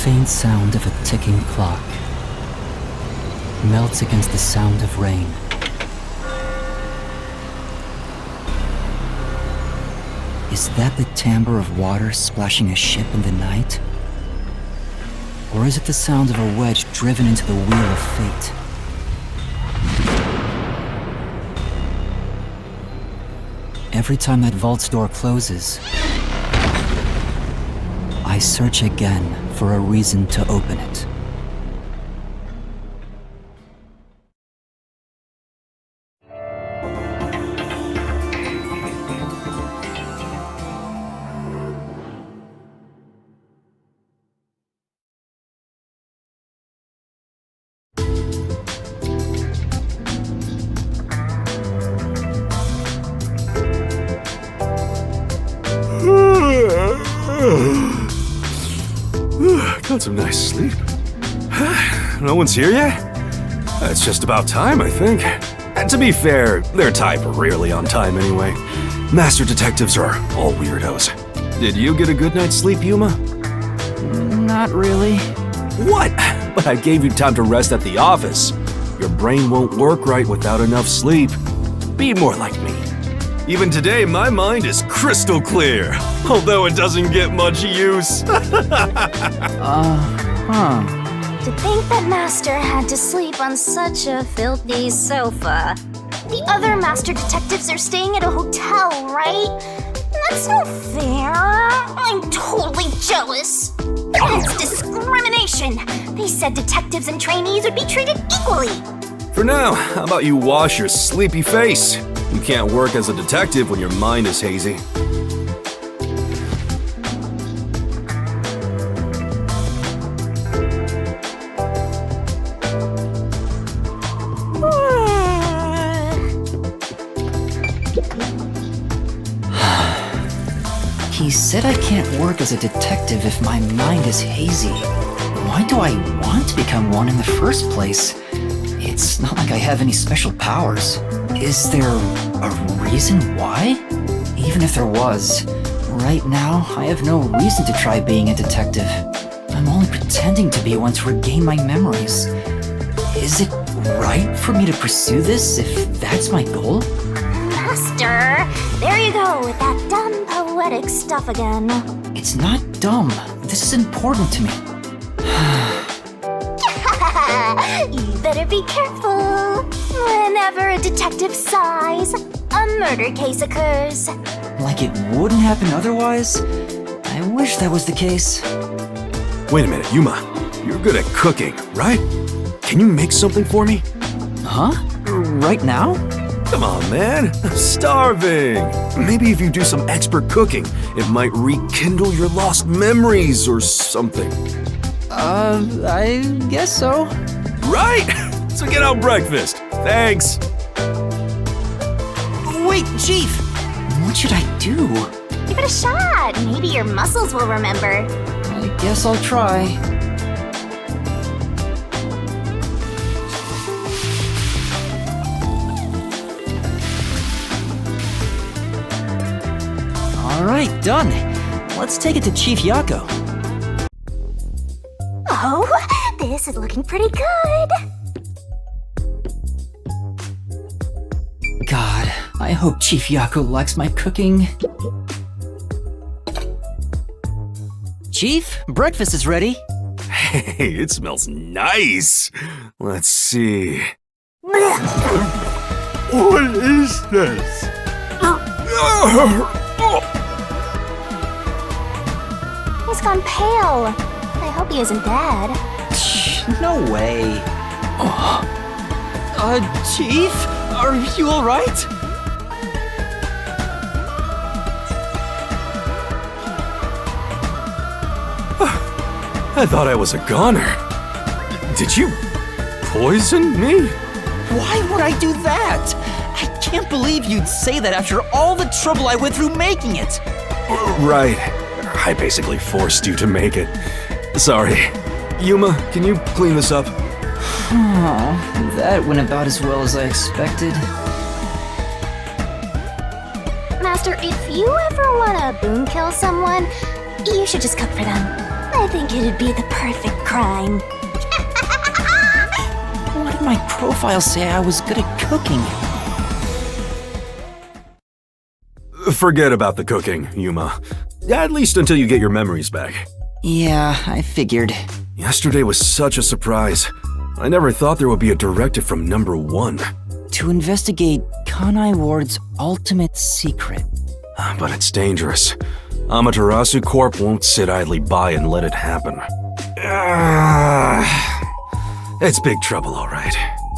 faint sound of a ticking clock melts against the sound of rain. Is that the timbre of water splashing a ship in the night? Or is it the sound of a wedge driven into the wheel of fate? Every time that vault's door closes, I search again for a reason to open it. Got some nice sleep. No one's here yet? It's just about time, I think. And to be fair, their type are rarely on time anyway. Master detectives are all weirdos. Did you get a good night's sleep, Yuma? Not really. What? But I gave you time to rest at the office. Your brain won't work right without enough sleep. Be more like me. Even today, my mind is crystal clear, although it doesn't get much use. To think that Master had to sleep on such a filthy sofa. The other Master detectives are staying at a hotel, right? That's not fair. I'm totally jealous. It's discrimination. They said detectives and trainees would be treated equally. For now, how about you wash your sleepy face? You can't work as a detective when your mind is hazy. He said I can't work as a detective if my mind is hazy. Why do I want to become one in the first place? It's not like I have any special powers. Is there a reason why? Even if there was, right now I have no reason to try being a detective. I'm only pretending to be one to regain my memories. Is it right for me to pursue this if that's my goal? Master, there you go with that dumb poetic stuff again. It's not dumb. This is important to me. You better be careful. Whenever a detective sighs, a murder case occurs. Like it wouldn't happen otherwise? I wish that was the case. Wait a minute, Yuma. You're good at cooking, right? Can you make something for me? Huh? Right now? Come on, man. I'm starving. Maybe if you do some expert cooking, it might rekindle your lost memories or something. I guess so. Right? So get out breakfast. Thanks. Wait, Chief! What should I do? Give it a shot. Maybe your muscles will remember. I guess I'll try. Alright, done. Let's take it to Chief Yako. Oh, this is looking pretty good. God, I hope Chief Yako likes my cooking. Chief, breakfast is ready. Hey, it smells nice. Let's see. What is this? He's gone pale. I hope he isn't dead. No way. Chief? Are you alright? I thought I was a goner. Did you poison me? Why would I do that? I can't believe you'd say that after all the trouble I went through making it. Right. I basically forced you to make it. Sorry. Yuma, can you clean this up? Oh, that went about as well as I expected. Master, if you ever want to boon kill someone, you should just cook for them. It think it'd be the perfect crime. Why did my profile say I was good at cooking? Forget about the cooking, Yuma. At least until you get your memories back. Yeah, I figured. Yesterday was such a surprise. I never thought there would be a directive from Number 1. To investigate Kanai Ward's ultimate secret. But it's dangerous. Amaterasu Corp won't sit idly by and let it happen. It's big trouble, all right.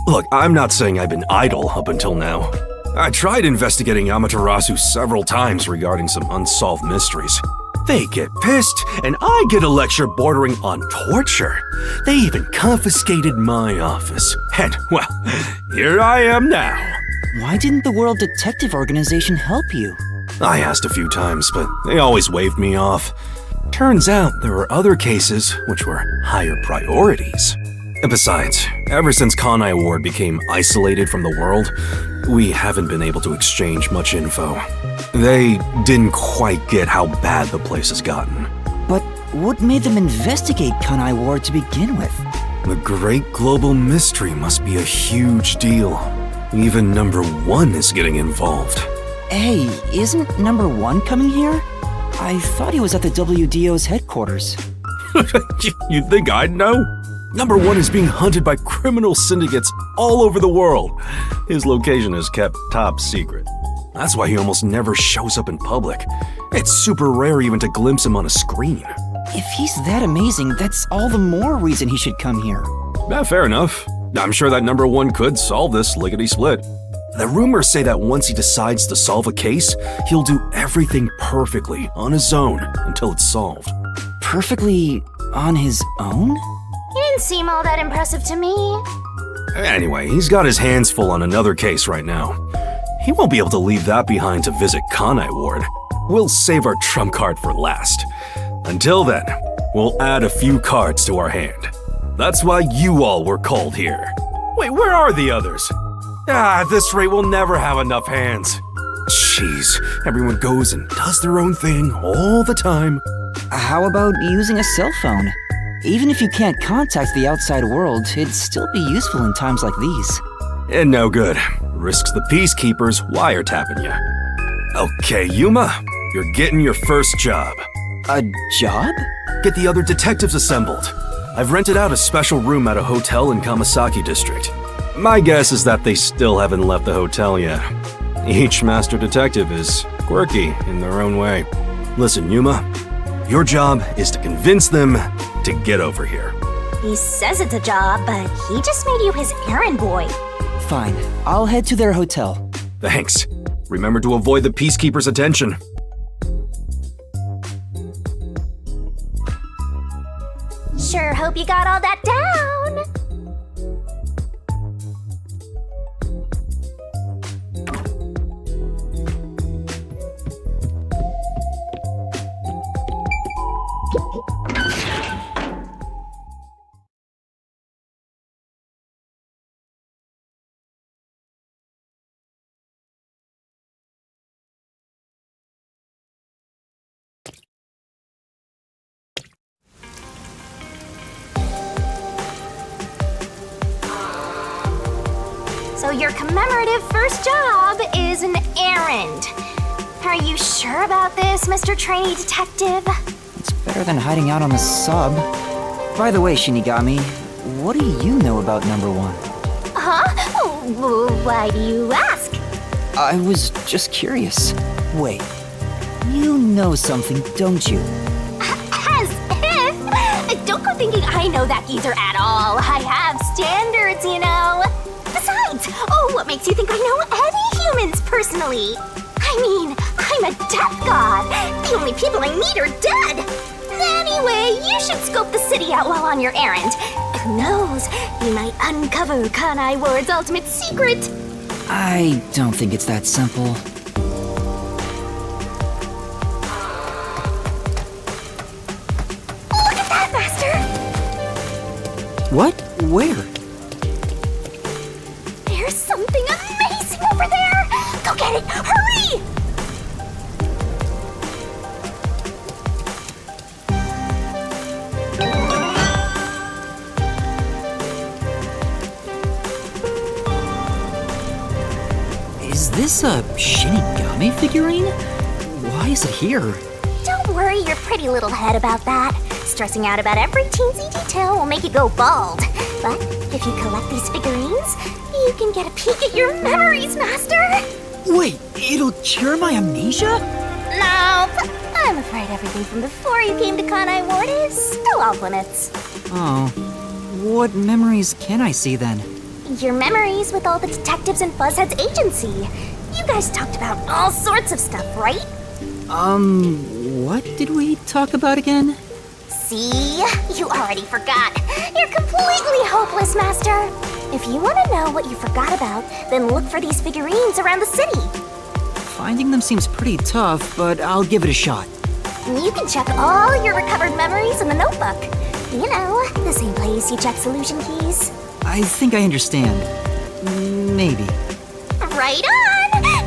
Look, I'm not saying I've been idle up until now. I tried investigating Amaterasu several times regarding some unsolved mysteries. They get pissed, and I get a lecture bordering on torture. They even confiscated my office. And, well, here I am now. Why didn't the World Detective Organization help you? I asked a few times, but they always waved me off. Turns out there were other cases which were higher priorities. And besides, ever since Kanai Ward became isolated from the world, we haven't been able to exchange much info. They didn't quite get how bad the place has gotten. But what made them investigate Kanai Ward to begin with? The great global mystery must be a huge deal. Even Number 1 is getting involved. Hey, isn't Number 1 coming here? I thought he was at the WDO's headquarters. You think I'd know? Number 1 is being hunted by criminal syndicates all over the world. His location is kept top secret. That's why he almost never shows up in public. It's super rare even to glimpse him on a screen. If he's that amazing, that's all the more reason he should come here. Fair enough. I'm sure that Number 1 could solve this lickety-split. The rumors say that once he decides to solve a case, he'll do everything perfectly on his own until it's solved. Perfectly on his own? He didn't seem all that impressive to me. Anyway, he's got his hands full on another case right now. He won't be able to leave that behind to visit Kanai Ward. We'll save our trump card for last. Until then, we'll add a few cards to our hand. That's why you all were called here. Wait, where are the others? At this rate, we'll never have enough hands. Jeez, everyone goes and does their own thing all the time. How about using a cell phone? Even if you can't contact the outside world, it'd still be useful in times like these. And no good. Risks the peacekeepers wiretapping you. Okay, Yuma, you're getting your first job. A job? Get the other detectives assembled. I've rented out a special room at a hotel in Kamasaki District. My guess is that they still haven't left the hotel yet. Each master detective is quirky in their own way. Listen, Yuma, your job is to convince them to get over here. He says it's a job, but he just made you his errand boy. Fine, I'll head to their hotel. Thanks. Remember to avoid the peacekeepers' attention. Sure hope you got all that down. So your commemorative first job is an errand. Are you sure about this, Mr. Trainee Detective? It's better than hiding out on the sub. By the way, Shinigami, what do you know about Number 1? Huh? Why do you ask? I was just curious. Wait, you know something, don't you? As if! Don't go thinking I know that geezer at all. I have standards, you know. Besides, what makes you think I know any humans personally? I mean, I'm a death god. The only people I meet are dead. Anyway, you should scope the city out while on your errand. Who knows? You might uncover Kanai Ward's ultimate secret. I don't think it's that simple. Look at that, Master! What? Where? There's something amazing over there! Go get it! Hurry! this a Shinigami figurine? Why is it here? Don't worry your pretty little head about that. Stressing out about every teensy detail will make you go bald. But if you collect these figurines, you can get a peek at your memories, Master! Wait, it'll cure my amnesia? Nope. I'm afraid everything from before you came to Kanai Ward is still off limits. Oh, what memories can I see then? Your memories with all the detectives in Fuzzhead's agency. You guys talked about all sorts of stuff, right? What did we talk about again? See? You already forgot. You're completely hopeless, Master. If you want to know what you forgot about, then look for these figurines around the city. Finding them seems pretty tough, but I'll give it a shot. You can check all your recovered memories in the notebook. You know, the same place you check solution keys. I think I understand. Maybe. Right on!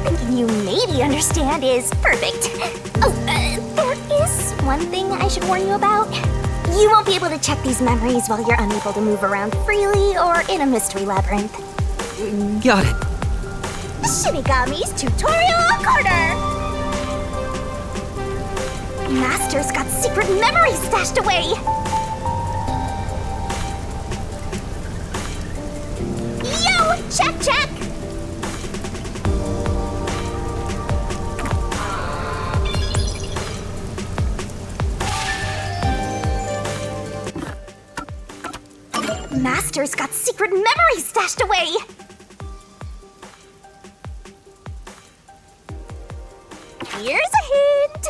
Thinking you maybe understand is perfect. Oh, there is one thing I should warn you about. You won't be able to check these memories while you're unable to move around freely or in a mystery labyrinth. Got it. Shinigami's Tutorial Corner! Master's got secret memories stashed away! Yo! Check, check! Master's got secret memories stashed away! Here's a hint!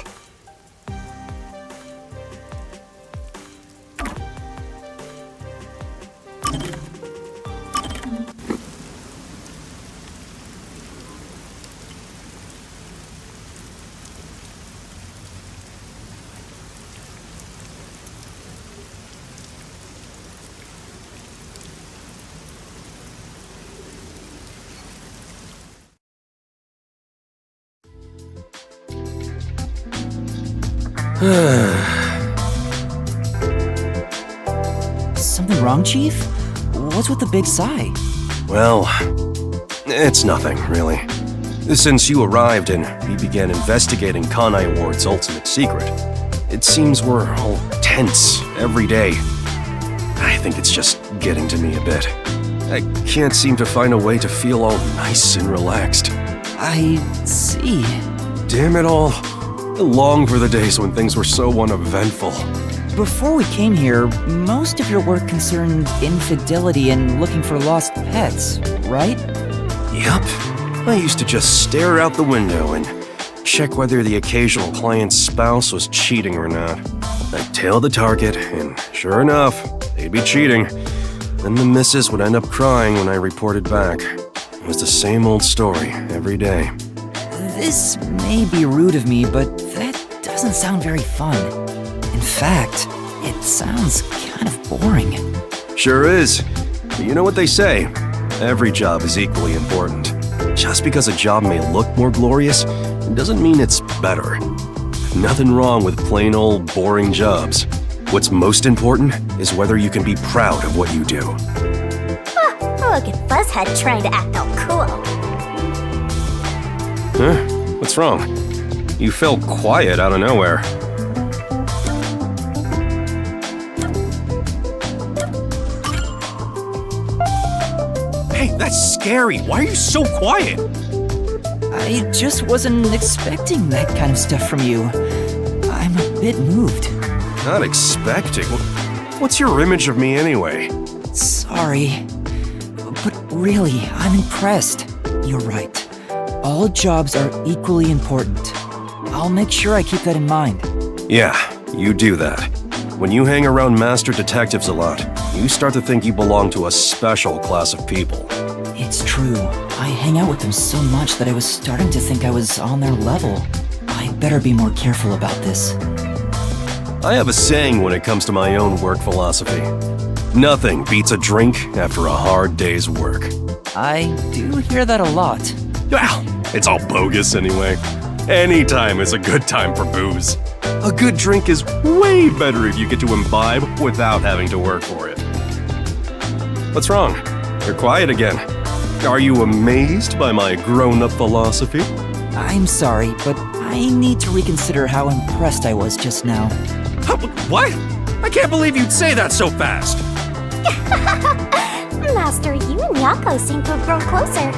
Something wrong, Chief? What's with the big sigh? Well, it's nothing, really. Since you arrived and we began investigating Kanai Ward's ultimate secret, it seems we're all tense every day. I think it's just getting to me a bit. I can't seem to find a way to feel all nice and relaxed. I see. Damn it all. I long for the days when things were so uneventful. Before we came here, most of your work concerned infidelity and looking for lost pets, right? Yep. I used to just stare out the window and check whether the occasional client's spouse was cheating or not. I'd tail the target, and sure enough, they'd be cheating. Then the missus would end up crying when I reported back. It was the same old story every day. This may be rude of me, but that doesn't sound very fun. In fact, it sounds kind of boring. Sure is. But you know what they say, every job is equally important. Just because a job may look more glorious, doesn't mean it's better. Nothing wrong with plain old boring jobs. What's most important is whether you can be proud of what you do. Look at Fuzzhead trying to act all cool. Huh? What's wrong? You felt quiet out of nowhere. Hey, that's scary. Why are you so quiet? I just wasn't expecting that kind of stuff from you. I'm a bit moved. Not expecting? What's your image of me anyway? Sorry. But really, I'm impressed. You're right. All jobs are equally important. I'll make sure I keep that in mind. Yeah, you do that. When you hang around master detectives a lot, you start to think you belong to a special class of people. It's true. I hang out with them so much that I was starting to think I was on their level. I better be more careful about this. I have a saying when it comes to my own work philosophy. Nothing beats a drink after a hard day's work. I do hear that a lot. Well, it's all bogus anyway. Any time is a good time for booze. A good drink is way better if you get to imbibe without having to work for it. What's wrong? You're quiet again. Are you amazed by my grown-up philosophy? I'm sorry, but I need to reconsider how impressed I was just now. What? I can't believe you'd say that so fast! Master, you and Yako seem to have grown closer.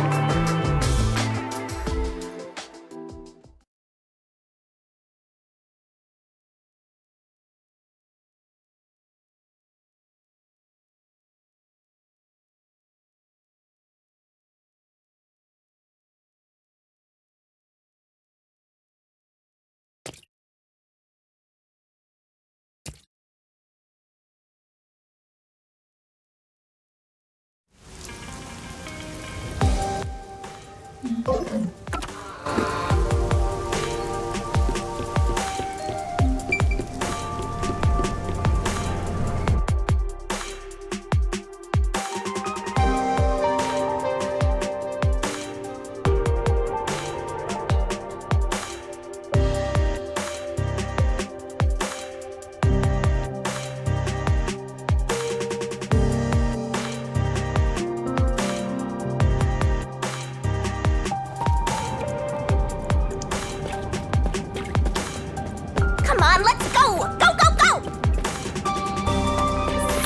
Come on, let's go! Go, go, go!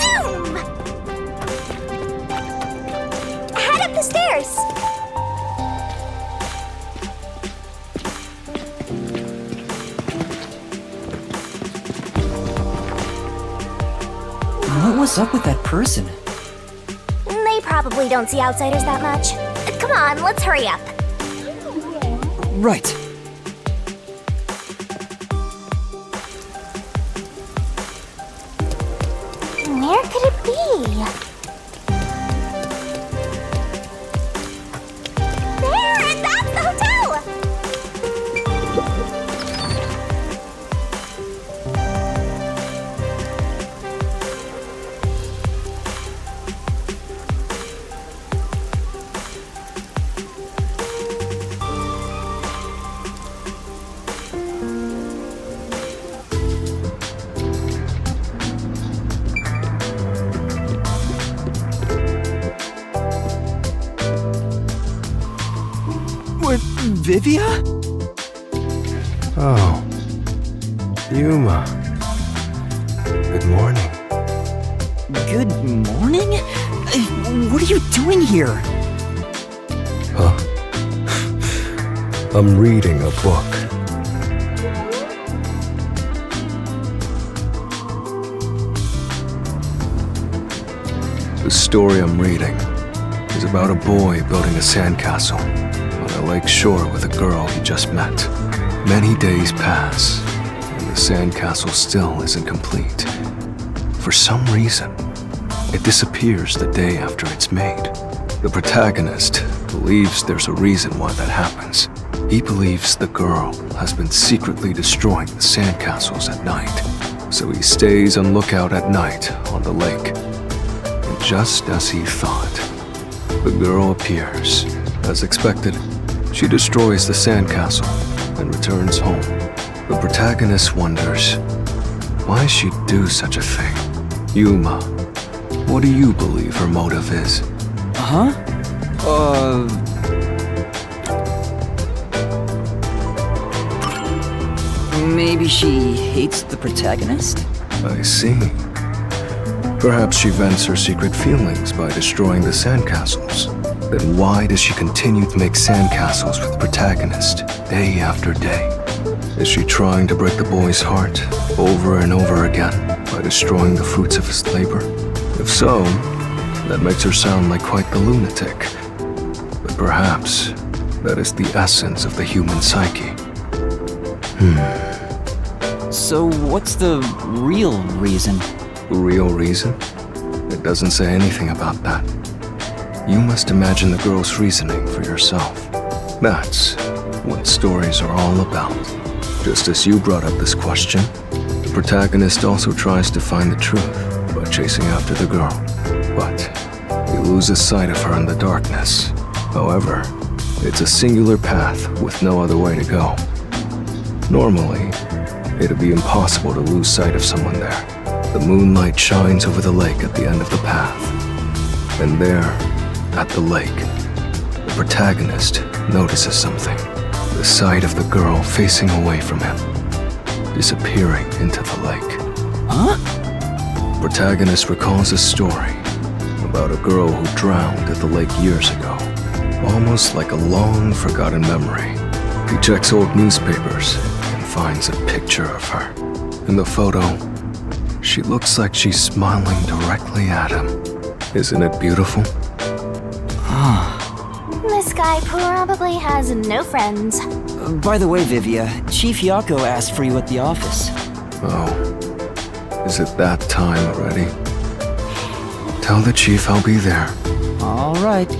Zoom! Head up the stairs! What was up with that person? They probably don't see outsiders that much. Come on, let's hurry up. Right. Where could it be? There! That's the hotel! Vivia? Oh. Yuma. Good morning. Good morning? What are you doing here? Huh? I'm reading a book. The story I'm reading is about a boy building a sandcastle on a lake shore with a girl he just met. Many days pass, and the sandcastle still isn't complete. For some reason, it disappears the day after it's made. The protagonist believes there's a reason why that happens. He believes the girl has been secretly destroying the sandcastles at night, so he stays on lookout at night on the lake. And just as he thought, the girl appears. As expected, she destroys the sandcastle and returns home. The protagonist wonders why she'd do such a thing. Yuma, what do you believe her motive is? Huh? Maybe she hates the protagonist? I see. Perhaps she vents her secret feelings by destroying the sandcastles. Then why does she continue to make sandcastles with the protagonist day after day? Is she trying to break the boy's heart over and over again by destroying the fruits of his labor? If so, that makes her sound like quite the lunatic. But perhaps that is the essence of the human psyche. So what's the real reason? Real reason? It doesn't say anything about that. You must imagine the girl's reasoning for yourself. That's what stories are all about. Just as you brought up this question, the protagonist also tries to find the truth by chasing after the girl. But he loses sight of her in the darkness. However, it's a singular path with no other way to go. Normally, it'd be impossible to lose sight of someone there. The moonlight shines over the lake at the end of the path. And there, at the lake, the protagonist notices something. The sight of the girl facing away from him, disappearing into the lake. Huh? Protagonist recalls a story about a girl who drowned at the lake years ago, almost like a long forgotten memory. He checks old newspapers and finds a picture of her. In the photo, she looks like she's smiling directly at him. Isn't it beautiful? This guy probably has no friends. By the way, Vivia, Chief Yako asked for you at the office. Oh, is it that time already? Tell the chief I'll be there. All right.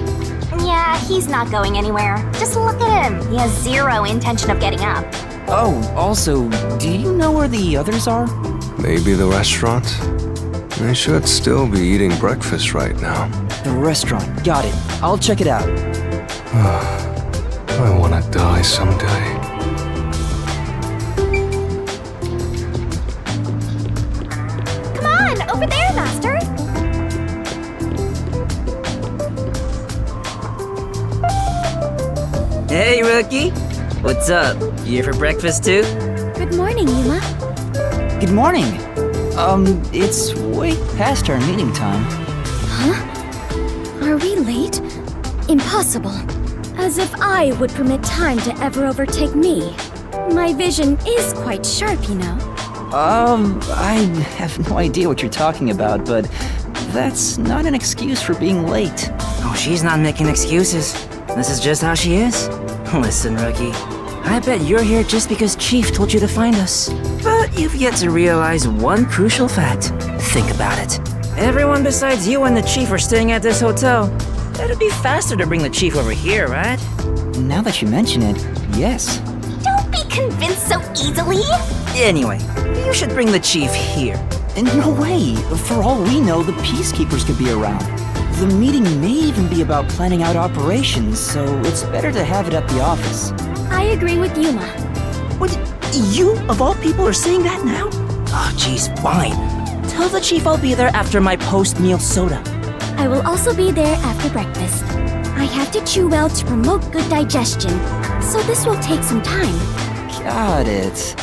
Yeah, he's not going anywhere. Just look at him. He has zero intention of getting up. Oh, also, do you know where the others are? Maybe the restaurant? They should still be eating breakfast right now. The restaurant. Got it. I'll check it out. I wanna die someday. Come on, over there, Master. Hey, Rookie! What's up? You here for breakfast too? Good morning, Yuma. Good morning. It's way past our meeting time. Are we late? Impossible. As if I would permit time to ever overtake me. My vision is quite sharp, you know. I have no idea what you're talking about, but that's not an excuse for being late. Oh, she's not making excuses. This is just how she is. Listen, Rookie. I bet you're here just because Chief told you to find us. But you've yet to realize one crucial fact. Think about it. Everyone besides you and the Chief are staying at this hotel. It'd be faster to bring the Chief over here, right? Now that you mention it, yes. Don't be convinced so easily. Anyway, you should bring the Chief here. And no way. For all we know, the Peacekeepers could be around. The meeting may even be about planning out operations, so it's better to have it at the office. I agree with Yuma. What? You, of all people, are saying that now? Oh, geez, fine. Tell the Chief I'll be there after my post-meal soda. I will also be there after breakfast. I have to chew well to promote good digestion, so this will take some time. Got it.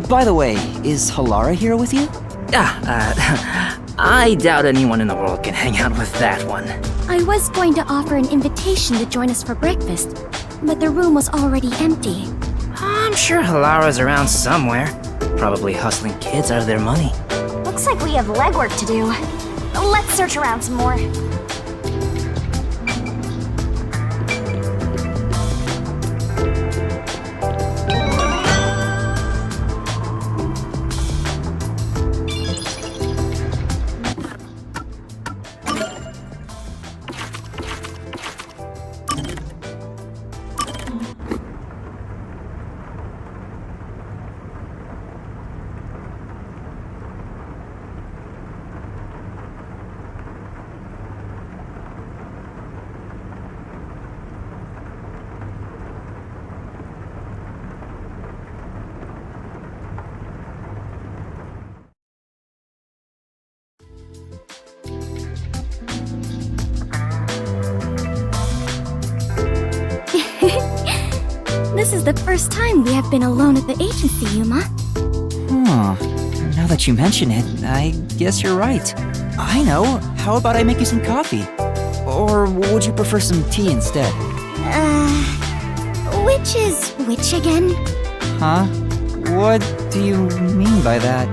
By the way, is Halara here with you? I doubt anyone in the world can hang out with that one. I was going to offer an invitation to join us for breakfast, but the room was already empty. I'm sure Halara's around somewhere. Probably hustling kids out of their money. Looks like we have legwork to do. Let's search around some more. This is the first time we have been alone at the agency, Yuma. Huh. Now that you mention it, I guess you're right. I know. How about I make you some coffee? Or would you prefer some tea instead? Which is which again? Huh? What do you mean by that?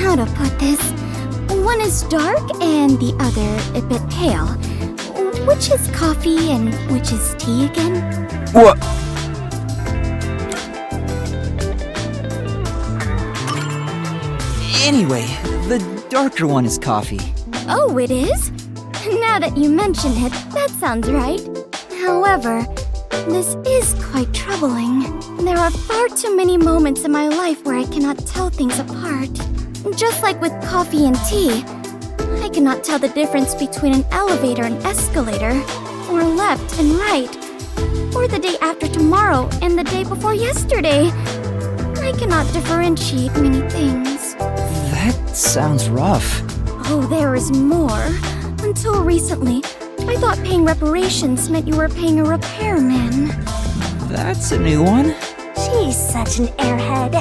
How to put this? One is dark and the other a bit pale. Which is coffee and which is tea again? What? Anyway, the darker one is coffee. Oh, it is? Now that you mention it, that sounds right. However, this is quite troubling. There are far too many moments in my life where I cannot tell things apart. Just like with coffee and tea, I cannot tell the difference between an elevator and escalator, or left and right, or the day after tomorrow and the day before yesterday. I cannot differentiate many things. That sounds rough. Oh, there is more. Until recently, I thought paying reparations meant you were paying a repairman. That's a new one. She's such an airhead.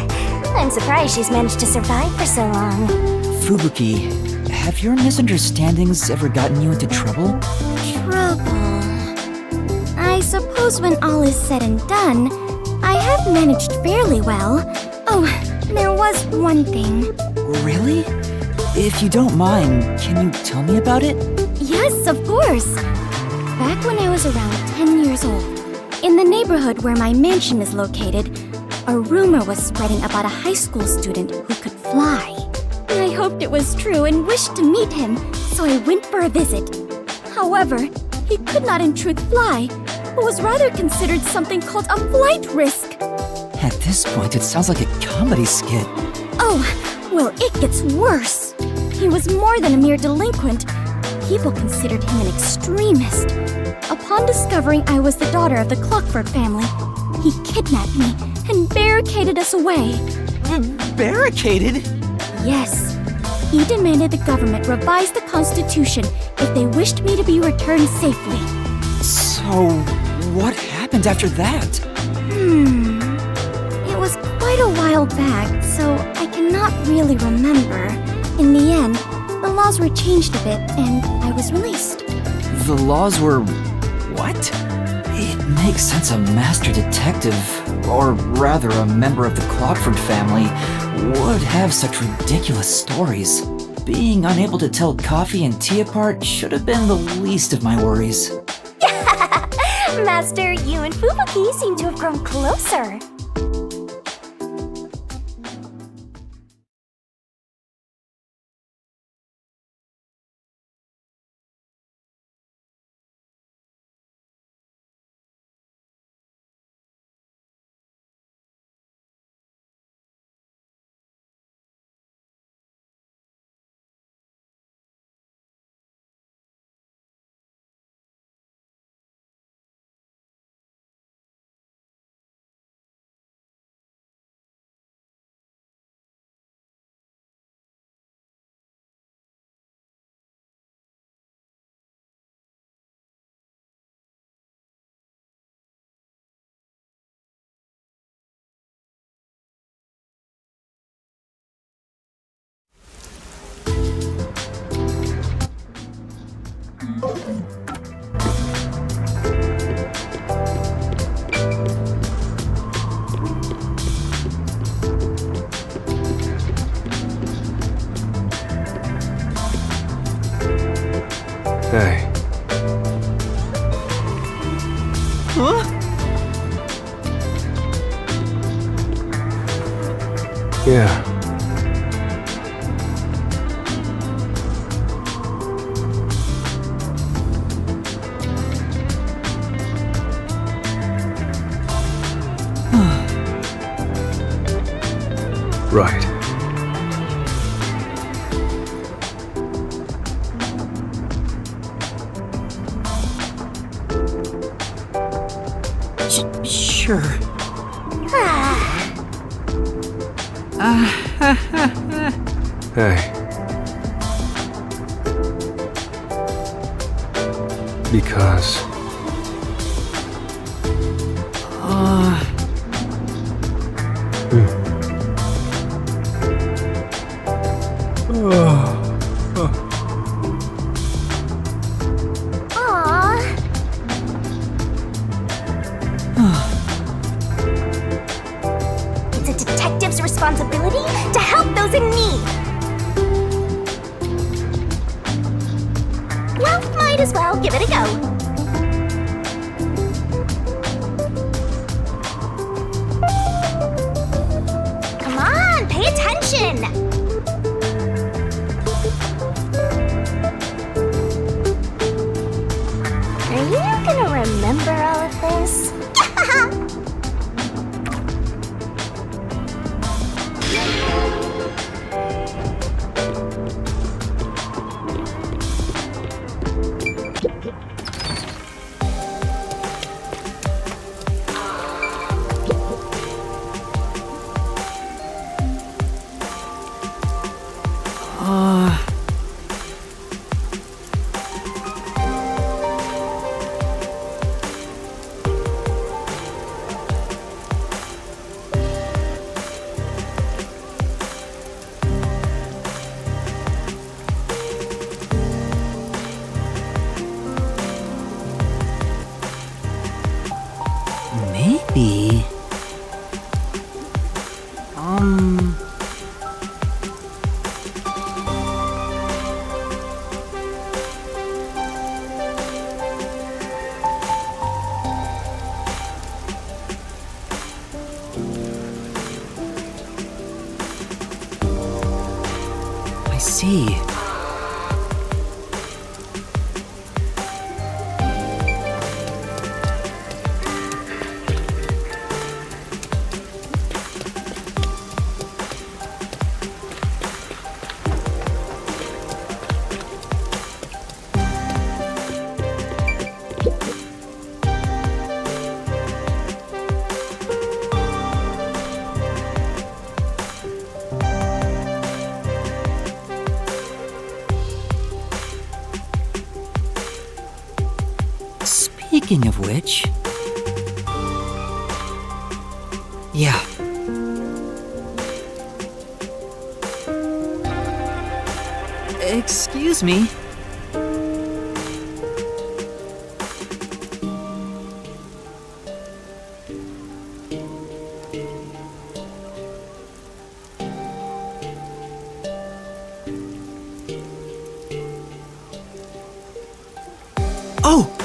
I'm surprised she's managed to survive for so long. Fubuki, have your misunderstandings ever gotten you into trouble? Trouble. I suppose when all is said and done, I have managed fairly well. Oh, there was one thing. Really? If you don't mind, can you tell me about it? Yes, of course. Back when I was around 10 years old, in the neighborhood where my mansion is located, a rumor was spreading about a high school student who could fly. I hoped it was true and wished to meet him, so I went for a visit. However, he could not in truth fly, but was rather considered something called a flight risk. At this point, it sounds like a comedy skit. Oh, well, it gets worse. He was more than a mere delinquent. People considered him an extremist. Upon discovering I was the daughter of the Clockford family, he kidnapped me and barricaded us away. Barricaded? Yes. He demanded the government revise the Constitution if they wished me to be returned safely. So, what happened after that? It was quite a while back, so I cannot really remember. In the end, the laws were changed a bit, and I was released. The laws were... what? It makes sense a master detective, or rather a member of the Clockford family, would have such ridiculous stories. Being unable to tell coffee and tea apart should have been the least of my worries. Master, you and Fubuki seem to have grown closer. Hey. Huh? Yeah. Right. Sure. Hey. Because... Aww. It's a detective's responsibility to help those in need. Well, might as well give it a go. Come on, pay attention. Are you gonna remember all of this? see. Speaking of which... Yeah. Excuse me. Oh!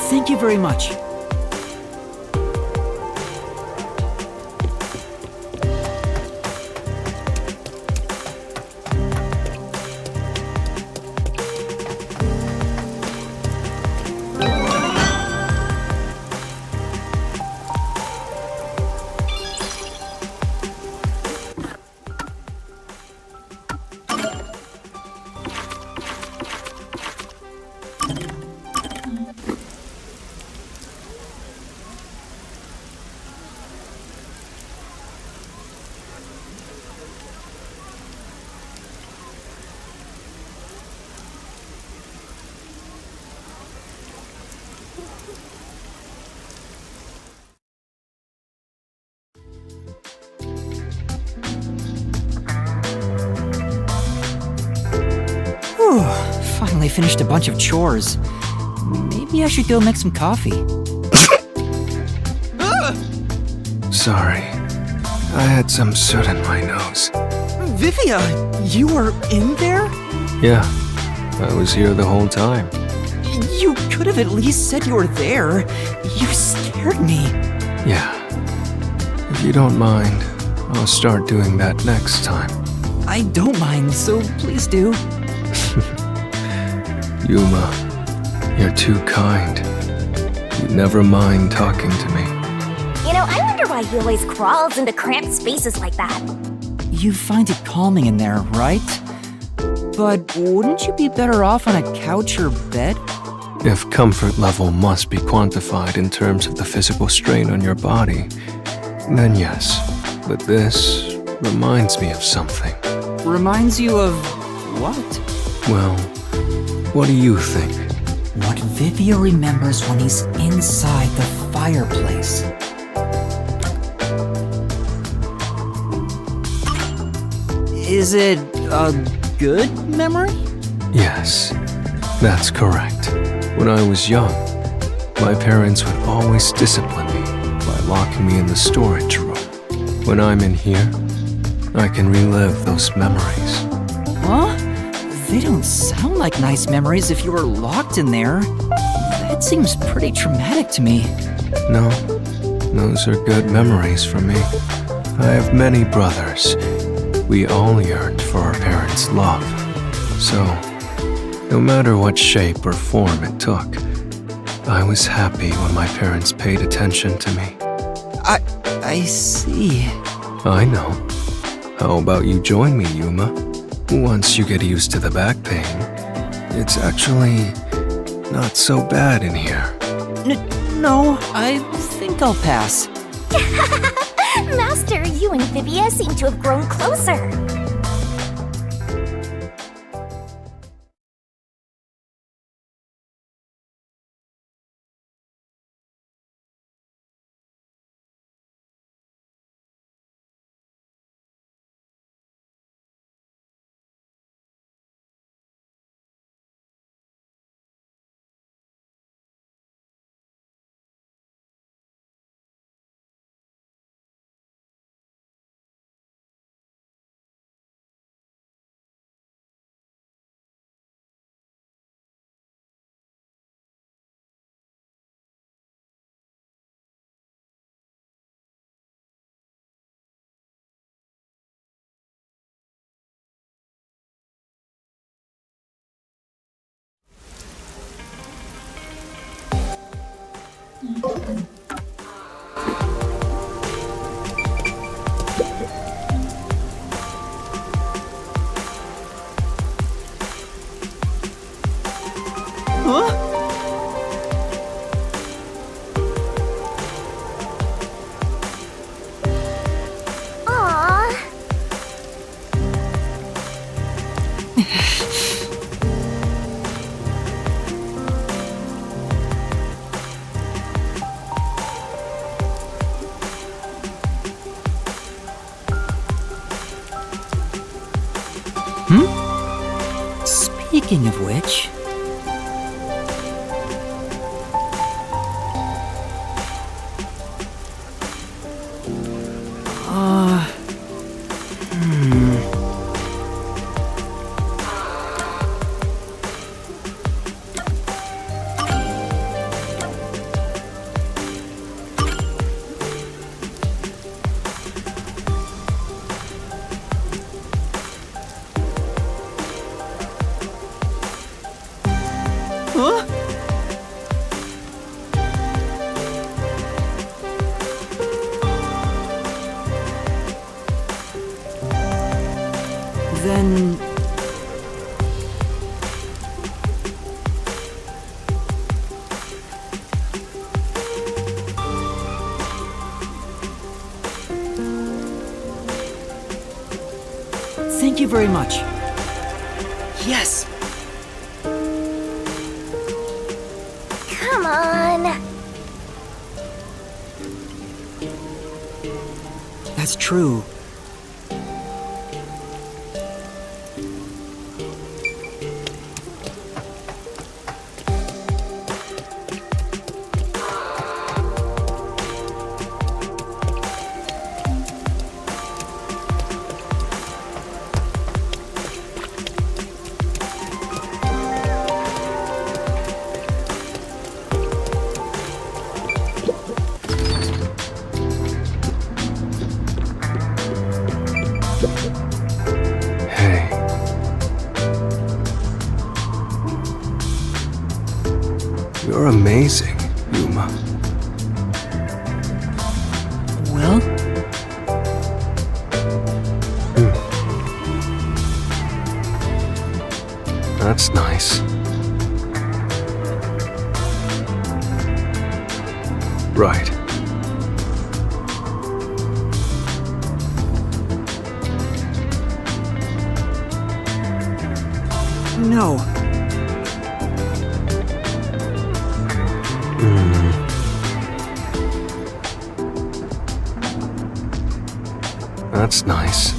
Thank you very much. Whew, finally finished a bunch of chores. Maybe I should go make some coffee. Sorry. I had some soot in my nose. Vivia, you were in there? Yeah, I was here the whole time. You could have at least said you were there. You scared me. Yeah. If you don't mind, I'll start doing that next time. I don't mind, so please do. Yuma, you're too kind. You never mind talking to me. You know, I wonder why he always crawls into cramped spaces like that. You find it calming in there, right? But wouldn't you be better off on a couch or bed? If comfort level must be quantified in terms of the physical strain on your body, then yes. But this reminds me of something. Reminds you of what? Well, what do you think? What Vivia remembers when he's inside the fireplace. Is it a good memory? Yes, that's correct. When I was young, my parents would always discipline me by locking me in the storage room. When I'm in here, I can relive those memories. Huh? They don't sound like nice memories if you were locked in there. That seems pretty traumatic to me. No, those are good memories for me. I have many brothers. We all yearned for our parents' love. So, no matter what shape or form it took, I was happy when my parents paid attention to me. I see. I know. How about you join me, Yuma? Once you get used to the back pain, it's actually not so bad in here. No, I think I'll pass. Master, you and Vivia seem to have grown closer. Aww. Speaking of which... Huh? Then... Thank you very much. Yes! Come on. That's true. Hey. You're amazing, Yuma. Well? That's nice. Right. No. That's nice.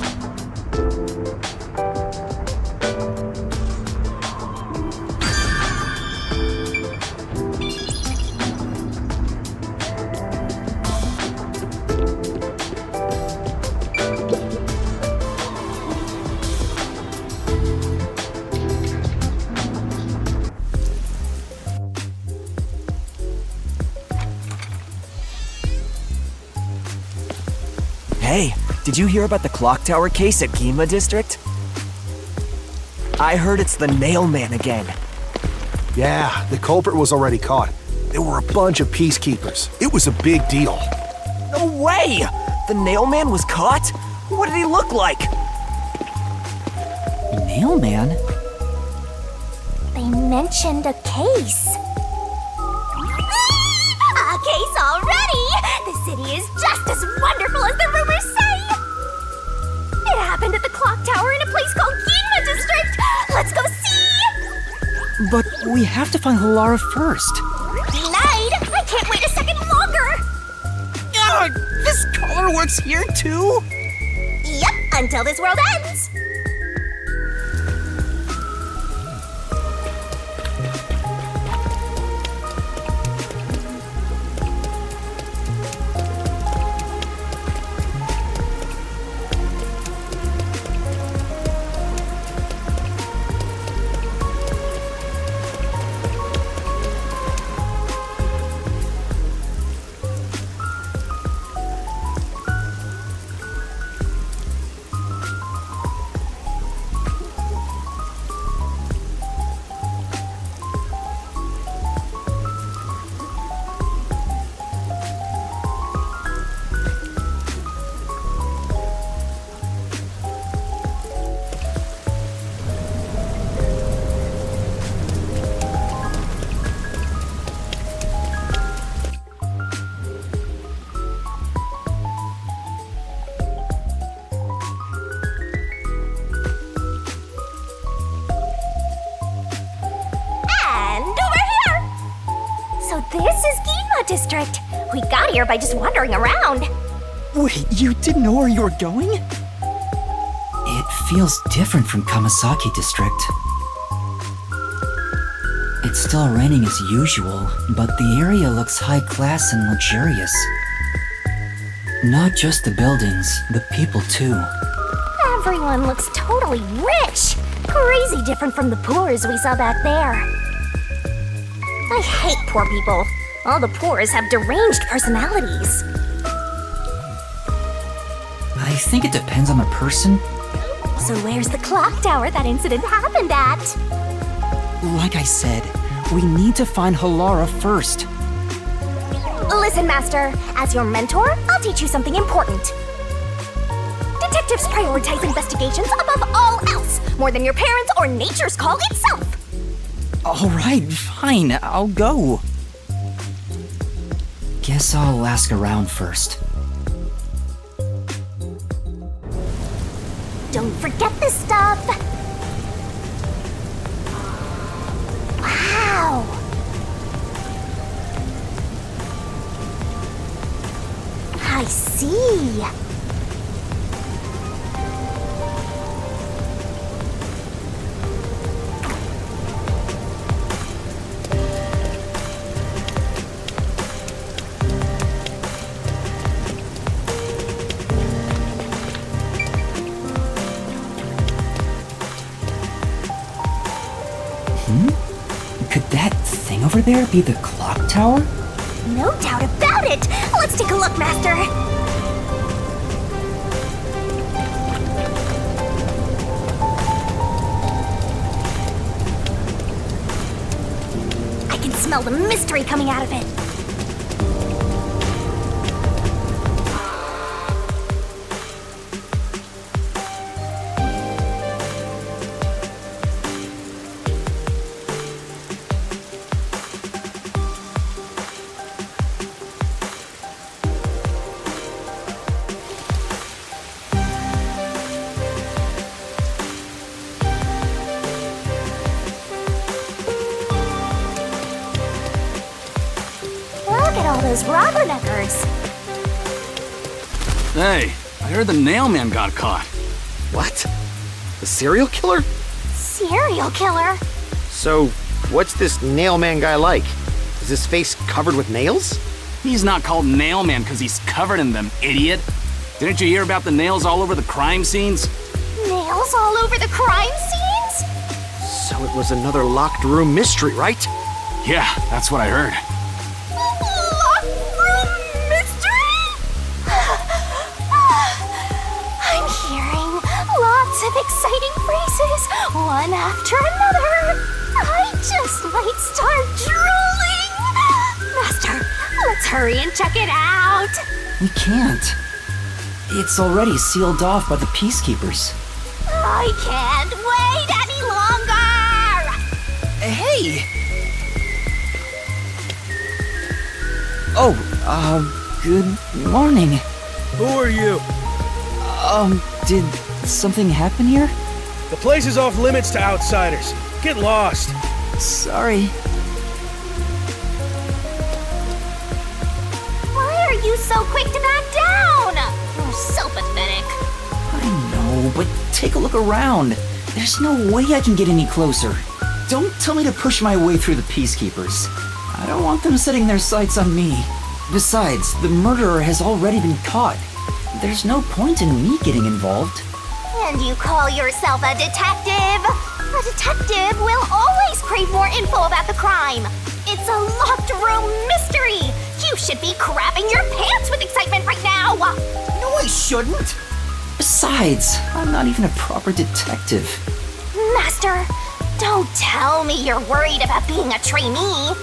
Hey, did you hear about the clock tower case at Gima District? I heard it's the Nail Man again. Yeah, the culprit was already caught. There were a bunch of peacekeepers. It was a big deal. No way! The Nail Man was caught? What did he look like? Mailman? They mentioned a case. A case already! The city is just as wonderful as the rumors say! It happened at the clock tower in a place called Ginma District! Let's go see! But we have to find Halara first. Denied! I can't wait a second longer! This color works here too? Yep, until this world ends! This is Gima District. We got here by just wandering around. Wait, you didn't know where you were going? It feels different from Kamasaki District. It's still raining as usual, but the area looks high class and luxurious. Not just the buildings, the people too. Everyone looks totally rich. Crazy different from the poors we saw back there. I hate poor people. All the poors have deranged personalities. I think it depends on the person. So where's the clock tower that incident happened at? Like I said, we need to find Halara first. Listen, Master. As your mentor, I'll teach you something important. Detectives prioritize investigations above all else, more than your parents or nature's call itself. Alright, fine, I'll go. Guess I'll ask around first. Don't forget this stuff. Wow. I see. Could that thing over there be the clock tower? No doubt about it. Let's take a look, Master. I can smell the mystery coming out of it. Look at all those rubberneckers. Hey, I heard the Nailman got caught. What? The serial killer? Serial killer? So, what's this Nailman guy like? Is his face covered with nails? He's not called Nailman because he's covered in them, idiot. Didn't you hear about the nails all over the crime scenes? Nails all over the crime scenes? So it was another locked room mystery, right? Yeah, that's what I heard. Locked room mystery? I'm hearing lots of exciting phrases, one after another. I just might start drooling. Master, let's hurry and check it out. We can't. It's already sealed off by the Peacekeepers. I can't wait any longer. Hey! Oh, good morning. Who are you? Did something happen here? The place is off limits to outsiders. Get lost. Sorry. Why are you so quick to back down? You're so pathetic. I know, but take a look around. There's no way I can get any closer. Don't tell me to push my way through the Peacekeepers. I don't want them setting their sights on me. Besides, the murderer has already been caught. There's no point in me getting involved. And you call yourself a detective? A detective will always crave more info about the crime. It's a locked room mystery. You should be crapping your pants with excitement right now. No, I shouldn't. Besides, I'm not even a proper detective. Master, don't tell me you're worried about being a trainee.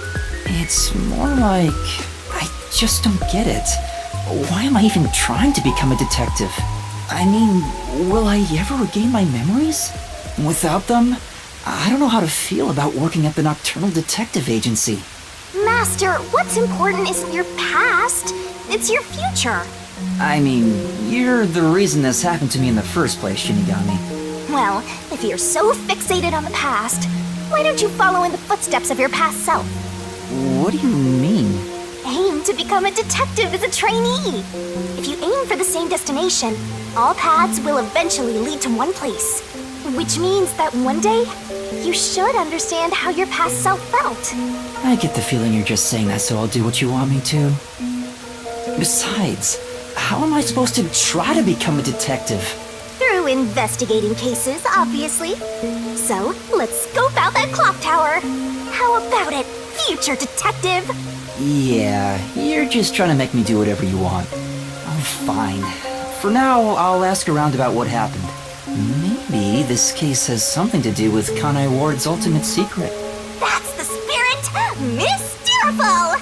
It's more like I just don't get it. Why am I even trying to become a detective? I mean, will I ever regain my memories? Without them, I don't know how to feel about working at the Nocturnal Detective Agency. Master, what's important isn't your past, it's your future. I mean, you're the reason this happened to me in the first place, Shinigami. Well, if you're so fixated on the past, why don't you follow in the footsteps of your past self? What do you mean? Aim to become a detective as a trainee. If you aim for the same destination, all paths will eventually lead to one place. Which means that one day, you should understand how your past self felt. I get the feeling you're just saying that so I'll do what you want me to. Besides, how am I supposed to try to become a detective? Through investigating cases, obviously. So, let's scope out that clock tower. How about it, future detective? Yeah, you're just trying to make me do whatever you want. Oh, fine. For now, I'll ask around about what happened. Maybe this case has something to do with Kanai Ward's ultimate secret. That's the spirit! Mysteriful!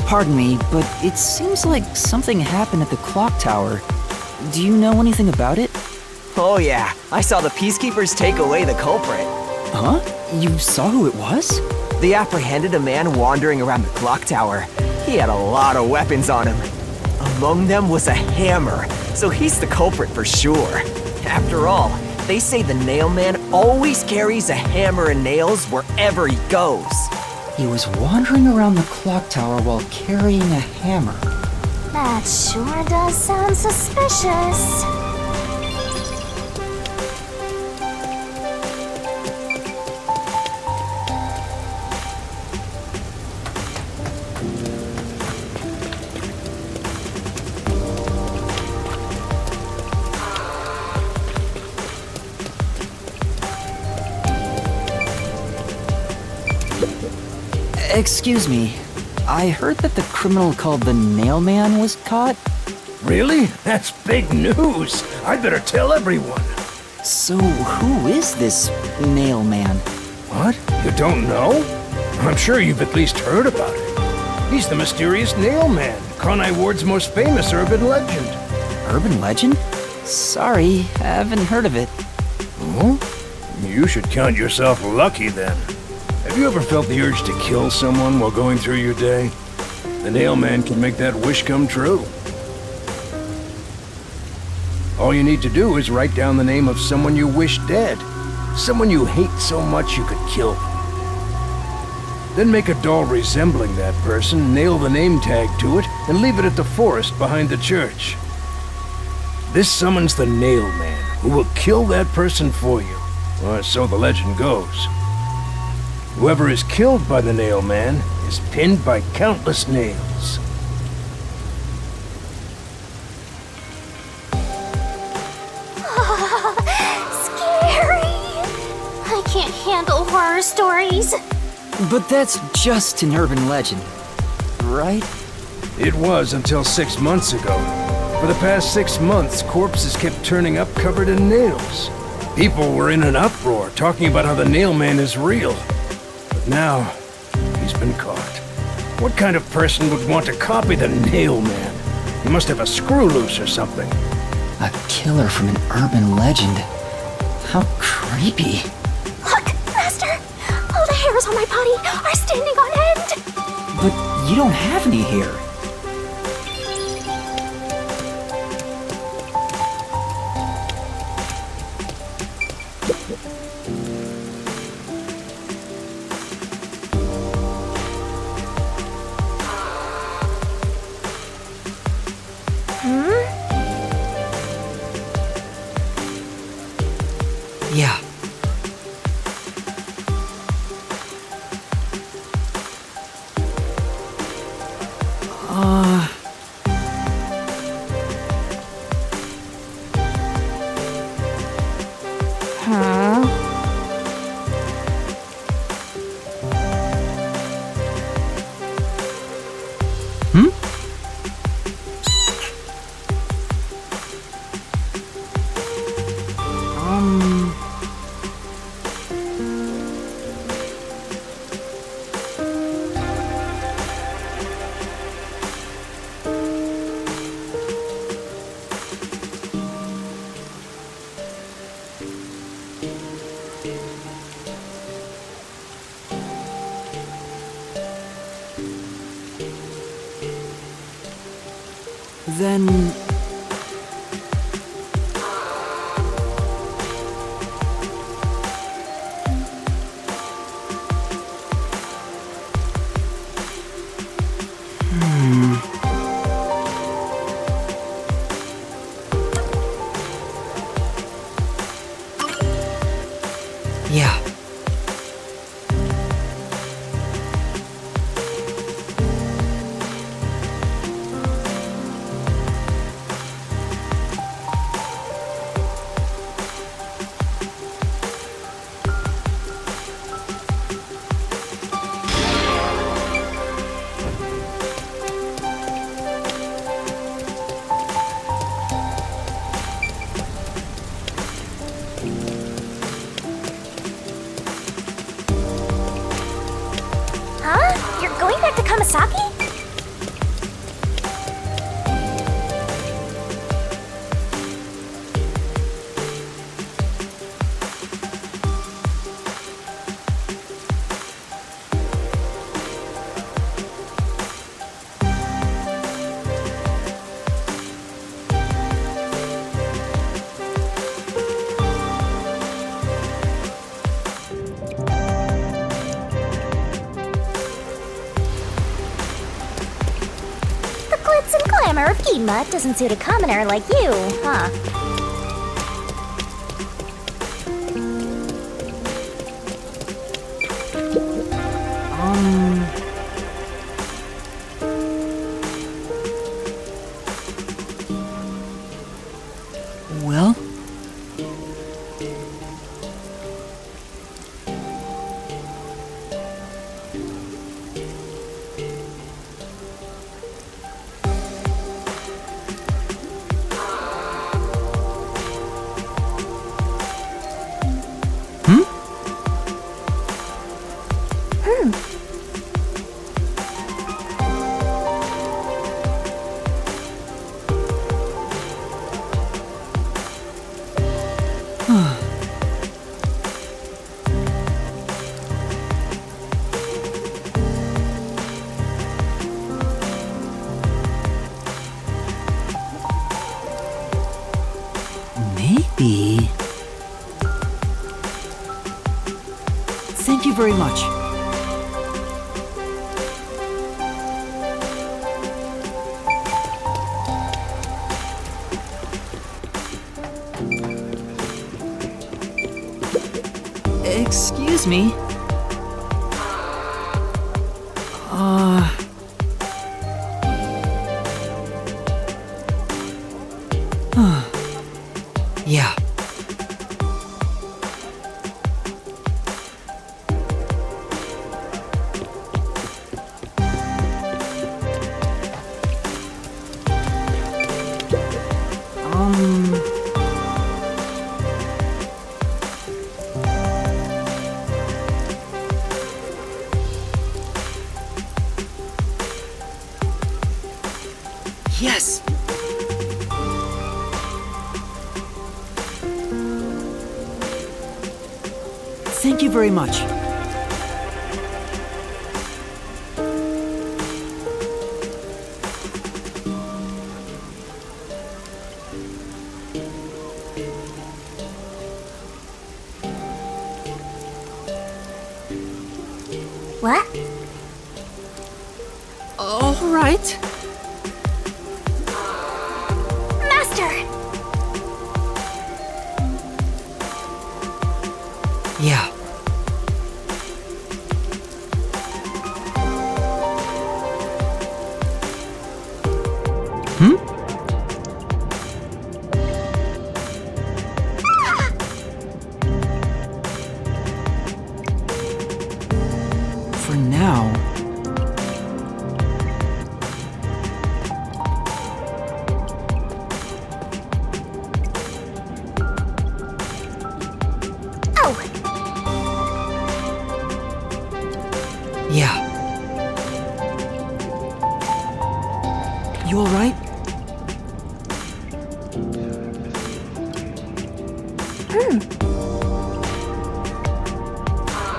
Pardon me, but it seems like something happened at the clock tower. Do you know anything about it? Oh yeah, I saw the Peacekeepers take away the culprit. Huh? You saw who it was? They apprehended a man wandering around the clock tower. He had a lot of weapons on him. Among them was a hammer, so he's the culprit for sure. After all, they say the Nailman always carries a hammer and nails wherever he goes. He was wandering around the clock tower while carrying a hammer. That sure does sound suspicious. Excuse me, I heard that the criminal called the Nailman was caught? Really? That's big news. I'd better tell everyone. So who is this Nailman? What? You don't know? I'm sure you've at least heard about it. He's the mysterious Nailman, Kanai Ward's most famous urban legend. Urban legend? Sorry, haven't heard of it. Oh? You should count yourself lucky then. Have you ever felt the urge to kill someone while going through your day? The Nailman can make that wish come true. All you need to do is write down the name of someone you wish dead. Someone you hate so much you could kill them. Then make a doll resembling that person, nail the name tag to it, and leave it at the forest behind the church. This summons the Nailman, who will kill that person for you. Or so the legend goes. Whoever is killed by the Nailman is pinned by countless nails. Scary! I can't handle horror stories. But that's just an urban legend, right? It was until 6 months ago. For the past 6 months, corpses kept turning up covered in nails. People were in an uproar, talking about how the Nailman is real. But now, he's been caught. What kind of person would want to copy the Nailman? He must have a screw loose or something. A killer from an urban legend. How creepy. Look, Master! All the hairs on my body are standing on end! But you don't have any hair. Yeah. Then... Yeah. Huh? You're going back to Kamasaki? The glitz and glamour of Gima doesn't suit a commoner like you, huh? Well? Maybe... Thank you very much. Excuse me. Yeah. Yes! Thank you very much. What? All right. Master! Yeah. For now... Oh! Yeah. You alright?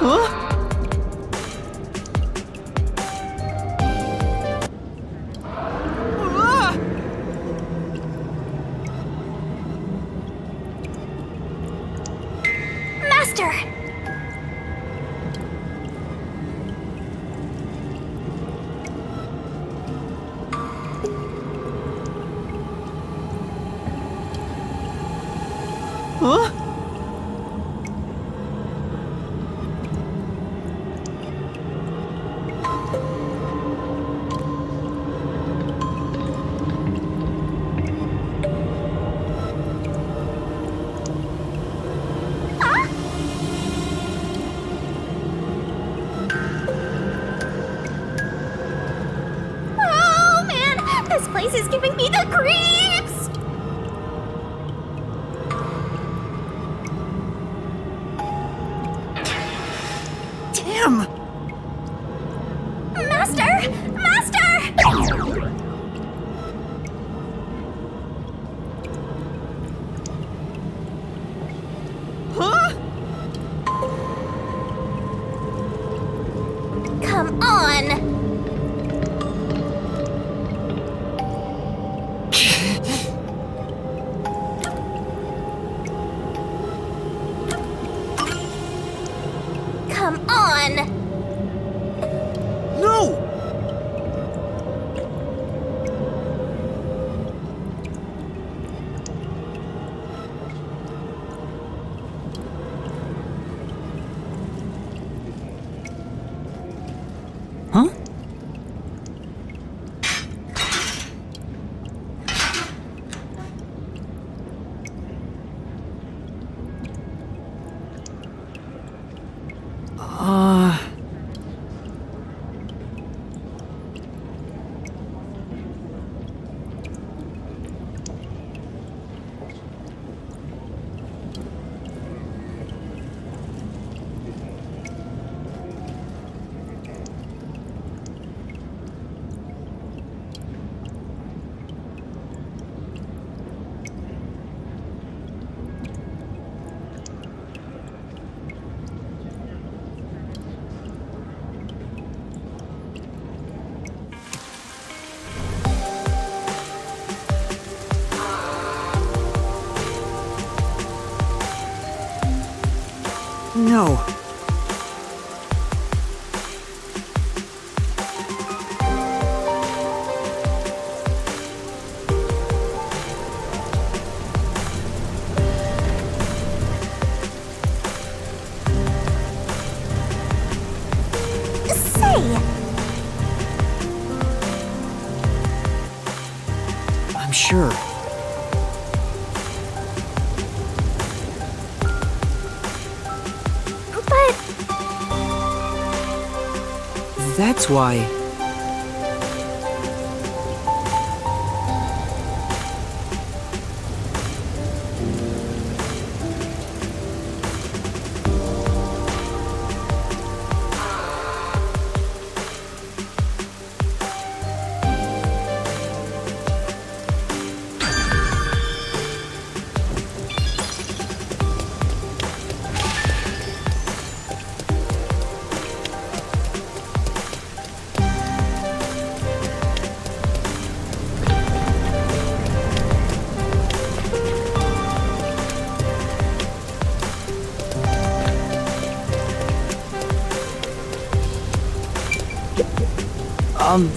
Huh? Master! Huh? Oh man, this place is giving me the creeps! Damn! Master! Master! Huh? Come on! Come on! No! Huh? No. Say! I'm sure. But That's why.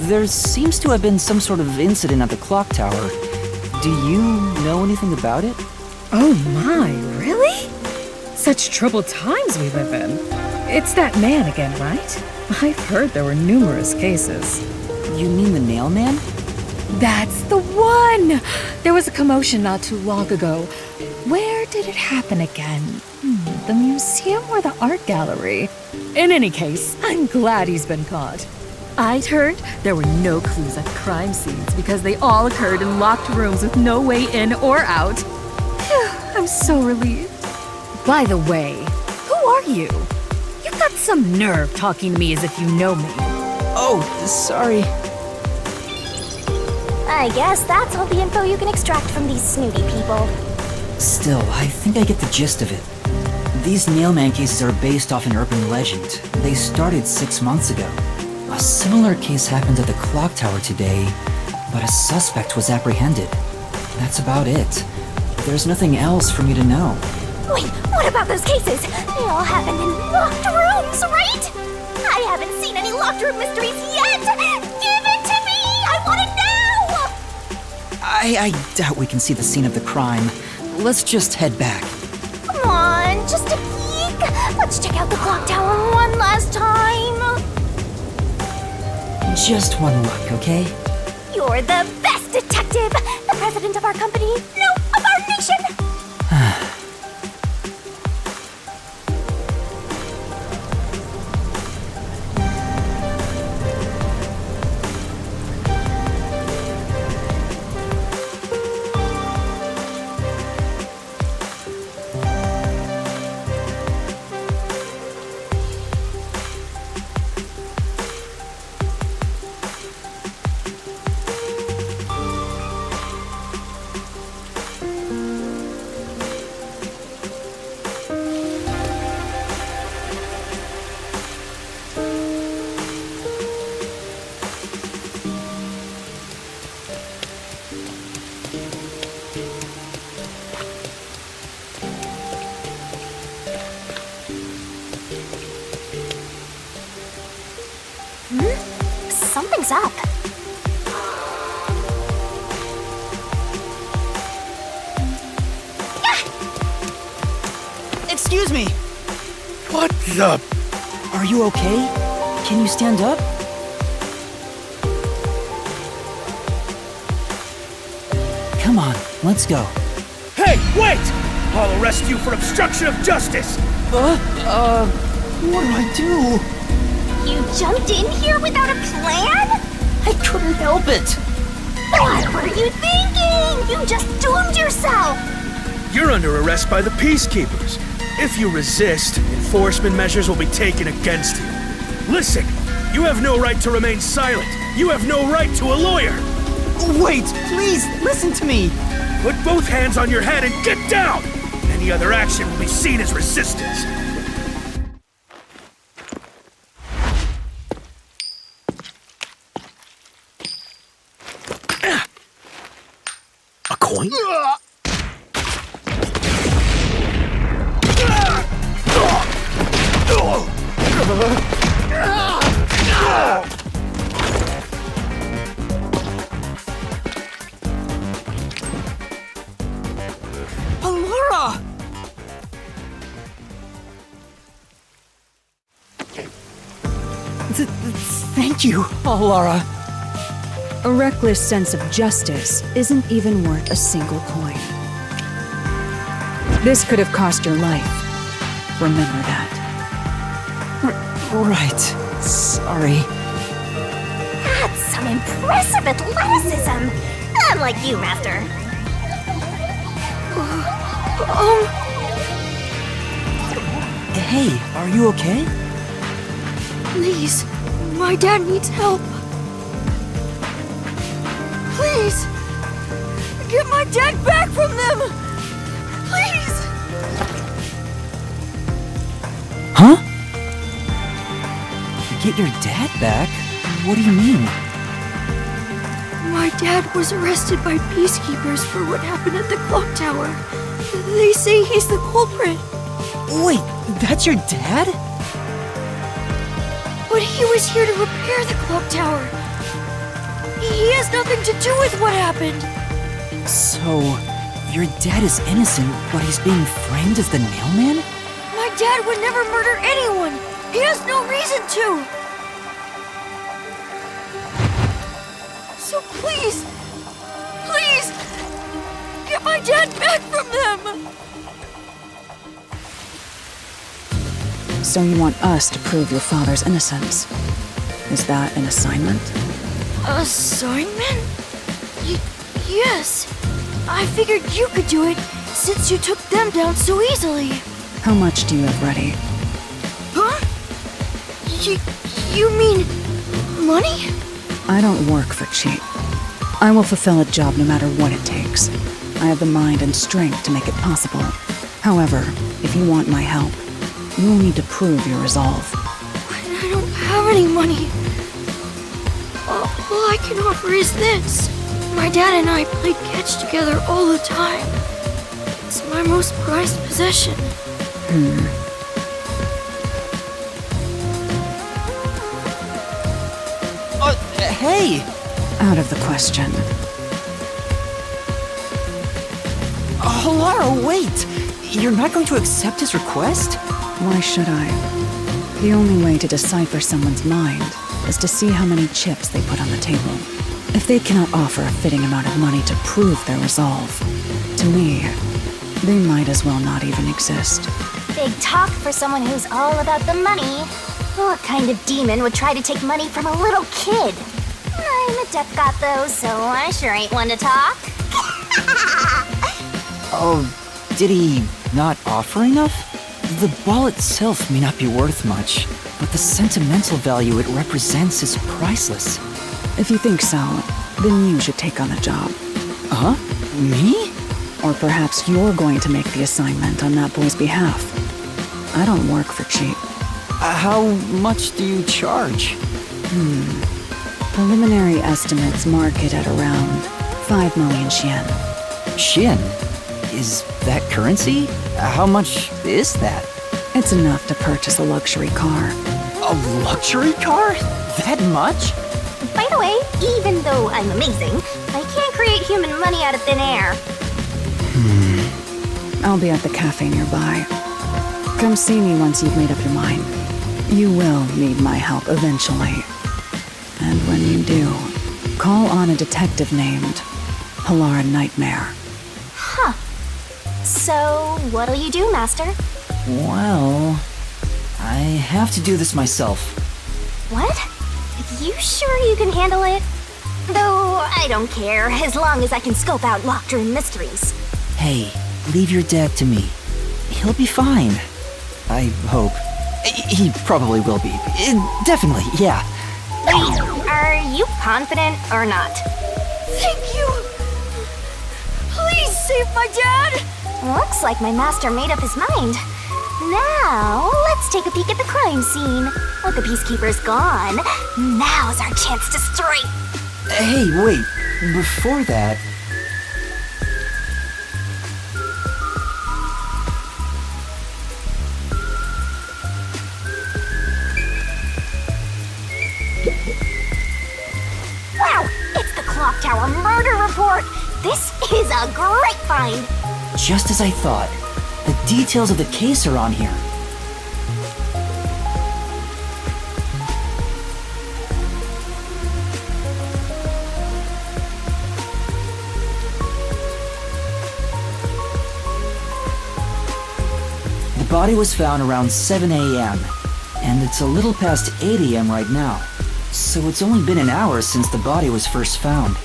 There seems to have been some sort of incident at the clock tower. Do you know anything about it? Oh my, really? Such troubled times we live in. It's that man again, right? I've heard there were numerous cases. You mean the nail man? That's the one! There was a commotion not too long ago. Where did it happen again? The museum or the art gallery? In any case, I'm glad he's been caught. I'd heard there were no clues at crime scenes because they all occurred in locked rooms with no way in or out. Phew, I'm so relieved. By the way, who are you? You've got some nerve talking to me as if you know me. Oh, sorry. I guess that's all the info you can extract from these snooty people. Still, I think I get the gist of it. These Nailman cases are based off an urban legend. They started 6 months ago. A similar case happened at the clock tower today, but a suspect was apprehended. That's about it. There's nothing else for me to know. Wait, what about those cases? They all happened in locked rooms, right? I haven't seen any locked room mysteries yet! Give it to me! I want it now! I doubt we can see the scene of the crime. Let's just head back. Come on, just a peek. Let's check out the clock tower one last time. Just one look, okay? You're the best detective! The president of our company, no, of our nation! Something's up. Excuse me! What the? Are you okay? Can you stand up? Come on, let's go. Hey, wait! I'll arrest you for obstruction of justice! What do I do? You jumped in here without a plan? I couldn't help it. What were you thinking? You just doomed yourself! You're under arrest by the Peacekeepers. If you resist, enforcement measures will be taken against you. Listen, you have no right to remain silent. You have no right to a lawyer. Wait, please, listen to me. Put both hands on your head and get down! Any other action will be seen as resistance. A coin? Allura! Thank you, Allura. A reckless sense of justice isn't even worth a single coin. This could have cost your life. Remember that. Right. Sorry. That's some impressive athleticism! Unlike you, Master. Hey, are you okay? Please, my dad needs help. Please, get my dad back from them! Please! Huh? Get your dad back? What do you mean? My dad was arrested by Peacekeepers for what happened at the clock tower. They say he's the culprit. Wait, that's your dad? But he was here to repair the clock tower. He has nothing to do with what happened. So, your dad is innocent, but he's being framed as the mailman? My dad would never murder anyone. He has no reason to. So please, please, get my dad back from them. So you want us to prove your father's innocence? Is that an assignment? Assignment? Yes. I figured you could do it since you took them down so easily. How much do you have ready? Huh? You mean money? I don't work for cheap. I will fulfill a job no matter what it takes. I have the mind and strength to make it possible. However, if you want my help, you will need to prove your resolve. I don't have any money. All I can offer is this. My dad and I played catch together all the time. It's my most prized possession. Hey! Out of the question. Halara, wait! You're not going to accept his request? Why should I? The only way to decipher someone's mind is to see how many chips they put on the table. If they cannot offer a fitting amount of money to prove their resolve, to me, they might as well not even exist. Big talk for someone who's all about the money. What kind of demon would try to take money from a little kid? I'm a death god though, so I sure ain't one to talk. Oh, did he not offer enough? The ball itself may not be worth much, but the sentimental value it represents is priceless. If you think so, then you should take on the job. Huh? Me? Or perhaps you're going to make the assignment on that boy's behalf. I don't work for cheap. How much do you charge? Preliminary estimates mark it at around 5 million yen. Yen? Is that currency? How much is that? It's enough to purchase a luxury car. A luxury car? That much? By the way, even though I'm amazing, I can't create human money out of thin air. I'll be at the cafe nearby. Come see me once you've made up your mind. You will need my help eventually. And when you do, call on a detective named Halara Nightmare. Huh. So, what'll you do, Master? Well, I have to do this myself. What? You sure you can handle it? Though, I don't care, as long as I can scope out locked room mysteries. Hey, leave your dad to me. He'll be fine. I hope. He probably will be. Definitely, yeah. Wait, are you confident or not? Thank you! Please save my dad! Looks like my master made up his mind. Now, let's take a peek at the crime scene. With the Peacekeeper's gone, now's our chance to strike. Hey, wait. Before that... Wow! It's the Clock Tower murder report! This is a great find! Just as I thought. The details of the case are on here. The body was found around 7 a.m., and it's a little past 8 a.m. right now. So it's only been an hour since the body was first found.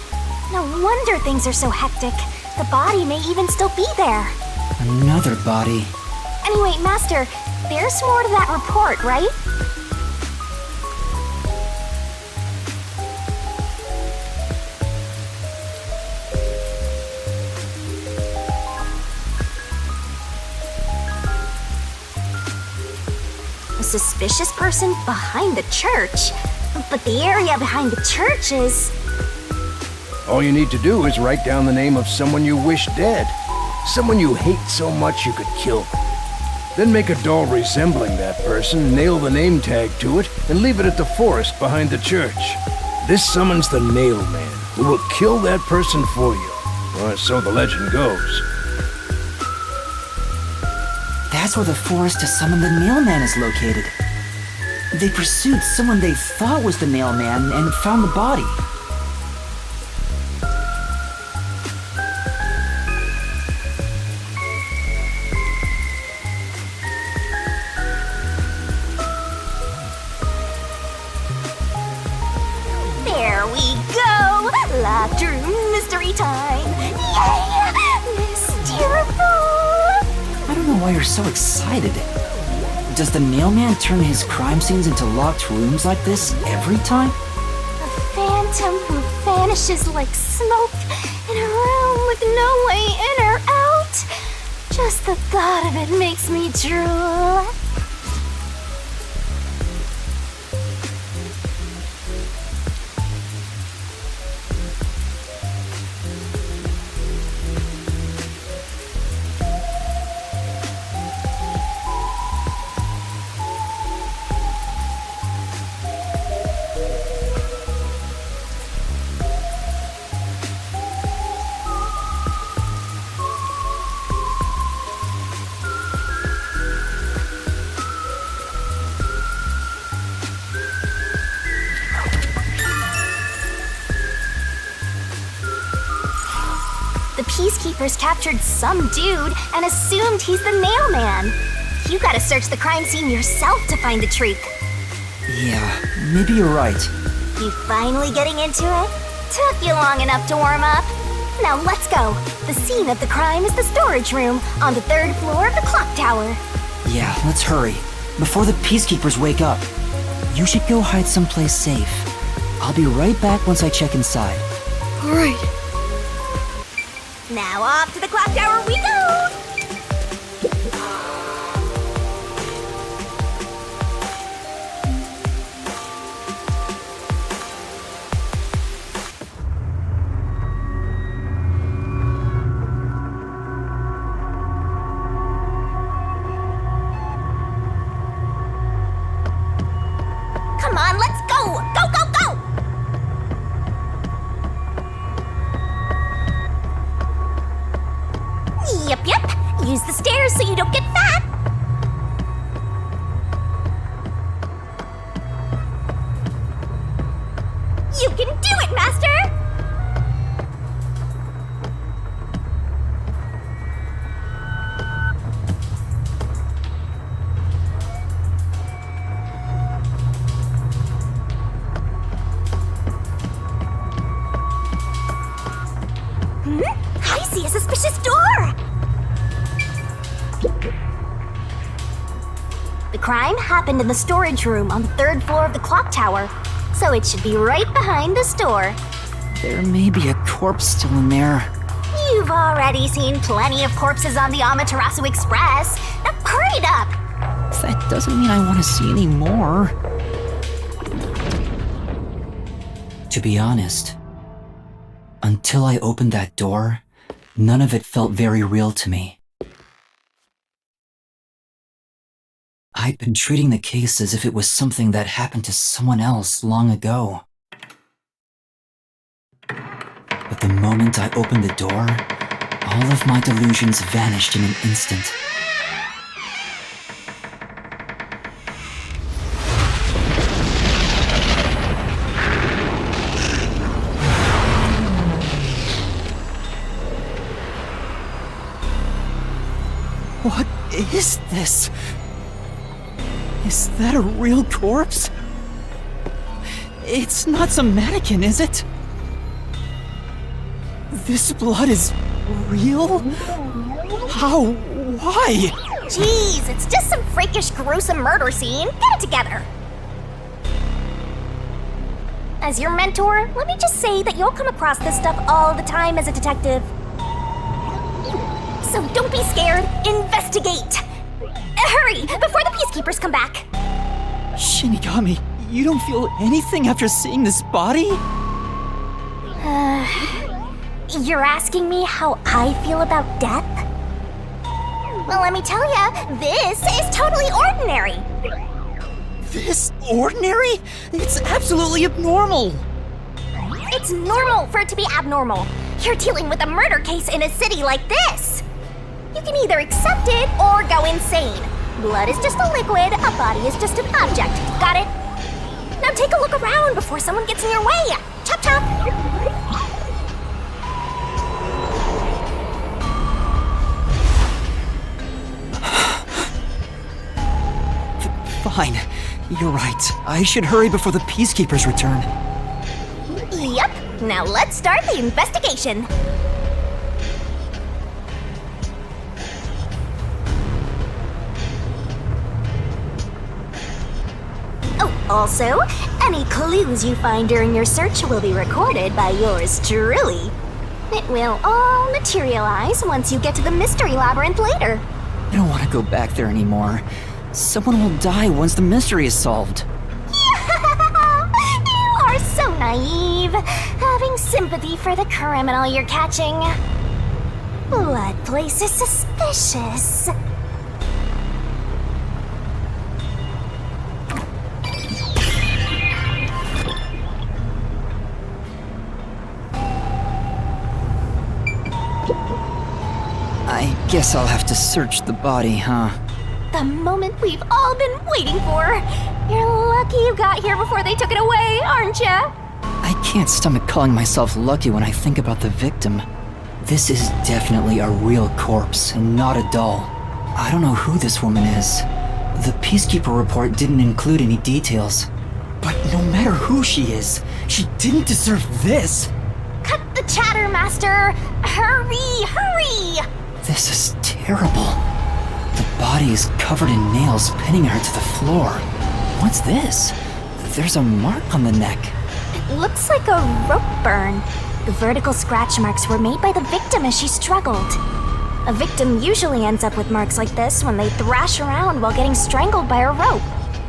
No wonder things are so hectic. The body may even still be there. Another body. Anyway, Master, there's more to that report, right? A suspicious person behind the church. But the area behind the church is... All you need to do is write down the name of someone you wish dead. Someone you hate so much you could kill. Then make a doll resembling that person, nail the name tag to it, and leave it at the forest behind the church. This summons the Nail Man, who will kill that person for you. Or so the legend goes. That's where the forest to summon the Nail Man is located. They pursued someone they thought was the Nail Man and found the body. There we go! Locked room mystery time! Yay! Mysteriful! I don't know why you're so excited. Does the Nail Man turn his crime scenes into locked rooms like this every time? A phantom who vanishes like smoke in a room with no way in or out. Just the thought of it makes me drool. Peacekeepers captured some dude and assumed he's the Nail Man. You gotta search the crime scene yourself to find the truth. Yeah, maybe you're right. You finally getting into it? Took you long enough to warm up. Now let's go. The scene of the crime is the storage room on the 3rd floor of the clock tower. Yeah, let's hurry. Before the Peacekeepers wake up. You should go hide someplace safe. I'll be right back once I check inside. All right. Now off to the clock tower we go! Come on, let's go! Go, go, go! Yep. Use the stairs so you don't get fat. You can do it, Master! I see a suspicious door! The crime happened in the storage room on the 3rd floor of the clock tower, so it should be right behind the store. There may be a corpse still in there. You've already seen plenty of corpses on the Amaterasu Express. Now hurry it up! That doesn't mean I want to see any more. To be honest, until I opened that door, none of it felt very real to me. I'd been treating the case as if it was something that happened to someone else long ago. But the moment I opened the door, all of my delusions vanished in an instant. What is this? Is that a real corpse? It's not some mannequin, is it? This blood is real? How? Why? Jeez, it's just some freakish, gruesome murder scene. Get it together. As your mentor, let me just say that you'll come across this stuff all the time as a detective. So don't be scared. Investigate. Hurry, before the Peacekeepers come back. Shinigami, you don't feel anything after seeing this body? You're asking me how I feel about death? Well, let me tell ya, this is totally ordinary. This ordinary? It's absolutely abnormal. It's normal for it to be abnormal. You're dealing with a murder case in a city like this. You can either accept it or go insane. Blood is just a liquid, a body is just an object. Got it? Now take a look around before someone gets in your way. Chop chop! Fine. You're right. I should hurry before the Peacekeepers return. Yep. Now let's start the investigation. Oh, also, any clues you find during your search will be recorded by yours truly. It will all materialize once you get to the mystery labyrinth later. I don't want to go back there anymore. Someone will die once the mystery is solved. You are so naive, having sympathy for the criminal you're catching. What place is suspicious? I guess I'll have to search the body, huh? The moment we've all been waiting for. You're lucky you got here before they took it away, aren't ya? I can't stomach calling myself lucky when I think about the victim. This is definitely a real corpse and not a doll. I don't know who this woman is. The Peacekeeper report didn't include any details. But no matter who she is, she didn't deserve this! Cut the chatter, Master! Hurry, hurry! This is terrible. The body is covered in nails pinning her to the floor. What's this? There's a mark on the neck. It looks like a rope burn. The vertical scratch marks were made by the victim as she struggled. A victim usually ends up with marks like this when they thrash around while getting strangled by a rope.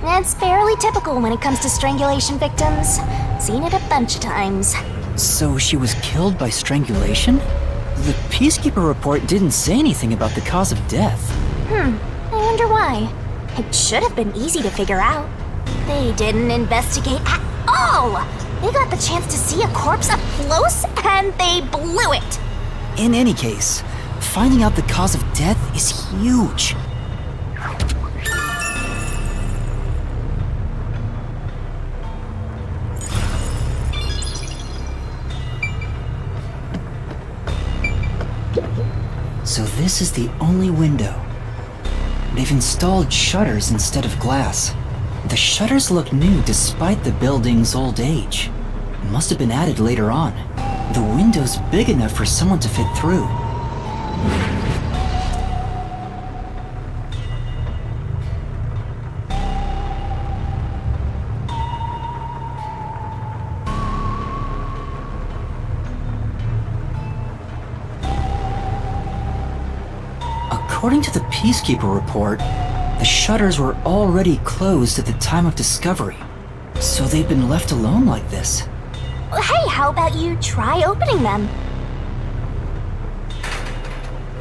It's fairly typical when it comes to strangulation victims. Seen it a bunch of times. So she was killed by strangulation? The Peacekeeper report didn't say anything about the cause of death. I wonder why. It should have been easy to figure out. They didn't investigate at all! They got the chance to see a corpse up close and they blew it! In any case, finding out the cause of death is huge. So this is the only window. They've installed shutters instead of glass. The shutters look new despite the building's old age. Must have been added later on. The window's big enough for someone to fit through. According to the Peacekeeper report, the shutters were already closed at the time of discovery. So they've been left alone like this. Hey, how about you try opening them?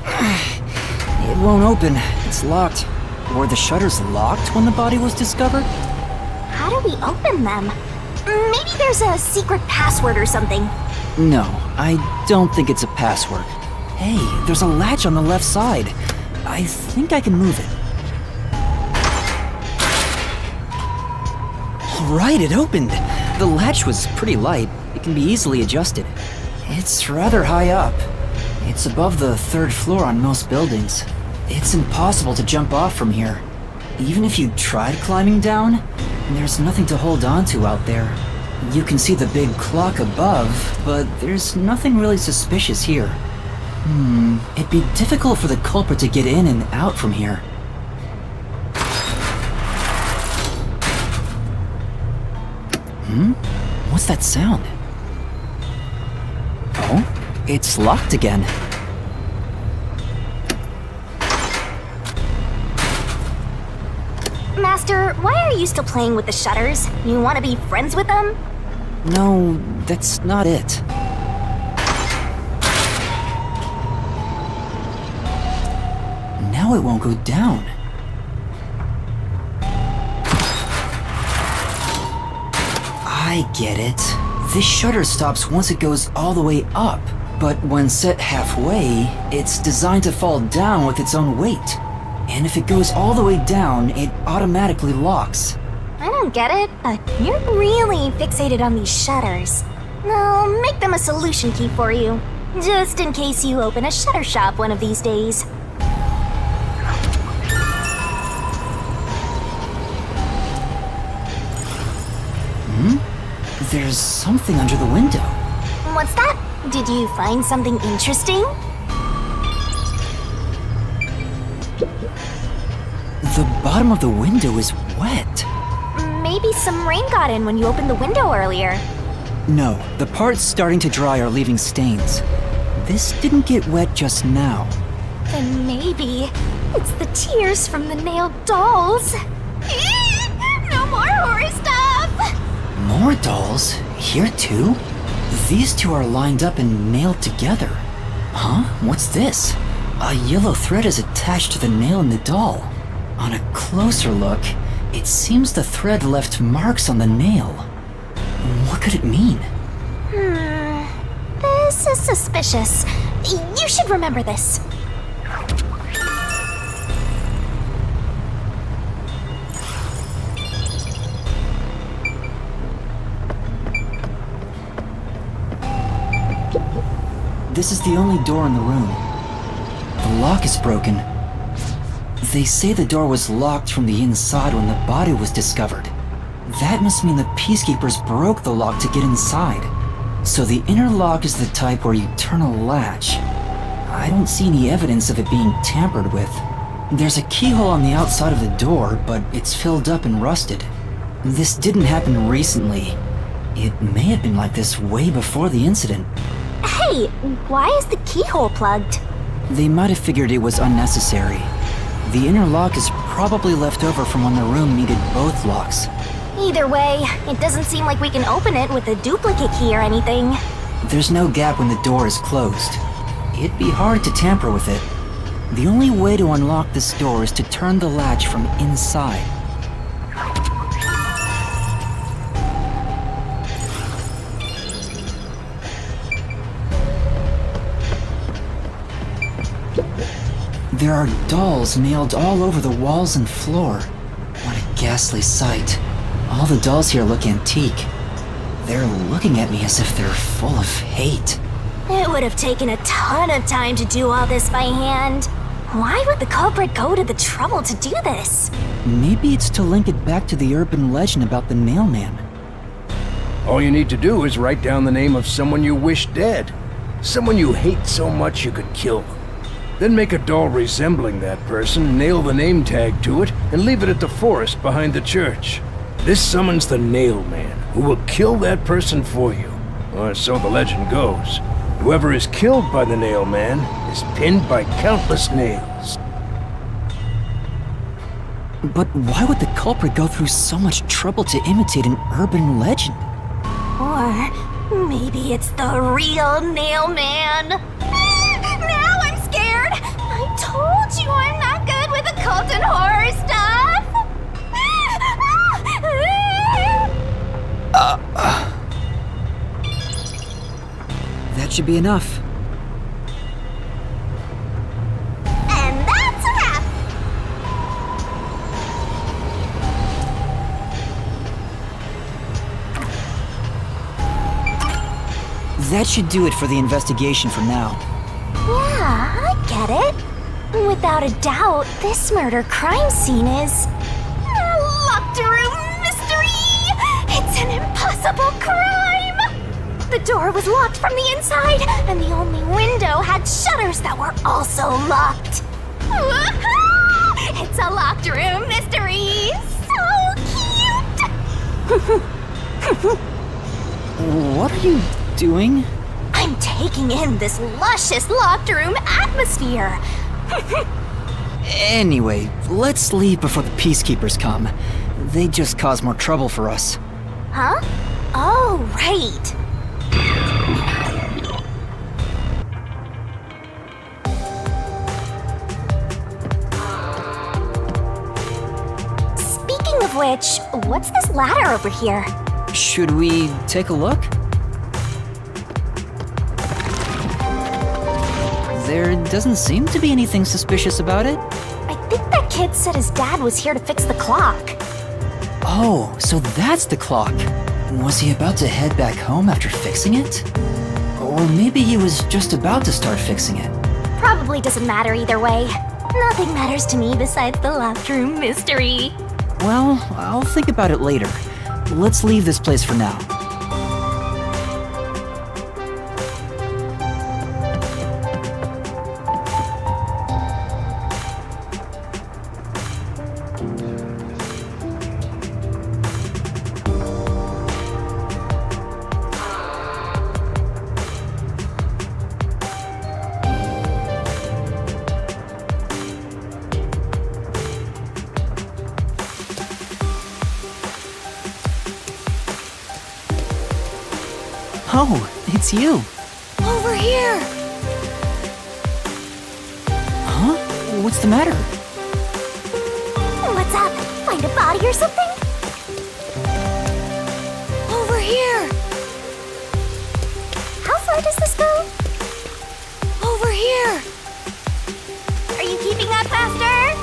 It won't open. It's locked. Were the shutters locked when the body was discovered? How do we open them? Maybe there's a secret password or something. No, I don't think it's a password. Hey, there's a latch on the left side. I think I can move it. Right, it opened. The latch was pretty light. It can be easily adjusted. It's rather high up. It's above the 3rd floor on most buildings. It's impossible to jump off from here. Even if you tried climbing down, there's nothing to hold on to out there. You can see the big clock above, but there's nothing really suspicious here. It'd be difficult for the culprit to get in and out from here. What's that sound? Oh, it's locked again. Master, why are you still playing with the shutters? You want to be friends with them? No, that's not it. Now it won't go down. I get it. This shutter stops once it goes all the way up, but when set halfway, it's designed to fall down with its own weight. And if it goes all the way down, it automatically locks. I don't get it, but you're really fixated on these shutters. I'll make them a solution key for you, just in case you open a shutter shop one of these days. There's something under the window. What's that? Did you find something interesting? The bottom of the window is wet. Maybe some rain got in when you opened the window earlier. No, the parts starting to dry are leaving stains. This didn't get wet just now. Then maybe it's the tears from the nailed dolls. No more horror stuff! More dolls? Here too? These two are lined up and nailed together. Huh? What's this? A yellow thread is attached to the nail in the doll. On a closer look, it seems the thread left marks on the nail. What could it mean? This is suspicious. You should remember this. This is the only door in the room. The lock is broken. They say the door was locked from the inside when the body was discovered. That must mean the Peacekeepers broke the lock to get inside. So the inner lock is the type where you turn a latch. I don't see any evidence of it being tampered with. There's a keyhole on the outside of the door, but it's filled up and rusted. This didn't happen recently. It may have been like this way before the incident. Hey, why is the keyhole plugged? They might have figured it was unnecessary. The inner lock is probably left over from when the room needed both locks. Either way, it doesn't seem like we can open it with a duplicate key or anything. There's no gap when the door is closed. It'd be hard to tamper with it. The only way to unlock this door is to turn the latch from inside. There are dolls nailed all over the walls and floor. What a ghastly sight. All the dolls here look antique. They're looking at me as if they're full of hate. It would have taken a ton of time to do all this by hand. Why would the culprit go to the trouble to do this? Maybe it's to link it back to the urban legend about the Nailman. All you need to do is write down the name of someone you wish dead. Someone you hate so much you could kill. Then make a doll resembling that person, nail the name tag to it, and leave it at the forest behind the church. This summons the Nailman, who will kill that person for you. Or so the legend goes. Whoever is killed by the Nailman is pinned by countless nails. But why would the culprit go through so much trouble to imitate an urban legend? Or maybe it's the real Nailman. Now I'm scared! I told you I'm not good with occult and horror stuff! That should be enough. And that's a wrap! That should do it for the investigation for now. Yeah, I get it. Without a doubt, this murder crime scene is a locked room mystery! It's an impossible crime! The door was locked from the inside, and the only window had shutters that were also locked. It's a locked room mystery! So cute! What are you doing? I'm taking in this luscious locked room atmosphere. Anyway, let's leave before the Peacekeepers come. They just cause more trouble for us. Huh? Oh, right. Speaking of which, what's this ladder over here? Should we take a look? There doesn't seem to be anything suspicious about it. I think that kid said his dad was here to fix the clock. Oh, so that's the clock. Was he about to head back home after fixing it? Or maybe he was just about to start fixing it. Probably doesn't matter either way. Nothing matters to me besides the locked room mystery. Well, I'll think about it later. Let's leave this place for now. Oh, it's you. Over here! Huh? What's the matter? What's up? Find a body or something? Over here! How far does this go? Over here! Are you keeping up, Master?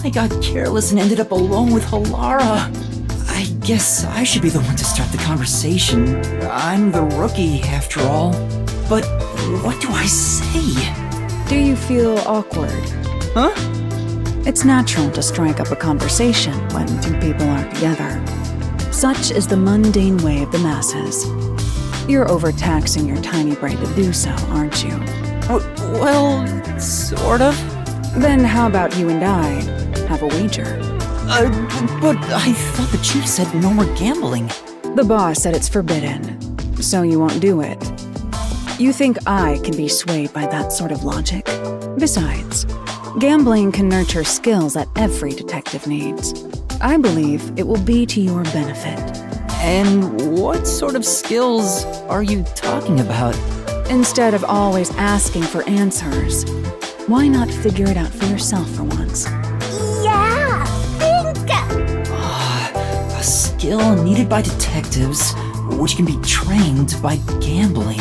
I got careless and ended up alone with Halara. I guess I should be the one to start the conversation. I'm the rookie, after all. But what do I say? Do you feel awkward? Huh? It's natural to strike up a conversation when two people are together. Such is the mundane way of the masses. You're overtaxing your tiny brain to do so, aren't you? Well, sort of. Then how about you and I have a wager? But I thought the chief said no more gambling. The boss said it's forbidden, so you won't do it. You think I can be swayed by that sort of logic? Besides, gambling can nurture skills that every detective needs. I believe it will be to your benefit. And what sort of skills are you talking about? Instead of always asking for answers, why not figure it out for yourself for once? Yeah, think. A skill needed by detectives, which can be trained by gambling.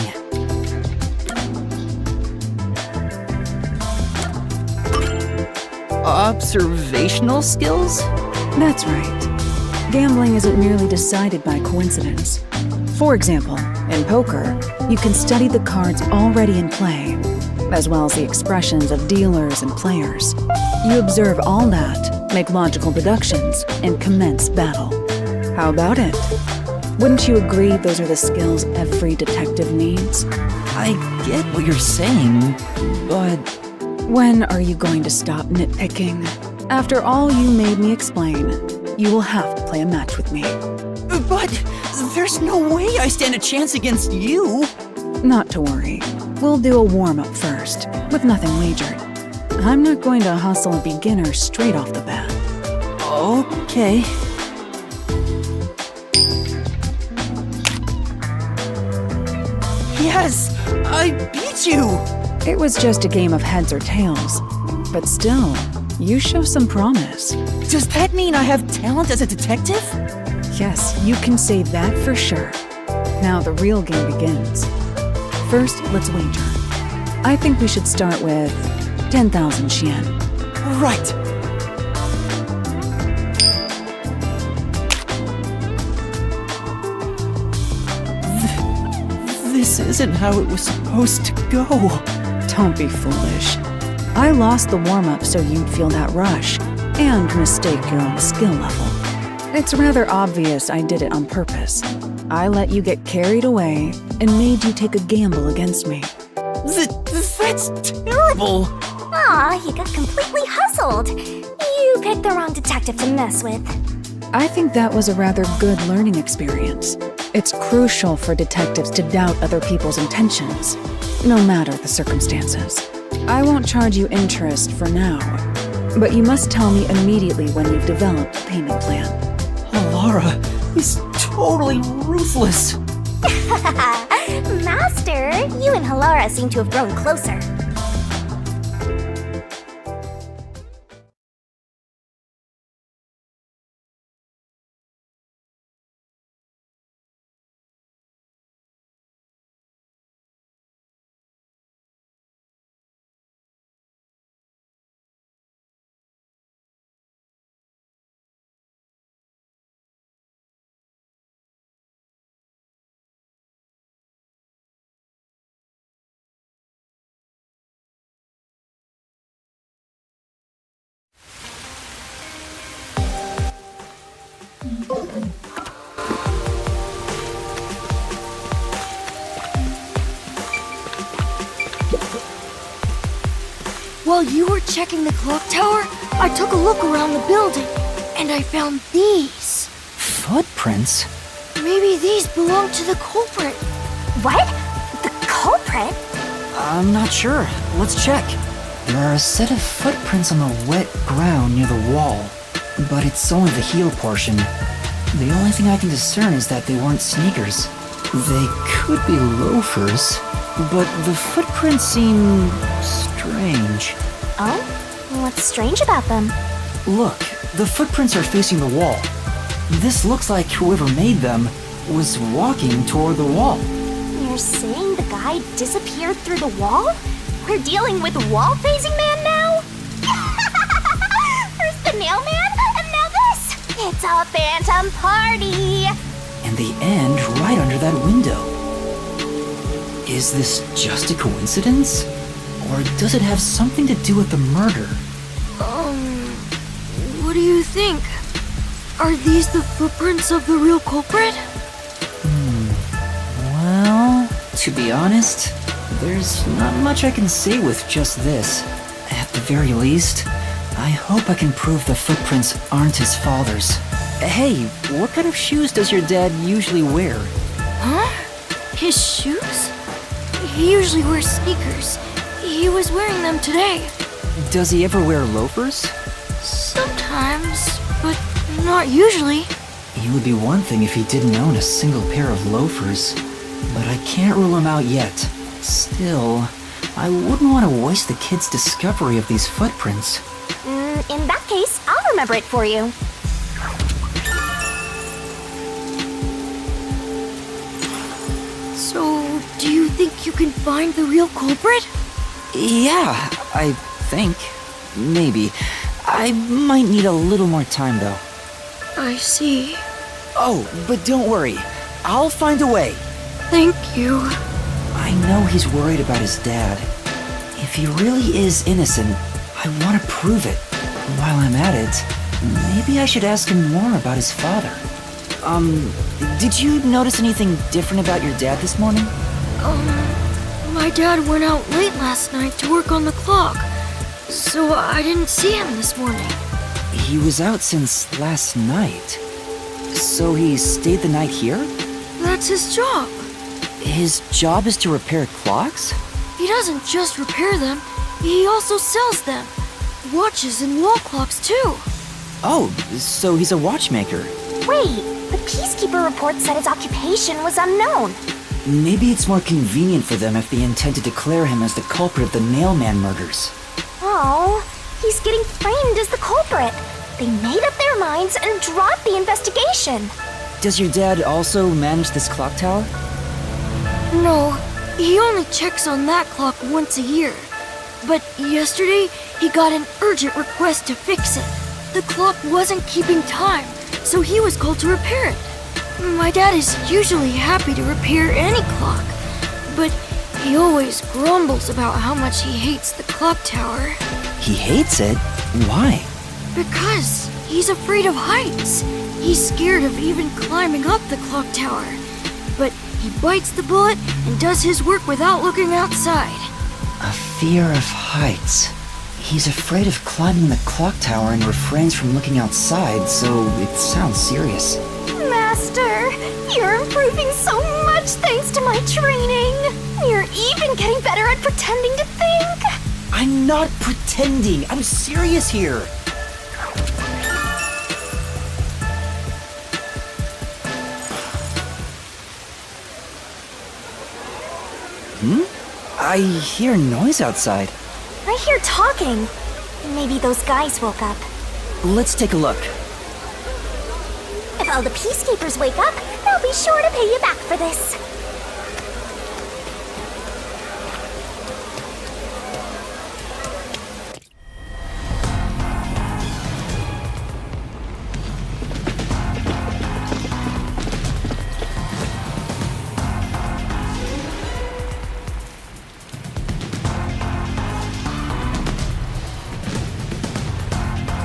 Observational skills? That's right. Gambling isn't merely decided by coincidence. For example, in poker, you can study the cards already in play, as well as the expressions of dealers and players. You observe all that, make logical deductions, and commence battle. How about it? Wouldn't you agree those are the skills every detective needs? I get what you're saying, but... When are you going to stop nitpicking? After all you made me explain, you will have to play a match with me. But there's no way I stand a chance against you. Not to worry. We'll do a warm-up first, with nothing wagered. I'm not going to hustle a beginner straight off the bat. Okay. Yes! I beat you! It was just a game of heads or tails. But still, you show some promise. Does that mean I have talent as a detective? Yes, you can say that for sure. Now the real game begins. First, let's wager. I think we should start with 10,000 Xian. Right. This isn't how it was supposed to go. Don't be foolish. I lost the warm-up so you'd feel that rush and mistake your own skill level. It's rather obvious I did it on purpose. I let you get carried away and made you take a gamble against me. That's terrible! Aw, you got completely hustled. You picked the wrong detective to mess with. I think that was a rather good learning experience. It's crucial for detectives to doubt other people's intentions, no matter the circumstances. I won't charge you interest for now, but you must tell me immediately when you've developed a payment plan. Halara is totally ruthless. Master, you and Halara seem to have grown closer. While you were checking the clock tower, I took a look around the building, and I found these. Footprints? Maybe these belong to the culprit. What? The culprit? I'm not sure. Let's check. There are a set of footprints on the wet ground near the wall, but it's only the heel portion. The only thing I can discern is that they weren't sneakers. They could be loafers, but the footprints seem strange. Oh? What's strange about them? Look, the footprints are facing the wall. This looks like whoever made them was walking toward the wall. You're saying the guy disappeared through the wall? We're dealing with wall-facing man now? First the Nailman, and now this! It's a phantom party! And they end right under that window. Is this just a coincidence? Or does it have something to do with the murder? What do you think? Are these the footprints of the real culprit? Well, to be honest, there's not much I can say with just this. At the very least, I hope I can prove the footprints aren't his father's. Hey, what kind of shoes does your dad usually wear? Huh? His shoes? He usually wears sneakers. He was wearing them today. Does he ever wear loafers? Sometimes, but not usually. It would be one thing if he didn't own a single pair of loafers, but I can't rule him out yet. Still, I wouldn't want to waste the kid's discovery of these footprints. In that case, I'll remember it for you. So, do you think you can find the real culprit? Yeah, I think. Maybe. I might need a little more time, though. I see. Oh, but don't worry. I'll find a way. Thank you. I know he's worried about his dad. If he really is innocent, I want to prove it. While I'm at it, maybe I should ask him more about his father. Did you notice anything different about your dad this morning? My dad went out late last night to work on the clock, so I didn't see him this morning. He was out since last night. So he stayed the night here? That's his job. His job is to repair clocks? He doesn't just repair them, he also sells them. Watches and wall clocks, too. Oh, so he's a watchmaker. Wait, the Peacekeeper report said his occupation was unknown. Maybe it's more convenient for them if they intend to declare him as the culprit of the Nailman murders. Oh, he's getting framed as the culprit. They made up their minds and dropped the investigation. Does your dad also manage this clock tower? No, he only checks on that clock once a year. But yesterday, he got an urgent request to fix it. The clock wasn't keeping time, so he was called to repair it. My dad is usually happy to repair any clock, but he always grumbles about how much he hates the clock tower. He hates it? Why? Because he's afraid of heights. He's scared of even climbing up the clock tower. But he bites the bullet and does his work without looking outside. A fear of heights. He's afraid of climbing the clock tower and refrains from looking outside, so it sounds serious. Master, you're improving so much thanks to my training. You're even getting better at pretending to think. I'm not pretending. I'm serious here. I hear noise outside. I hear talking. Maybe those guys woke up. Let's take a look. If all the Peacekeepers wake up, they'll be sure to pay you back for this.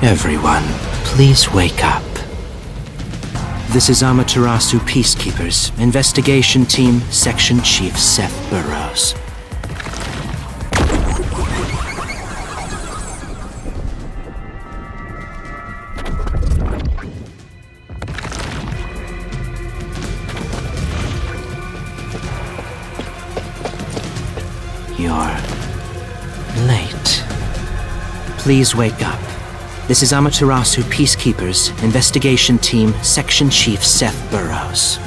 Everyone, please wake up. This is Amaterasu Peacekeepers, Investigation Team, Section Chief Seth Burrows. You're late. Please wake up. This is Amaterasu Peacekeepers, Investigation Team, Section Chief Seth Burrows.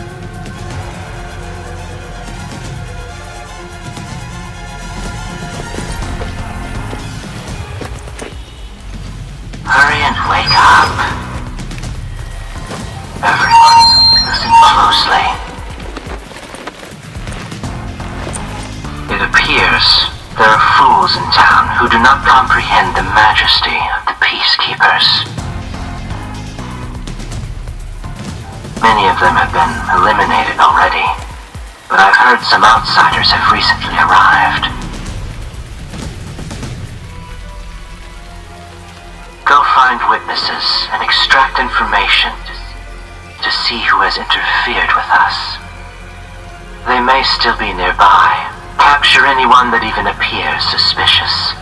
Hurry and wake up. Everyone, listen closely. It appears there are fools in town who do not comprehend the majesty of the Peacekeepers. Many of them have been eliminated already, but I've heard some outsiders have recently arrived. Go find witnesses and extract information to see who has interfered with us. They may still be nearby. Capture anyone that even appears suspicious.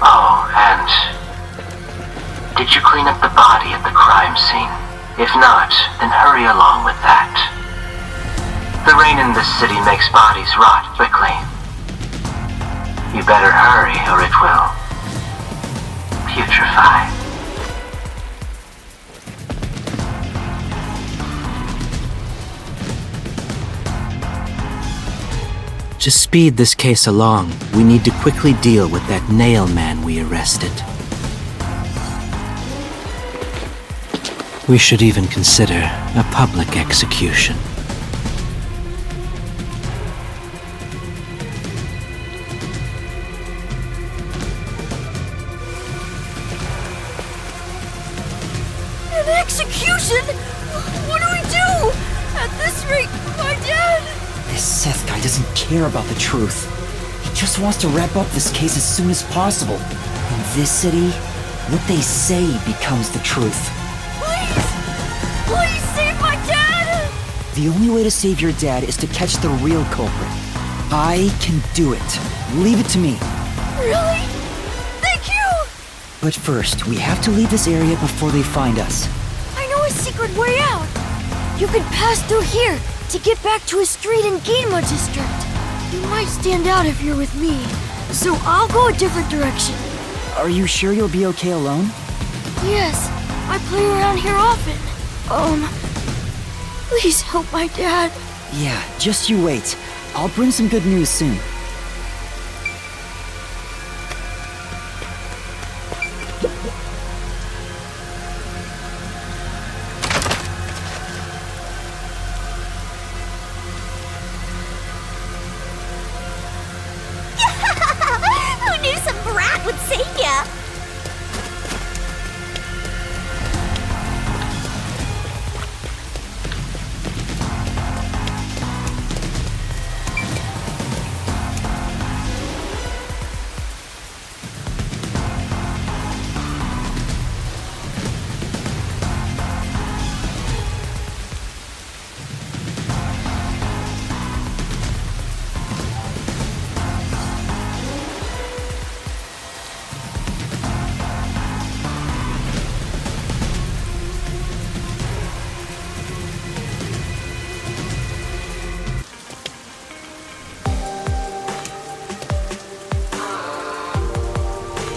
Oh, and did you clean up the body at the crime scene? If not, then hurry along with that. The rain in this city makes bodies rot quickly. You better hurry or it will putrefy. To speed this case along, we need to quickly deal with that nail man we arrested. We should even consider a public execution. An execution? What do we do? At this rate, my dad... This Seth guy doesn't care about the truth. He just wants to wrap up this case as soon as possible. In this city, what they say becomes the truth. Please save my dad! The only way to save your dad is to catch the real culprit. I can do it. Leave it to me. Really? Thank you! But first, we have to leave this area before they find us. I know a secret way out. You can pass through here to get back to a street in Ginma District. You might stand out if you're with me, so I'll go a different direction. Are you sure you'll be okay alone? Yes, I play around here often. Please help my dad. Yeah, just you wait. I'll bring some good news soon. Who knew some brat would save ya?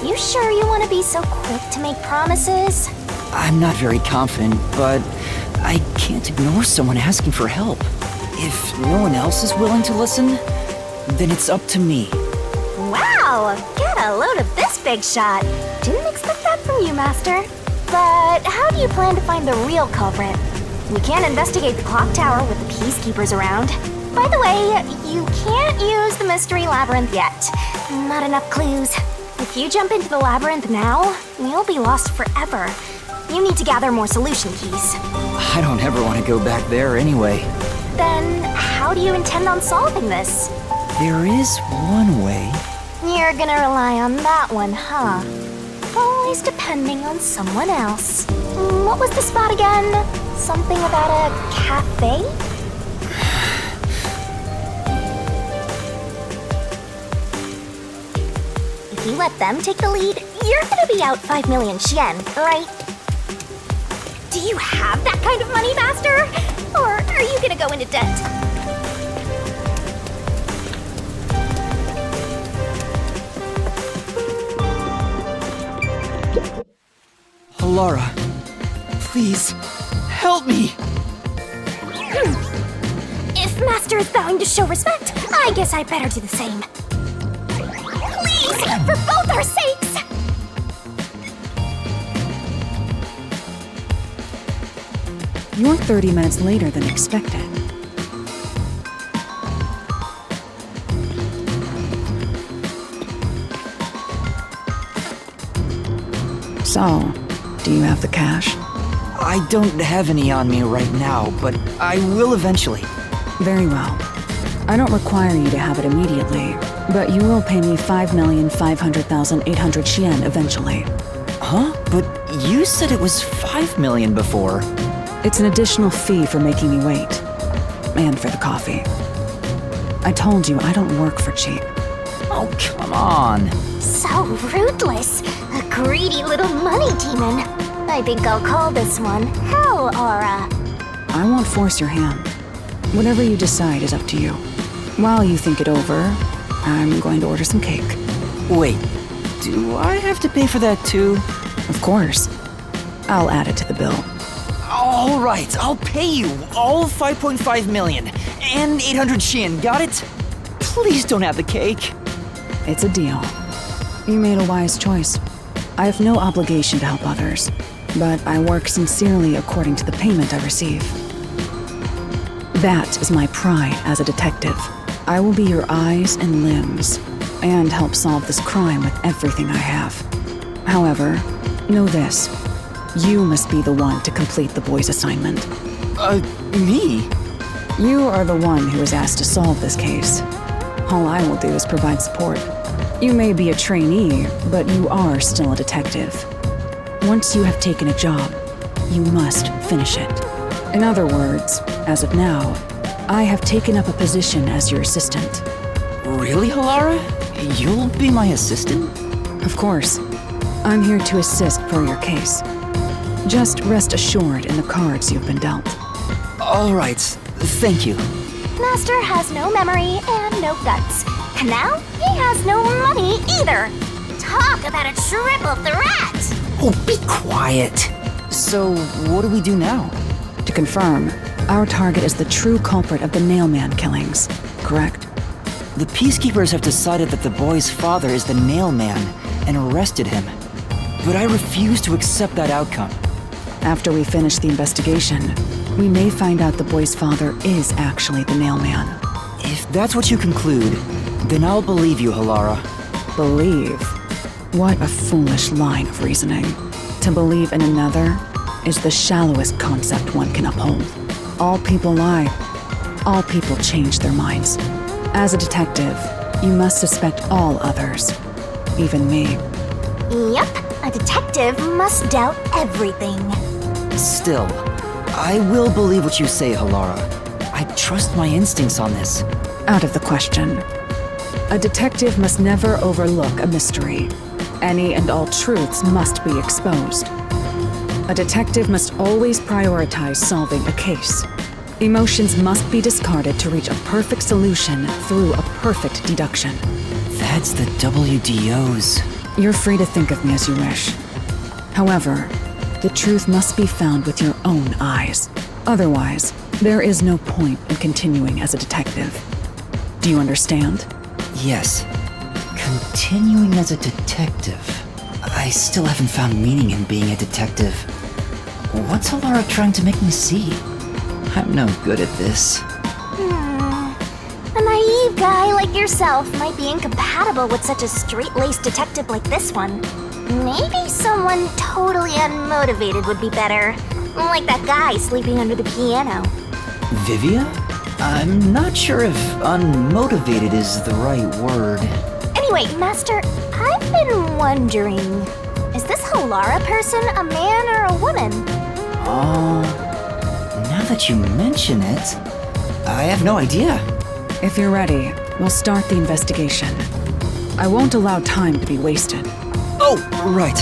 You sure you want to be so quick to make promises? I'm not very confident, but I can't ignore someone asking for help. If no one else is willing to listen, then it's up to me. Wow! Get a load of this big shot. Didn't expect that from you, Master. But how do you plan to find the real culprit? We can't investigate the clock tower with the peacekeepers around. By the way, you can't use the mystery labyrinth yet. Not enough clues. If you jump into the labyrinth now, you'll be lost forever. You need to gather more solution keys. I don't ever want to go back there anyway. Then, how do you intend on solving this? There is one way. You're gonna rely on that one, huh? Always depending on someone else. What was the spot again? Something about a cafe? If you let them take the lead, you're gonna be out 5 million yen, right? Do you have that kind of money, Master? Or are you gonna go into debt? Alara, please, help me! If Master is vowing to show respect, I guess I better do the same. Please, for both our sakes! You're 30 minutes later than expected. So, Do you have the cash? I don't have any on me right now, but I will eventually. Very well. I don't require you to have it immediately, but you will pay me 5,500,800 Yen eventually. Huh? But you said it was 5 million before. It's an additional fee for making me wait. And for the coffee. I told you I don't work for cheap. Oh, come on. So rootless. A greedy little money demon. I think I'll call this one Hell Aura. I won't force your hand. Whatever you decide is up to you. While you think it over, I'm going to order some cake. Wait, do I have to pay for that too? Of course. I'll add it to the bill. All right, I'll pay you all 5.5 million and 800 Shin, got it? Please don't have the cake. It's a deal. You made a wise choice. I have no obligation to help others, but I work sincerely according to the payment I receive. That is my pride as a detective. I will be your eyes and limbs, and help solve this crime with everything I have. However, know this. You must be the one to complete the boy's assignment. Me? You are the one who was asked to solve this case. All I will do is provide support. You may be a trainee, but you are still a detective. Once you have taken a job, you must finish it. In other words, as of now, I have taken up a position as your assistant. Really, Halara? You'll be my assistant? Of course. I'm here to assist per your case. Just rest assured in the cards you've been dealt. All right, thank you. Master has no memory and no guts. And now he has no money either. Talk about a triple threat! Oh, be quiet. So, what do we do now? To confirm, our target is the true culprit of the Nailman killings, correct? The Peacekeepers have decided that the boy's father is the Nailman and arrested him. But I refuse to accept that outcome. After we finish the investigation, we may find out the boy's father is actually the Nailman. If that's what you conclude, then I'll believe you, Halara. Believe? What a foolish line of reasoning. To believe in another is the shallowest concept one can uphold. All people lie. All people change their minds. As a detective, you must suspect all others. Even me. Yep, a detective must doubt everything. Still, I will believe what you say, Halara. I trust my instincts on this. Out of the question. A detective must never overlook a mystery. Any and all truths must be exposed. A detective must always prioritize solving a case. Emotions must be discarded to reach a perfect solution through a perfect deduction. That's the WDOs. You're free to think of me as you wish. However, the truth must be found with your own eyes. Otherwise, there is no point in continuing as a detective. Do you understand? Yes. Continuing as a detective. I still haven't found meaning in being a detective. What's Halara trying to make me see? I'm no good at this. A naive guy like yourself might be incompatible with such a straight-laced detective like this one. Maybe someone totally unmotivated would be better. Like that guy sleeping under the piano. Vivia? I'm not sure if unmotivated is the right word. Anyway, Master, I've been wondering, is this Halara person a man or a woman? Now that you mention it, I have no idea. If you're ready, we'll start the investigation. I won't allow time to be wasted. Oh, right.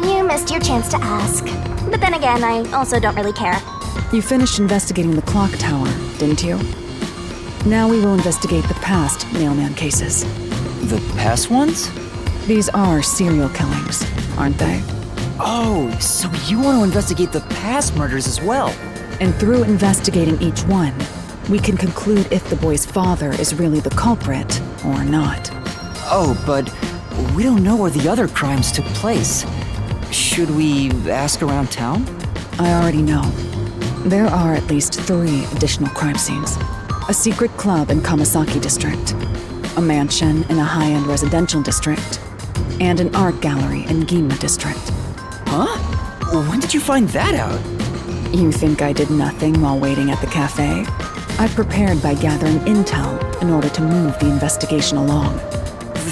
You missed your chance to ask. But then again, I also don't really care. You finished investigating the clock tower, didn't you? Now we will investigate the past Nailman cases. The past ones? These are serial killings, aren't they? Oh, so you want to investigate the past murders as well? And through investigating each one, we can conclude if the boy's father is really the culprit or not. Oh, but we don't know where the other crimes took place. Should we ask around town? I already know. There are at least 3 additional crime scenes. A secret club in Kamasaki district, a mansion in a high-end residential district, and an art gallery in Ginma district. Huh? When did you find that out? You think I did nothing while waiting at the cafe? I prepared by gathering intel in order to move the investigation along.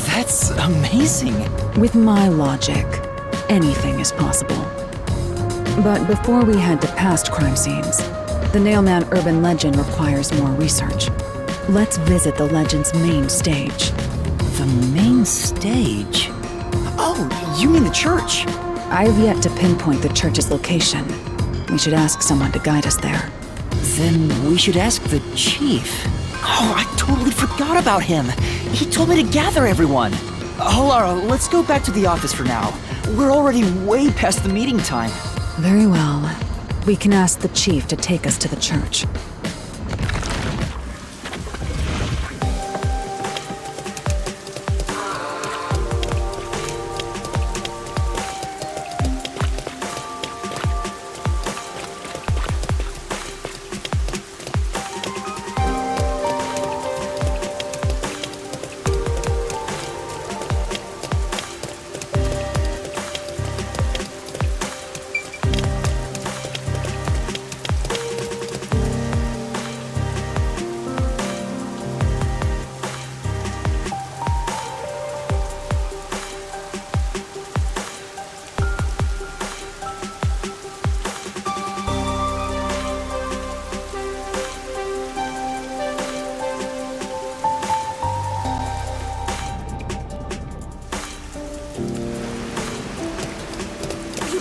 That's amazing. With my logic, anything is possible. But before we head to past crime scenes, the Nailman urban legend requires more research. Let's visit the legend's main stage. The main stage? Oh, you mean the church? I have yet to pinpoint the church's location. We should ask someone to guide us there. Then we should ask the chief. Oh, I totally forgot about him. He told me to gather everyone. Lara, let's go back to the office for now. We're already way past the meeting time. Very well. We can ask the chief to take us to the church.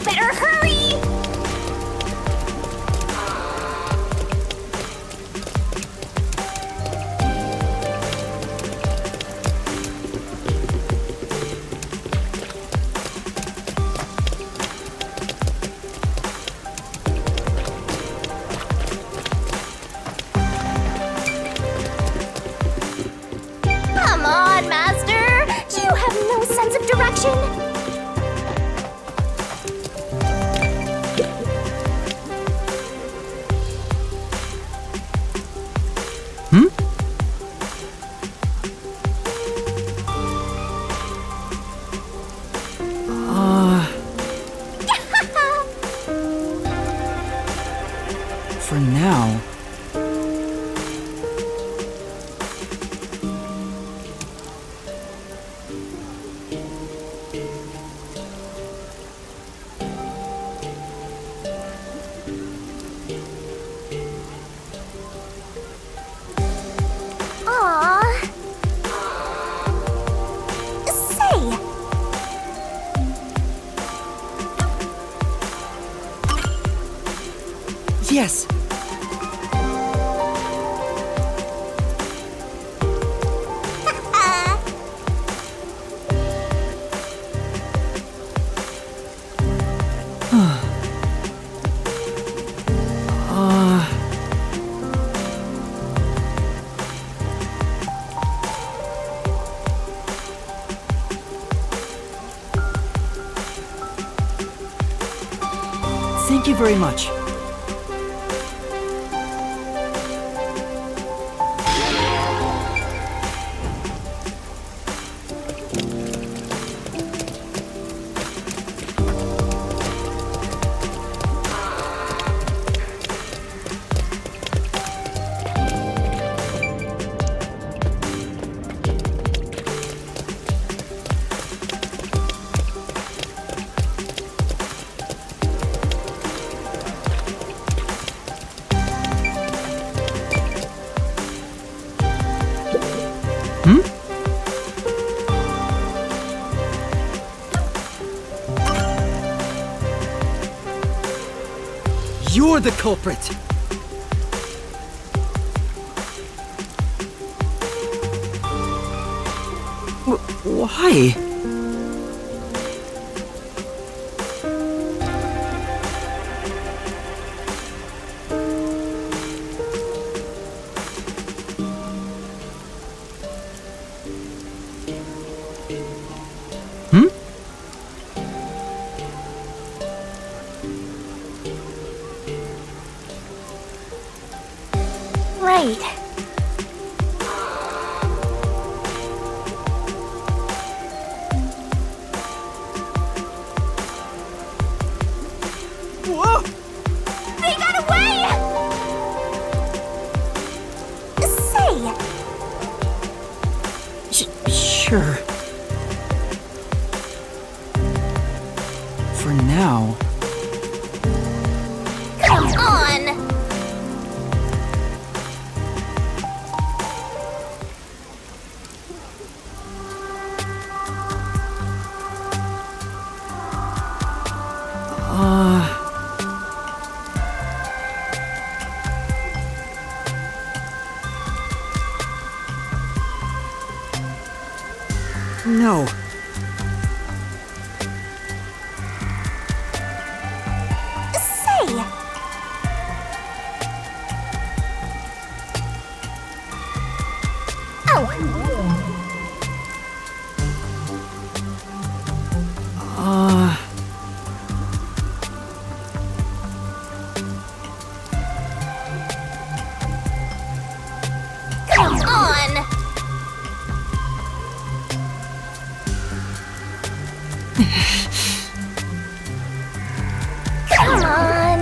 Better hurry! Come on, Master! Do you have no sense of direction? For now. Yes. Thank you very much. You're the culprit! Why? Right. Sure. For now. Come on! No. Say! Come on! Come on!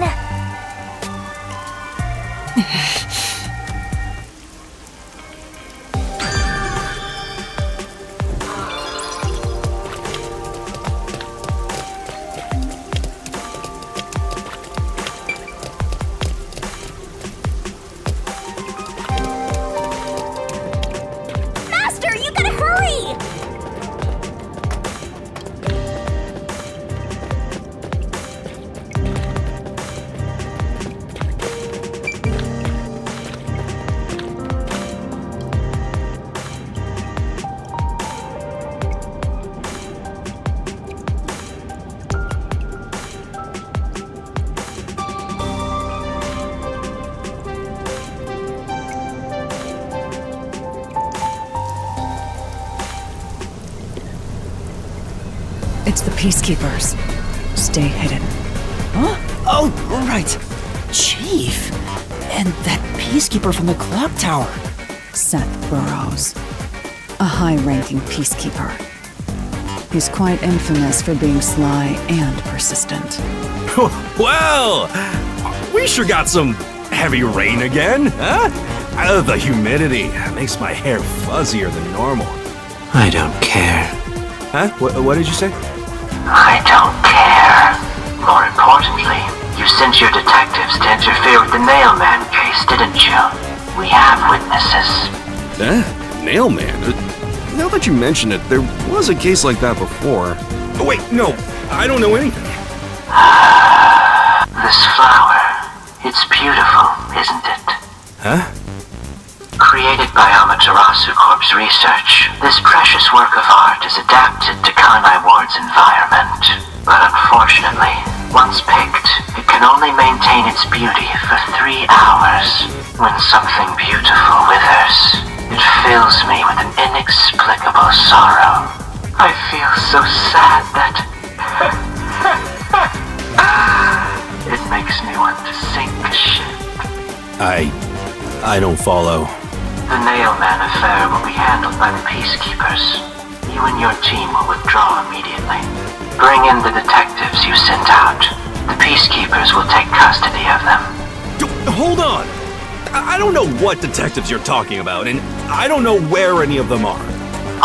Master, you gotta hurry! It's the Peacekeepers. Stay hidden. Huh? Oh, right. Chief! And that Peacekeeper from the clock tower. Seth Burrows. A high-ranking Peacekeeper. He's quite infamous for being sly and persistent. Well, we sure got some heavy rain again, huh? The humidity makes my hair fuzzier than normal. I don't care. Huh? What did you say? I don't care. More importantly, you sent your detectives to interfere with the Nailman case, didn't you? We have witnesses. Nailman? Now that you mention it, there was a case like that before. Oh, wait, no, I don't know anything. This flower, it's beautiful, isn't it? Huh? Created by Amaterasu Corp's research, this precious work of art is adapted to Kanai Ward's environment. But unfortunately, once picked, it can only maintain its beauty for 3 hours. When something beautiful withers, it fills me with an inexplicable sorrow. I feel so sad that it makes me want to sink a ship. I don't follow. The Nailman affair will be handled by the Peacekeepers. You and your team will withdraw immediately. Bring in the detectives you sent out. The Peacekeepers will take custody of them. Hold on! I don't know what detectives you're talking about, and I don't know where any of them are.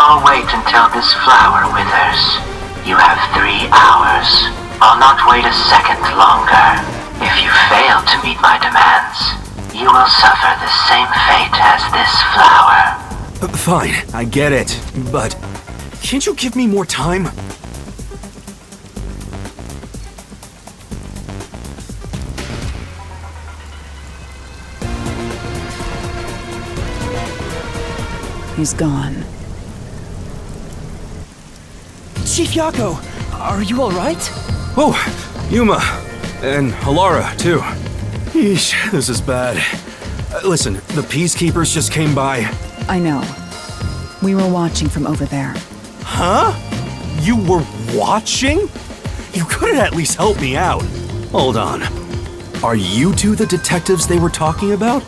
I'll wait until this flower withers. You have 3 hours. I'll not wait a second longer. If you fail to meet my demands, you will suffer the same fate as this flower. Fine, I get it, but can't you give me more time? He's gone. Chief Yako, are you alright? Oh, Yuma. And Halara, too. Yeesh, this is bad. Listen, the Peacekeepers just came by. I know. We were watching from over there. Huh? You were watching? You could have at least helped me out. Hold on. Are you two the detectives they were talking about?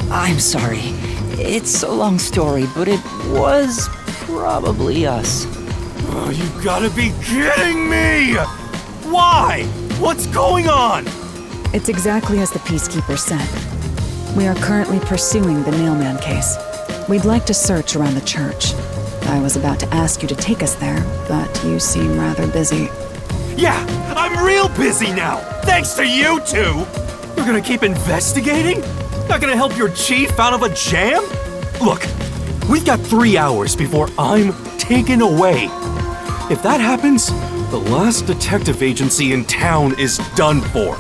I'm sorry. It's a long story, but it was probably us. Oh, you gotta be kidding me! Why? What's going on? It's exactly as the Peacekeeper said. We are currently pursuing the Nailman case. We'd like to search around the church. I was about to ask you to take us there, but you seem rather busy. Yeah, I'm real busy now, thanks to you two! You're gonna keep investigating? Not gonna help your chief out of a jam? Look, we've got 3 hours before I'm taken away. If that happens, the last detective agency in town is done for.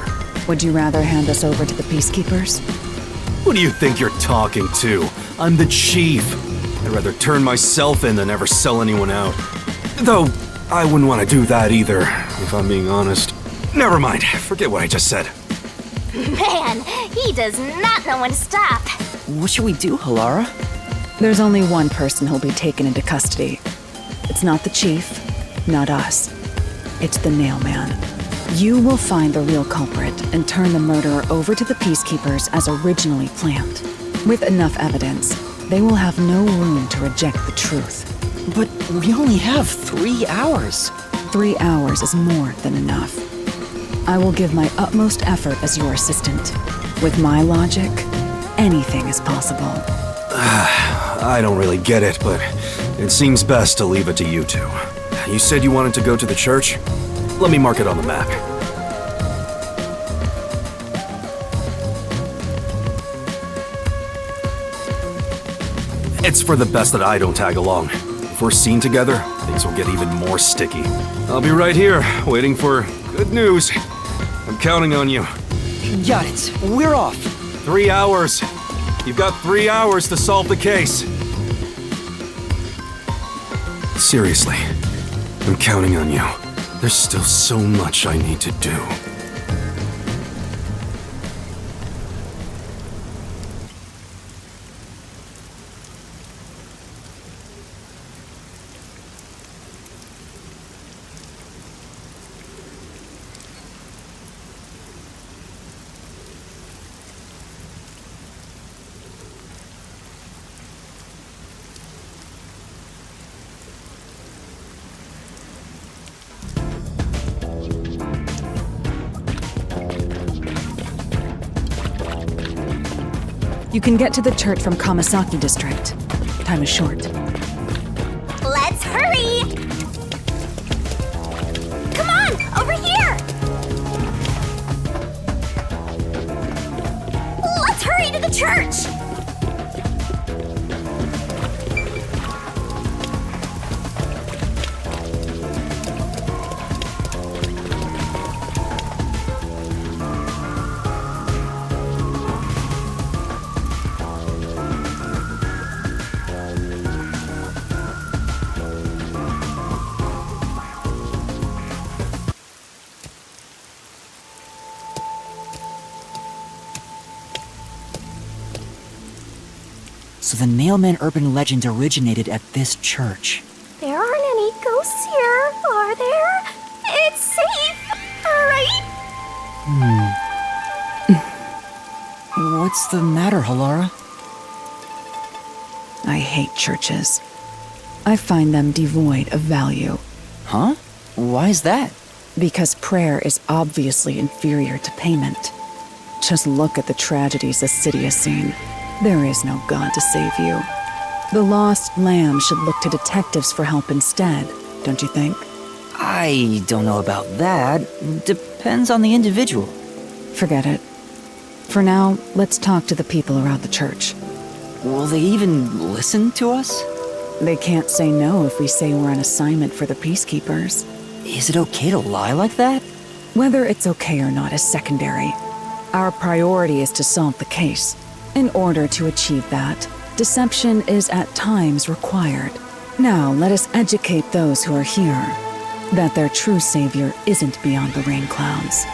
Would you rather hand us over to the Peacekeepers? Who do you think you're talking to? I'm the chief. I'd rather turn myself in than ever sell anyone out. Though, I wouldn't want to do that either, if I'm being honest. Never mind, forget what I just said. Man, he does not know when to stop. What should we do, Halara? There's only one person who'll be taken into custody. It's not the chief, not us. It's the Nailman. You will find the real culprit and turn the murderer over to the Peacekeepers as originally planned. With enough evidence, they will have no room to reject the truth. But we only have 3 hours. 3 hours is more than enough. I will give my utmost effort as your assistant. With my logic, anything is possible. I don't really get it, but it seems best to leave it to you two. You said you wanted to go to the church? Let me mark it on the map. It's for the best that I don't tag along. If we're seen together, things will get even more sticky. I'll be right here, waiting for good news. I'm counting on you. Got it. We're off. 3 hours. You've got 3 hours to solve the case. Seriously, I'm counting on you. There's still so much I need to do. You can get to the church from Kamasaki District. Time is short. Let's hurry! Come on, over here! Let's hurry to the church! So the Nailman urban legend originated at this church. There aren't any ghosts here, are there? It's safe, right? What's the matter, Halara? I hate churches. I find them devoid of value. Huh? Why is that? Because prayer is obviously inferior to payment. Just look at the tragedies this city has seen. There is no God to save you. The lost lamb should look to detectives for help instead, don't you think? I don't know about that. Depends on the individual. Forget it. For now, let's talk to the people around the church. Will they even listen to us? They can't say no if we say we're on assignment for the Peacekeepers. Is it okay to lie like that? Whether it's okay or not is secondary. Our priority is to solve the case. In order to achieve that, deception is at times required. Now, let us educate those who are here that their true savior isn't beyond the rain clouds.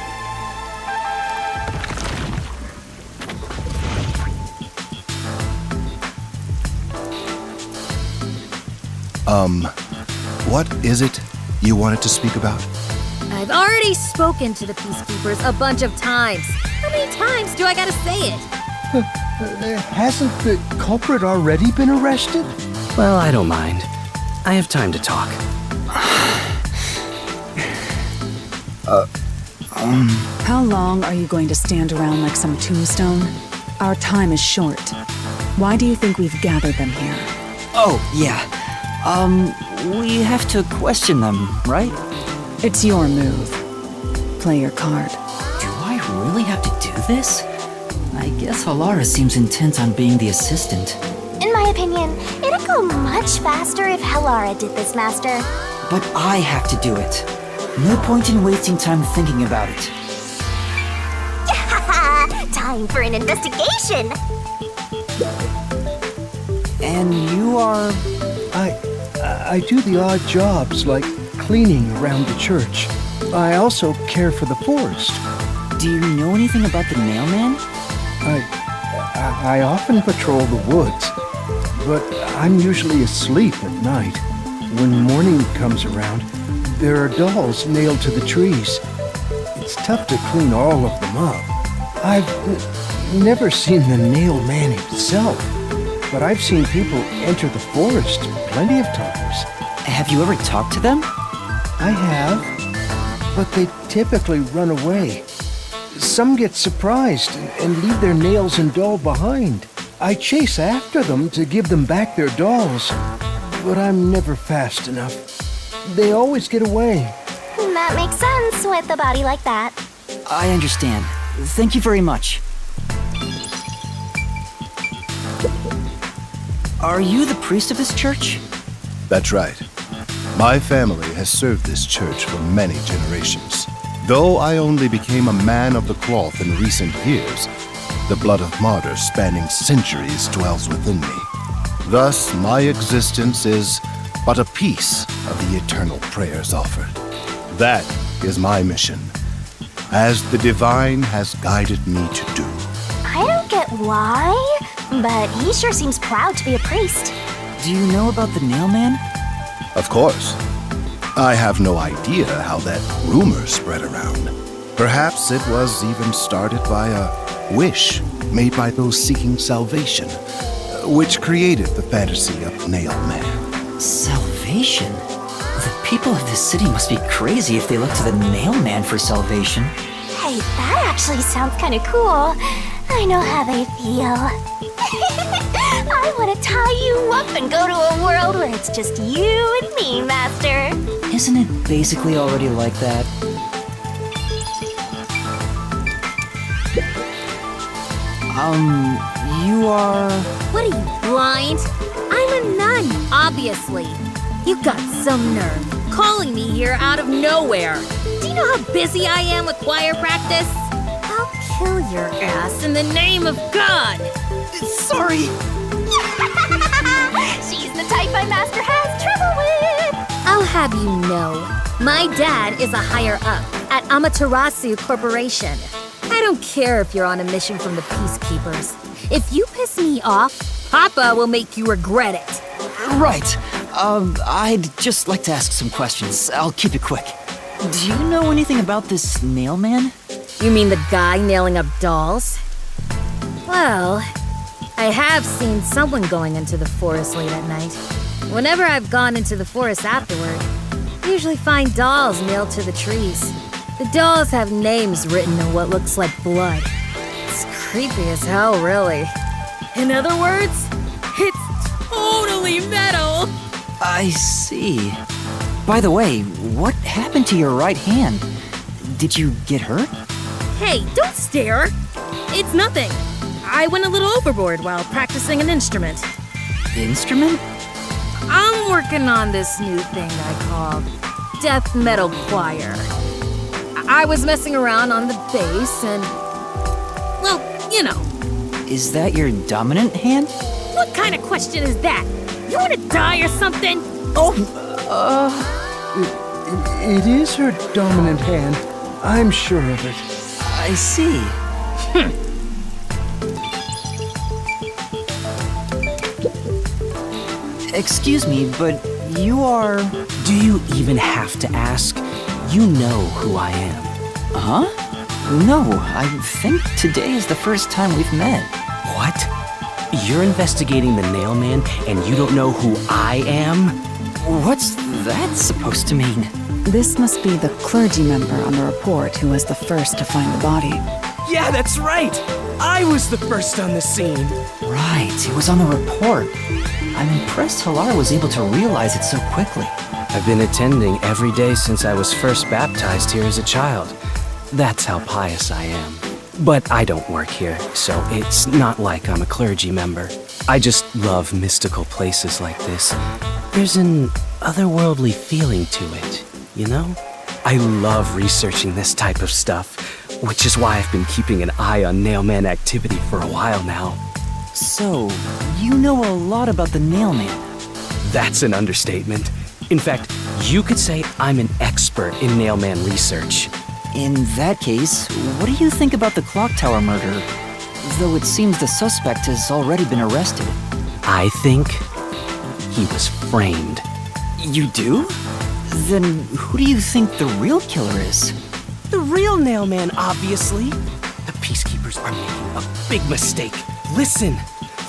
What is it you wanted to speak about? I've already spoken to the Peacekeepers a bunch of times. How many times do I gotta say it? Hasn't the culprit already been arrested? Well, I don't mind. I have time to talk. How long are you going to stand around like some tombstone? Our time is short. Why do you think we've gathered them here? Oh, yeah. We have to question them, right? It's your move. Play your card. Do I really have to do this? I guess Halara seems intent on being the assistant. In my opinion, it'd go much faster if Halara did this, Master. But I have to do it. No point in wasting time thinking about it. Time for an investigation! And you are... I do the odd jobs like cleaning around the church. I also care for the forest. Do you know anything about the mailman? I often patrol the woods, but I'm usually asleep at night. When morning comes around, there are dolls nailed to the trees. It's tough to clean all of them up. I've never seen the nail man himself, but I've seen people enter the forest plenty of times. Have you ever talked to them? I have, but they typically run away. Some get surprised and leave their nails and doll behind. I chase after them to give them back their dolls, but I'm never fast enough. They always get away. That makes sense with a body like that. I understand. Thank you very much. Are you the priest of this church? That's right. My family has served this church for many generations. Though I only became a man of the cloth in recent years, the blood of martyrs spanning centuries dwells within me. Thus, my existence is but a piece of the eternal prayers offered. That is my mission, as the divine has guided me to do. I don't get why, but he sure seems proud to be a priest. Do you know about the nail man? Of course. I have no idea how that rumor spread around. Perhaps it was even started by a wish made by those seeking salvation, which created the fantasy of Nail Man. Salvation? The people of this city must be crazy if they look to the Nail Man for salvation. Hey, that actually sounds kind of cool. I know how they feel. I want to tie you up and go to a world where it's just you and me, Master. Isn't it basically already like that? You are... What are you, blind? I'm a nun, obviously. You got some nerve, calling me here out of nowhere. Do you know how busy I am with choir practice? I'll kill your ass in the name of God. Sorry. She's the type my master has trouble with. I'll have you know, my dad is a higher up at Amaterasu Corporation. I don't care if you're on a mission from the Peacekeepers. If you piss me off, Papa will make you regret it. Right. I'd just like to ask some questions. I'll keep it quick. Do you know anything about this nail man? You mean the guy nailing up dolls? Well, I have seen someone going into the forest late at night. Whenever I've gone into the forest afterward, I usually find dolls nailed to the trees. The dolls have names written in what looks like blood. It's creepy as hell, really. In other words, it's totally metal. I see. By the way, what happened to your right hand? Did you get hurt? Hey, don't stare. It's nothing. I went a little overboard while practicing an instrument. Instrument? I'm working on this new thing I call death metal choir. I was messing around on the bass and, well, you know. Is that your dominant hand? What kind of question is that? You want to die or something? It is her dominant hand. I'm sure of it. I see. Excuse me, but you are... Do you even have to ask? You know who I am. Huh? No, I think today is the first time we've met. What? You're investigating the Nail Man and you don't know who I am? What's that supposed to mean? This must be the clergy member on the report who was the first to find the body. Yeah, that's right! I was the first on the scene. Right, it was on the report. I'm impressed Halara was able to realize it so quickly. I've been attending every day since I was first baptized here as a child. That's how pious I am. But I don't work here, so it's not like I'm a clergy member. I just love mystical places like this. There's an otherworldly feeling to it, you know? I love researching this type of stuff, which is why I've been keeping an eye on Nailman activity for a while now. So, you know a lot about the Nailman. That's an understatement. In fact, you could say I'm an expert in Nailman research. In that case, what do you think about the Clock Tower murder? Though it seems the suspect has already been arrested. I think he was framed. You do? Then who do you think the real killer is? The real Nailman, obviously. The Peacekeepers are making a big mistake. Listen,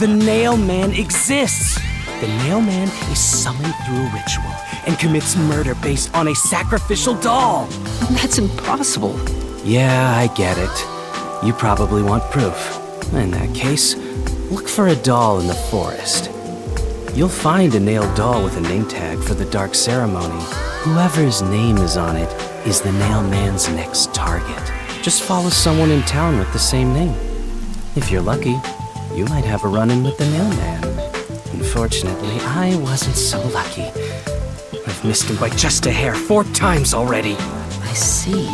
the Nailman exists. The Nailman is summoned through a ritual and commits murder based on a sacrificial doll. That's impossible. Yeah, I get it. You probably want proof. In that case, look for a doll in the forest. You'll find a nailed doll with a name tag for the Dark Ceremony. Whoever's name is on it is the Nailman's next target. Just follow someone in town with the same name. If you're lucky, you might have a run-in with the Nailman. Unfortunately, I wasn't so lucky. I've missed him by just a hair 4 times already. I see.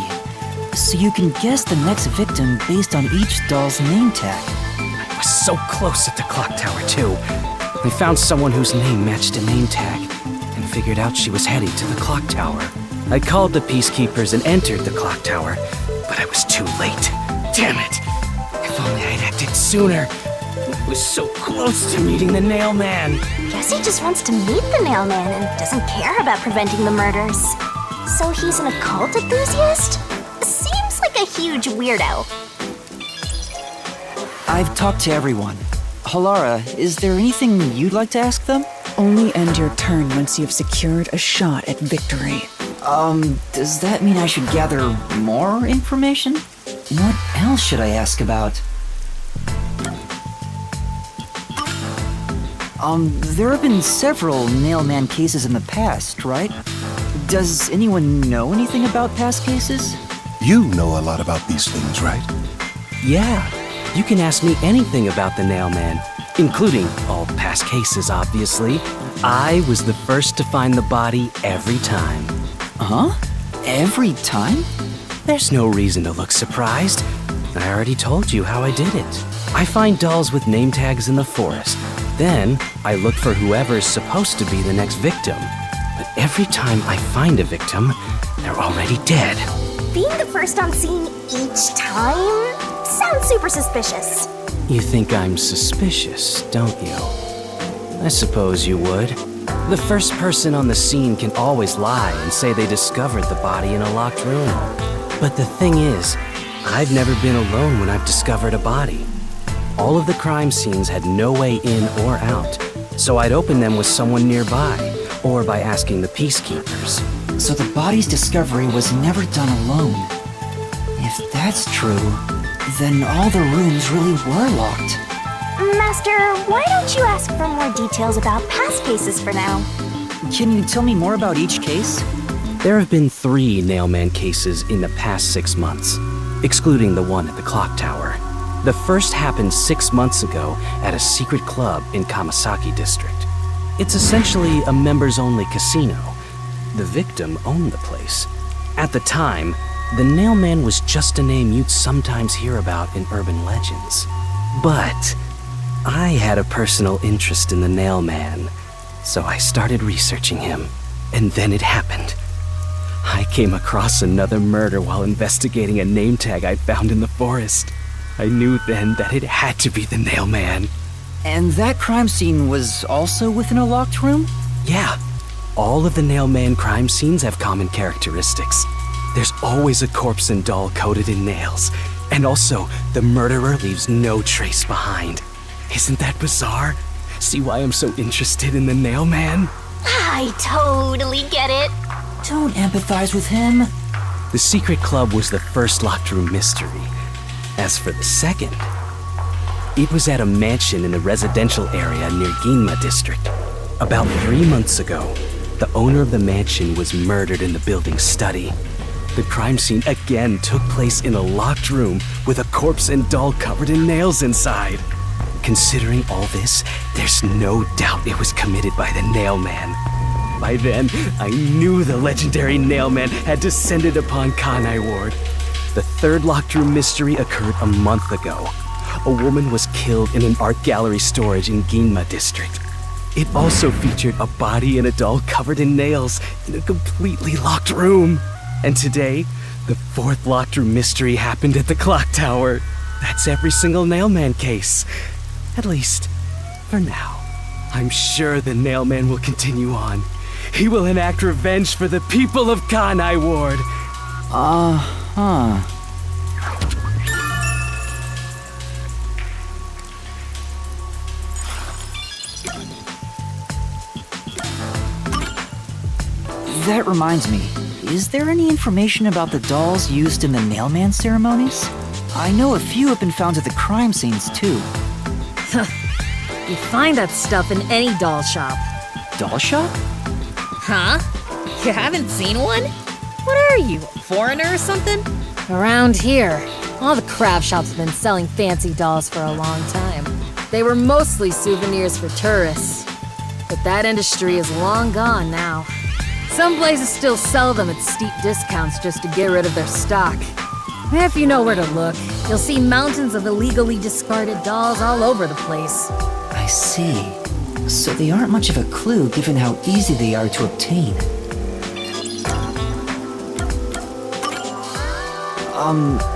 So you can guess the next victim based on each doll's name tag. I was so close at the clock tower, too. I found someone whose name matched a name tag and figured out she was heading to the clock tower. I called the Peacekeepers and entered the clock tower, but I was too late. Damn it! If only I'd acted sooner. I was so close to meeting the Nailman. Guess he just wants to meet the Nailman and doesn't care about preventing the murders. So he's an occult enthusiast? Seems like a huge weirdo. I've talked to everyone. Halara, is there anything you'd like to ask them? Only end your turn once you've secured a shot at victory. Does that mean I should gather more information? What else should I ask about? There have been several Nailman cases in the past, right? Does anyone know anything about past cases? You know a lot about these things, right? Yeah, you can ask me anything about the Nailman, including all past cases, obviously. I was the first to find the body every time. Huh? Every time? There's no reason to look surprised. I already told you how I did it. I find dolls with name tags in the forest. Then, I look for whoever's supposed to be the next victim. But every time I find a victim, they're already dead. Being the first on scene each time sounds super suspicious. You think I'm suspicious, don't you? I suppose you would. The first person on the scene can always lie and say they discovered the body in a locked room. But the thing is, I've never been alone when I've discovered a body. All of the crime scenes had no way in or out, so I'd open them with someone nearby, or by asking the Peacekeepers. So the body's discovery was never done alone. If that's true, then all the rooms really were locked. Master, why don't you ask for more details about past cases for now? Can you tell me more about each case? There have been 3 Nailman cases in the past 6 months, excluding the one at the clock tower. The first happened 6 months ago at a secret club in Kamasaki District. It's essentially a members-only casino. The victim owned the place. At the time, the Nailman was just a name you'd sometimes hear about in urban legends. But I had a personal interest in the Nailman, so I started researching him. And then it happened. I came across another murder while investigating a name tag I found in the forest. I knew then that it had to be the Nailman. And that crime scene was also within a locked room? Yeah. All of the Nailman crime scenes have common characteristics. There's always a corpse and doll coated in nails. And also, the murderer leaves no trace behind. Isn't that bizarre? See why I'm so interested in the Nailman? I totally get it. Don't empathize with him. The secret club was the first locked room mystery. As for the second, It was at a mansion in a residential area near Ginma district. About 3 months ago, the owner of the mansion was murdered in the building's study. The crime scene again took place in a locked room with a corpse and doll covered in nails inside. Considering all this, there's no doubt it was committed by the Nail Man. By then, I knew the legendary Nail Man had descended upon Kanai Ward. The third locked room mystery occurred a month ago. A woman was killed in an art gallery storage in Ginma district. It also featured a body and a doll covered in nails in a completely locked room. And today, the fourth locked room mystery happened at the clock tower. That's every single Nailman case. At least, for now. I'm sure the Nailman will continue on. He will enact revenge for the people of Kanai Ward. Uh-huh. That reminds me, is there any information about the dolls used in the Nailman ceremonies? I know a few have been found at the crime scenes, too. You find that stuff in any doll shop. Doll shop? Huh? You haven't seen one? What are you, a foreigner or something? Around here, all the craft shops have been selling fancy dolls for a long time. They were mostly souvenirs for tourists. But that industry is long gone now. Some places still sell them at steep discounts just to get rid of their stock. If you know where to look, you'll see mountains of illegally discarded dolls all over the place. I see. So they aren't much of a clue given how easy they are to obtain.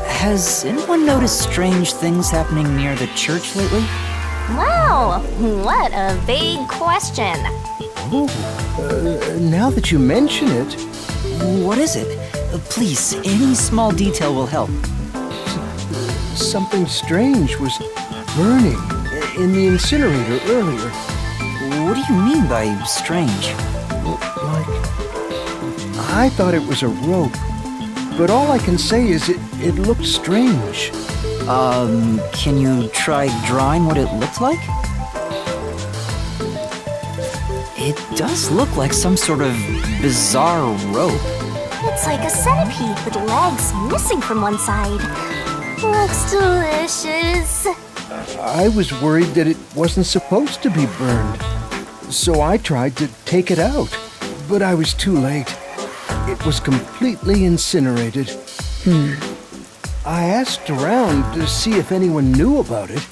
Has anyone noticed strange things happening near the church lately? Wow, what a vague question. Oh, now that you mention it... What is it? Please, any small detail will help. Something strange was burning in the incinerator earlier. What do you mean by strange? Like... I thought it was a rope, but all I can say is it looked strange. Can you try drawing what it looked like? It does look like some sort of bizarre rope. It's like a centipede with legs missing from one side. Looks delicious. I was worried that it wasn't supposed to be burned, so I tried to take it out, but I was too late. It was completely incinerated. I asked around to see if anyone knew about it,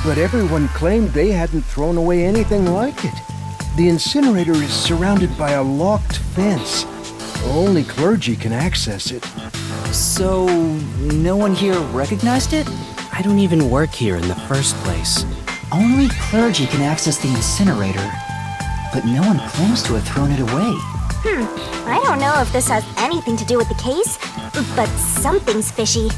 but everyone claimed they hadn't thrown away anything like it. The incinerator is surrounded by a locked fence. Only clergy can access it. So, no one here recognized it? I don't even work here in the first place. Only clergy can access the incinerator, but no one claims to have thrown it away. I don't know if this has anything to do with the case, but something's fishy.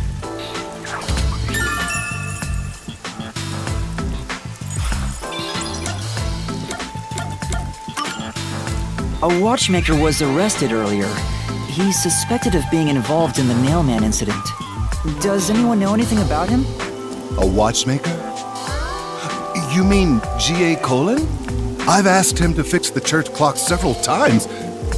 A watchmaker was arrested earlier. He's suspected of being involved in the Nailman incident. Does anyone know anything about him? A watchmaker? You mean G.A. Colin? I've asked him to fix the church clock several times.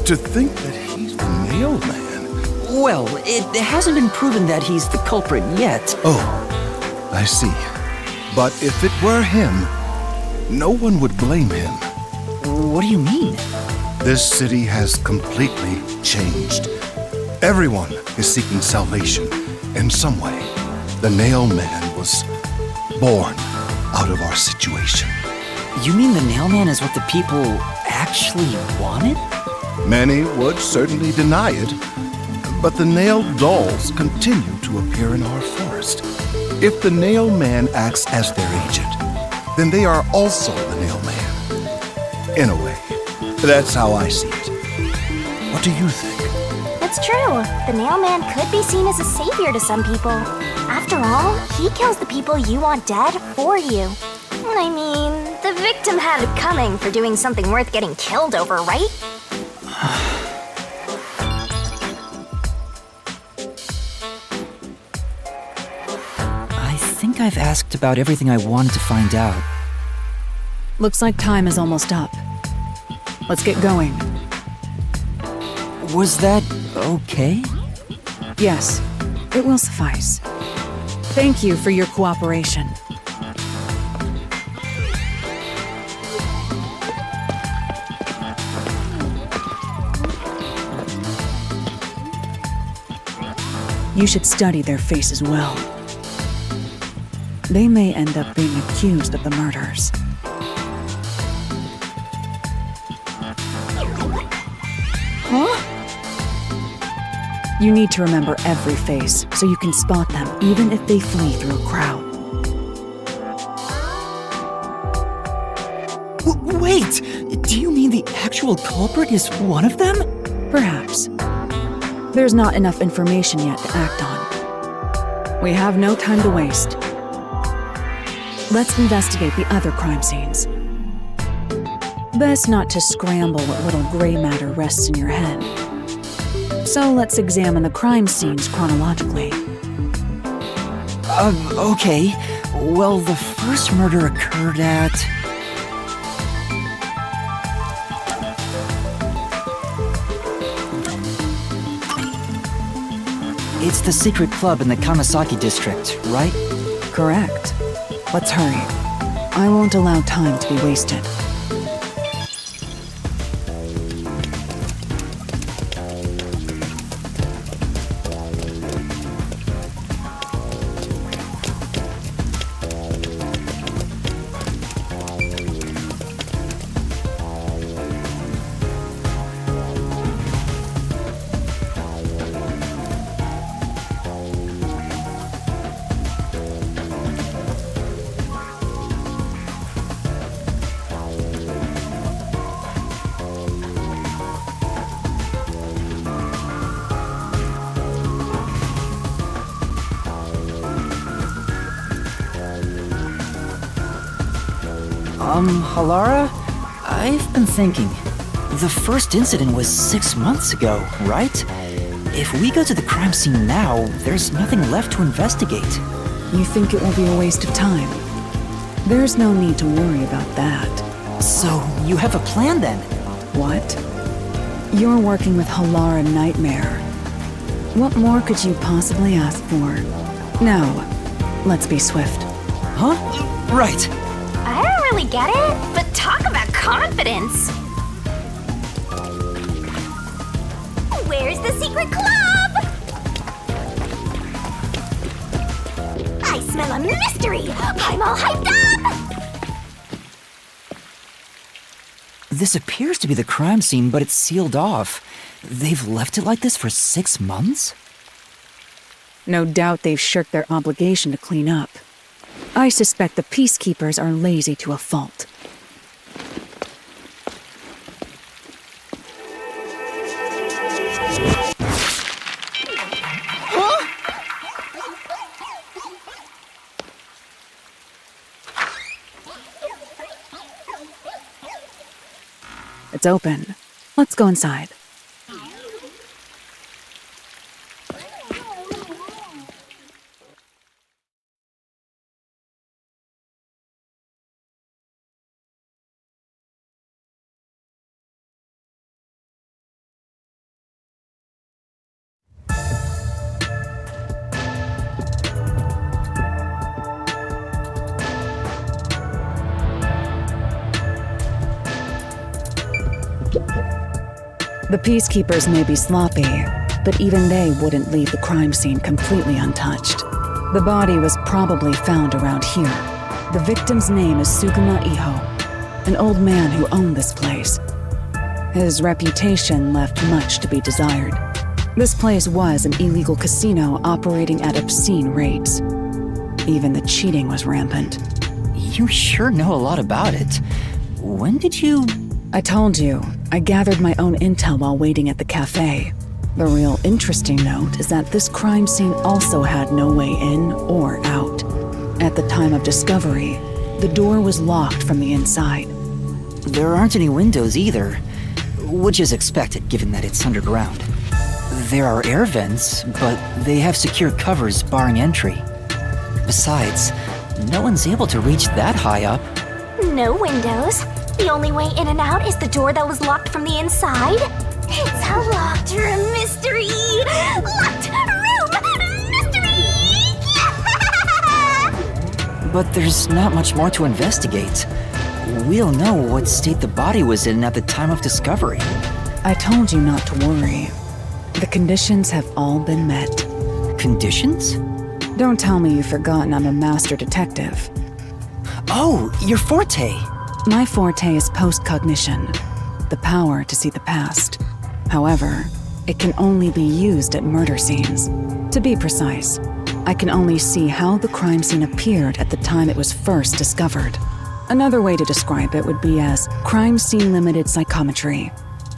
To think that he's the Nailman. Well, it hasn't been proven that he's the culprit yet. Oh, I see. But if it were him, no one would blame him. What do you mean? This city has completely changed. Everyone is seeking salvation in some way. The Nailman was born out of our situation. You mean the Nailman is what the people actually wanted? Many would certainly deny it, but the nailed dolls continue to appear in our forest. If the Nailman acts as their agent, then they are also the Nailman. In a way, that's how I see it. What do you think? It's true. The Nailman could be seen as a savior to some people. After all, he kills the people you want dead for you. I mean, the victim had it coming for doing something worth getting killed over, right? I think think I've asked about everything I wanted to find out. Looks like time is almost up. Let's get going. Was that okay? Yes, it will suffice. Thank you for your cooperation. You should study their faces well. They may end up being accused of the murders. Huh? You need to remember every face, so you can spot them even if they flee through a crowd. Wait! Do you mean the actual culprit is one of them? Perhaps. There's not enough information yet to act on. We have no time to waste. Let's investigate the other crime scenes. Best not to scramble what little gray matter rests in your head. So let's examine the crime scenes chronologically. Okay. Well, the first murder occurred at... It's the secret club in the Kamasaki district, right? Correct. Let's hurry. I won't allow time to be wasted. Halara? I've been thinking. The first incident was 6 months ago, right? If we go to the crime scene now, there's nothing left to investigate. You think it will be a waste of time? There's no need to worry about that. So, you have a plan then? What? You're working with Halara Nightmare. What more could you possibly ask for? Now, let's be swift. Huh? Right. I don't really get it, but talk about confidence. Where's the secret club? I smell a mystery. I'm all hyped up. This appears to be the crime scene, but it's sealed off. They've left it like this for 6 months? No doubt they've shirked their obligation to clean up. I suspect the peacekeepers are lazy to a fault. It's open. Let's go inside. The peacekeepers may be sloppy, but even they wouldn't leave the crime scene completely untouched. The body was probably found around here. The victim's name is Suguna Iho, an old man who owned this place. His reputation left much to be desired. This place was an illegal casino operating at obscene rates. Even the cheating was rampant. You sure know a lot about it. When did you... I told you, I gathered my own intel while waiting at the cafe. The real interesting note is that this crime scene also had no way in or out. At the time of discovery, the door was locked from the inside. There aren't any windows either, which is expected given that it's underground. There are air vents, but they have secure covers barring entry. Besides, no one's able to reach that high up. No windows. The only way in and out is the door that was locked from the inside. It's a locked room mystery. Locked room mystery! But there's not much more to investigate. We'll know what state the body was in at the time of discovery. I told you not to worry. The conditions have all been met. Conditions? Don't tell me you've forgotten I'm a master detective. Oh, your forte! My forte is post-cognition, the power to see the past. However, it can only be used at murder scenes. To be precise, I can only see how the crime scene appeared at the time it was first discovered. Another way to describe it would be as crime scene limited psychometry,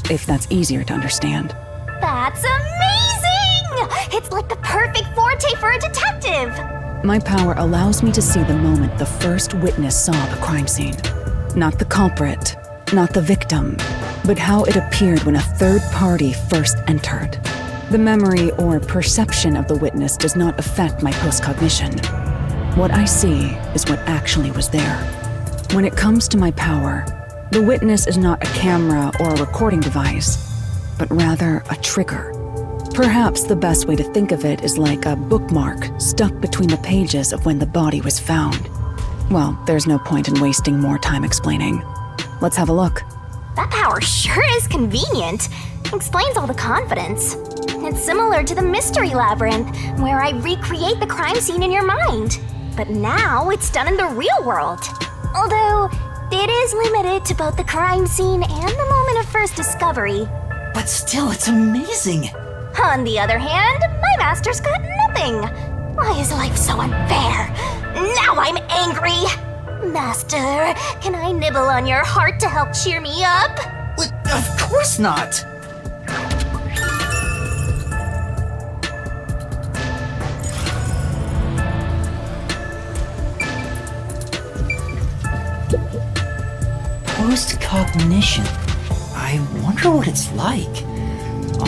if that's easier to understand. That's amazing! It's like the perfect forte for a detective! My power allows me to see the moment the first witness saw the crime scene. Not the culprit, not the victim, but how it appeared when a third party first entered. The memory or perception of the witness does not affect my postcognition. What I see is what actually was there. When it comes to my power, the witness is not a camera or a recording device, but rather a trigger. Perhaps the best way to think of it is like a bookmark stuck between the pages of when the body was found. Well, there's no point in wasting more time explaining. Let's have a look. That power sure is convenient. Explains all the confidence. It's similar to the Mystery Labyrinth, where I recreate the crime scene in your mind. But now it's done in the real world. Although, it is limited to both the crime scene and the moment of first discovery. But still, it's amazing! On the other hand, my master's got nothing. Why is life so unfair? Now I'm angry! Master, can I nibble on your heart to help cheer me up? Of course not! Post-cognition. I wonder what it's like.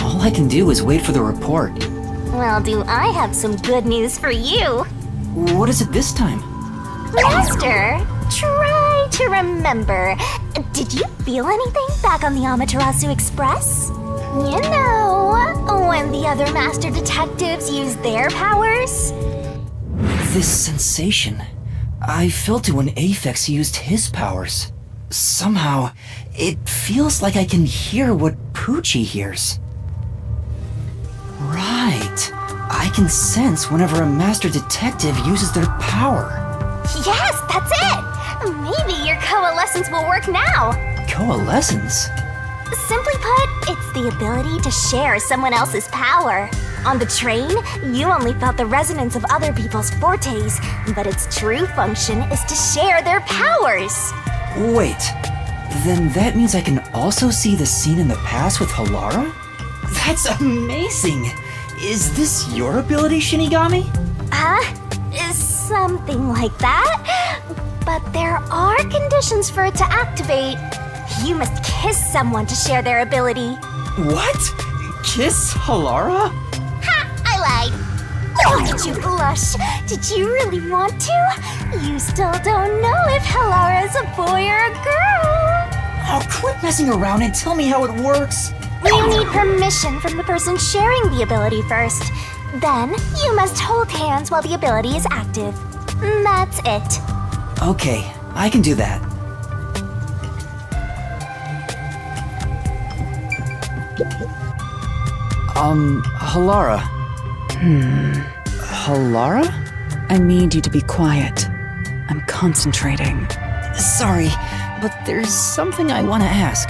All I can do is wait for the report. Well, do I have some good news for you. What is it this time? Master, try to remember. Did you feel anything back on the Amaterasu Express? You know, when the other master detectives used their powers? This sensation. I felt it when Aphex used his powers. Somehow, it feels like I can hear what Poochie hears. Right. I can sense whenever a master detective uses their power. Yes, that's it! Maybe your coalescence will work now. Coalescence? Simply put, it's the ability to share someone else's power. On the train, you only felt the resonance of other people's fortes, but its true function is to share their powers. Wait, then that means I can also see the scene in the past with Halara? That's amazing! Is this your ability, Shinigami? Something like that. But there are conditions for it to activate. You must kiss someone to share their ability. What? Kiss Halara? Ha! I lied. Look at you blush. Did you really want to? You still don't know if Halara is a boy or a girl. Oh, quit messing around and tell me how it works. You need permission from the person sharing the ability first. Then, you must hold hands while the ability is active. That's it. Okay, I can do that. Halara. Halara? I need you to be quiet. I'm concentrating. Sorry, but there's something I want to ask.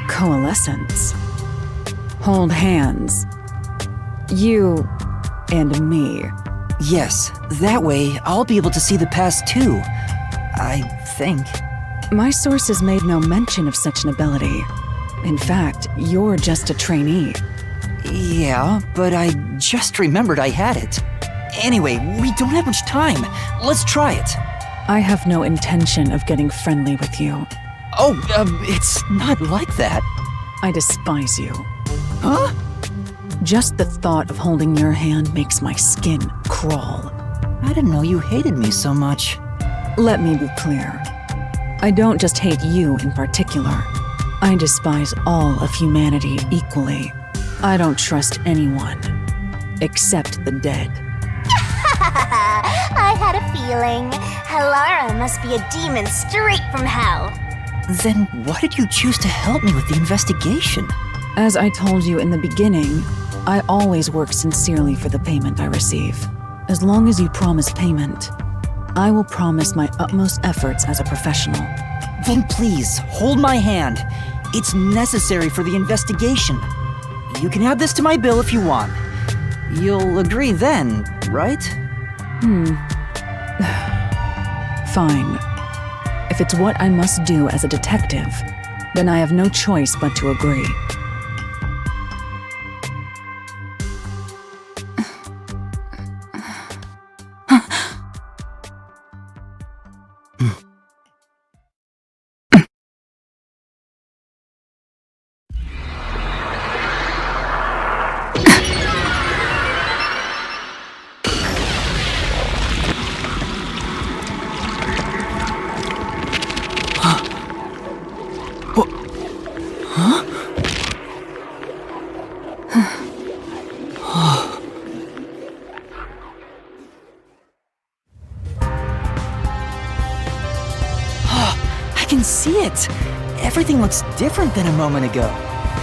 Coalescence. Hold hands. You and me. Yes, that way I'll be able to see the past too. I think. My sources made no mention of such an ability. In fact, you're just a trainee. Yeah, but I just remembered I had it. Anyway, we don't have much time. Let's try it. I have no intention of getting friendly with you. Oh, it's not like that. I despise you. Huh? Just the thought of holding your hand makes my skin crawl. I didn't know you hated me so much. Let me be clear. I don't just hate you in particular. I despise all of humanity equally. I don't trust anyone, except the dead. I had a feeling. Halara must be a demon straight from hell. Then why did you choose to help me with the investigation? As I told you in the beginning, I always work sincerely for the payment I receive. As long as you promise payment, I will promise my utmost efforts as a professional. Then please, hold my hand. It's necessary for the investigation. You can add this to my bill if you want. You'll agree then, right? Fine. If it's what I must do as a detective, then I have no choice but to agree. I can see it! Everything looks different than a moment ago.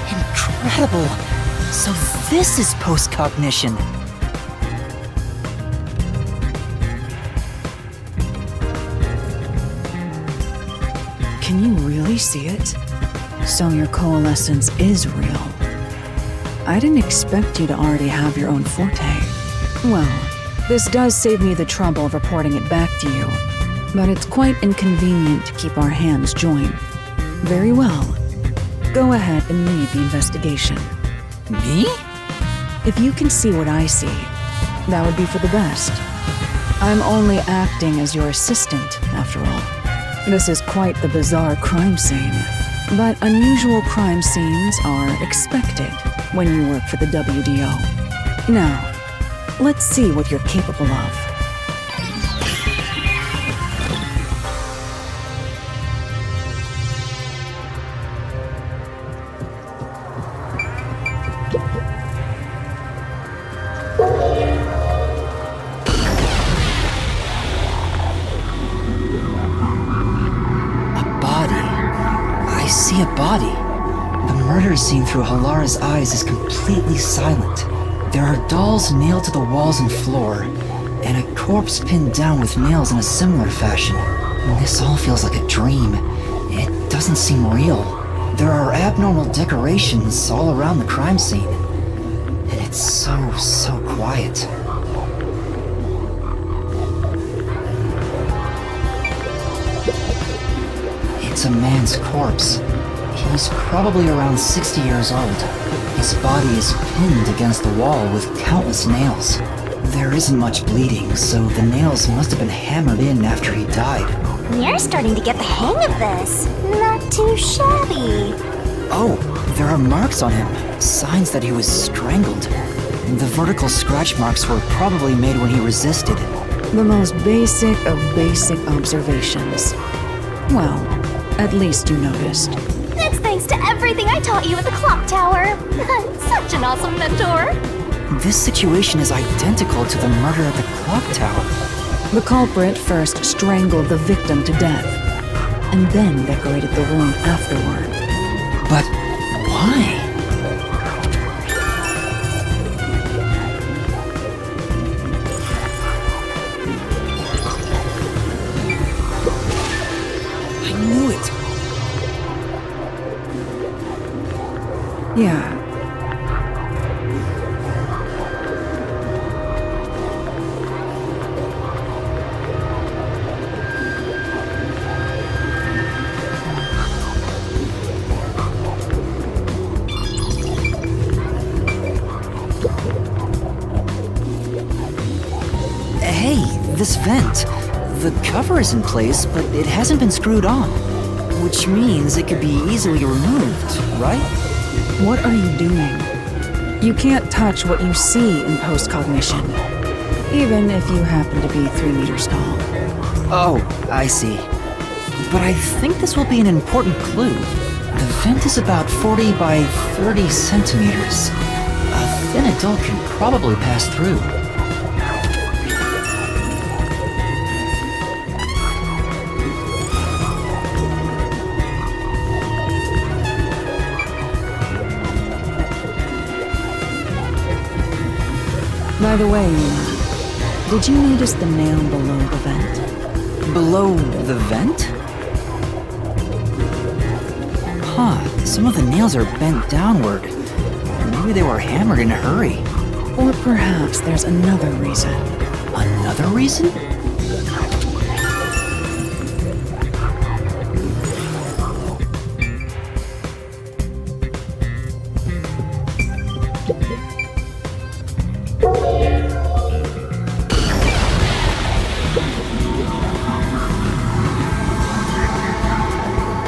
Incredible! So this is post-cognition. Can you really see it? So your coalescence is real. I didn't expect you to already have your own forte. Well, this does save me the trouble of reporting it back to you, but it's quite inconvenient to keep our hands joined. Very well. Go ahead and lead the investigation. Me? If you can see what I see, that would be for the best. I'm only acting as your assistant, after all. This is quite the bizarre crime scene, but unusual crime scenes are expected when you work for the WDO. Now, let's see what you're capable of. A body. The murder scene through Halara's eyes is completely silent. There are dolls nailed to the walls and floor, and a corpse pinned down with nails in a similar fashion. This all feels like a dream. It doesn't seem real. There are abnormal decorations all around the crime scene, and it's so quiet. It's a man's corpse. He's probably around 60 years old. His body is pinned against the wall with countless nails. There isn't much bleeding, so the nails must have been hammered in after he died. You're starting to get the hang of this. Not too shabby. Oh, there are marks on him, signs that he was strangled. The vertical scratch marks were probably made when he resisted. The most basic of basic observations. Well, at least you noticed. That's thanks to everything I taught you at the clock tower. Such an awesome mentor. This situation is identical to the murder at the clock tower. The culprit first strangled the victim to death, and then decorated the room afterward. But why? I knew it. Yeah. Hey, this vent. The cover is in place, but it hasn't been screwed on. Which means it could be easily removed, right? What are you doing? You can't touch what you see in postcognition, even if you happen to be 3 meters tall. Oh, I see. But I think this will be an important clue. The vent is about 40 by 30 centimeters. A thin adult can probably pass through. By the way, Yuna, did you notice the nail below the vent? Below the vent? Huh, some of the nails are bent downward. Maybe they were hammered in a hurry. Or perhaps there's another reason. Another reason?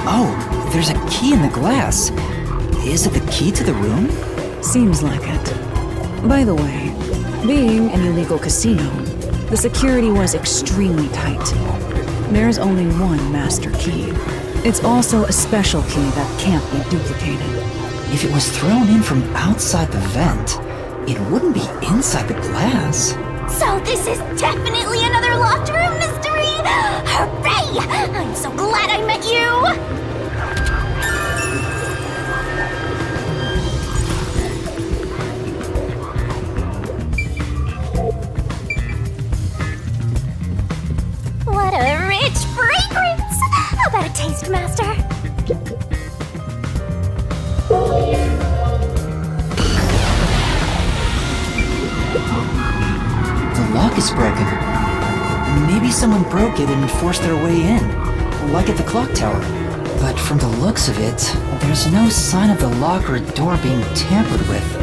Oh, there's a key in the glass. Is it the key to the room? Seems like it. By the way, being an illegal casino, the security was extremely tight. There's only one master key. It's also a special key that can't be duplicated. If it was thrown in from outside the vent, it wouldn't be inside the glass. So this is definitely another locked room mystery! Hooray! I'm so glad I met you! What a rich fragrance! How about a taste, Master? The lock is broken. Maybe someone broke it and forced their way in, like at the clock tower. But from the looks of it, there's no sign of the lock or door being tampered with.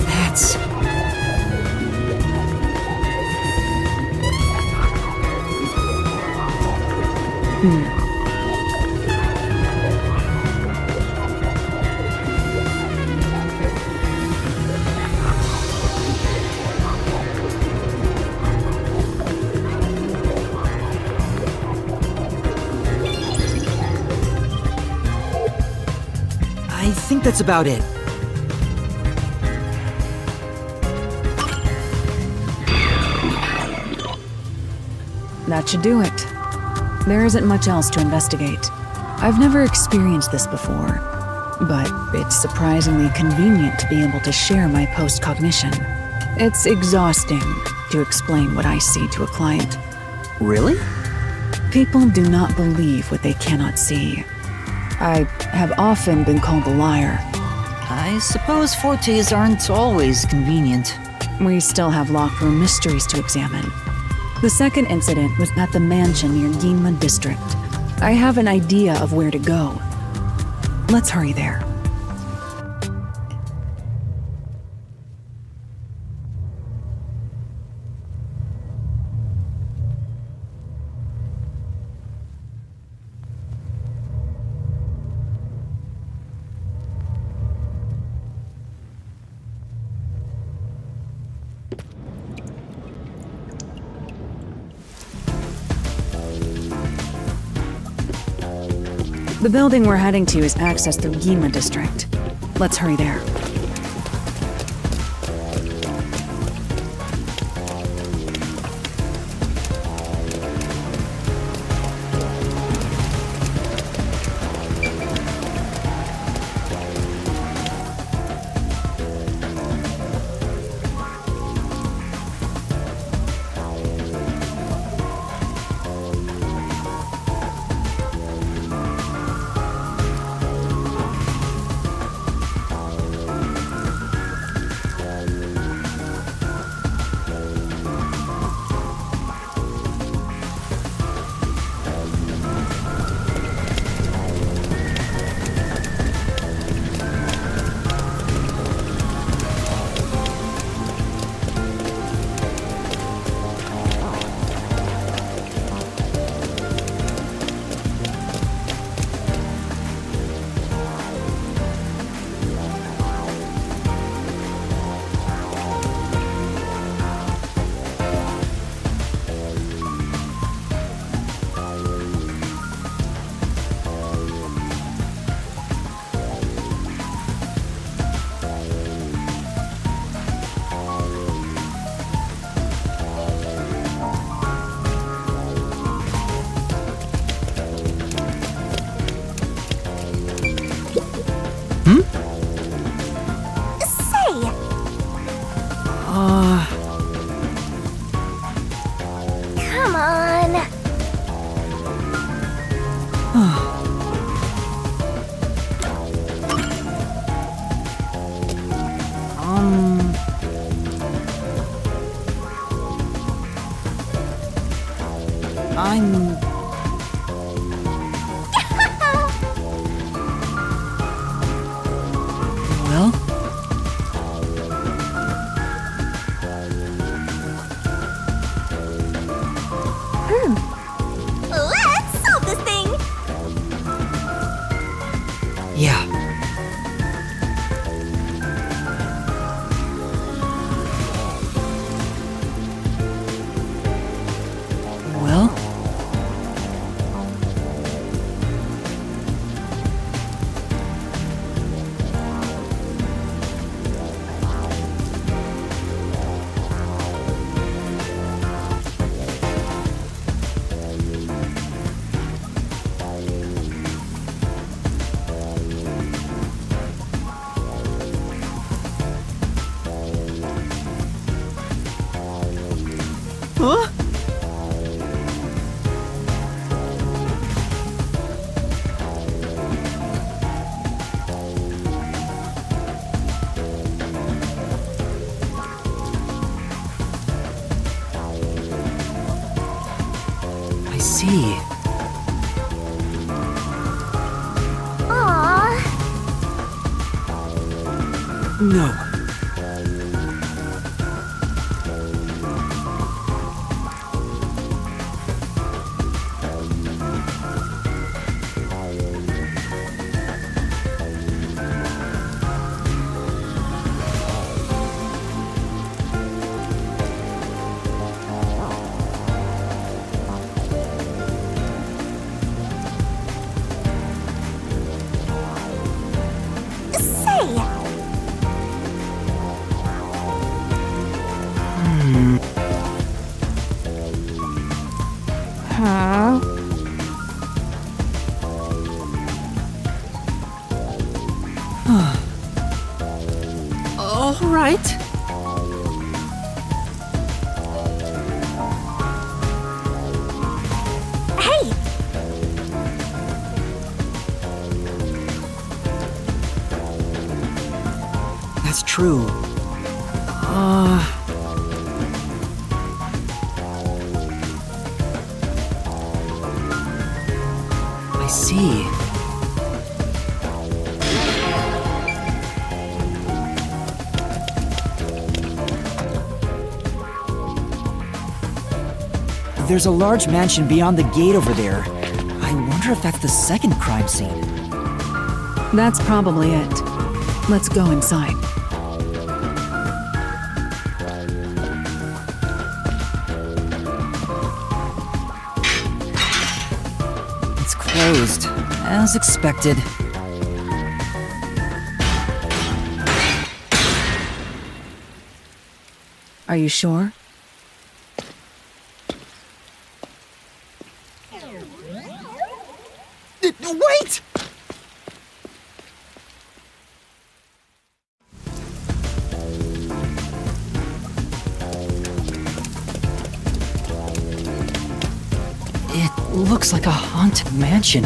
That's... I think that's about it. That should do it. There isn't much else to investigate. I've never experienced this before, but it's surprisingly convenient to be able to share my postcognition. It's exhausting to explain what I see to a client. Really? People do not believe what they cannot see. I have often been called a liar. I suppose fortes aren't always convenient. We still have locked room mysteries to examine. The second incident was at the mansion near Ginma District. I have an idea of where to go. Let's hurry there. The building we're heading to is accessed through Ginma District. Let's hurry there. I'm... Well? Let's solve this thing! Yeah. Well? Huh? I see. Aww. No. Say, Huh? All right. hey! That's true. I see. There's a large mansion beyond the gate over there. I wonder if that's the second crime scene. That's probably it. Let's go inside. It's closed, as expected. Are you sure? Wait! It looks like a haunted mansion.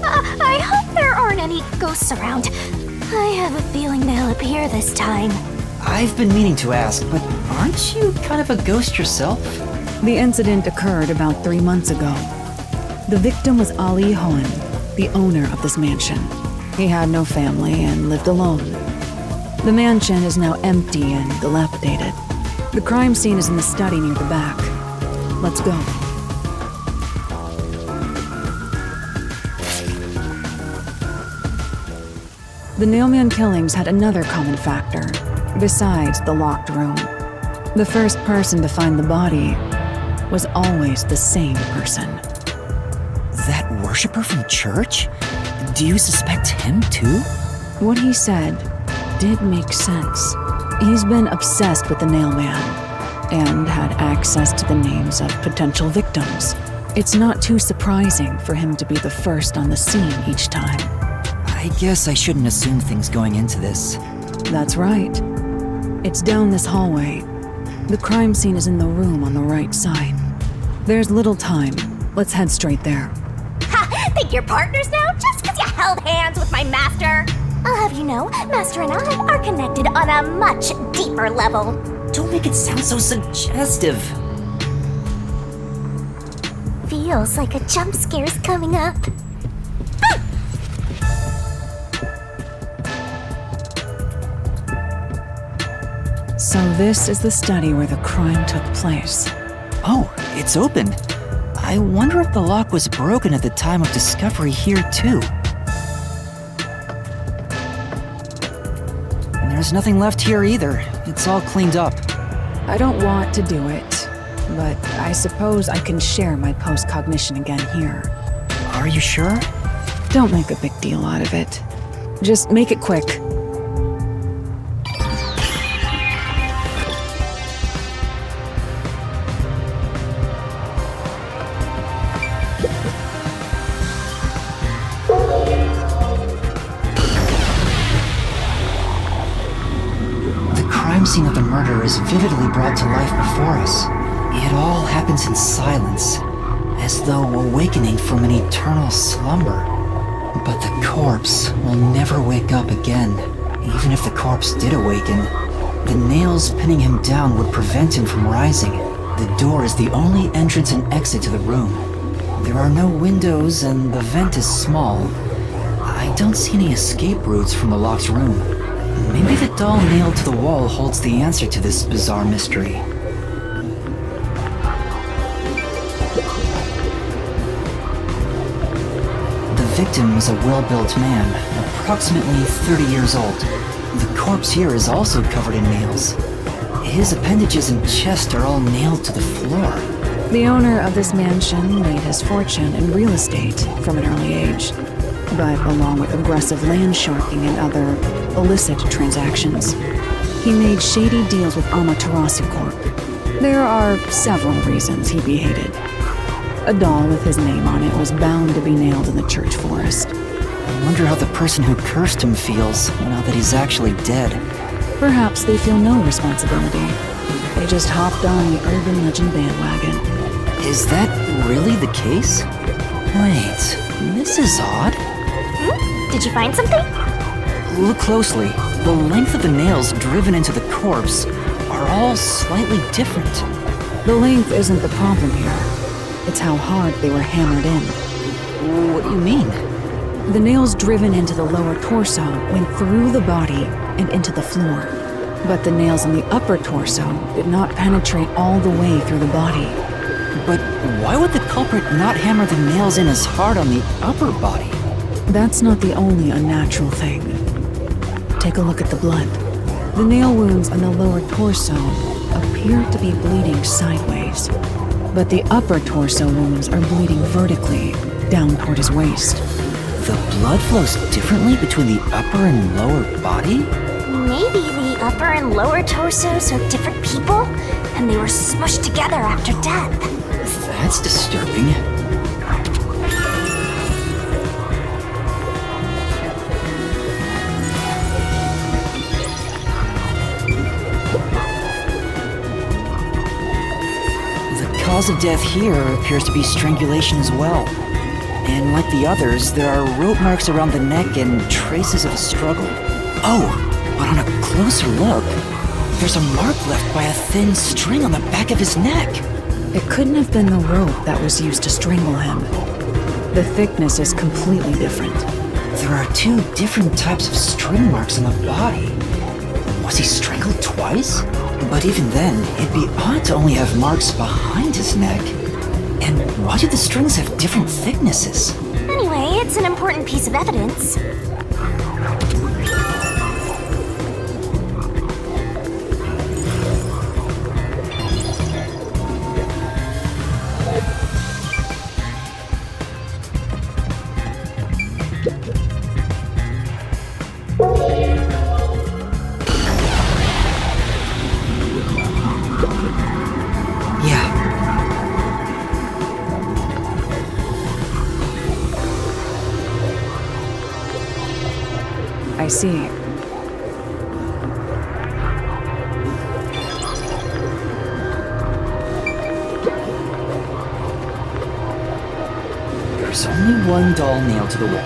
I hope there aren't any ghosts around. I have a feeling they'll appear this time. I've been meaning to ask, but aren't you kind of a ghost yourself? The incident occurred about 3 months ago. The victim was Ali Hohen, the owner of this mansion. He had no family and lived alone. The mansion is now empty and dilapidated. The crime scene is in the study near the back. Let's go. The Nailman killings had another common factor, besides the locked room. The first person to find the body was always the same person. That worshiper from church? Do you suspect him too? What he said did make sense. He's been obsessed with the Nailman and had access to the names of potential victims. It's not too surprising for him to be the first on the scene each time. I guess I shouldn't assume things going into this. That's right. It's down this hallway. The crime scene is in the room on the right side. There's little time. Let's head straight there. Ha! Think you're partners now just because you held hands with my master? I'll have you know, Master and I are connected on a much deeper level. Don't make it sound so suggestive. Feel feels like a jump scare's coming up. So this is the study where the crime took place. Oh, it's open. I wonder if the lock was broken at the time of discovery here, too. And there's nothing left here either. It's all cleaned up. I don't want to do it, but I suppose I can share my post-cognition again here. Are you sure? Don't make a big deal out of it. Just make it quick. The crime scene of the murder is vividly brought to life before us. It all happens in silence, as though awakening from an eternal slumber. But the corpse will never wake up again. Even if the corpse did awaken, the nails pinning him down would prevent him from rising. The door is the only entrance and exit to the room. There are no windows and the vent is small. I don't see any escape routes from the locked room. Maybe the doll nailed to the wall holds the answer to this bizarre mystery. The victim is a well-built man, approximately 30 years old. The corpse here is also covered in nails. His appendages and chest are all nailed to the floor. The owner of this mansion made his fortune in real estate from an early age. But along with aggressive land sharking and other illicit transactions, he made shady deals with Amaterasu Corp. There are several reasons he'd be hated. A doll with his name on it was bound to be nailed in the church forest. I wonder how the person who cursed him feels now that he's actually dead. Perhaps they feel no responsibility. They just hopped on the urban legend bandwagon. Is that really the case? Wait, this is odd. Did you find something? Look closely. The length of the nails driven into the corpse are all slightly different. The length isn't the problem here. It's how hard they were hammered in. What do you mean? The nails driven into the lower torso went through the body and into the floor. But the nails in the upper torso did not penetrate all the way through the body. But why would the culprit not hammer the nails in as hard on the upper body? That's not the only unnatural thing. Take a look at the blood. The nail wounds on the lower torso appear to be bleeding sideways, but the upper torso wounds are bleeding vertically down toward his waist. The blood flows differently between the upper and lower body? Maybe the upper and lower torsos are different people, and they were smushed together after death. That's disturbing. The cause of death here appears to be strangulation as well. And like the others, there are rope marks around the neck and traces of a struggle. Oh, but on a closer look, there's a mark left by a thin string on the back of his neck. It couldn't have been the rope that was used to strangle him. The thickness is completely different. There are two different types of string marks on the body. Was he strangled twice? But even then, it'd be odd to only have marks behind his neck. And why do the strings have different thicknesses? Anyway, it's an important piece of evidence. I see. There's only one doll nailed to the wall.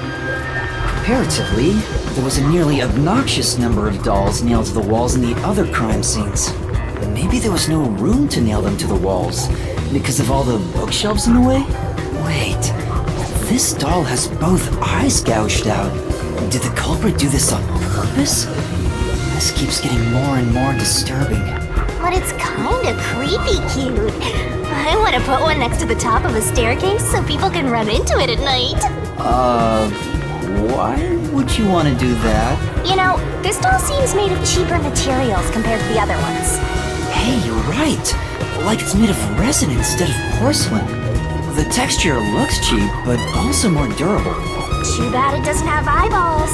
Comparatively, there was a nearly obnoxious number of dolls nailed to the walls in the other crime scenes. Maybe there was no room to nail them to the walls because of all the bookshelves in the way? Wait, this doll has both eyes gouged out. Did the culprit do this on purpose? This keeps getting more and more disturbing. But it's kinda creepy cute. I want to put one next to the top of a staircase so people can run into it at night. Why would you want to do that? You know, this doll seems made of cheaper materials compared to the other ones. Hey, you're right. Like it's made of resin instead of porcelain. The texture looks cheap, but also more durable. Too bad it doesn't have eyeballs.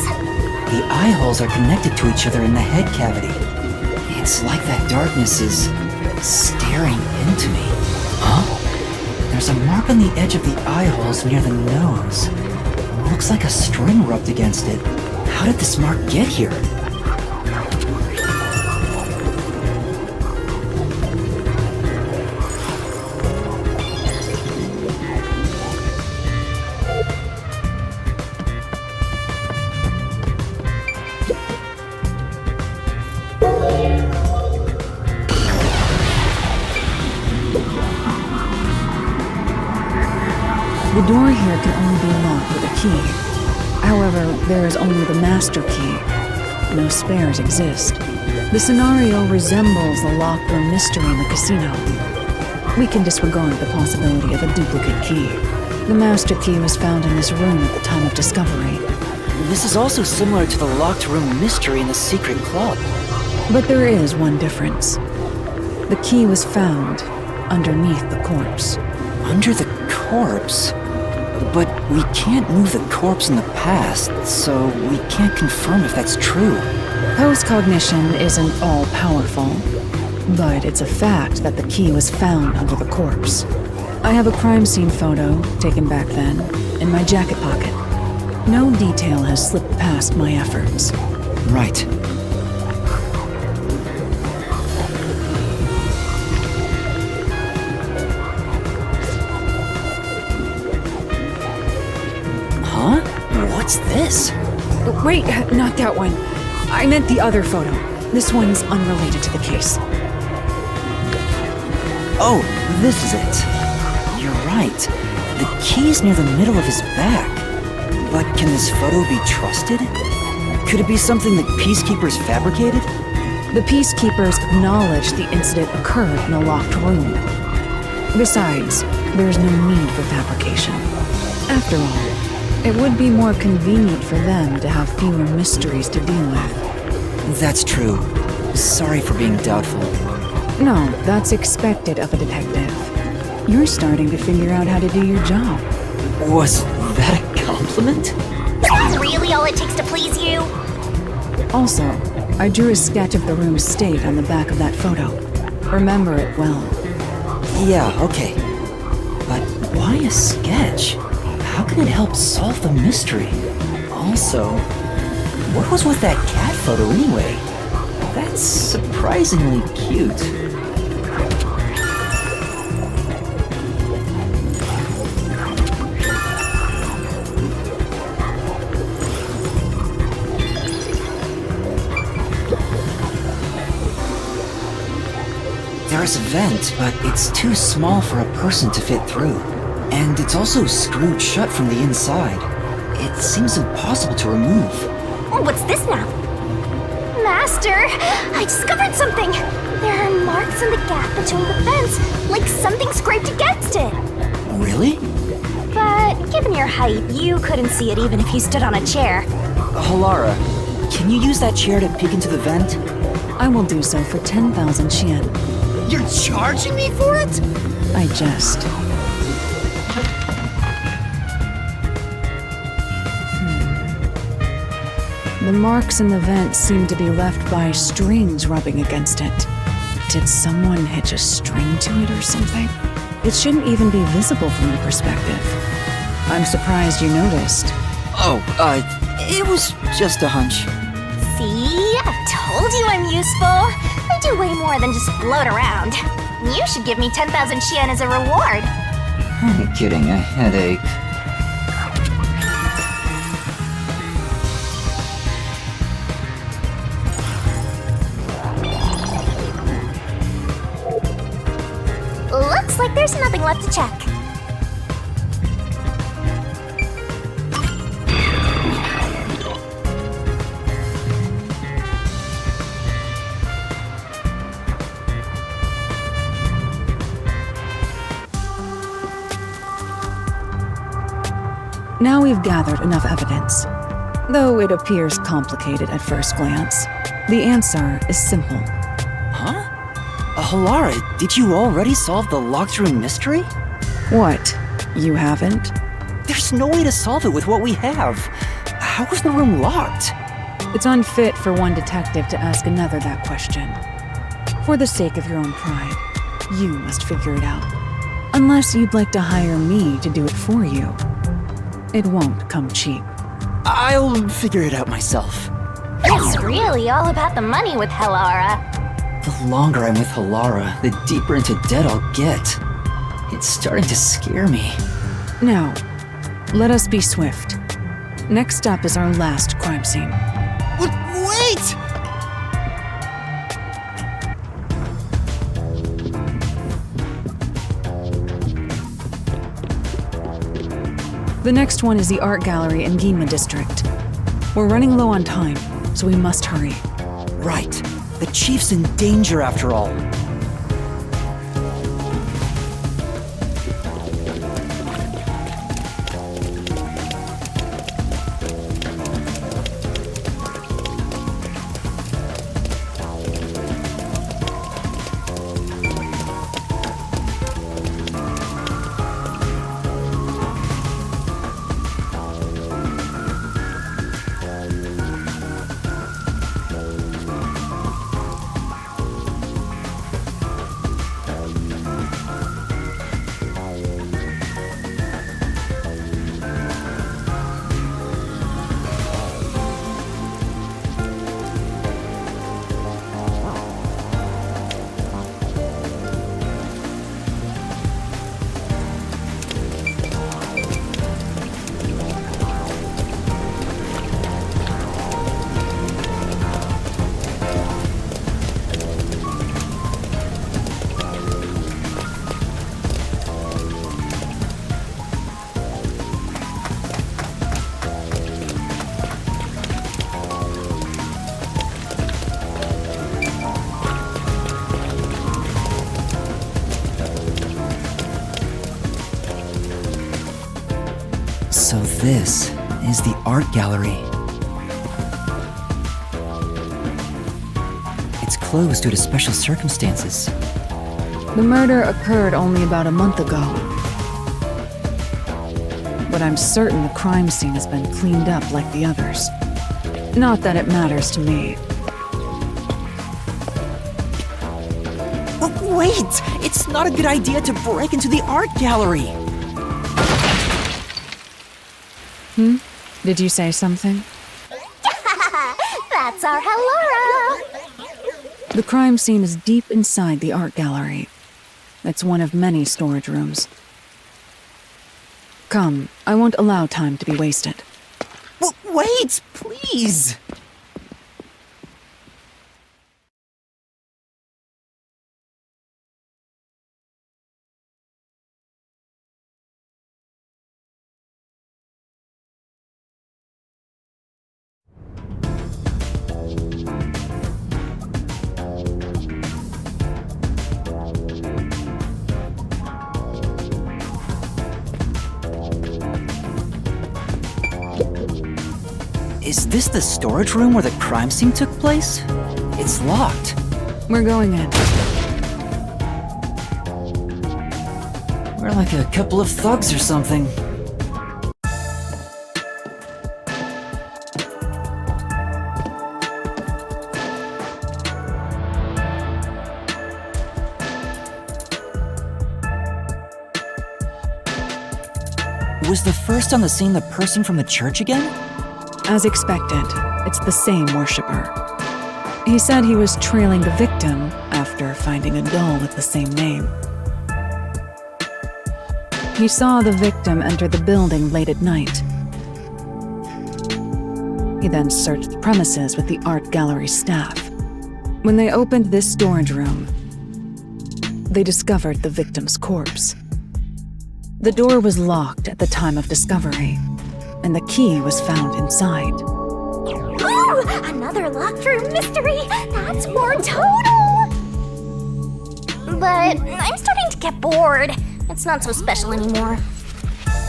The eye holes are connected to each other in the head cavity. It's like that darkness is staring into me. Huh? There's a mark on the edge of the eye holes near the nose. Looks like a string rubbed against it. How did this mark get here? The door here can only be locked with a key. However, there is only the master key. No spares exist. The scenario resembles the locked room mystery in the casino. We can disregard the possibility of a duplicate key. The master key was found in this room at the time of discovery. This is also similar to the locked room mystery in the secret club. But there is one difference. The key was found underneath the corpse. Under the corpse? But we can't move the corpse in the past, so we can't confirm if that's true. Post-cognition isn't all-powerful, but it's a fact that the key was found under the corpse. I have a crime scene photo, taken back then, in my jacket pocket. No detail has slipped past my efforts. Right. Huh? What's this? Wait, not that one. I meant the other photo. This one's unrelated to the case. Oh, this is it. You're right. The key's near the middle of his back. But can this photo be trusted? Could it be something that peacekeepers fabricated? The peacekeepers acknowledged the incident occurred in a locked room. Besides, there's no need for fabrication. After all, it would be more convenient for them to have fewer mysteries to deal with. That's true. Sorry for being doubtful. No, that's expected of a detective. You're starting to figure out how to do your job. Was that a compliment? Is that really all it takes to please you? Also, I drew a sketch of the room's state on the back of that photo. Remember it well. Yeah, okay. But why a sketch? How can it help solve the mystery? Also, what was with that cat photo anyway? That's surprisingly cute. There's a vent, but it's too small for a person to fit through. And it's also screwed shut from the inside. It seems impossible to remove. Oh, what's this now? Master, I discovered something! There are marks in the gap between the fence, like something scraped against it. Really? But given your height, you couldn't see it even if you stood on a chair. Halara, can you use that chair to peek into the vent? I will do so for 10,000 Xian. You're charging me for it? I jest. The marks in the vent seem to be left by strings rubbing against it. Did someone hitch a string to it or something? It shouldn't even be visible from your perspective. I'm surprised you noticed. Oh, it was just a hunch. See? I told you I'm useful. I do way more than just float around. You should give me 10,000 Xian as a reward. I'm getting a headache. Looks like there's nothing left to check. Now we've gathered enough evidence. Though it appears complicated at first glance, the answer is simple. Huh? Halara, did you already solve the locked-room mystery? What? You haven't? There's no way to solve it with what we have. How was the room locked? It's unfit for one detective to ask another that question. For the sake of your own pride, you must figure it out. Unless you'd like to hire me to do it for you. It won't come cheap. I'll figure it out myself. It's really all about the money with Halara. The longer I'm with Halara, the deeper into debt I'll get. It's starting to scare me. Now, let us be swift. Next up is our last crime scene. Wait! The next one is the art gallery in Ginma district. We're running low on time, so we must hurry. Right. The chief's in danger after all. So this is the art gallery. It's closed due to special circumstances. The murder occurred only about a month ago. But I'm certain the crime scene has been cleaned up like the others. Not that it matters to me. Wait! It's not a good idea to break into the art gallery! Did you say something? That's our Halara! The crime scene is deep inside the art gallery. It's one of many storage rooms. Come, I won't allow time to be wasted. Wait, please! Is this the storage room where the crime scene took place? It's locked. We're going in. We're like a couple of thugs or something. Was the first on the scene the person from the church again? As expected, it's the same worshipper. He said he was trailing the victim after finding a doll with the same name. He saw the victim enter the building late at night. He then searched the premises with the art gallery staff. When they opened this storage room, they discovered the victim's corpse. The door was locked at the time of discovery, and the key was found inside. Oh, another locked room mystery! That's more total! But I'm starting to get bored. It's not so special anymore.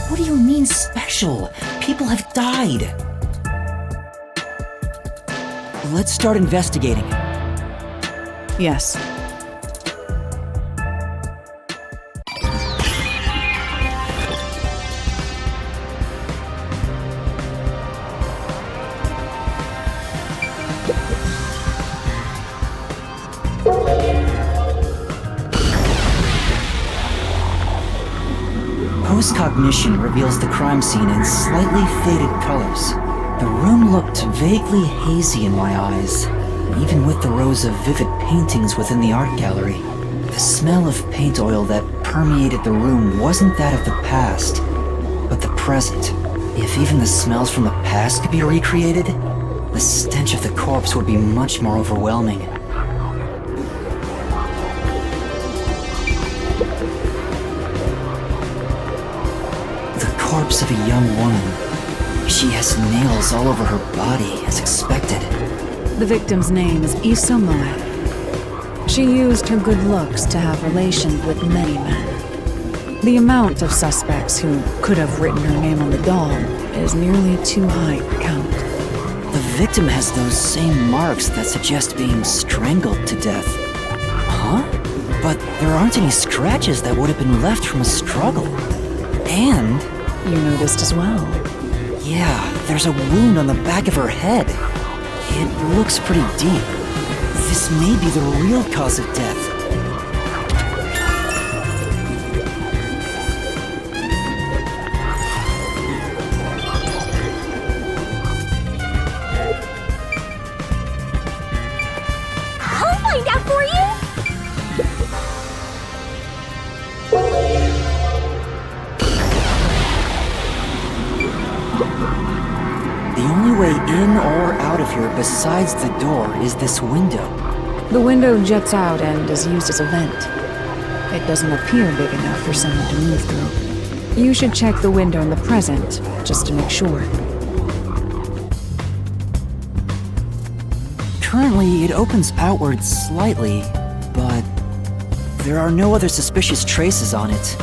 What do you mean special? People have died. Let's start investigating. Yes. Post-cognition reveals the crime scene in slightly faded colors. The room looked vaguely hazy in my eyes, even with the rows of vivid paintings within the art gallery. The smell of paint oil that permeated the room wasn't that of the past, but the present. If even the smells from the past could be recreated, the stench of the corpse would be much more overwhelming. The corpse of a young woman. She has nails all over her body, as expected. The victim's name is Issa Moe. She used her good looks to have relations with many men. The amount of suspects who could have written her name on the doll is nearly too high to count. The victim has those same marks that suggest being strangled to death. Huh? But there aren't any scratches that would have been left from a struggle. And... you noticed as well. Yeah, there's a wound on the back of her head. It looks pretty deep. This may be the real cause of death. I'll find out for you! The only way in or out of here besides the door is this window. The window juts out and is used as a vent. It doesn't appear big enough for someone to move through. You should check the window in the present, just to make sure. Currently, it opens outward slightly, but there are no other suspicious traces on it.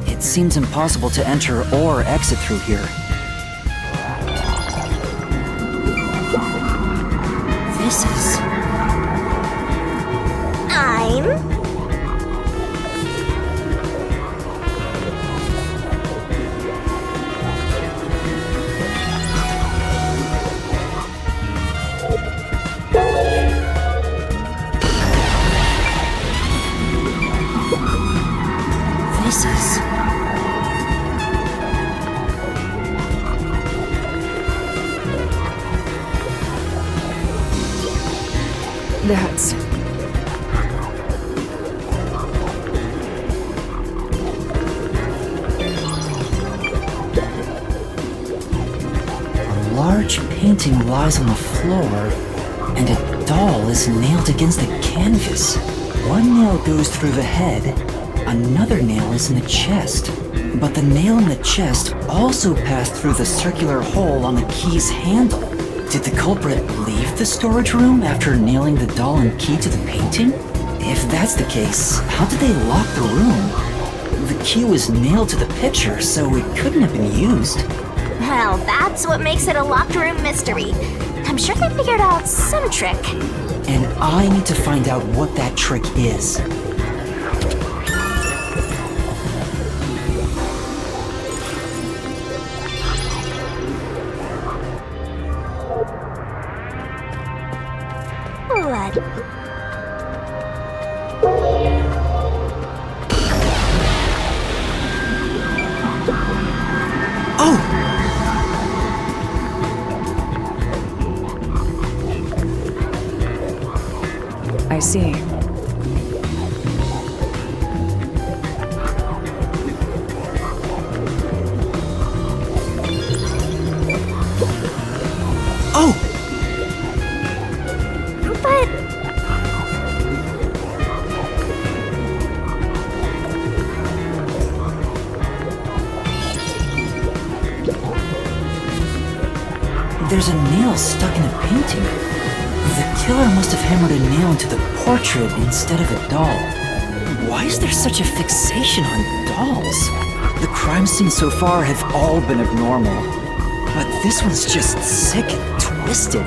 It seems impossible to enter or exit through here. This is... I'm... This is... That's... A large painting lies on the floor, and a doll is nailed against the canvas. One nail goes through the head, another nail is in the chest. But the nail in the chest also passed through the circular hole on the key's handle. Did the culprit leave the storage room after nailing the doll and key to the painting? If that's the case, how did they lock the room? The key was nailed to the picture, so it couldn't have been used. Well, that's what makes it a locked room mystery. I'm sure they figured out some trick. And I need to find out what that trick is. What? Oh! I see. Oh! But... There's a nail stuck in the painting. The killer must have hammered a nail into the portrait instead of a doll. Why is there such a fixation on dolls? The crime scenes so far have all been abnormal. But this one's just sick and twisted.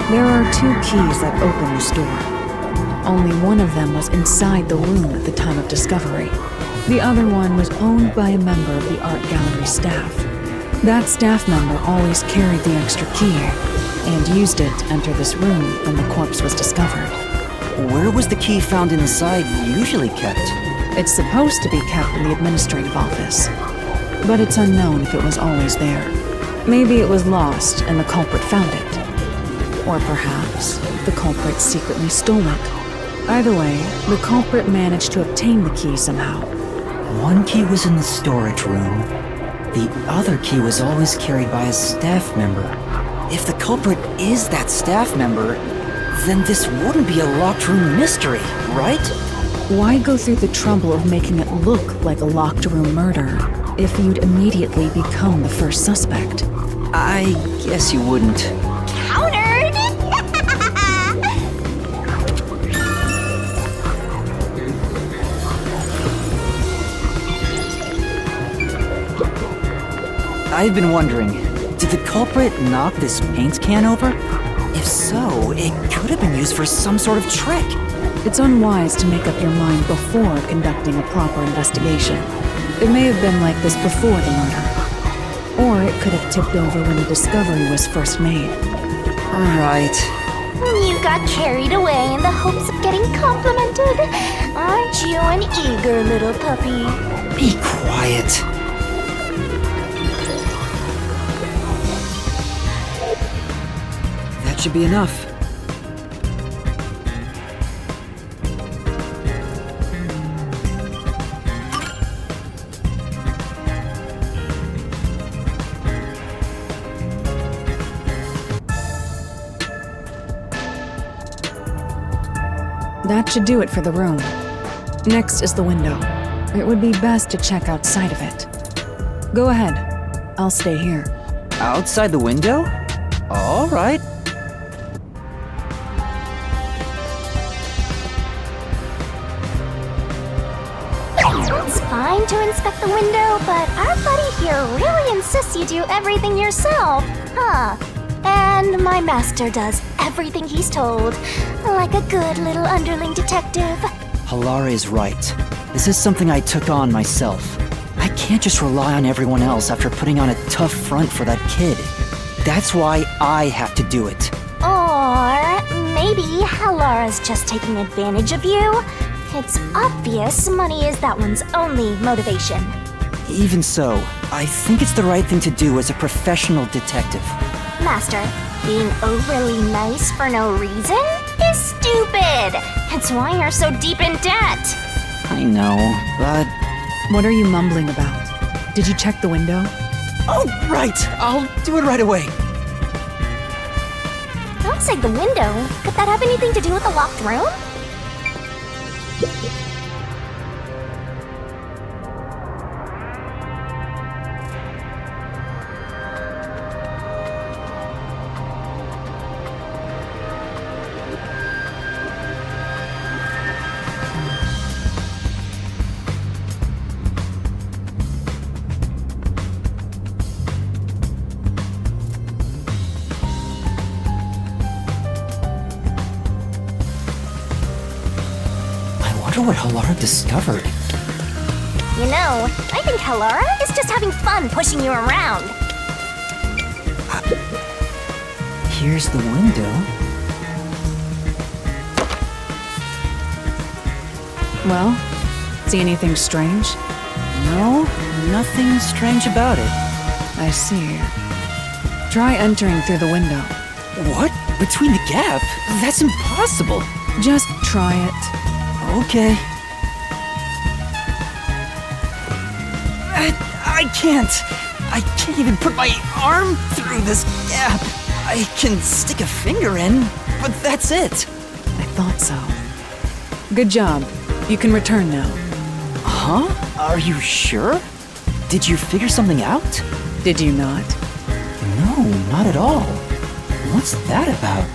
There are 2 keys that open this door. Only one of them was inside the room at the time of discovery. The other one was owned by a member of the art gallery staff. That staff member always carried the extra key and used it to enter this room when the corpse was discovered. Where was the key found inside usually kept? It's supposed to be kept in the administrative office, but it's unknown if it was always there. Maybe it was lost and the culprit found it. Or perhaps the culprit secretly stole it. Either way, the culprit managed to obtain the key somehow. One key was in the storage room. The other key was always carried by a staff member. If the culprit is that staff member, then this wouldn't be a locked room mystery, right? Why go through the trouble of making it look like a locked room murder if you'd immediately become the first suspect? I guess you wouldn't. Countered! I've been wondering, did the culprit knock this paint can over? If so, it could have been used for some sort of trick. It's unwise to make up your mind before conducting a proper investigation. It may have been like this before the murder. Or it could have tipped over when the discovery was first made. Right. You got carried away in the hopes of getting complimented. Aren't you an eager little puppy? Be quiet. That should be enough. That should do it for the room. Next is the window. It would be best to check outside of it. Go ahead. I'll stay here. Outside the window? All right. It's fine to inspect the window, but our buddy here really insists you do everything yourself, huh? And my master does everything he's told, like a good little underling detective. Halara is right. This is something I took on myself. I can't just rely on everyone else after putting on a tough front for that kid. That's why I have to do it. Or maybe Halara's just taking advantage of you. It's obvious money is that one's only motivation. Even so, I think it's the right thing to do as a professional detective. Master, being overly nice for no reason is stupid. It's why you're so deep in debt. I know, but... What are you mumbling about? Did you check the window? Oh, right! I'll do it right away. Outside the window? Could that have anything to do with the locked room? I wonder what Halara discovered. You know, I think Halara is just having fun pushing you around. Here's the window. Well, see anything strange? No, nothing strange about it. I see. Try entering through the window. What? Between the gap? That's impossible. Just try it. Okay. I can't. I can't even put my arm through this gap. I can stick a finger in, but that's it. I thought so. Good job. You can return now. Huh? Are you sure? Did you figure something out? Did you not? No, not at all. What's that about?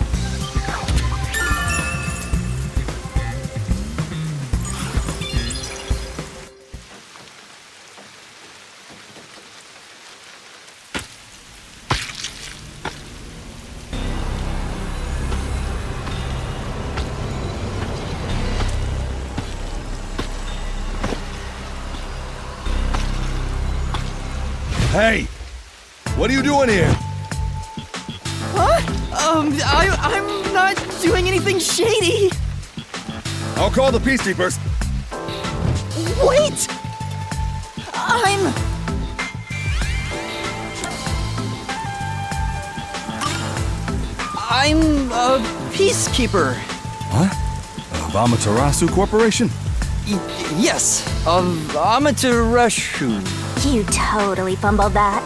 Hey! What are you doing here? Huh? I'm not doing anything shady. I'll call the Peacekeepers. Wait! I'm a peacekeeper. What? Of Amaterasu Corporation? Yes, of Amaterasu. You totally fumbled that.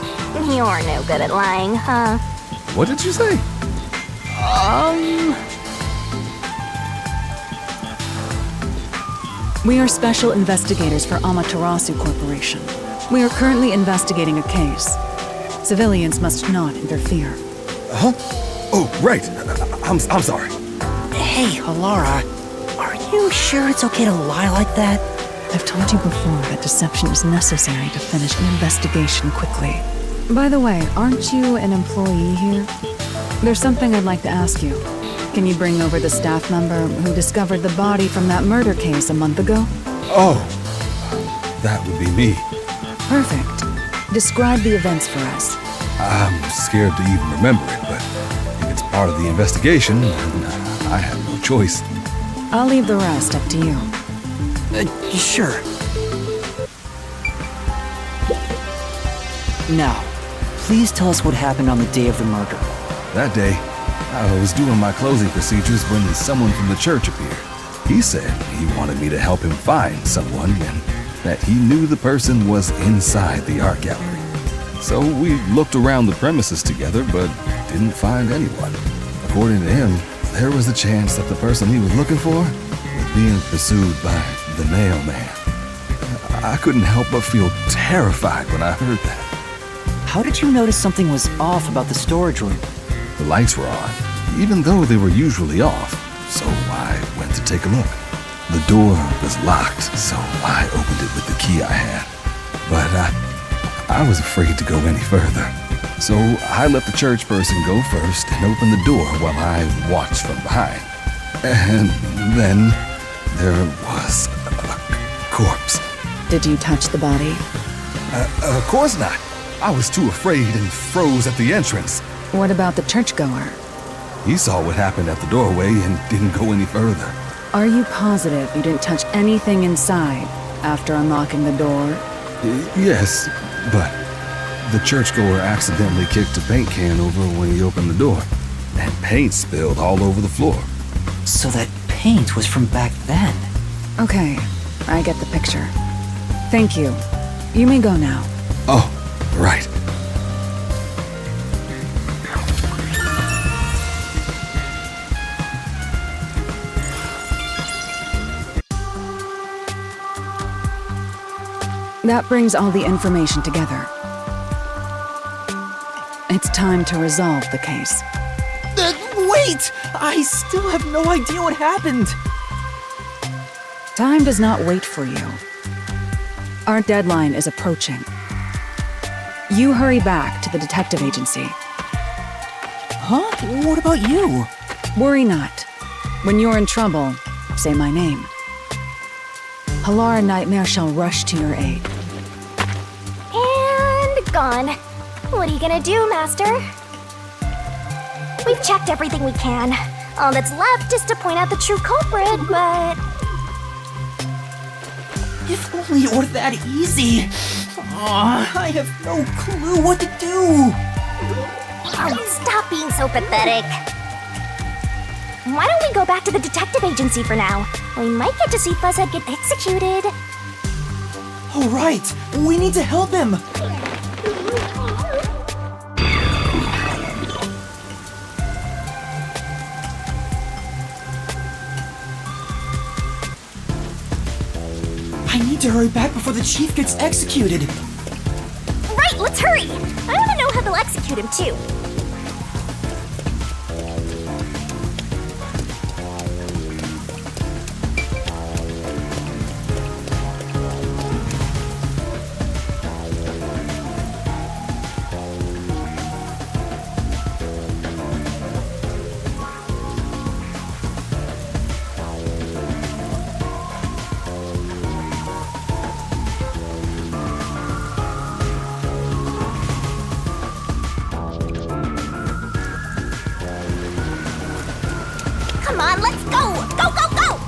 You're no good at lying, huh? What did you say? We are special investigators for Amaterasu Corporation. We are currently investigating a case. Civilians must not interfere. Huh? Oh, right. I'm sorry. Hey, Halara. Are you sure it's okay to lie like that? I've told you before that deception is necessary to finish an investigation quickly. By the way, aren't you an employee here? There's something I'd like to ask you. Can you bring over the staff member who discovered the body from that murder case a month ago? Oh, that would be me. Perfect. Describe the events for us. I'm scared to even remember it, but if it's part of the investigation, then I have no choice. I'll leave the rest up to you. Sure. Now, please tell us what happened on the day of the murder. That day, I was doing my closing procedures when someone from the church appeared. He said he wanted me to help him find someone and that he knew the person was inside the art gallery. So we looked around the premises together, but didn't find anyone. According to him, there was a chance that the person he was looking for was being pursued by the Nail Man. I couldn't help but feel terrified when I heard that. How did you notice something was off about the storage room? The lights were on, even though they were usually off, so I went to take a look. The door was locked, so I opened it with the key I had. But I was afraid to go any further. So I let the church person go first and open the door while I watched from behind. And then there was a corpse. Did you touch the body? Of course not. I was too afraid and froze at the entrance. What about the churchgoer? He saw what happened at the doorway and didn't go any further. Are you positive you didn't touch anything inside after unlocking the door? Yes, but the churchgoer accidentally kicked a paint can over when he opened the door. And paint spilled all over the floor. So that paint was from back then. Okay, I get the picture. Thank you. You may go now. Oh, right. That brings all the information together. It's time to resolve the case. Wait! I still have no idea what happened. Time does not wait for you. Our deadline is approaching. You hurry back to the detective agency. Huh? What about you? Worry not. When you're in trouble, say my name. Halara Nightmare shall rush to your aid. And gone. What are you gonna do, Master? We've checked everything we can. All that's left is to point out the true culprit, but... If only it were that easy. I have no clue what to do. Oh, stop being so pathetic. Why don't we go back to the detective agency for now? We might get to see Fuzzhead get executed. Oh, right. We need to help him. to hurry back before the chief gets executed. Right, let's hurry! I want to know how they'll execute him, too. Come on, let's go! Go, go, go!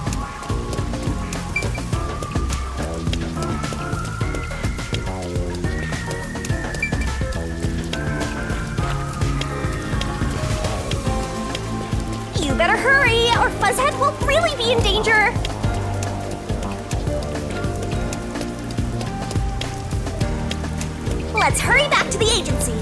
You better hurry, or Fuzzhead will really be in danger! Let's hurry back to the agency.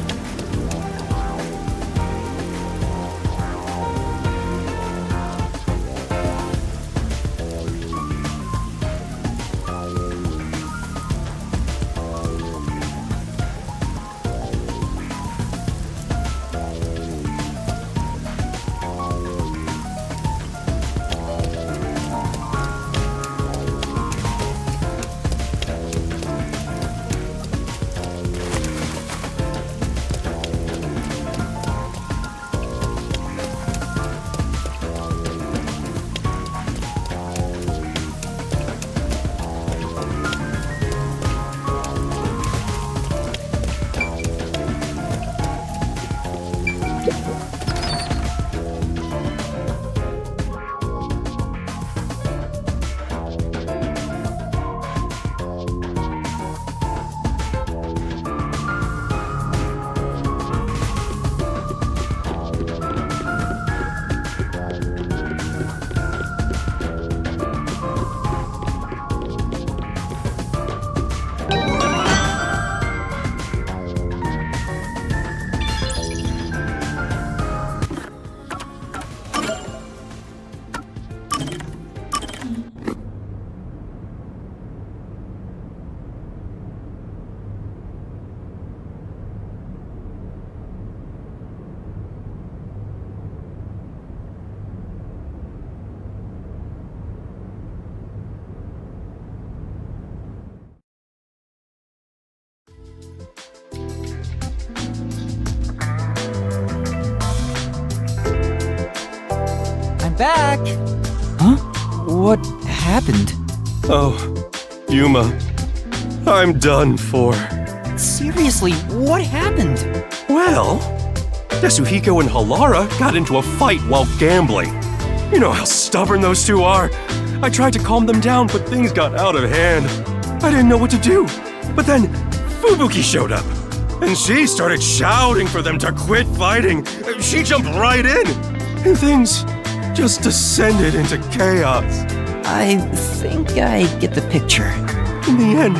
Back! Huh? What happened? Oh, Yuma. I'm done for. Seriously, what happened? Well, Yasuhiko and Halara got into a fight while gambling. You know how stubborn those two are. I tried to calm them down, but things got out of hand. I didn't know what to do. But then Fubuki showed up, and she started shouting for them to quit fighting. She jumped right in, and things just descended into chaos. I think I get the picture. In the end,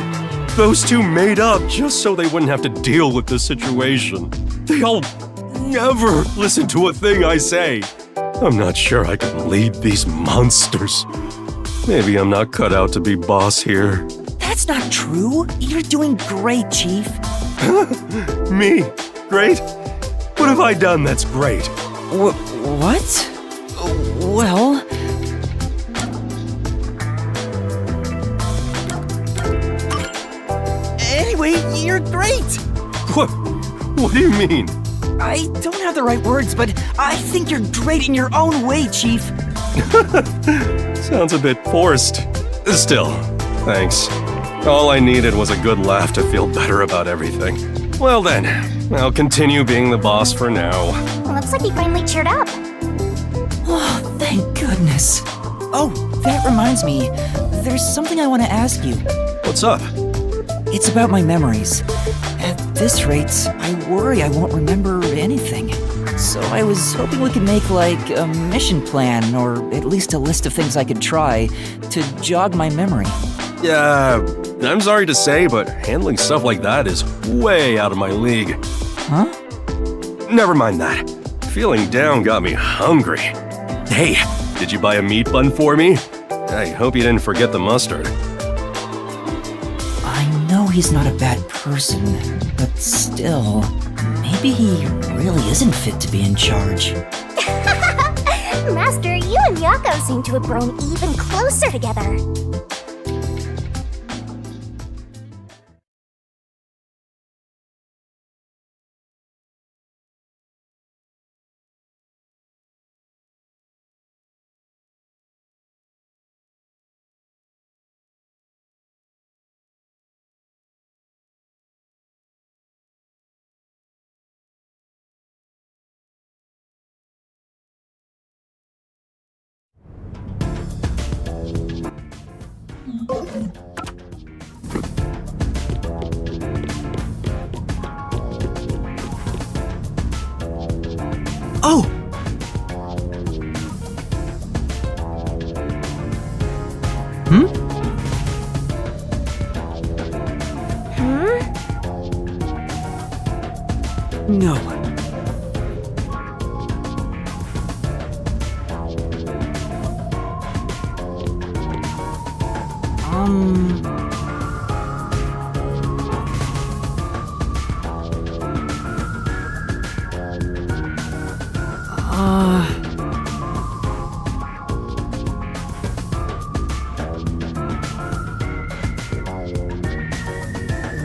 those two made up just so they wouldn't have to deal with the situation. They'll never listen to a thing I say. I'm not sure I can lead these monsters. Maybe I'm not cut out to be boss here. That's not true. You're doing great, Chief. Me? Great? What have I done that's great? What? Well... Anyway, you're great! What do you mean? I don't have the right words, but I think you're great in your own way, Chief. Sounds a bit forced. Still, thanks. All I needed was a good laugh to feel better about everything. Well then, I'll continue being the boss for now. Looks like he finally cheered up. Oh, thank goodness. Oh, that reminds me. There's something I want to ask you. What's up? It's about my memories. At this rate, I worry I won't remember anything. So I was hoping we could make, like, a mission plan, or at least a list of things I could try to jog my memory. Yeah, I'm sorry to say, but handling stuff like that is way out of my league. Huh? Never mind that. Feeling down got me hungry. Hey, did you buy a meat bun for me? I hope you didn't forget the mustard. he's not a bad person, but still, maybe he really isn't fit to be in charge. Master, you and Yako seem to have grown even closer together. Oh! Hmm? No.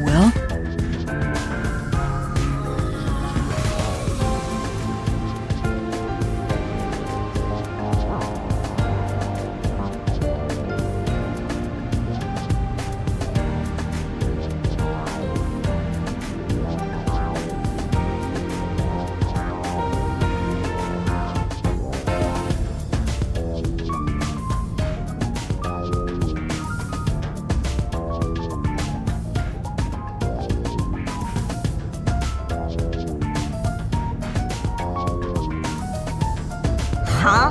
Well? Huh?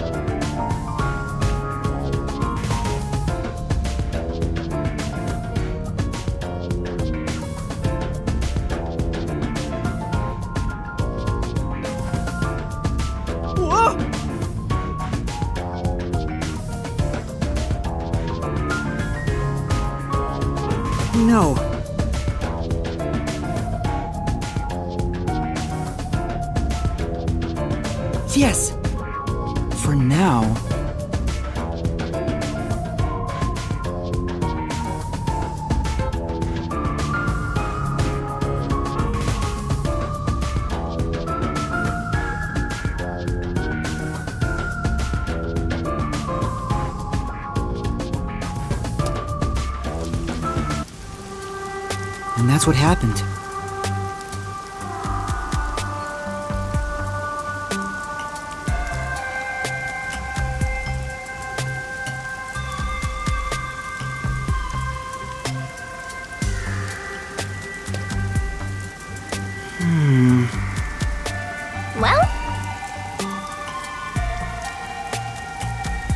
No. Yes. For now. And that's what happened. Well?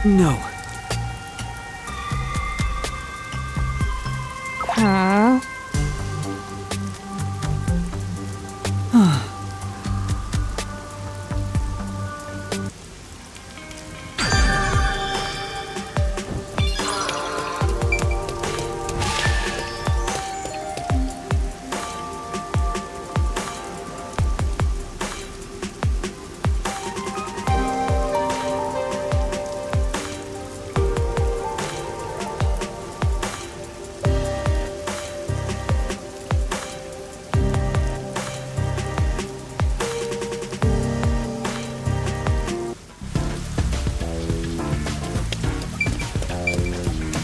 No. Huh?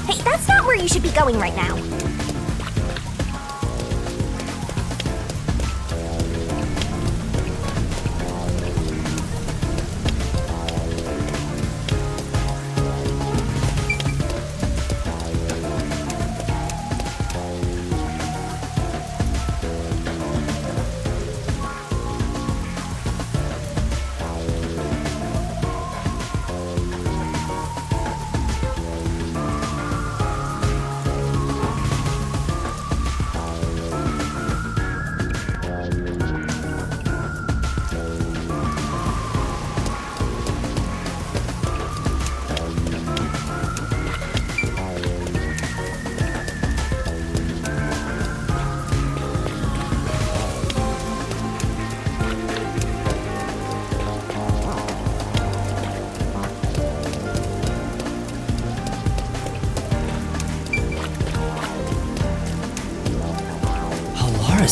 Hey, that's not where you should be going right now.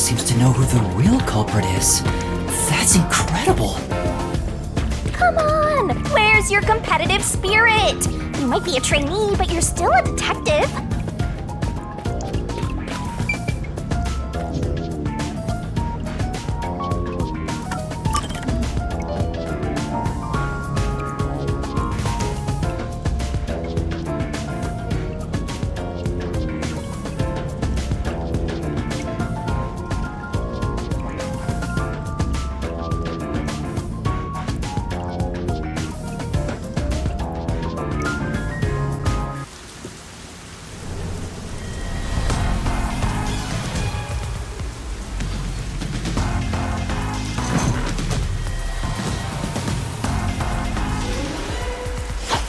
seems to know who the real culprit is. That's incredible. Come on! Where's your competitive spirit? You might be a trainee, but you're still a detective.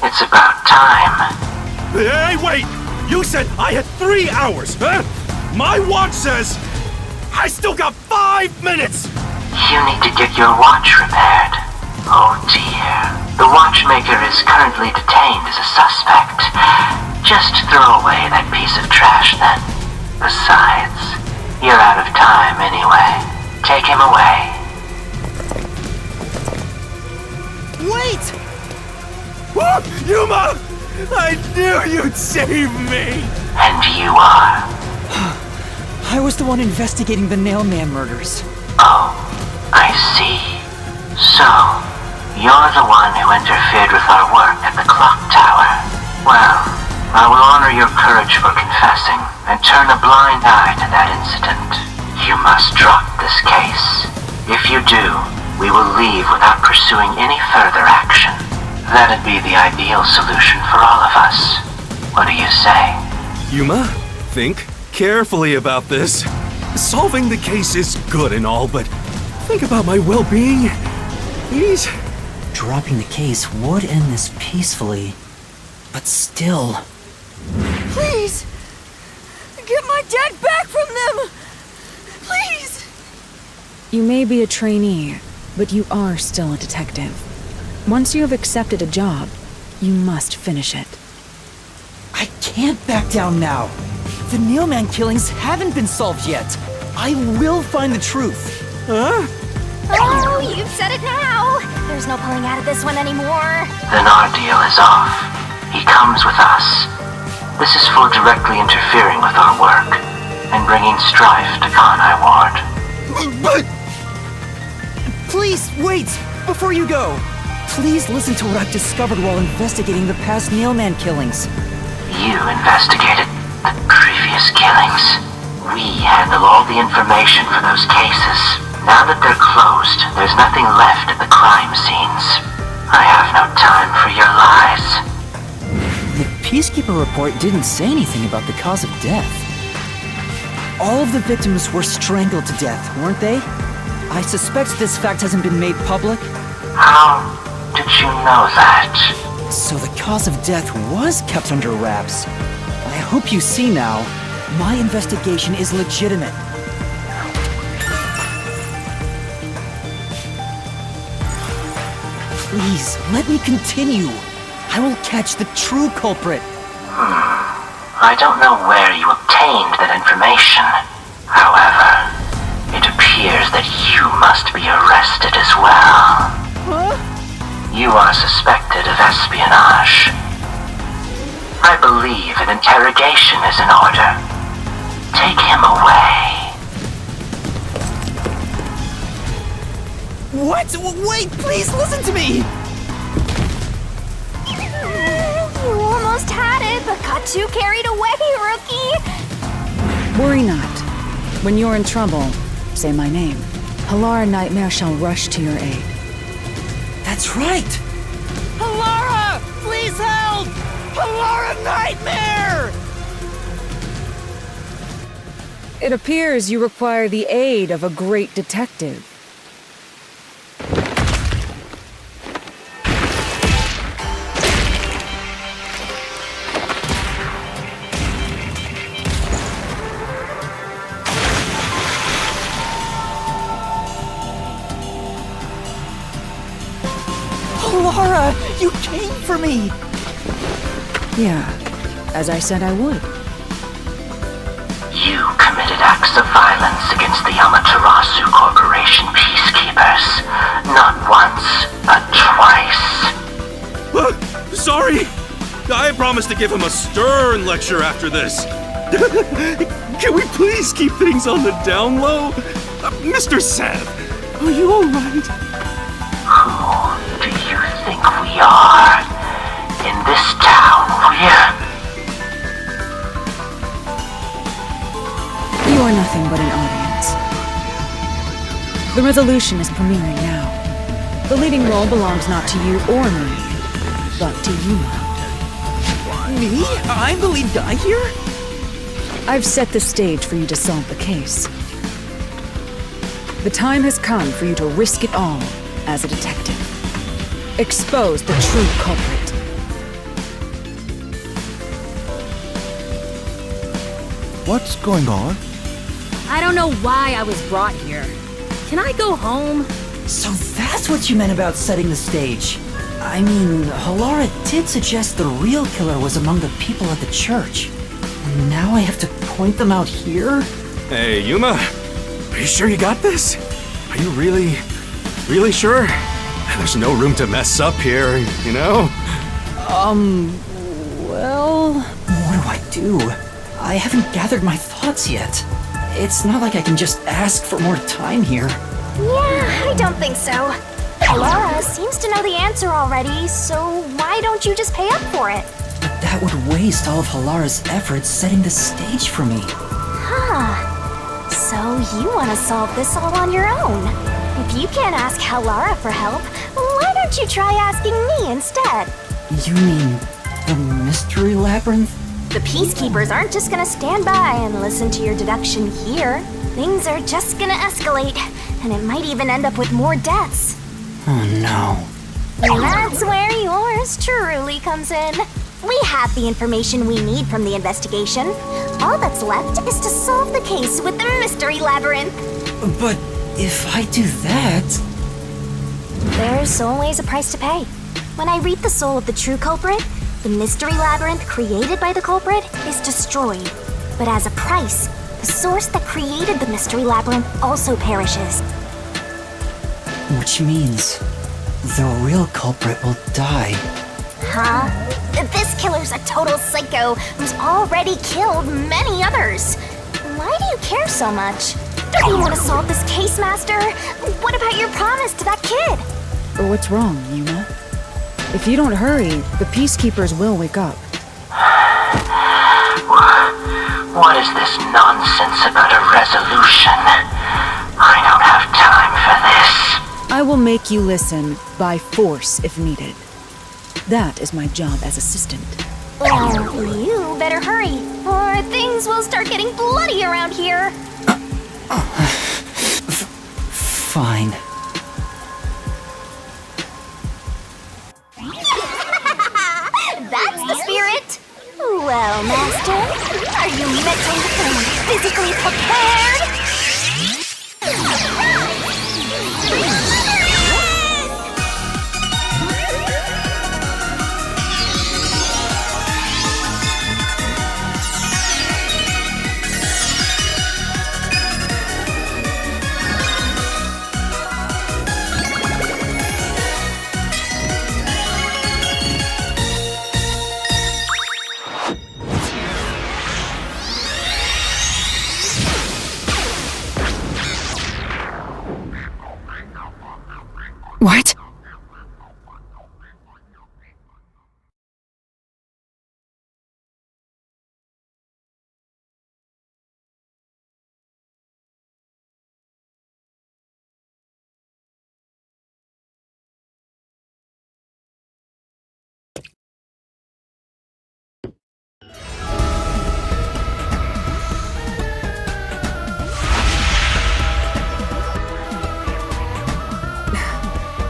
It's about time. Hey, wait! You said I had 3 hours, huh? My watch says I still got 5 minutes! You need to get your watch repaired. Oh dear. The watchmaker is currently detained as a suspect. Just throw away that piece of trash then. Besides, you're out of time anyway. Take him away. Wait! Whoa, Yuma! I knew you'd save me! And you are? I was the one investigating the Nailman murders. Oh, I see. So, you're the one who interfered with our work at the clock tower. Well, I will honor your courage for confessing and turn a blind eye to that incident. You must drop this case. If you do, we will leave without pursuing any further action. That'd be the ideal solution for all of us. What do you say? Yuma, think carefully about this. Solving the case is good and all, but think about my well-being. Please? Dropping the case would end this peacefully, but still. Please! Get my dad back from them! Please! You may be a trainee, but you are still a detective. Once you have accepted a job, you must finish it. I can't back down now. The Nailman killings haven't been solved yet. I will find the truth. Huh? Oh, you've said it now. There's no pulling out of this one anymore. Then our deal is off. He comes with us. This is for directly interfering with our work and bringing strife to Kanai Ward. But... Please, wait! Before you go! Please listen to what I've discovered while investigating the past Nailman killings. You investigated the previous killings. We handle all the information for those cases. Now that they're closed, there's nothing left at the crime scenes. I have no time for your lies. The Peacekeeper report didn't say anything about the cause of death. All of the victims were strangled to death, weren't they? I suspect this fact hasn't been made public. How did you know that? So the cause of death was kept under wraps. I hope you see now, my investigation is legitimate. Please, let me continue. I will catch the true culprit. I don't know where you obtained that information. However, it appears that you must be arrested as well. Huh? You are suspected of espionage. I believe an interrogation is in order. Take him away. What? Wait, please listen to me! You almost had it, but got too carried away, rookie! Worry not. When you're in trouble, say my name. Halara Nightmare shall rush to your aid. That's right! Halara! Please help! Halara Nightmare! It appears you require the aid of a great detective. Laura, you came for me! Yeah, as I said I would. You committed acts of violence against the Amaterasu Corporation peacekeepers. Not once, but twice. Sorry! I promised to give him a stern lecture after this. Can we please keep things on the down low? Mr. Sav, are you alright? Who do you think we are? In this town, You are nothing but an audience. The resolution is premiering now. The leading role belongs not to you or me, but to Yuma. Me? I'm the lead guy here? I've set the stage for you to solve the case. The time has come for you to risk it all as a detective. Expose the true culprit. What's going on? I don't know why I was brought here. Can I go home? So that's what you meant about setting the stage. I mean, Halara did suggest the real killer was among the people at the church. And now I have to point them out here? Hey, Yuma, are you sure you got this? Are you really sure? There's no room to mess up here, you know? Well... What do? I haven't gathered my thoughts yet. It's not like I can just ask for more time here. Yeah, I don't think so. Halara seems to know the answer already, so why don't you just pay up for it? But that would waste all of Halara's efforts setting the stage for me. Huh. So you want to solve this all on your own. If you can't ask Halara for help, why don't you try asking me instead? You mean the mystery labyrinth? The peacekeepers aren't just gonna stand by and listen to your deduction here. Things are just gonna escalate, and it might even end up with more deaths. Oh no. And that's where yours truly comes in. We have the information we need from the investigation. All that's left is to solve the case with the mystery labyrinth. But if I do that... There's always a price to pay. When I reap the soul of the true culprit, the mystery labyrinth created by the culprit is destroyed. But as a price, the source that created the mystery labyrinth also perishes. Which means the real culprit will die. Huh? This killer's a total psycho who's already killed many others. Why do you care so much? Don't you want to solve this case, Master? What about your promise to that kid? What's wrong, Yuma? If you don't hurry, the peacekeepers will wake up. What is this nonsense about a resolution? I don't have time for this. I will make you listen by force if needed. That is my job as assistant. Well, you better hurry, or things will start getting bloody around here. Fine. That's the spirit! Well, Master, are you mentally and physically prepared? What?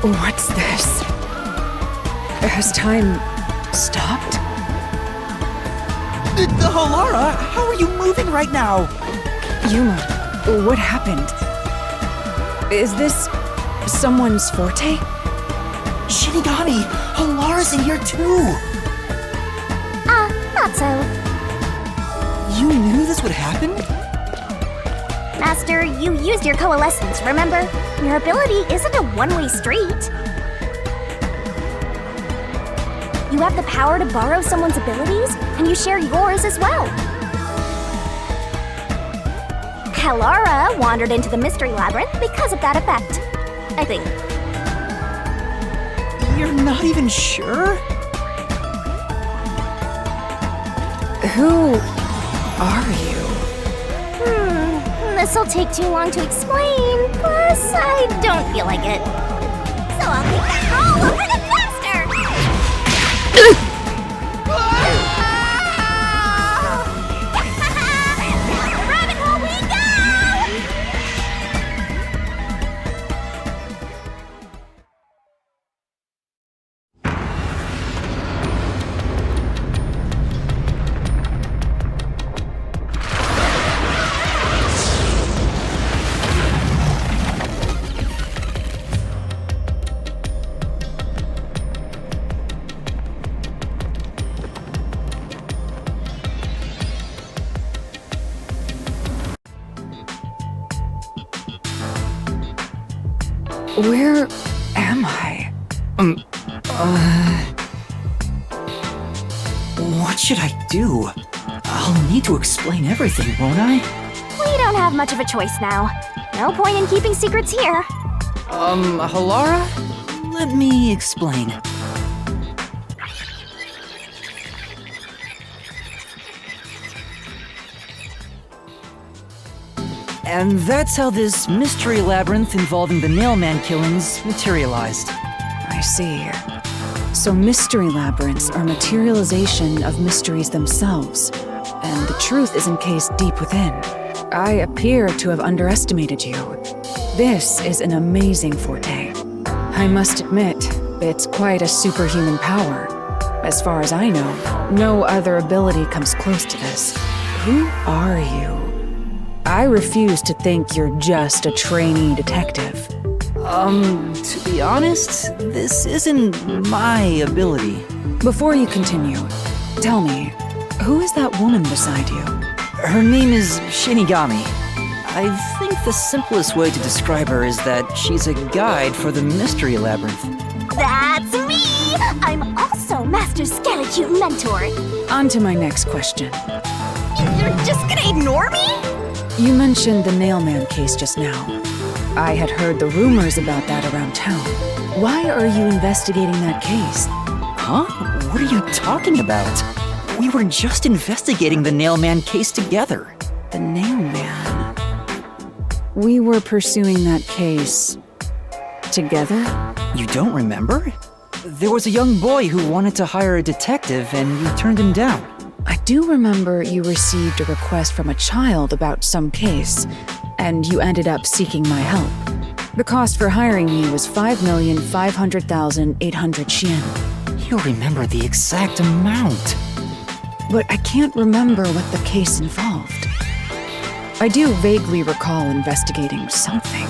What's this? Has time stopped? Halara, how are you moving right now? Yuma, what happened? Is this someone's forte? Shinigami! Halara's in here too! Not so. You knew this would happen? Master, you used your coalescence, remember? Your ability isn't a one-way street. You have the power to borrow someone's abilities, and you share yours as well. Halara wandered into the Mystery Labyrinth because of that effect, I think. You're not even sure? Who are you? This'll take too long to explain, plus I don't feel like it. So I'll take that roll over the Master! Rabbit hole we go! Where am I? What should I do? I'll need to explain everything, won't I? We don't have much of a choice now. No point in keeping secrets here. Halara? Let me explain. And that's how this mystery labyrinth involving the Nailman killings materialized. I see. So mystery labyrinths are materialization of mysteries themselves, and the truth is encased deep within. I appear to have underestimated you. This is an amazing forte. I must admit, it's quite a superhuman power. As far as I know, no other ability comes close to this. Who are you? I refuse to think you're just a trainee detective. To be honest, this isn't my ability. Before you continue, tell me, who is that woman beside you? Her name is Shinigami. I think the simplest way to describe her is that she's a guide for the Mystery Labyrinth. That's me! I'm also Master Skeletute Mentor. On to my next question. You're just gonna ignore me? You mentioned the Nailman case just now. I had heard the rumors about that around town. Why are you investigating that case? Huh? What are you talking about? We were just investigating the Nailman case together. The Nailman? We were pursuing that case together? You don't remember? There was a young boy who wanted to hire a detective and you turned him down. I do remember you received a request from a child about some case, and you ended up seeking my help. The cost for hiring me was 5,500,800 Yen. You remember the exact amount. But I can't remember what the case involved. I do vaguely recall investigating something.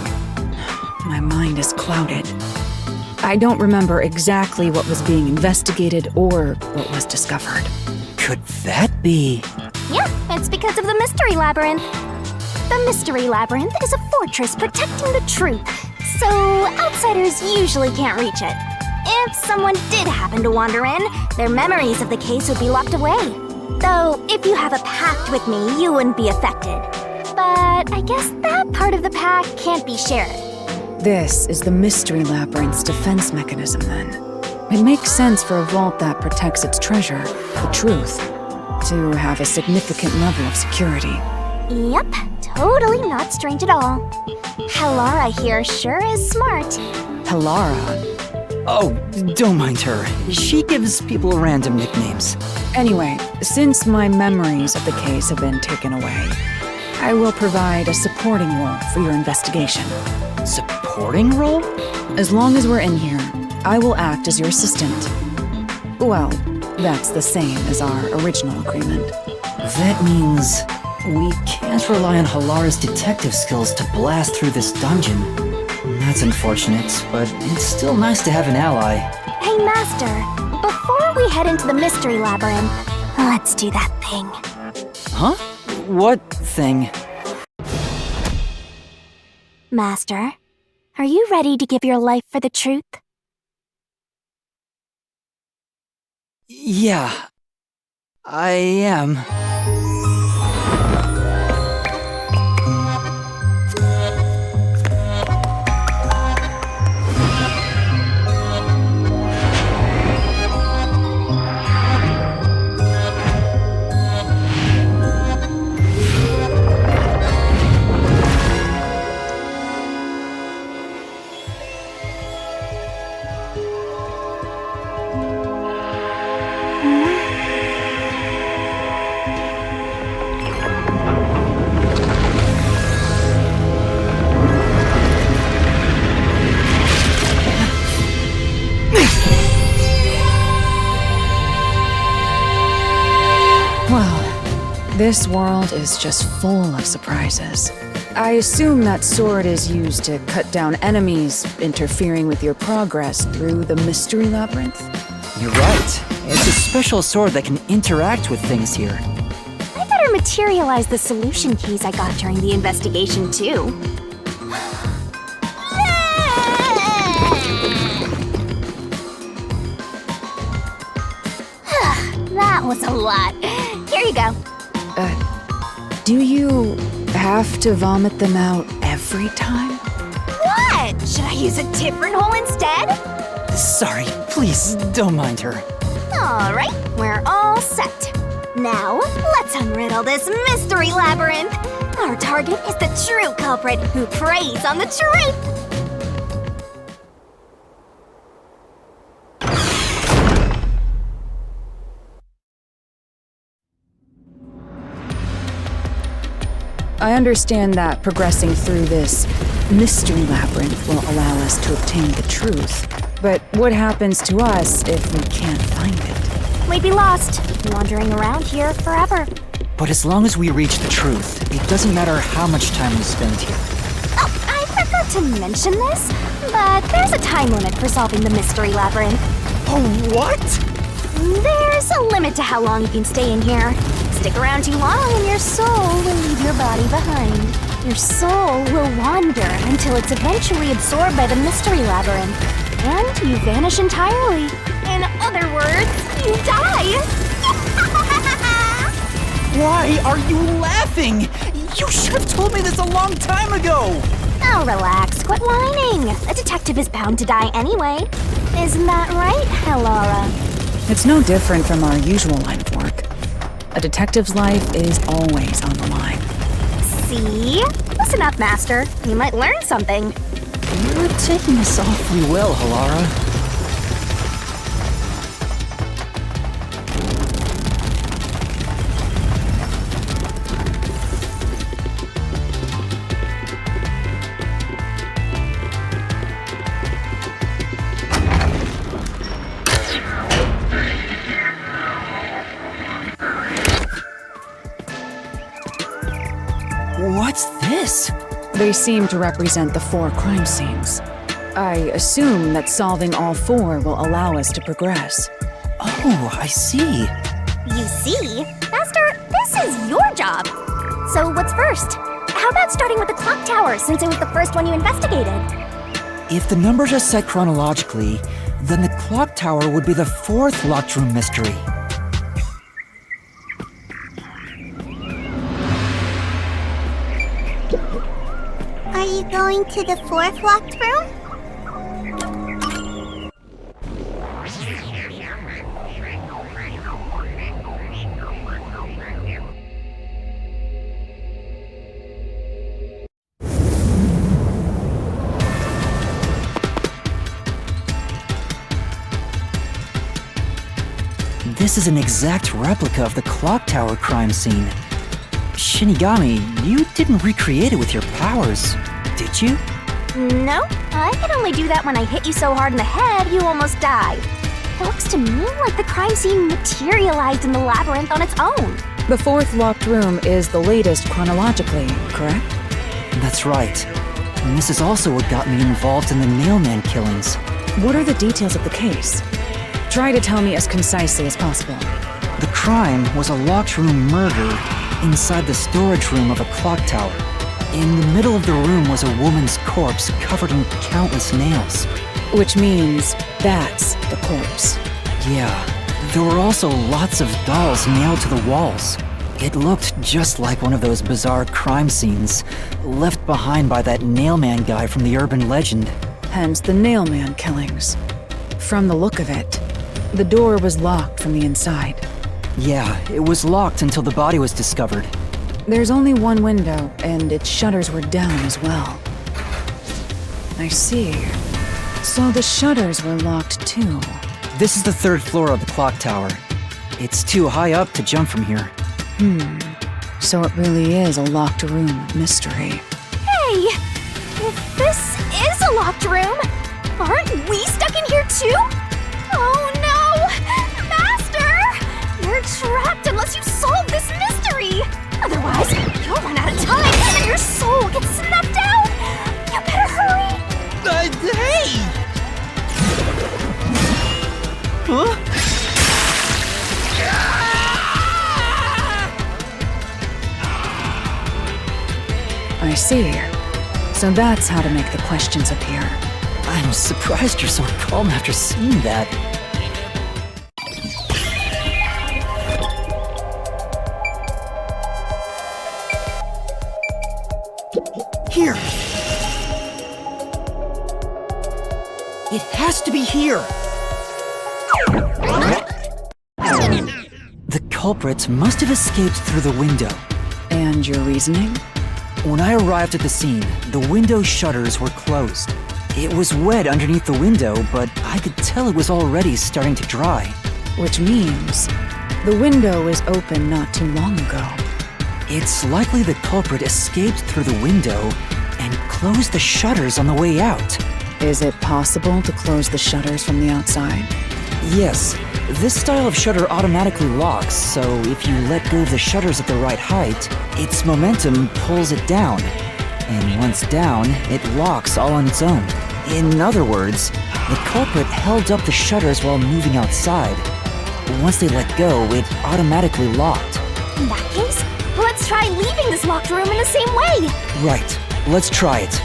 My mind is clouded. I don't remember exactly what was being investigated or what was discovered. Could that be? Yeah, it's because of the Mystery Labyrinth. The Mystery Labyrinth is a fortress protecting the truth, so outsiders usually can't reach it. If someone did happen to wander in, their memories of the case would be locked away. Though, if you have a pact with me, you wouldn't be affected. But I guess that part of the pact can't be shared. This is the Mystery Labyrinth's defense mechanism, then. It makes sense for a vault that protects its treasure, the truth, to have a significant level of security. Yep, totally not strange at all. Halara here sure is smart. Halara? Oh, don't mind her. She gives people random nicknames. Anyway, since my memories of the case have been taken away, I will provide a supporting role for your investigation. Supporting role? As long as we're in here, I will act as your assistant. Well, that's the same as our original agreement. That means we can't rely on Halara's detective skills to blast through this dungeon. That's unfortunate, but it's still nice to have an ally. Hey, Master, before we head into the Mystery Labyrinth, let's do that thing. Huh? What thing? Master, are you ready to give your life for the truth? Yeah, I am. This world is just full of surprises. I assume that sword is used to cut down enemies interfering with your progress through the Mystery Labyrinth? You're right. It's a special sword that can interact with things here. I better materialize the solution keys I got during the investigation, too. That was a lot. Here you go. Do you have to vomit them out every time? What? Should I use a different hole instead? Sorry, please don't mind her. Alright, we're all set. Now, let's unriddle this mystery labyrinth. Our target is the true culprit who preys on the truth. I understand that progressing through this mystery labyrinth will allow us to obtain the truth. But what happens to us if we can't find it? We'd be lost, wandering around here forever. But as long as we reach the truth, it doesn't matter how much time we spend here. Oh, I forgot to mention this, but there's a time limit for solving the mystery labyrinth. Oh, what? There's a limit to how long you can stay in here. Stick around too long and your soul will leave your body behind. Your soul will wander until it's eventually absorbed by the mystery labyrinth. And you vanish entirely. In other words, you die. Why are you laughing? You should have told me this a long time ago! Oh, relax. Quit whining. A detective is bound to die anyway. Isn't that right, Hallara? It's no different from our usual line of work. A detective's life is always on the line. See? Listen up, Master. You might learn something. You're taking this awfully well, Hallara. What's this? They seem to represent the 4 crime scenes. I assume that solving all 4 will allow us to progress. Oh, I see. You see? Master, this is your job. So what's first? How about starting with the clock tower, since it was the first one you investigated? If the numbers are set chronologically, then the clock tower would be the 4th locked room mystery. Are you going to the 4th locked room? This is an exact replica of the clock tower crime scene. Shinigami, you didn't recreate it with your powers, did you? No, I can only do that when I hit you so hard in the head you almost died. It looks to me like the crime scene materialized in the labyrinth on its own. The 4th locked room is the latest chronologically, correct? That's right. And this is also what got me involved in the Nailman killings. What are the details of the case? Try to tell me as concisely as possible. The crime was a locked room murder inside the storage room of a clock tower. In the middle of the room was a woman's corpse covered in countless nails. Which means that's the corpse. Yeah, there were also lots of dolls nailed to the walls. It looked just like one of those bizarre crime scenes left behind by that Nailman guy from the urban legend. Hence the Nailman killings. From the look of it, the door was locked from the inside. Yeah, it was locked until the body was discovered. There's only one window, and its shutters were down as well. I see. So the shutters were locked too. This is the 3rd floor of the clock tower. It's too high up to jump from here. So it really is a locked room mystery. Hey! If this is a locked room, aren't we stuck in here too? Oh no! Master! You're trapped unless you solve this mystery! Otherwise, you'll run out of time and your soul gets snuffed out! You better hurry! Hey! Huh? I see. So that's how to make the questions appear. I'm surprised you're so calm after seeing that. Here! It has to be here! The culprit must have escaped through the window. And your reasoning? When I arrived at the scene, the window shutters were closed. It was wet underneath the window, but I could tell it was already starting to dry. Which means the window was open not too long ago. It's likely the culprit escaped through the window and closed the shutters on the way out. Is it possible to close the shutters from the outside? Yes. This style of shutter automatically locks, so if you let go of the shutters at the right height, its momentum pulls it down. And once down, it locks all on its own. In other words, the culprit held up the shutters while moving outside. Once they let go, it automatically locked. In that case, let's try leaving this locked room in the same way! Right. Let's try it.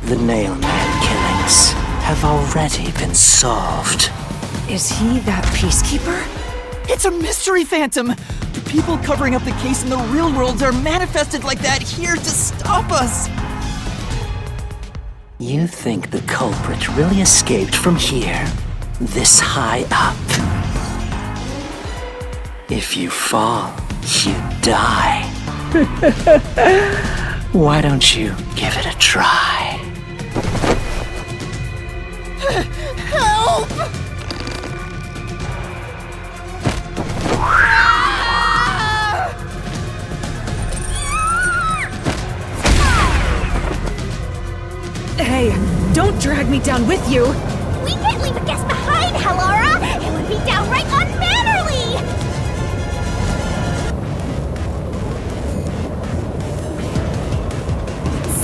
The Nailman killings have already been solved. Is he that peacekeeper? It's a mystery, Phantom! The people covering up the case in the real world are manifested like that here to stop us! You think the culprit really escaped from here, this high up? If you fall, you die. Why don't you give it a try? Help! Hey, don't drag me down with you! We can't leave a guest behind, Hallara! It would be downright unmannerly!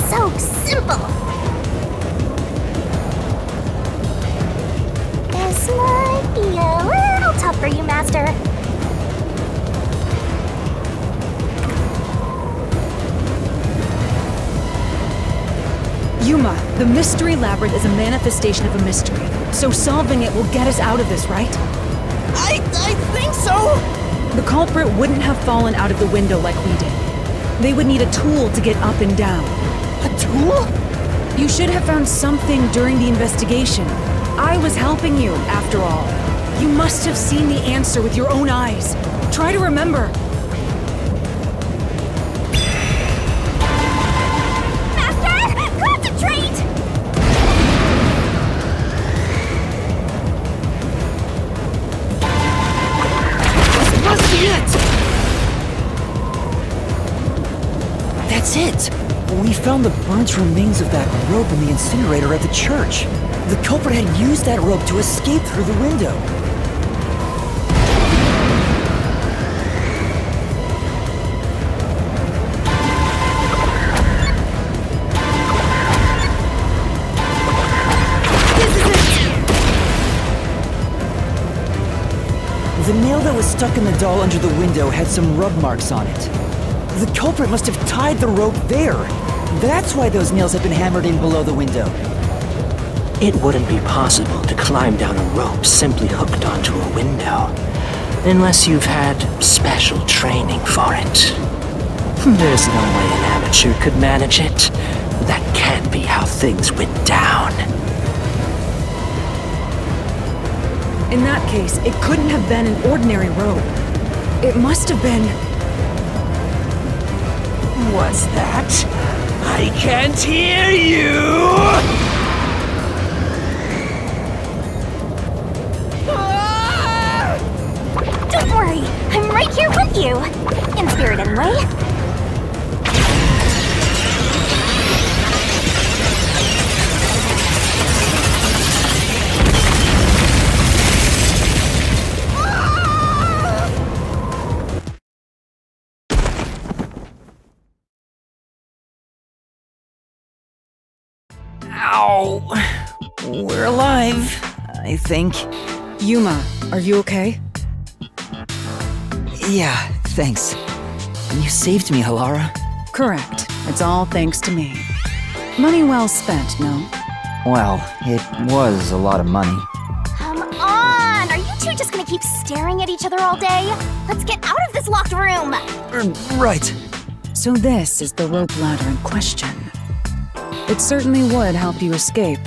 So simple! This might be a little tough for you, Master. Yuma, the Mystery Labyrinth is a manifestation of a mystery, so solving it will get us out of this, right? I think so! The culprit wouldn't have fallen out of the window like we did. They would need a tool to get up and down. A tool? You should have found something during the investigation. I was helping you, after all. You must have seen the answer with your own eyes. Try to remember. That's it! We found the burnt remains of that rope in the incinerator at the church. The culprit had used that rope to escape through the window. The nail that was stuck in the doll under the window had some rub marks on it. The culprit must have tied the rope there. That's why those nails have been hammered in below the window. It wouldn't be possible to climb down a rope simply hooked onto a window, unless you've had special training for it. There's no way an amateur could manage it. That can't be how things went down. In that case, it couldn't have been an ordinary rope. It must have been... What's that? I can't hear you! Don't worry, I'm right here with you. In spirit, anyway. Ow! We're alive, I think. Yuma, are you okay? Yeah, thanks. You saved me, Halara. Correct. It's all thanks to me. Money well spent, no? Well, it was a lot of money. Come on! Are you two just gonna keep staring at each other all day? Let's get out of this locked room! Right. So this is the rope ladder in question. It certainly would help you escape.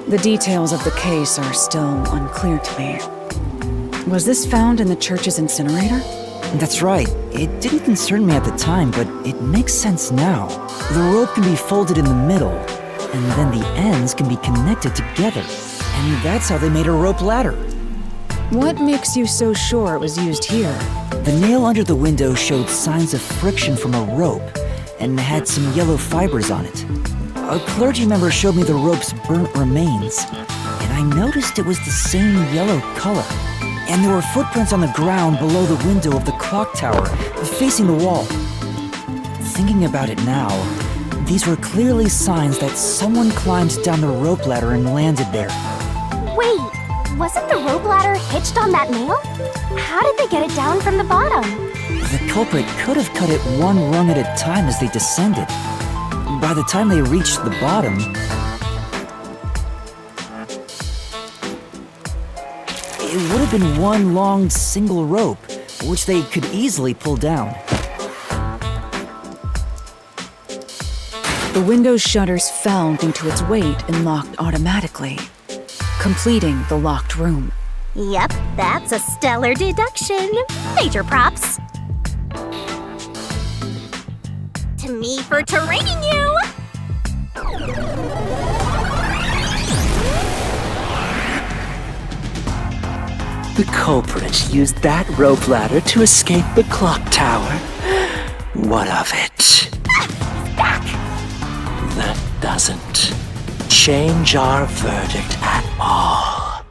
The details of the case are still unclear to me. Was this found in the church's incinerator? That's right. It didn't concern me at the time, but it makes sense now. The rope can be folded in the middle, and then the ends can be connected together. And that's how they made a rope ladder. What makes you so sure it was used here? The nail under the window showed signs of friction from a rope, and had some yellow fibers on it. A clergy member showed me the rope's burnt remains, and I noticed it was the same yellow color. And there were footprints on the ground below the window of the clock tower, facing the wall. Thinking about it now, these were clearly signs that someone climbed down the rope ladder and landed there. Wait, wasn't the rope ladder hitched on that nail? How did they get it down from the bottom? The culprit could have cut it one rung at a time as they descended. By the time they reached the bottom, it would have been one long single rope, which they could easily pull down. The window's shutters fell due to its weight and locked automatically, completing the locked room. Yep, that's a stellar deduction. Major props. To me for training you! The culprit used that rope ladder to escape the clock tower. What of it? He's back! That doesn't change our verdict at all.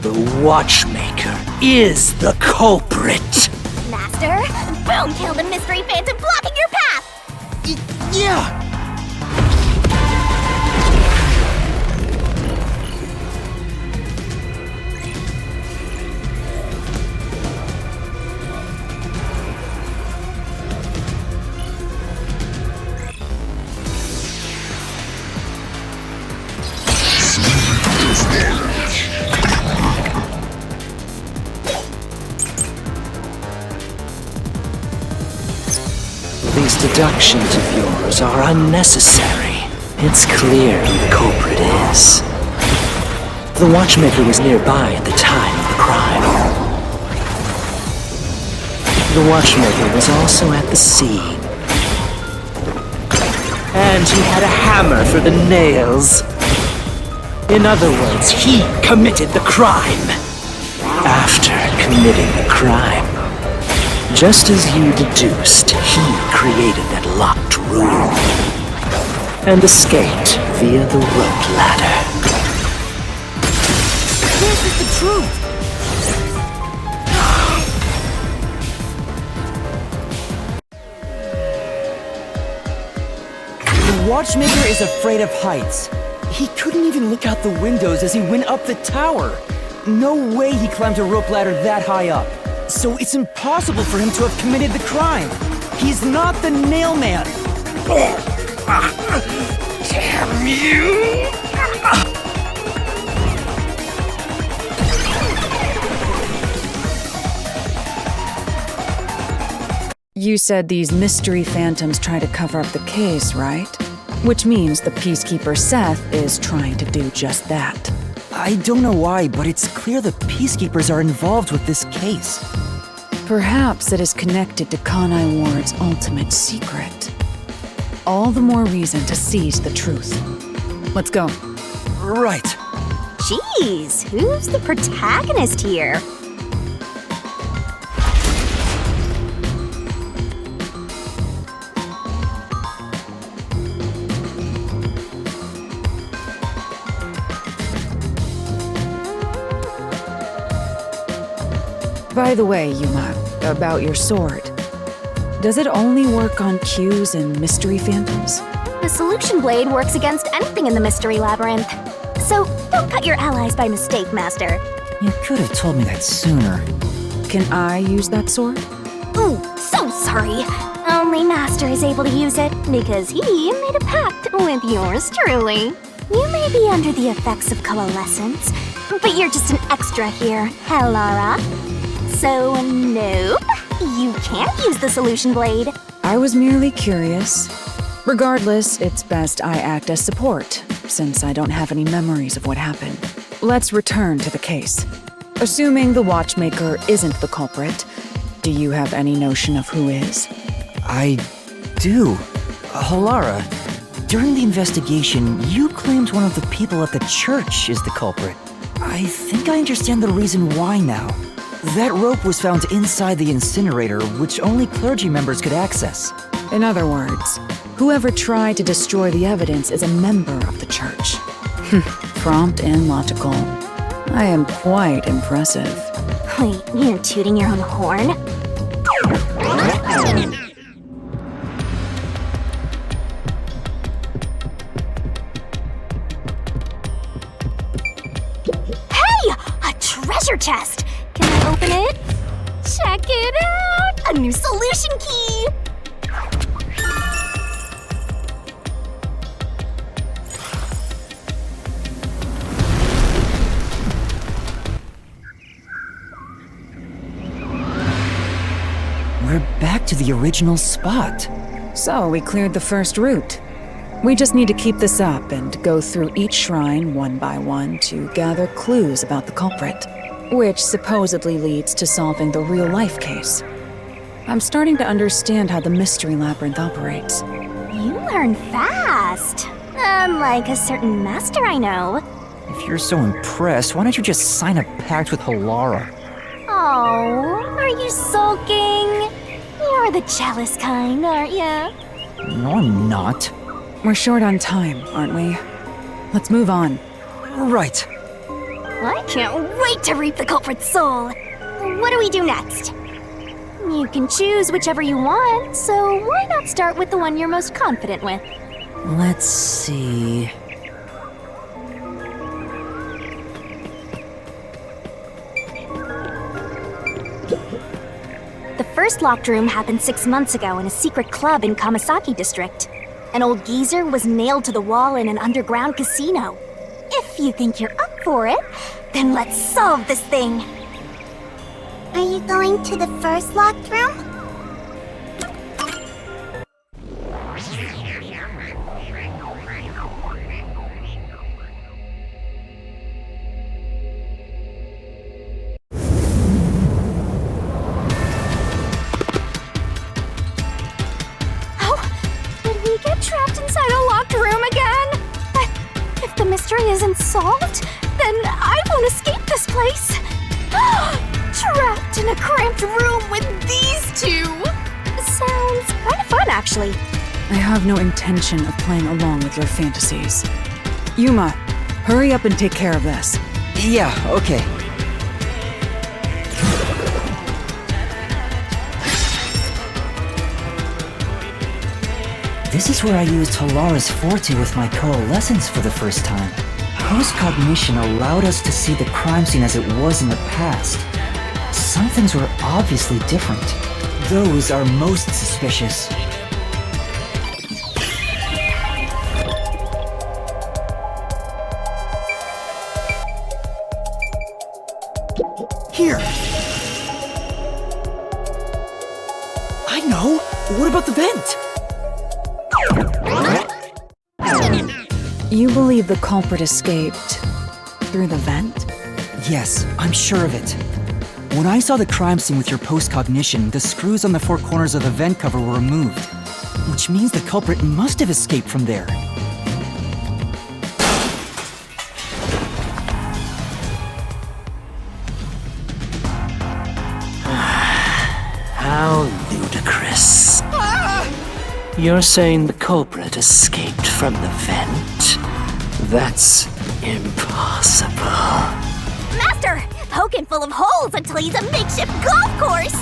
The Watchmaker is the culprit! Master, boom! Kill the mystery phantom blocking your path! Yeah! These deductions of yours are unnecessary. It's clear who the culprit is. The Watchmaker was nearby at the time of the crime. The Watchmaker was also at the scene. And he had a hammer for the nails. In other words, he committed the crime. After committing the crime, just as you deduced, he created that locked room and escaped via the rope ladder. This is the truth! Watchmaker is afraid of heights. He couldn't even look out the windows as he went up the tower. No way he climbed a rope ladder that high up. So it's impossible for him to have committed the crime. He's not the Nail Man. Damn you! You said these mystery phantoms try to cover up the case, right? Which means the Peacekeeper Seth is trying to do just that. I don't know why, but it's clear the Peacekeepers are involved with this case. Perhaps it is connected to Kanai Ward's ultimate secret. All the more reason to seize the truth. Let's go. Right. Jeez, who's the protagonist here? By the way, Yuma, about your sword. Does it only work on cues and mystery phantoms? The solution blade works against anything in the Mystery Labyrinth. So don't cut your allies by mistake, Master. You could have told me that sooner. Can I use that sword? Ooh, so sorry. Only Master is able to use it because he made a pact with yours truly. You may be under the effects of coalescence, but you're just an extra here, Helara. So, nope, you can't use the solution blade. I was merely curious. Regardless, it's best I act as support, since I don't have any memories of what happened. Let's return to the case. Assuming the Watchmaker isn't the culprit, do you have any notion of who is? I do. Helara, during the investigation, you claimed one of the people at the church is the culprit. I think I understand the reason why now. That rope was found inside the incinerator, which only clergy members could access. In other words, whoever tried to destroy the evidence is a member of the church. Prompt and logical. I am quite impressive. Wait, you're tooting your own horn? Hey! A treasure chest! Can I open it? Check it out! A new solution key! We're back to the original spot. So we cleared the first route. We just need to keep this up and go through each shrine one by one to gather clues about the culprit, which supposedly leads to solving the real-life case. I'm starting to understand how the Mystery Labyrinth operates. You learn fast. Unlike a certain master I know. If you're so impressed, why don't you just sign a pact with Helara? Oh, are you sulking? You're the jealous kind, aren't ya? No, I'm not. We're short on time, aren't we? Let's move on. Right. I can't wait to reap the culprit's soul. What do we do next? You can choose whichever you want, so why not start with the one you're most confident with? Let's see. The first locked room happened 6 months ago in a secret club in Kamasaki District. An old geezer was nailed to the wall in an underground casino. If you think you're up for it, then let's solve this thing. Are you going to the first locked room? Trapped inside a locked room again? But if the mystery isn't solved, then I won't escape this place. Trapped in a cramped room with these two. Sounds kind of fun, actually. I have no intention of playing along with your fantasies. Yuma, hurry up and take care of this. Yeah, okay. This is where I used Halara's Forte with my coalescence for the first time. Post-cognition allowed us to see the crime scene as it was in the past. Some things were obviously different. Those are most suspicious. Here! I know! What about the vent? You believe the culprit escaped through the vent? Yes, I'm sure of it. When I saw the crime scene with your post-cognition, the screws on the four corners of the vent cover were removed, which means the culprit must have escaped from there. How ludicrous. You're saying the culprit escaped from the vent? That's impossible. Master! Poking full of holes until he's a makeshift golf course!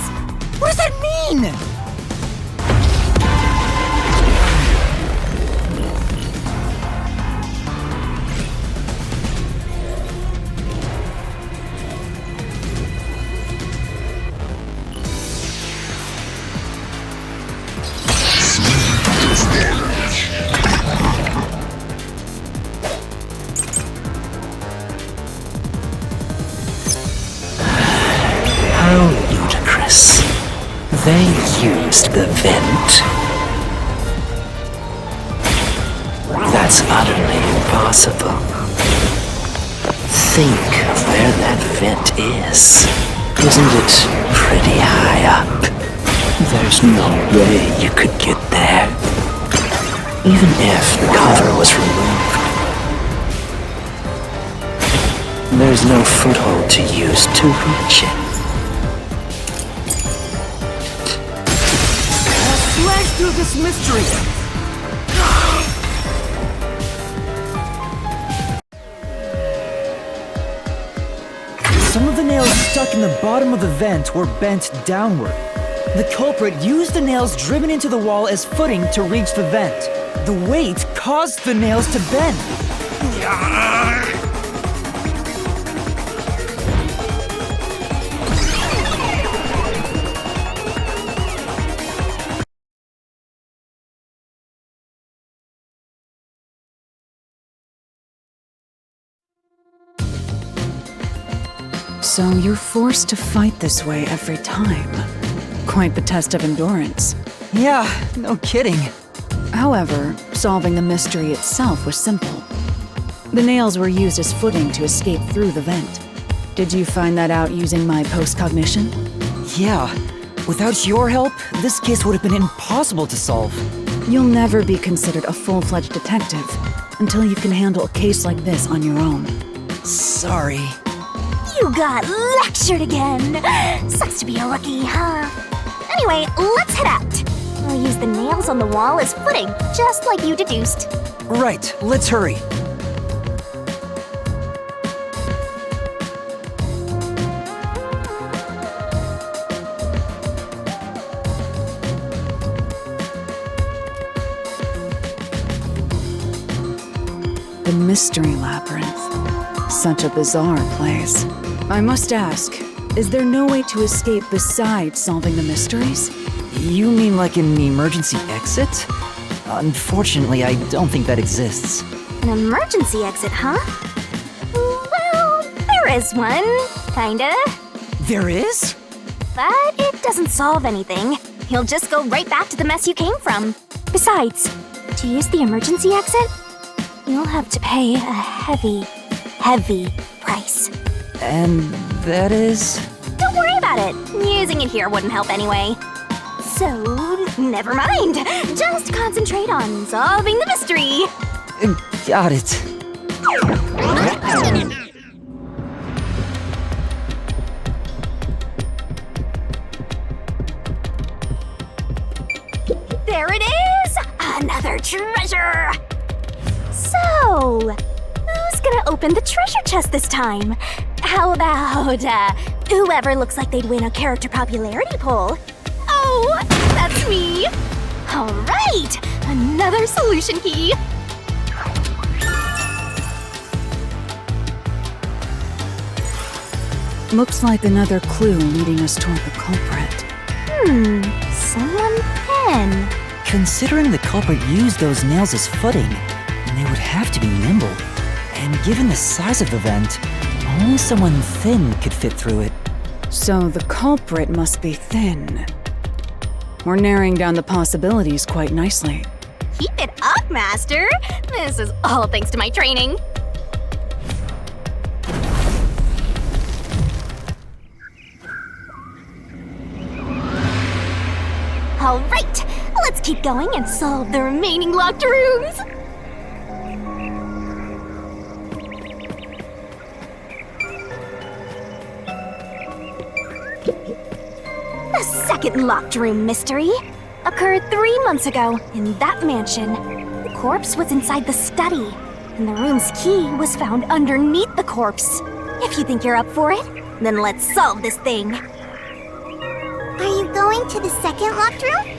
What does that mean? How ludicrous. They used the vent. That's utterly impossible. Think of where that vent is. Isn't it pretty high up? There's no way you could get there. Even if the cover was removed. There's no foothold to use to reach it. Slash through this mystery! Some of the nails stuck in the bottom of the vent were bent downward. The culprit used the nails driven into the wall as footing to reach the vent. The weight caused the nails to bend. So you're forced to fight this way every time. Quite the test of endurance. Yeah, no kidding. However, solving the mystery itself was simple. The nails were used as footing to escape through the vent. Did you find that out using my post-cognition? Yeah. Without your help, this case would have been impossible to solve. You'll never be considered a full-fledged detective until you can handle a case like this on your own. Sorry. You got lectured again! Sucks to be a rookie, huh? Anyway, let's head out. I'll use the nails on the wall as footing, just like you deduced. Right, let's hurry. The Mystery Labyrinth. Such a bizarre place. I must ask, is there no way to escape besides solving the mysteries? You mean like an emergency exit? Unfortunately, I don't think that exists. An emergency exit, huh? Well, there is one, kinda. There is? But it doesn't solve anything. You'll just go right back to the mess you came from. Besides, to use the emergency exit, you'll have to pay a heavy price. And that is? Don't worry about it. Using it here wouldn't help anyway. So, never mind. Just concentrate on solving the mystery. Got it. There it is! Another treasure! So, who's gonna open the treasure chest this time? How about, whoever looks like they'd win a character popularity poll? Oh, that's me! Alright! Another solution key! Looks like another clue leading us toward the culprit. Someone pen. Considering the culprit used those nails as footing, they would have to be nimble. And given the size of the vent, only someone thin could fit through it. So the culprit must be thin. We're narrowing down the possibilities quite nicely. Keep it up, Master! This is all thanks to my training. Alright, let's keep going and solve the remaining locked rooms! The second locked room mystery occurred 3 months ago in that mansion. The corpse was inside the study, and the room's key was found underneath the corpse. If you think you're up for it, then let's solve this thing. Are you going to the second locked room?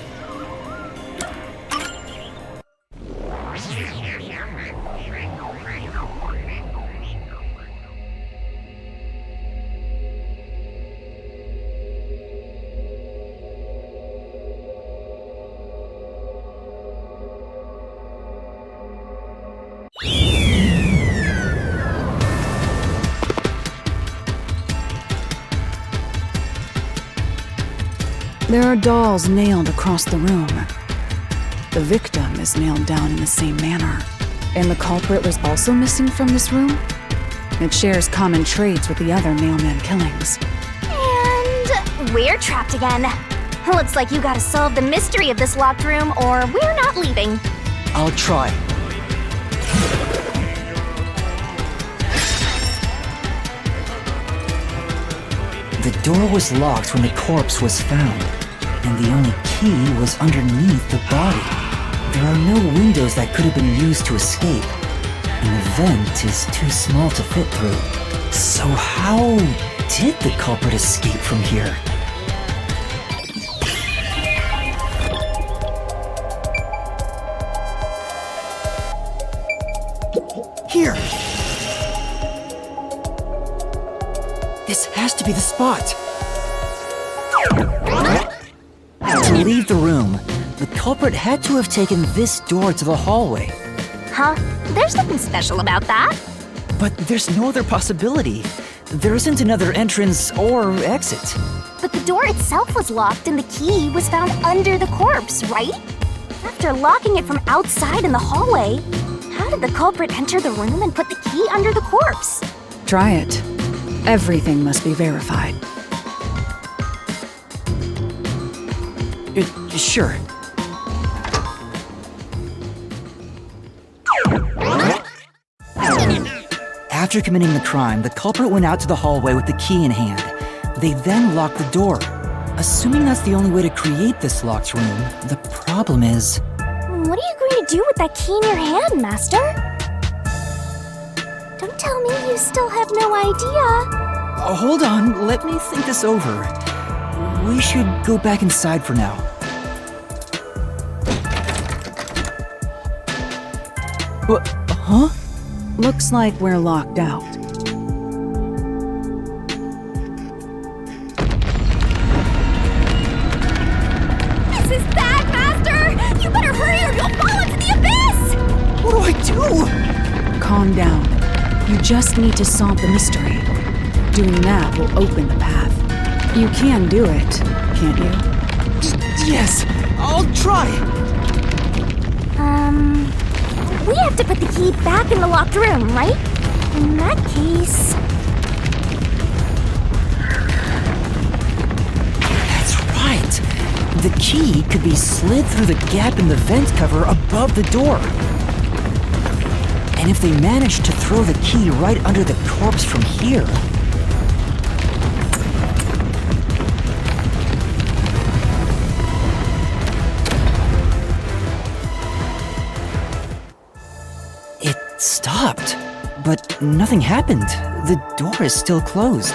There are dolls nailed across the room. The victim is nailed down in the same manner. And the culprit was also missing from this room? It shares common traits with the other mailman killings. And we're trapped again. Looks like you gotta solve the mystery of this locked room or we're not leaving. I'll try. The door was locked when the corpse was found, and the only key was underneath the body. There are no windows that could have been used to escape, and the vent is too small to fit through. So how did the culprit escape from here? Here! This has to be the spot! To leave the room, the culprit had to have taken this door to the hallway. Huh? There's nothing special about that. But there's no other possibility. There isn't another entrance or exit. But the door itself was locked and the key was found under the corpse, right? After locking it from outside in the hallway, how did the culprit enter the room and put the key under the corpse? Try it. Everything must be verified. Sure. After committing the crime, the culprit went out to the hallway with the key in hand. They then locked the door. Assuming that's the only way to create this locked room, the problem is... What are you going to do with that key in your hand, Master? Don't tell me you still have no idea. Hold on, let me think this over. We should go back inside for now. Huh? Looks like we're locked out. This is bad, Master! You better hurry or you'll fall into the abyss! What do I do? Calm down. You just need to solve the mystery. Doing that will open the path. You can do it, can't you? Yes, I'll try! We have to put the key back in the locked room, right? In that case... That's right! The key could be slid through the gap in the vent cover above the door. And if they manage to throw the key right under the corpse from here... Stopped, but nothing happened. The door is still closed.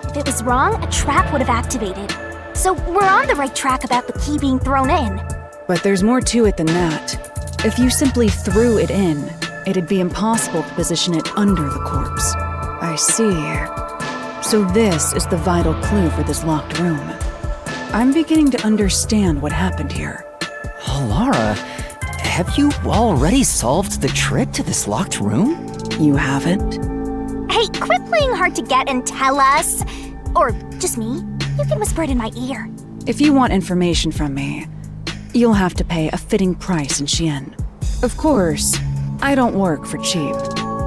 If it was wrong, a trap would have activated. So we're on the right track about the key being thrown in. But there's more to it than that. If you simply threw it in, it'd be impossible to position it under the corpse. I see. So this is the vital clue for this locked room. I'm beginning to understand what happened here. Lara, have you already solved the trick to this locked room? You haven't? Hey, quit playing hard to get and tell us. Or just me. You can whisper it in my ear. If you want information from me, you'll have to pay a fitting price in Xi'an. Of course, I don't work for cheap.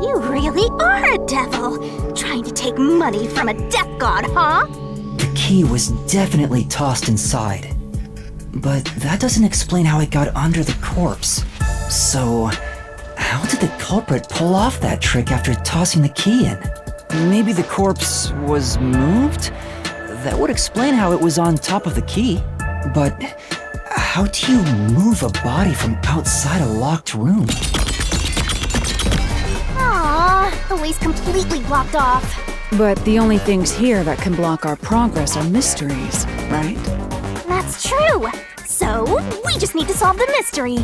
You really are a devil, trying to take money from a death god, huh? The key was definitely tossed inside. But that doesn't explain how it got under the corpse. So, how did the culprit pull off that trick after tossing the key in? Maybe the corpse was moved? That would explain how it was on top of the key. But how do you move a body from outside a locked room? Aww, the way's completely blocked off. But the only things here that can block our progress are mysteries, right? That's true. So, we just need to solve the mystery.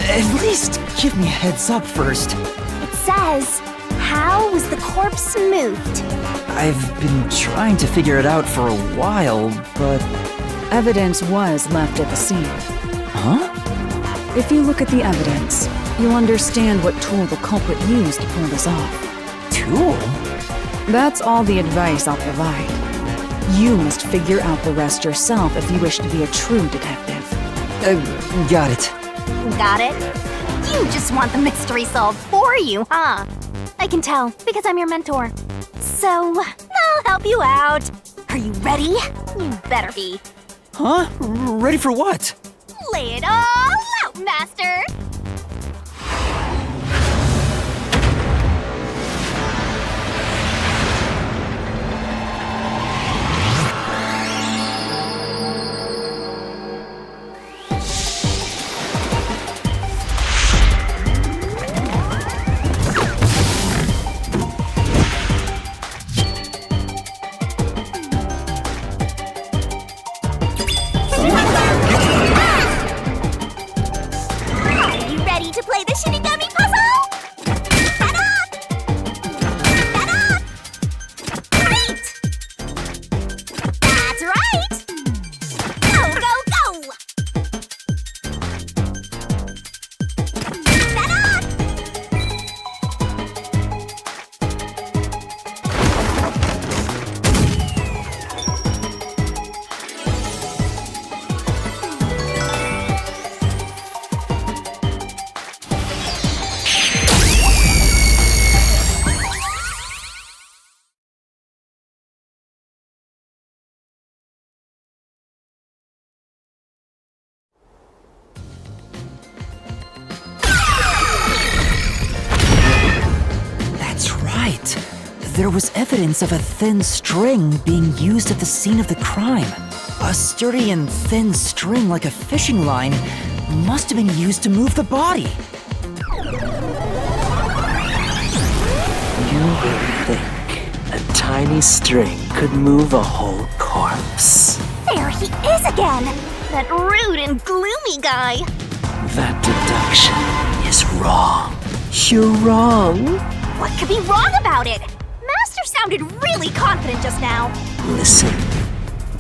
At least give me a heads up first. It says, how was the corpse moved? I've been trying to figure it out for a while, but... Evidence was left at the scene. Huh? If you look at the evidence, you'll understand what tool the culprit used to pull this off. Tool? That's all the advice I'll provide. You must figure out the rest yourself if you wish to be a true detective. Got it. Got it? You just want the mystery solved for you, huh? I can tell, because I'm your mentor. So, I'll help you out. Are you ready? You better be. Huh? Ready for what? Lay it all out, Master! There was evidence of a thin string being used at the scene of the crime. A sturdy and thin string like a fishing line must have been used to move the body. You really think a tiny string could move a whole corpse? There he is again! That rude and gloomy guy! That deduction is wrong. You're wrong. What could be wrong about it? Master sounded really confident just now. Listen.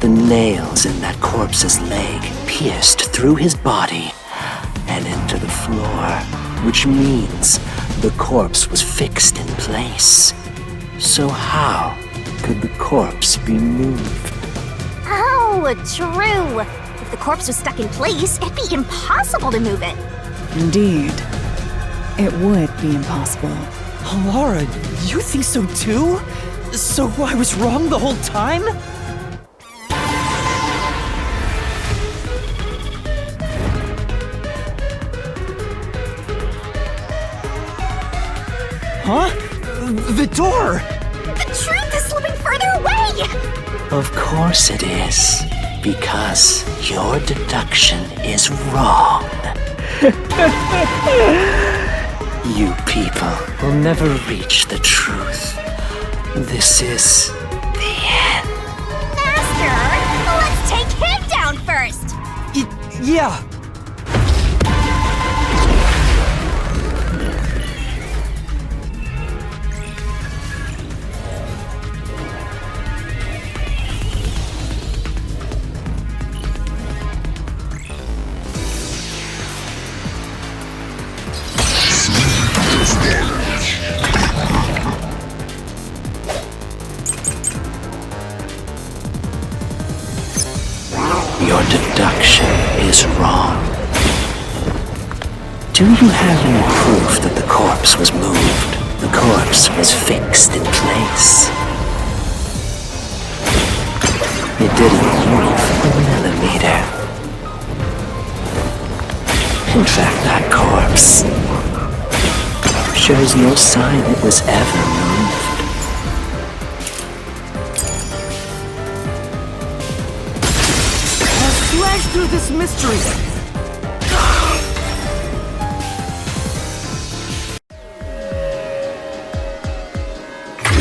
The nails in that corpse's leg pierced through his body and into the floor, which means the corpse was fixed in place. So how could the corpse be moved? Oh, true. If the corpse was stuck in place, it'd be impossible to move it. Indeed. It would be impossible. Lara, you think so too? So I was wrong the whole time? Huh? The door! The truth is slipping further away! Of course it is. Because your deduction is wrong. You people will never reach the truth. This is the end. Master, let's take Yeah. Your deduction is wrong. Do you have any proof that the corpse was moved? The corpse was fixed in place. It didn't move a millimeter. In fact, that corpse shows no sign it was ever moved. Slash through this mystery.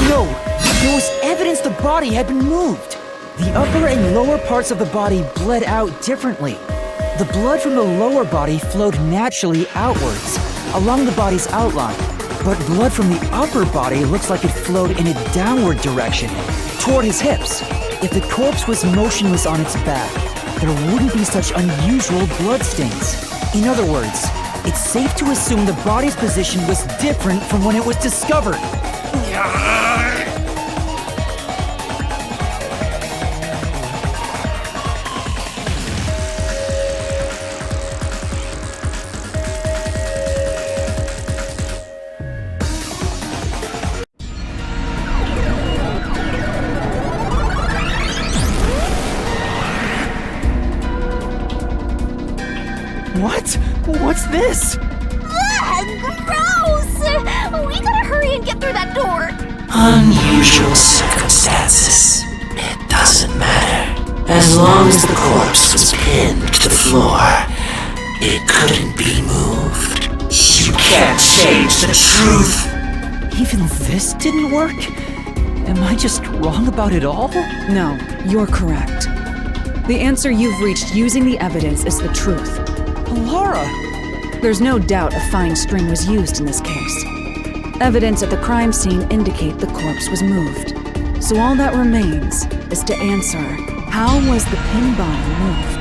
No, there was evidence the body had been moved. The upper and lower parts of the body bled out differently. The blood from the lower body flowed naturally outwards, along the body's outline. But blood from the upper body looks like it flowed in a downward direction, toward his hips. If the corpse was motionless on its back, there wouldn't be such unusual bloodstains. In other words, it's safe to assume the body's position was different from when it was discovered. What? What's this? Gross! We gotta hurry and get through that door. Unusual circumstances. It doesn't matter. As long as the corpse was pinned to the floor, it couldn't be moved. You can't change the truth. Even this didn't work? Am I just wrong about it all? No, you're correct. The answer you've reached using the evidence is the truth. Laura! There's no doubt a fine string was used in this case. Evidence at the crime scene indicate the corpse was moved. So all that remains is to answer, how was the pinned body moved?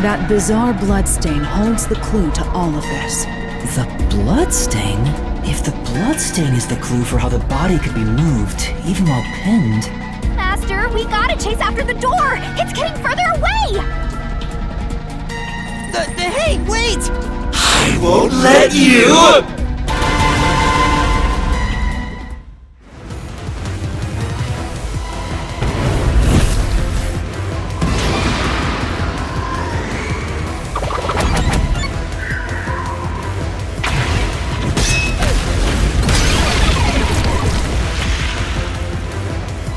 That bizarre bloodstain holds the clue to all of this. The bloodstain? If the bloodstain is the clue for how the body could be moved, even while pinned... Master, we gotta chase after the door! It's getting further away! Hey, wait! I won't let you!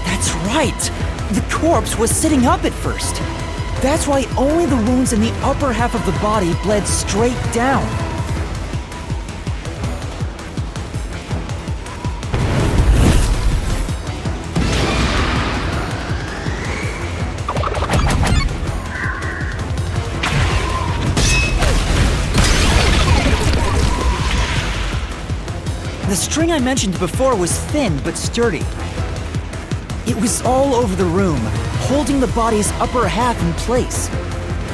That's right! The corpse was sitting up at first. That's why only the wounds in the upper half of the body bled straight down. The string I mentioned before was thin but sturdy. It was all over the room, holding the body's upper half in place.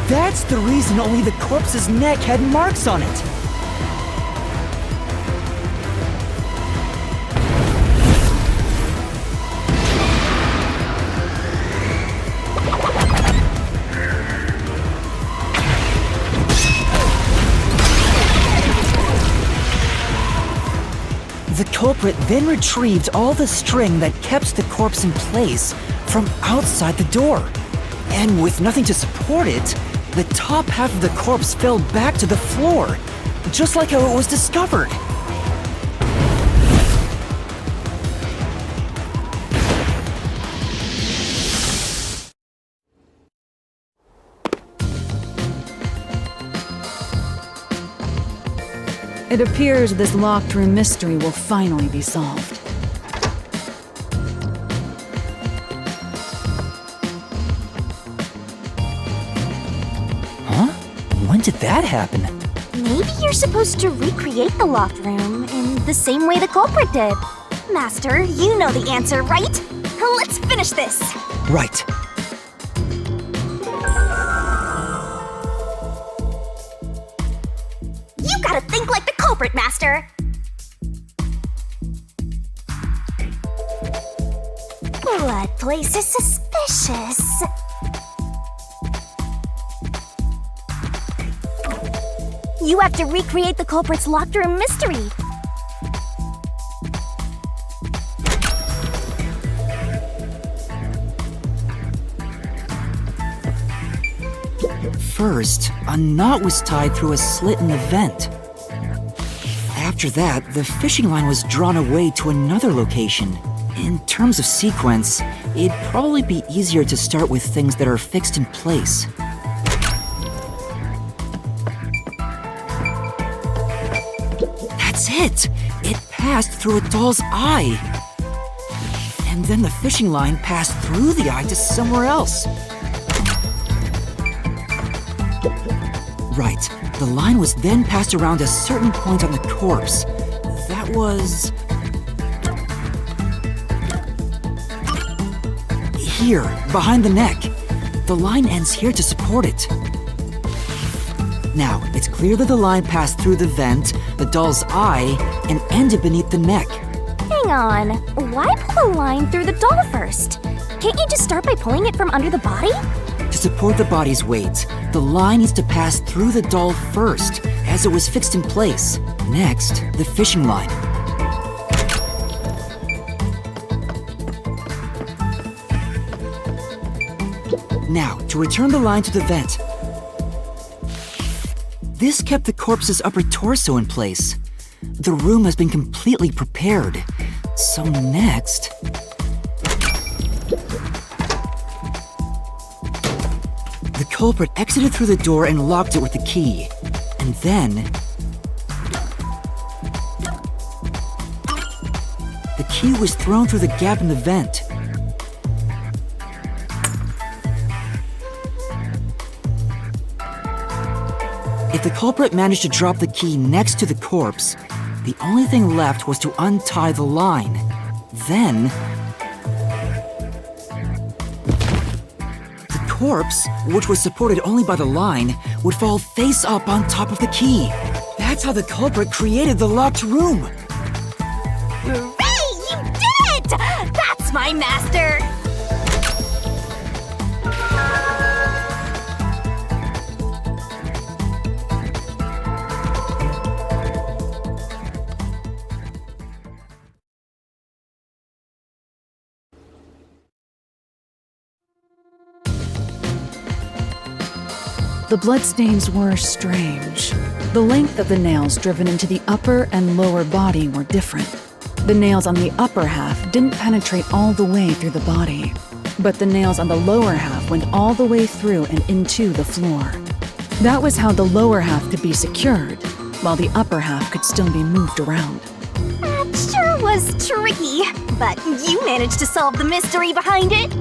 That's the reason only the corpse's neck had marks on it. The culprit then retrieved all the string that kept the corpse in place from outside the door. And with nothing to support it, the top half of the corpse fell back to the floor, just like how it was discovered. It appears this locked room mystery will finally be solved. did that happen? Maybe you're supposed to recreate the locked room in the same way the culprit did. Master, you know the answer, right? Let's finish this. Right. You gotta think like the culprit, Master. Blood place is suspicious. You have to recreate the culprit's locked room mystery. First, a knot was tied through a slit in the vent. After that, the fishing line was drawn away to another location. In terms of sequence, it'd probably be easier to start with things that are fixed in place. That's it! It passed through a doll's eye! And then the fishing line passed through the eye to somewhere else. Right. The line was then passed around a certain point on the corpse. That was... here, behind the neck. The line ends here to support it. Now, it's clear that the line passed through the vent, the doll's eye, and ended beneath the neck. Hang on. Why pull the line through the doll first? Can't you just start by pulling it from under the body? To support the body's weight, the line needs to pass through the doll first, as it was fixed in place. Next, the fishing line. Now, to return the line to the vent. This kept the corpse's upper torso in place. The room has been completely prepared. So next... the culprit exited through the door and locked it with the key. And then... the key was thrown through the gap in the vent. If the culprit managed to drop the key next to the corpse, the only thing left was to untie the line. Then... the corpse, which was supported only by the line, would fall face up on top of the key. That's how the culprit created the locked room. Hooray! You did it! That's my master! The bloodstains were strange. The length of the nails driven into the upper and lower body were different. The nails on the upper half didn't penetrate all the way through the body, but the nails on the lower half went all the way through and into the floor. That was how the lower half could be secured, while the upper half could still be moved around. That sure was tricky, but you managed to solve the mystery behind it.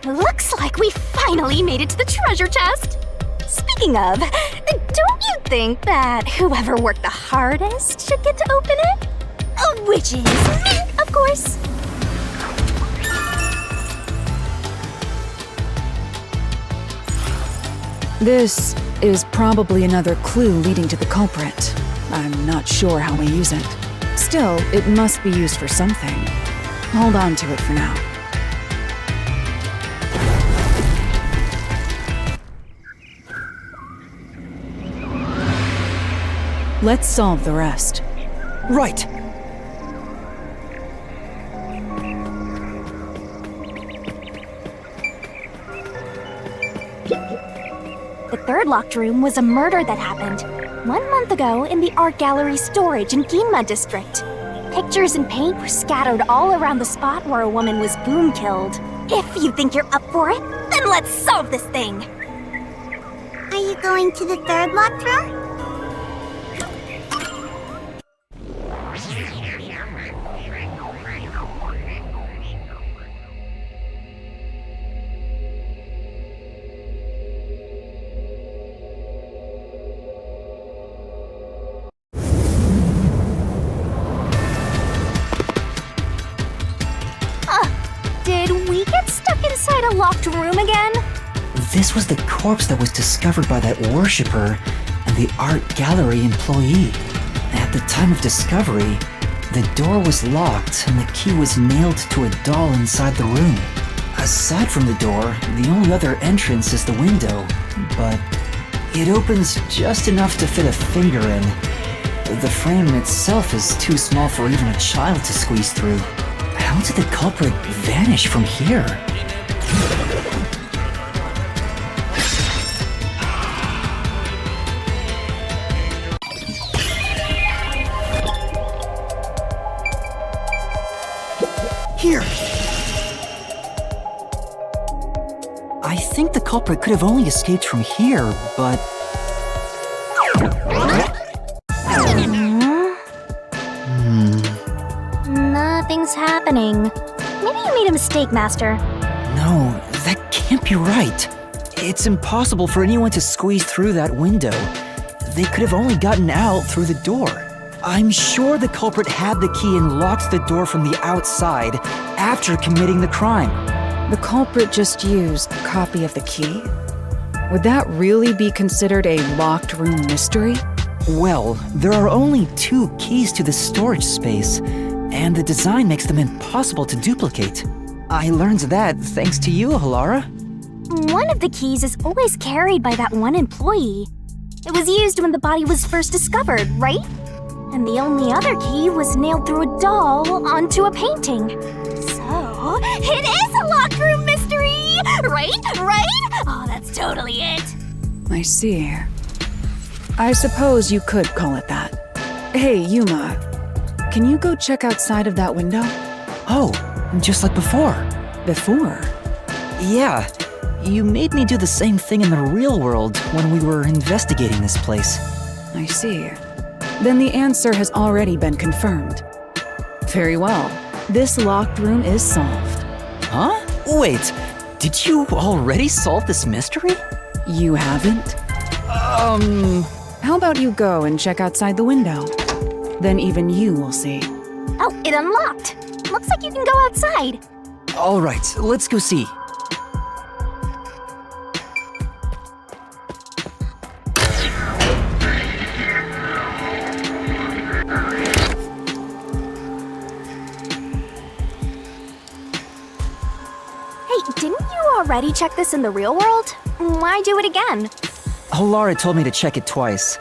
Looks like we finally made it to the treasure chest. Speaking of, don't you think that whoever worked the hardest should get to open it? Which is me, of course. This is probably another clue leading to the culprit. I'm not sure how we use it. Still, it must be used for something. Hold on to it for now. Let's solve the rest. Right. The third locked room was a murder that happened 1 month ago in the art gallery storage in Ginma district. Pictures and paint were scattered all around the spot where a woman was boom killed. If you think you're up for it, then let's solve this thing. Are you going to the third locked room? locked room again? This was the corpse that was discovered by that worshipper and the art gallery employee. At the time of discovery, the door was locked and the key was nailed to a doll inside the room. Aside from the door, the only other entrance is the window, but it opens just enough to fit a finger in. The frame itself is too small for even a child to squeeze through. How did the culprit vanish from here? Here. I think the culprit could have only escaped from here, but... Nothing's happening. Maybe you made a mistake, Master. No, that can't be right. It's impossible for anyone to squeeze through that window. They could have only gotten out through the door. I'm sure the culprit had the key and locked the door from the outside after committing the crime. The culprit just used a copy of the key? Would that really be considered a locked room mystery? Well, there are only 2 keys to the storage space, and the design makes them impossible to duplicate. I learned that thanks to you, Halara. One of the keys is always carried by that one employee. It was used when the body was first discovered, right? And the only other key was nailed through a doll onto a painting. So, it is a locked room mystery! Right? Right? Oh, that's totally it. I see. I suppose you could call it that. Hey, Yuma, can you go check outside of that window? Oh, just like before. Before? Yeah, you made me do the same thing in the real world when we were investigating this place. I see. Then the answer has already been confirmed. Very well. This locked room is solved. Huh? Wait, did you already solve this mystery? You haven't? How about you go and check outside the window? Then even you will see. Oh, it unlocked. Looks like you can go outside. All right, let's go see. Didn't you already check this in the real world? Why do it again? Halara told me to check it twice.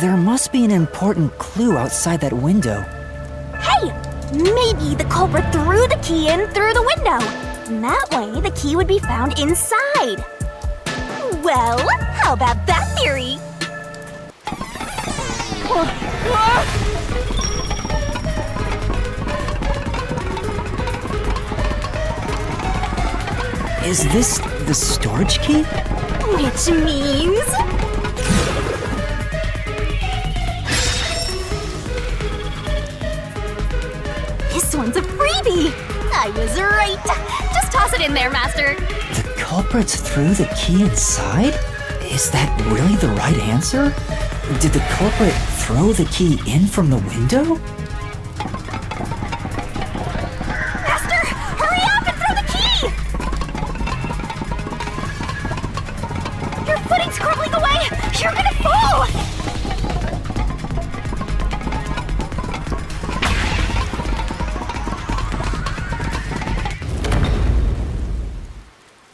There must be an important clue outside that window. Hey! Maybe the culprit threw the key in through the window. And that way, the key would be found inside. Well, how about that theory? Is this the storage key? Which means... This one's a freebie! I was right! Just toss it in there, Master! The culprit threw the key inside? Is that really the right answer? Did the culprit throw the key in from the window? You're gonna fall!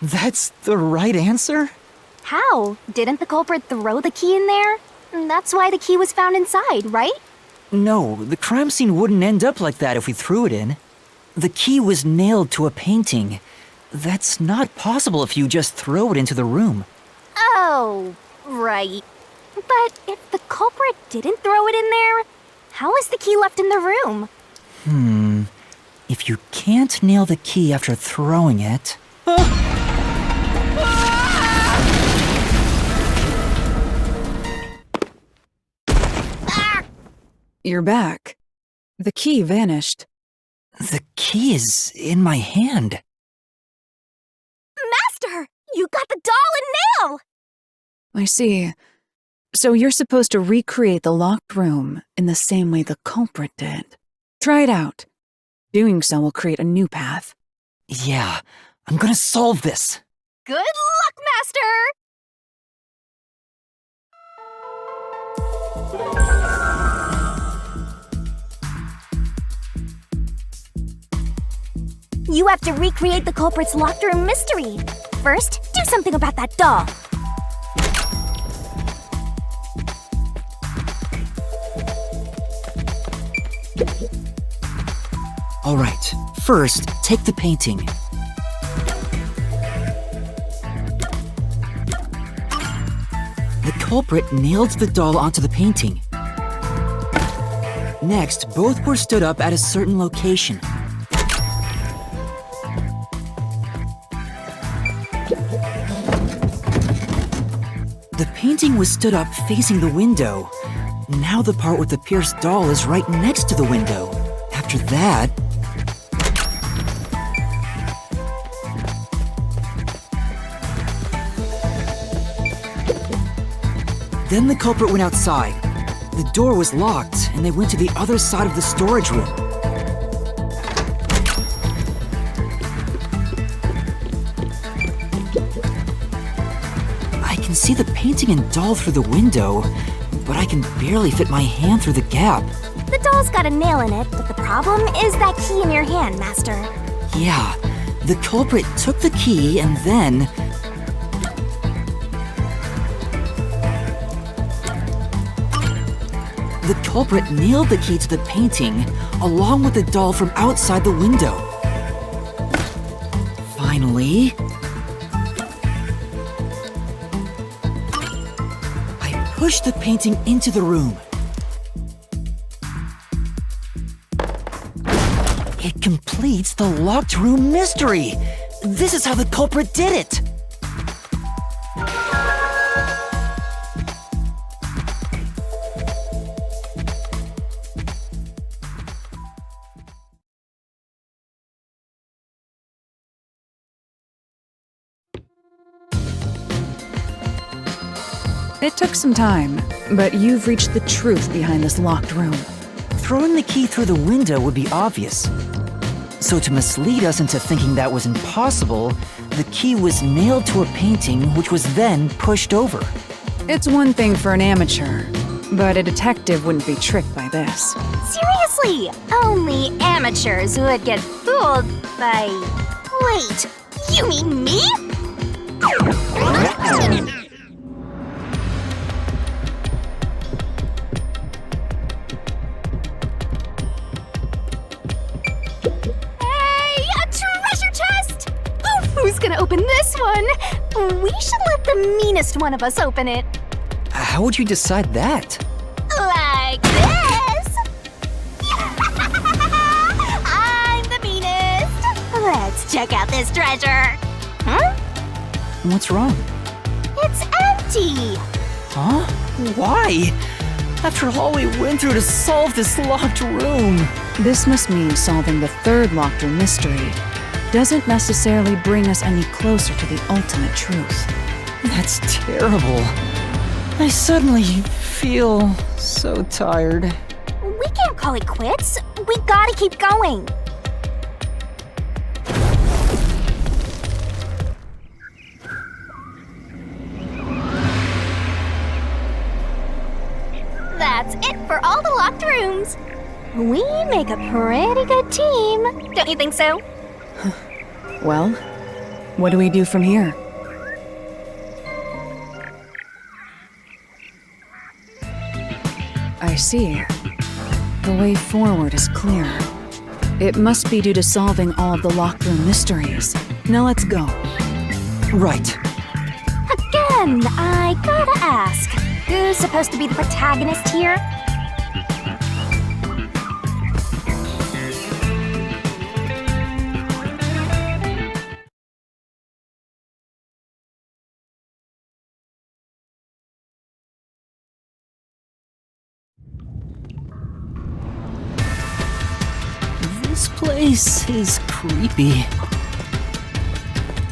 That's the right answer? How? Didn't the culprit throw the key in there? That's why the key was found inside, right? No, the crime scene wouldn't end up like that if we threw it in. The key was nailed to a painting. That's not possible if you just throw it into the room. Oh, right. But if the culprit didn't throw it in there, how is the key left in the room? If you can't nail the key after throwing it... You're back. The key vanished. The key is in my hand. Master! You got the doll and nail! I see. So you're supposed to recreate the locked room in the same way the culprit did. Try it out. Doing so will create a new path. Yeah, I'm gonna solve this. Good luck, Master! You have to recreate the culprit's locked room mystery. First, do something about that doll. All right, first, take the painting. The culprit nailed the doll onto the painting. Next, both were stood up at a certain location. The painting was stood up facing the window. Now the part with the pierced doll is right next to the window. After that... Then the culprit went outside. The door was locked, and they went to the other side of the storage room. I can see the painting and doll through the window, but I can barely fit my hand through the gap. The doll's got a nail in it, but the problem is that key in your hand, Master. Yeah, the culprit took the key and then... The culprit nailed the key to the painting, along with the doll from outside the window. Finally... I pushed the painting into the room. It completes the locked room mystery! This is how the culprit did it! It took some time, but you've reached the truth behind this locked room. Throwing the key through the window would be obvious. So to mislead us into thinking that was impossible, the key was nailed to a painting which was then pushed over. It's one thing for an amateur, but a detective wouldn't be tricked by this. Seriously, only amateurs would get fooled by... Wait, you mean me? Who's gonna open this one? We should let the meanest one of us open it. How would you decide that? Like this! I'm the meanest! Let's check out this treasure! Huh? What's wrong? It's empty! Huh? Why? After all we went through to solve this locked room. This must mean solving the third locked room mystery doesn't necessarily bring us any closer to the ultimate truth. That's terrible. I suddenly feel so tired. We can't call it quits. We gotta keep going. That's it for all the locked rooms. We make a pretty good team. Don't you think so? Well, what do we do from here? I see. The way forward is clear. It must be due to solving all of the locked room mysteries. Now let's go. Right. Again, I gotta ask, who's supposed to be the protagonist here? This place is creepy.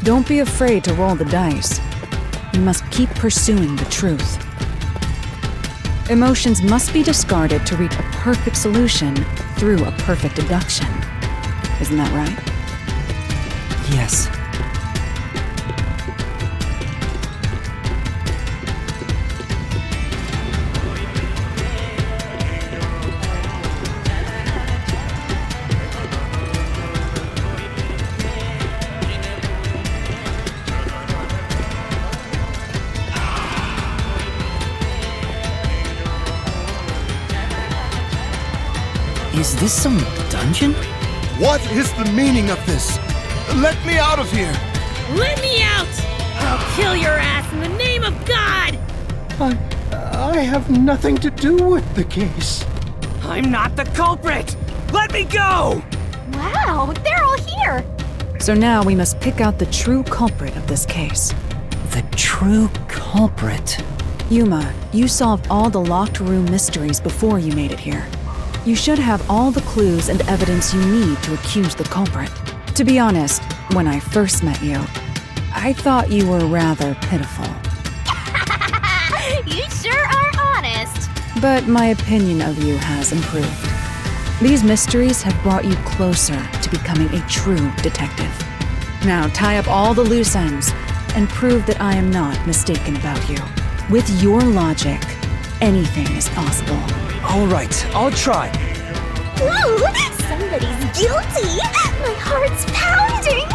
Don't be afraid to roll the dice. You must keep pursuing the truth. Emotions must be discarded to reach a perfect solution through a perfect deduction. Isn't that right? Yes. Is this some dungeon? What is the meaning of this? Let me out of here! Let me out! I'll kill your ass in the name of God! I have nothing to do with the case. I'm not the culprit! Let me go! Wow, they're all here! So now we must pick out the true culprit of this case. The true culprit? Yuma, you solved all the locked room mysteries before you made it here. You should have all the clues and evidence you need to accuse the culprit. To be honest, when I first met you, I thought you were rather pitiful. You sure are honest. But my opinion of you has improved. These mysteries have brought you closer to becoming a true detective. Now tie up all the loose ends and prove that I am not mistaken about you. With your logic, anything is possible. All right, I'll try. Ooh, somebody's guilty! My heart's pounding!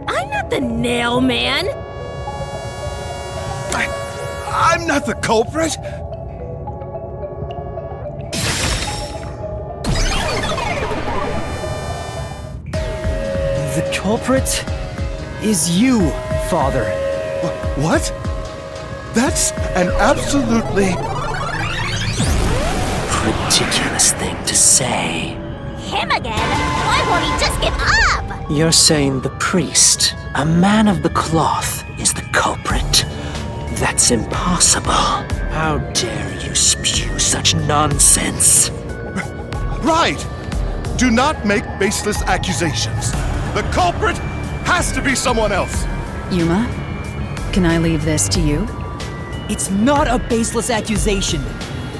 I'm not the nail man! I'm not the culprit! The culprit is you, Father. What? That's an absolutely... ridiculous thing to say. Him again? Why won't he just give up? You're saying the priest, a man of the cloth, is the culprit? That's impossible. How dare you spew such nonsense? Right! Do not make baseless accusations. The culprit has to be someone else. Yuma, can I leave this to you? It's not a baseless accusation.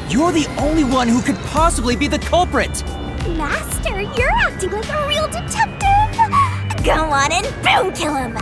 You're the only one who could possibly be the culprit. Master, you're acting like a real detective! Go on and boom kill him!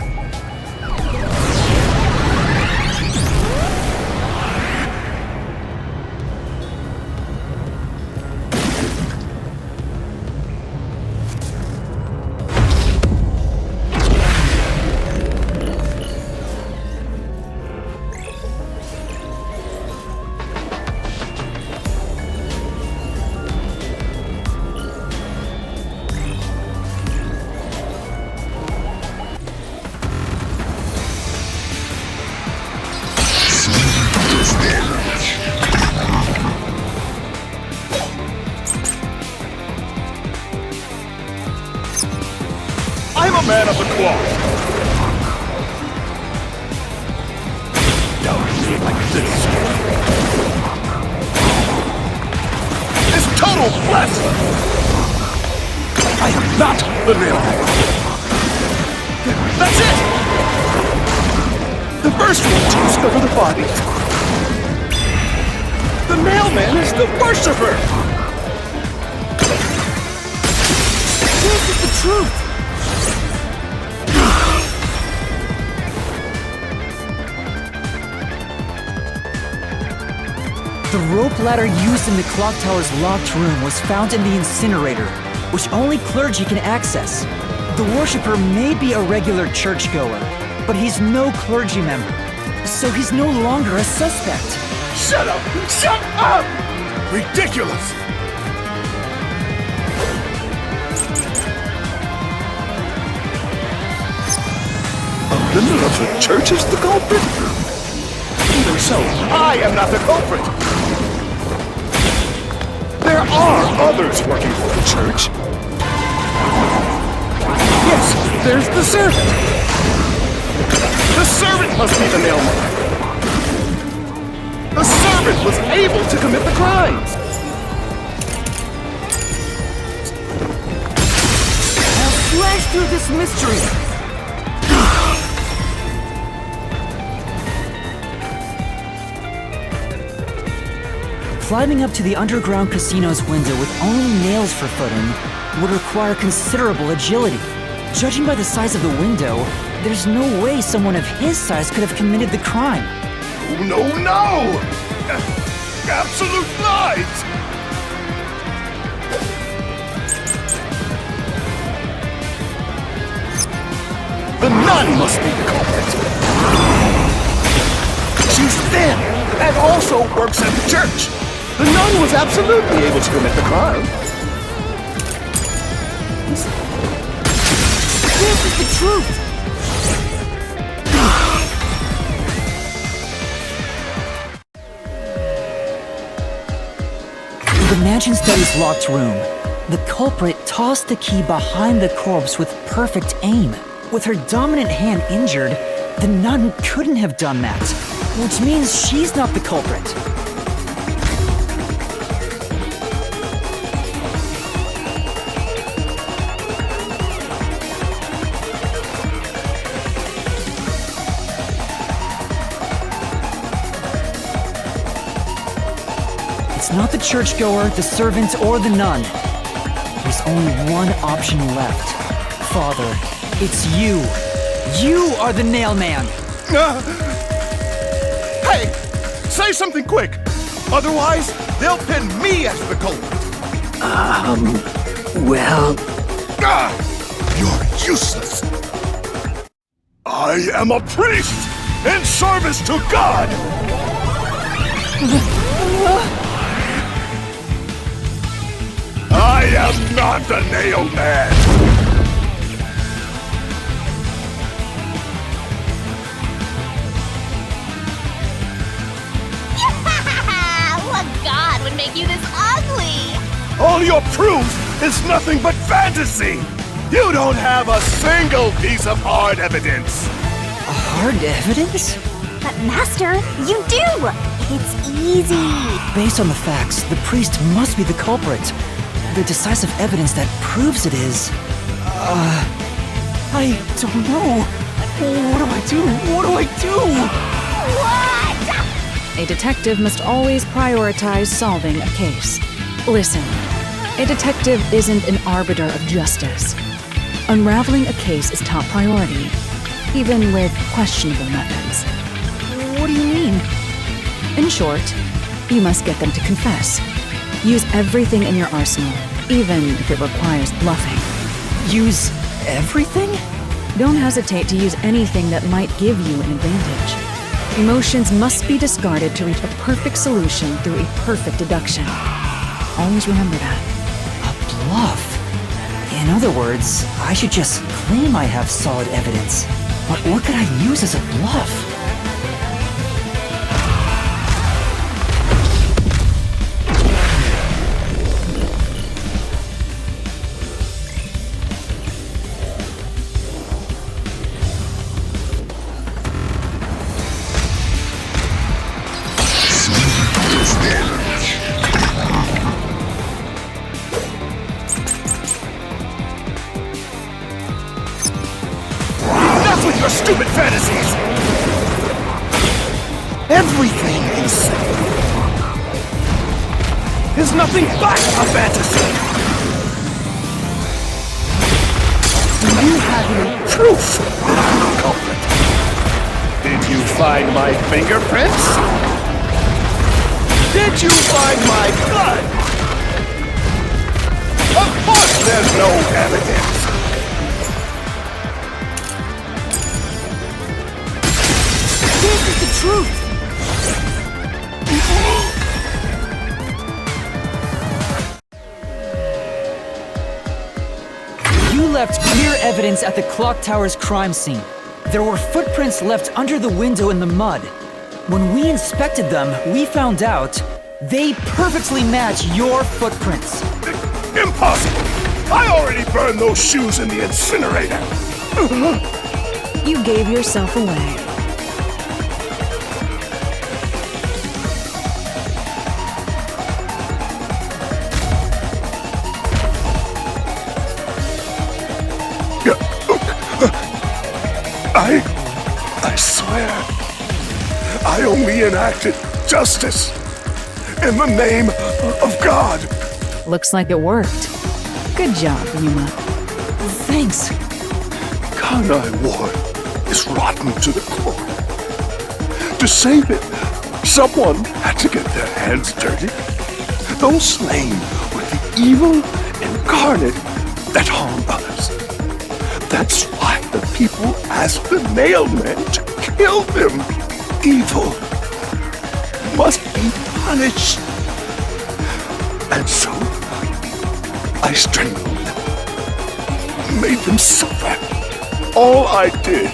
I'm a man of the cloth. Don't be like this. It's total blasphemy. I am not the nailman. That's it. The first one to discover the bodies. The mailman is the worshiper. This is the truth. The rope ladder used in the clock tower's locked room was found in the incinerator, which only clergy can access. The worshipper may be a regular churchgoer, but he's no clergy member, so he's no longer a suspect. Shut up! Shut up! Ridiculous! A member of the church is the culprit? Even so, I am not the culprit! There are others working for the church. Yes, there's the servant. The servant must be the nailman. The servant was able to commit the crimes. I'll slash through this mystery. Climbing up to the underground casino's window with only nails for footing would require considerable agility. Judging by the size of the window, there's no way someone of his size could have committed the crime. No! Absolute lies! The nun must be the culprit. She's thin and also works at the church. The nun was absolutely able to commit the crime. This is the truth. In the mansion study's locked room, the culprit tossed the key behind the corpse with perfect aim. With her dominant hand injured, the nun couldn't have done that, which means she's not the culprit. It's not the churchgoer, the servant, or the nun. There's only one option left. Father, it's you. You are the nail man. Hey! Say something quick! Otherwise, they'll pin me as the culprit. Well... You're useless. I am a priest in service to God! I am not the nail man! What god would make you this ugly? All your proof is nothing but fantasy! You don't have a single piece of hard evidence! Hard evidence? But Master, you do! It's easy. Based on the facts, the priest must be the culprit. The decisive evidence that proves it is... I don't know. What do I do? What do I do? What? A detective must always prioritize solving a case. Listen, a detective isn't an arbiter of justice. Unraveling a case is top priority, even with questionable methods. What do you mean? In short, you must get them to confess. Use everything in your arsenal, even if it requires bluffing. Use everything? Don't hesitate to use anything that might give you an advantage. Emotions must be discarded to reach a perfect solution through a perfect deduction. Always remember that. A bluff? In other words, I should just claim I have solid evidence. But what could I use as a bluff? Enough with your stupid fantasies! Everything you say is nothing but a fantasy! Do you have any proof that I'm the culprit? Did you find my fingerprints? Did you find my blood? Of course there's no evidence! This is the truth. You left clear evidence at the clock tower's crime scene. There were footprints left under the window in the mud. When we inspected them, we found out they perfectly match your footprints. Impossible! I already burned those shoes in the incinerator! You gave yourself away. I swear, I only enacted justice in the name of God. Looks like it worked. Good job, Yuma. Thanks. Kanai Ward is rotten to the core. To save it, someone had to get their hands dirty. Those slain were the evil incarnate that harm others. That's why the people asked the Nailmen to kill them. Evil must be punished. And so, I strangled them, made them suffer. All I did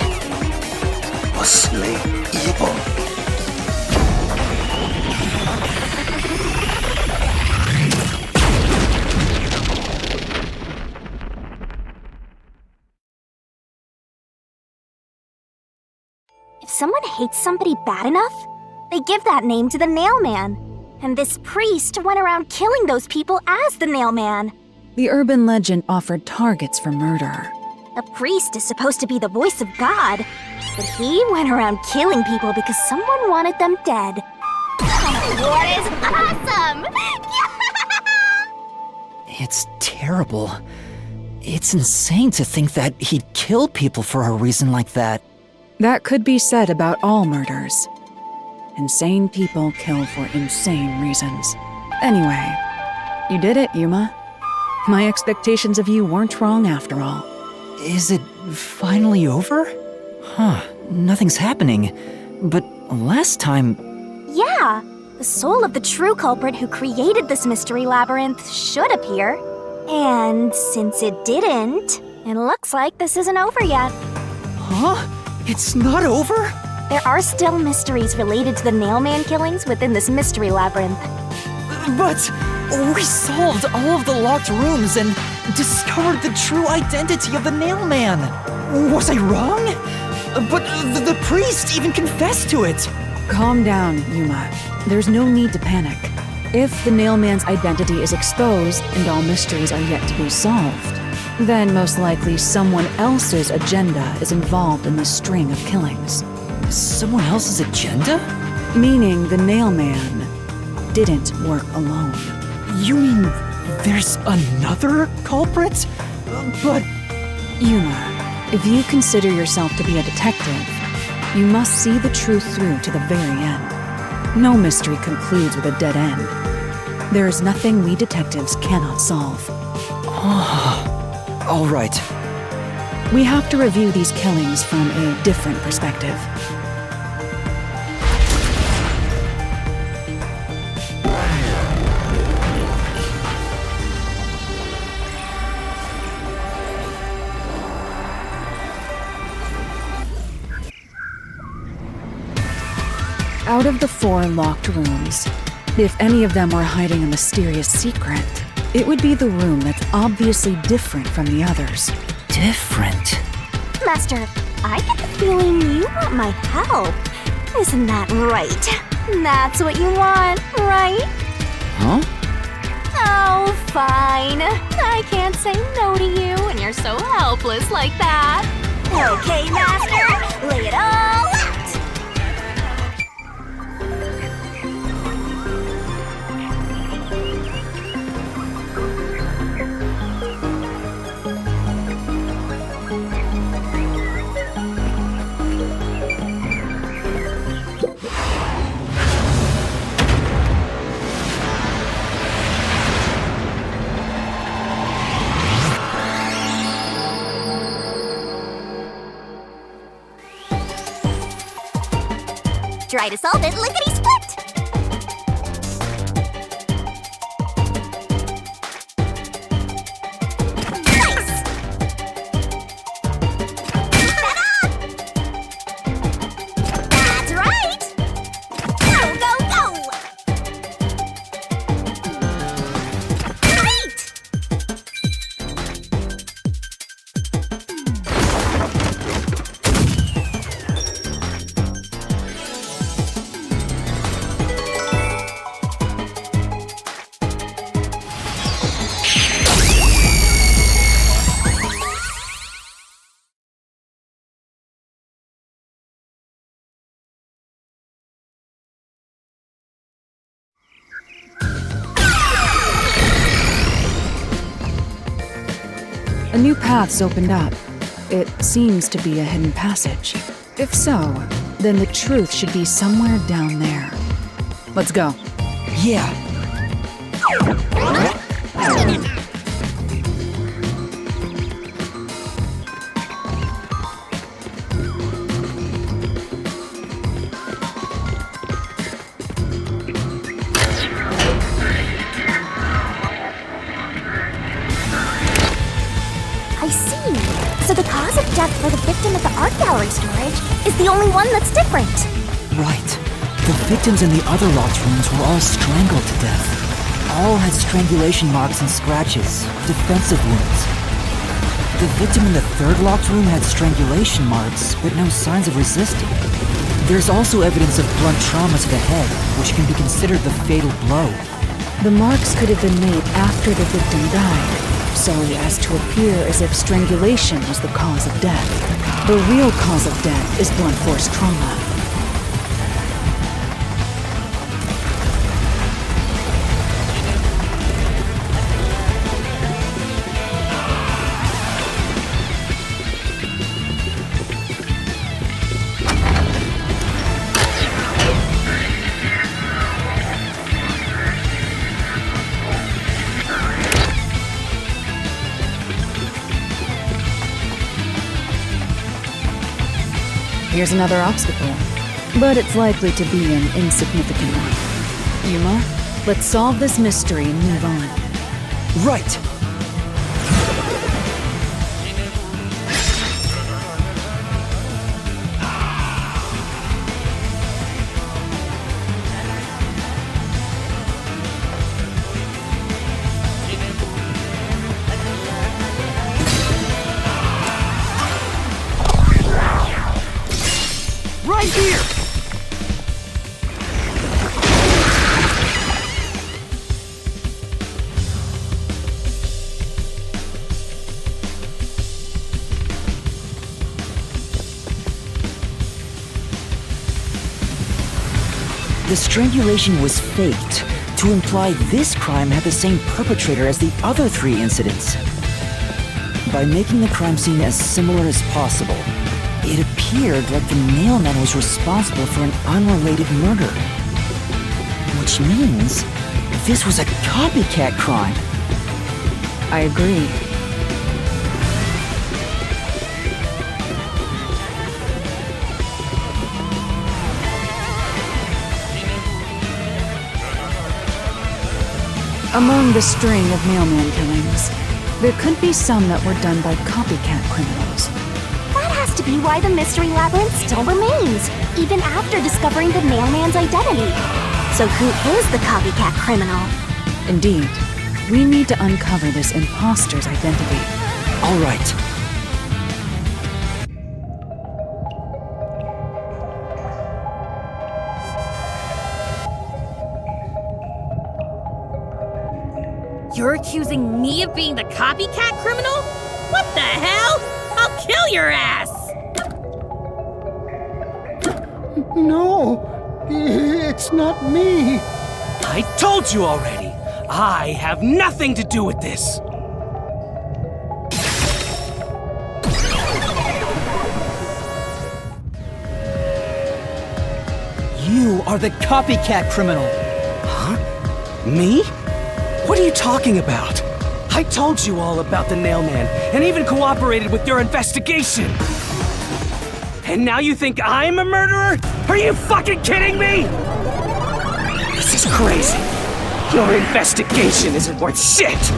was slay evil. If someone hates somebody bad enough, they give that name to the Nailman. And this priest went around killing those people as the Nailman. The urban legend offered targets for murder. A priest is supposed to be the voice of God, but he went around killing people because someone wanted them dead. What is awesome! It's terrible. It's insane to think that he'd kill people for a reason like that. That could be said about all murders. Insane people kill for insane reasons. Anyway, you did it, Yuma. My expectations of you weren't wrong after all. Is it finally over? Huh, nothing's happening. But last time... Yeah, the soul of the true culprit who created this mystery labyrinth should appear. And since it didn't, it looks like this isn't over yet. Huh? It's not over? There are still mysteries related to the Nailman killings within this mystery labyrinth. But we solved all of the locked rooms and discovered the true identity of the Nailman. Was I wrong? But the priest even confessed to it. Calm down, Yuma. There's no need to panic. If the Nailman's identity is exposed and all mysteries are yet to be solved, then most likely someone else's agenda is involved in this string of killings. Someone else's agenda? Meaning the Nailman didn't work alone. You mean there's another culprit? But... Yuma, if you consider yourself to be a detective, you must see the truth through to the very end. No mystery concludes with a dead end. There is nothing we detectives cannot solve. All right. We have to review these killings from a different perspective. Out of the 4 locked rooms, if any of them were hiding a mysterious secret, it would be the room that's obviously different from the others. Different? Master, I get the feeling you want my help. Isn't that right? That's what you want, right? Huh? Oh, fine. I can't say no to you when you're so helpless like that. Okay, Master, lay it all out! Try to solve it, lickety-split! Nice! Ta-da! That's right! Go, go, go! Great! A new path's opened up. It seems to be a hidden passage. If so, then the truth should be somewhere down there. Let's go. Yeah. except for the victim at the art gallery storage, is the only one that's different. Right. The victims in the other locked rooms were all strangled to death. All had strangulation marks and scratches, defensive wounds. The victim in the third locked room had strangulation marks, but no signs of resisting. There's also evidence of blunt trauma to the head, which can be considered the fatal blow. The marks could have been made after the victim died, so as to appear as if strangulation was the cause of death. The real cause of death is blunt force trauma. Here's another obstacle, but it's likely to be an insignificant one. Yuma, let's solve this mystery and move on. Right! Right here! The strangulation was faked to imply this crime had the same perpetrator as the other 3 incidents. By making the crime scene as similar as possible, it appeared like the mailman was responsible for an unrelated murder. Which means this was a copycat crime. I agree. Among the string of mailman killings, there could be some that were done by copycat criminals. That has to be why the mystery labyrinth still remains, even after discovering the mailman's identity. So who is the copycat criminal? Indeed, we need to uncover this imposter's identity. All right. You're accusing me of being the copycat criminal? What the hell? I'll kill your ass! No, it's not me. I told you already. I have nothing to do with this. You are the copycat criminal. Huh? Me? What are you talking about? I told you all about the Nailman, and even cooperated with your investigation. And now you think I'm a murderer? Are you fucking kidding me? This is crazy. Your investigation isn't worth shit.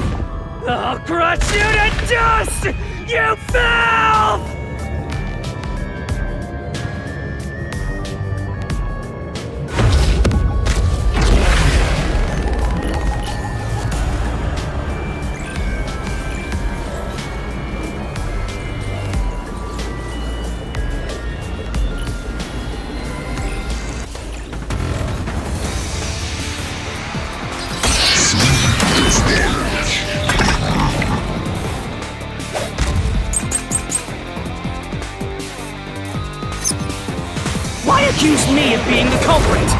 I'll crush you to dust, you filth! Why accuse me of being the culprit?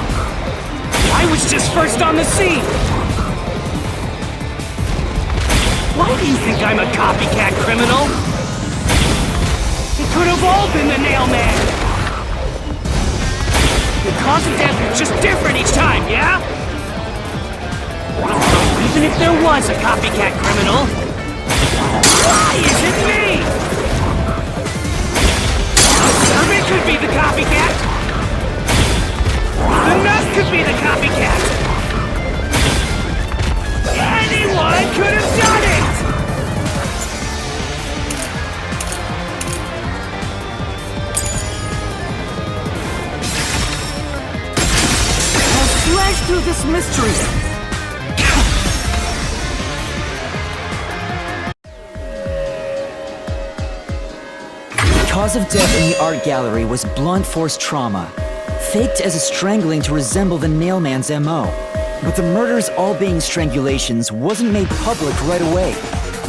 I was just first on the scene! Why do you think I'm a copycat criminal? It could have all been the Nailman! The cause of death was just different each time, yeah? Even if there was a copycat criminal, why is it me? The servant could be the copycat! The nurse could be the copycat! Anyone could have done it! smash through this mystery! The cause of death in the art gallery was blunt force trauma, faked as a strangling to resemble the Nailman's MO. But the murders all being strangulations wasn't made public right away.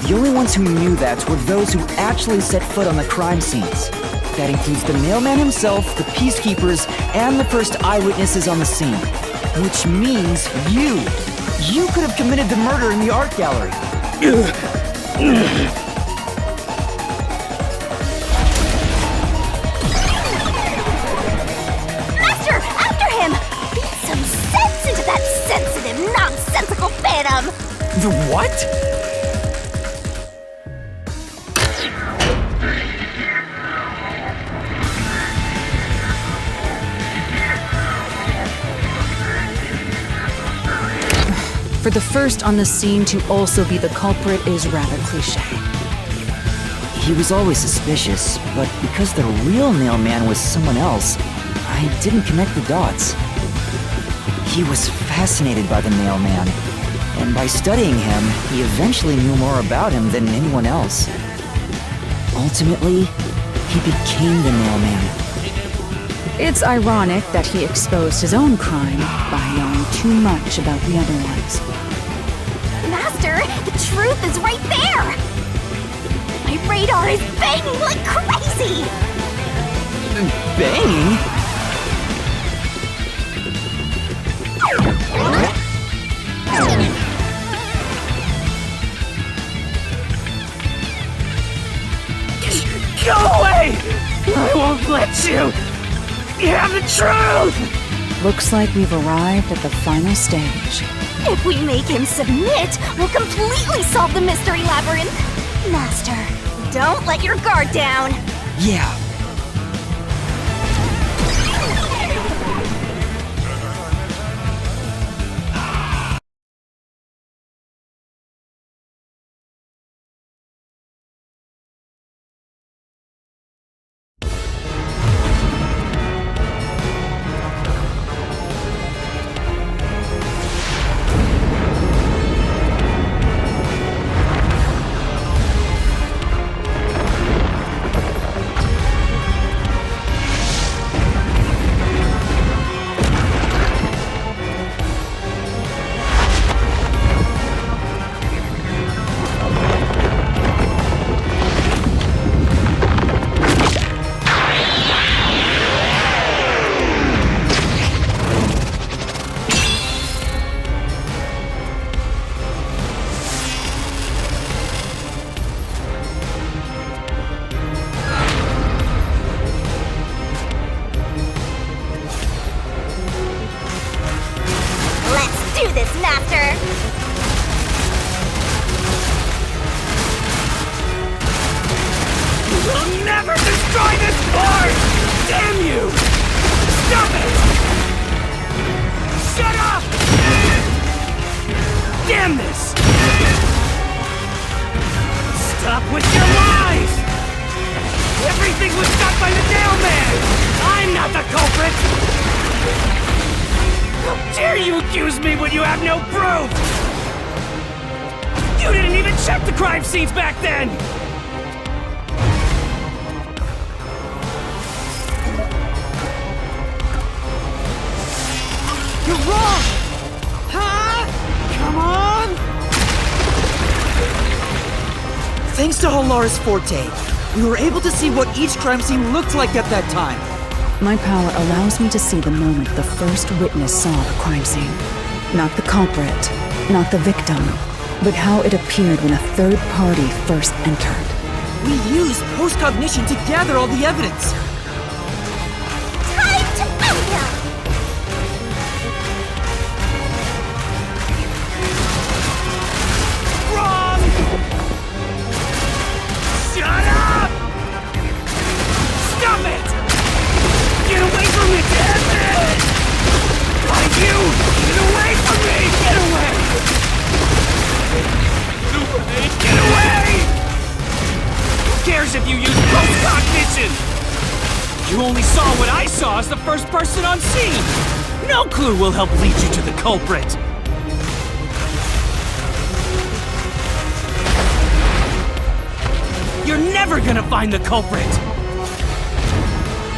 The only ones who knew that were those who actually set foot on the crime scenes. That includes the Nailman himself, the Peacekeepers, and the first eyewitnesses on the scene. Which means you! You could have committed the murder in the art gallery. Master, after him! Beat some sense into that sensitive, nonsensical phantom! The what? For the first on the scene to also be the culprit is rather cliché. He was always suspicious, but because the real Nailman was someone else, I didn't connect the dots. He was fascinated by the Nailman, and by studying him, he eventually knew more about him than anyone else. Ultimately, he became the Nailman. It's ironic that he exposed his own crime by knowing too much about the other ones. Master, the truth is right there! My radar is banging like crazy! Banging? Go away! I won't let you! You have the truth! Looks like we've arrived at the final stage. If we make him submit, we'll completely solve the mystery labyrinth! Master, don't let your guard down! Yeah. Thanks to Halara's forte, we were able to see what each crime scene looked like at that time. My power allows me to see the moment the first witness saw the crime scene. Not the culprit, not the victim, but how it appeared when a third party first entered. We used post-cognition to gather all the evidence. Time to anger! Wrong! Shut up! Stop it! Get away from me, damn it! Why you? Get away from me! Get away! Get away! Who cares if you use post-cognition? You only saw what I saw as the first person on scene! No clue will help lead you to the culprit. You're never gonna find the culprit.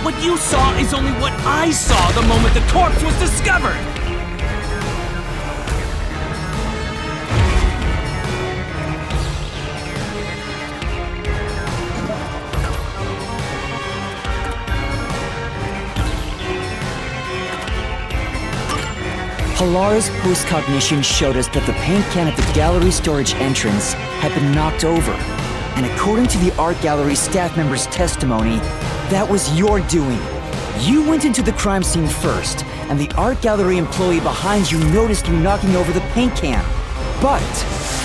What you saw is only what I saw the moment the corpse was discovered. Halara's post-cognition showed us that the paint can at the gallery storage entrance had been knocked over. And according to the art gallery staff member's testimony, that was your doing. You went into the crime scene first, and the art gallery employee behind you noticed you knocking over the paint can. But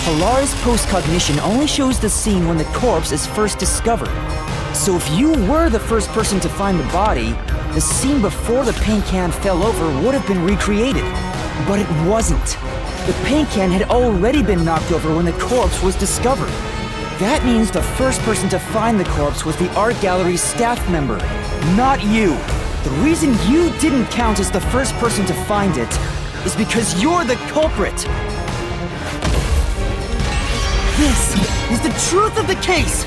Halara's post-cognition only shows the scene when the corpse is first discovered. So if you were the first person to find the body, the scene before the paint can fell over would have been recreated. But it wasn't. The paint can had already been knocked over when the corpse was discovered. That means the first person to find the corpse was the art gallery staff member, not you. The reason you didn't count as the first person to find it is because you're the culprit. This is the truth of the case.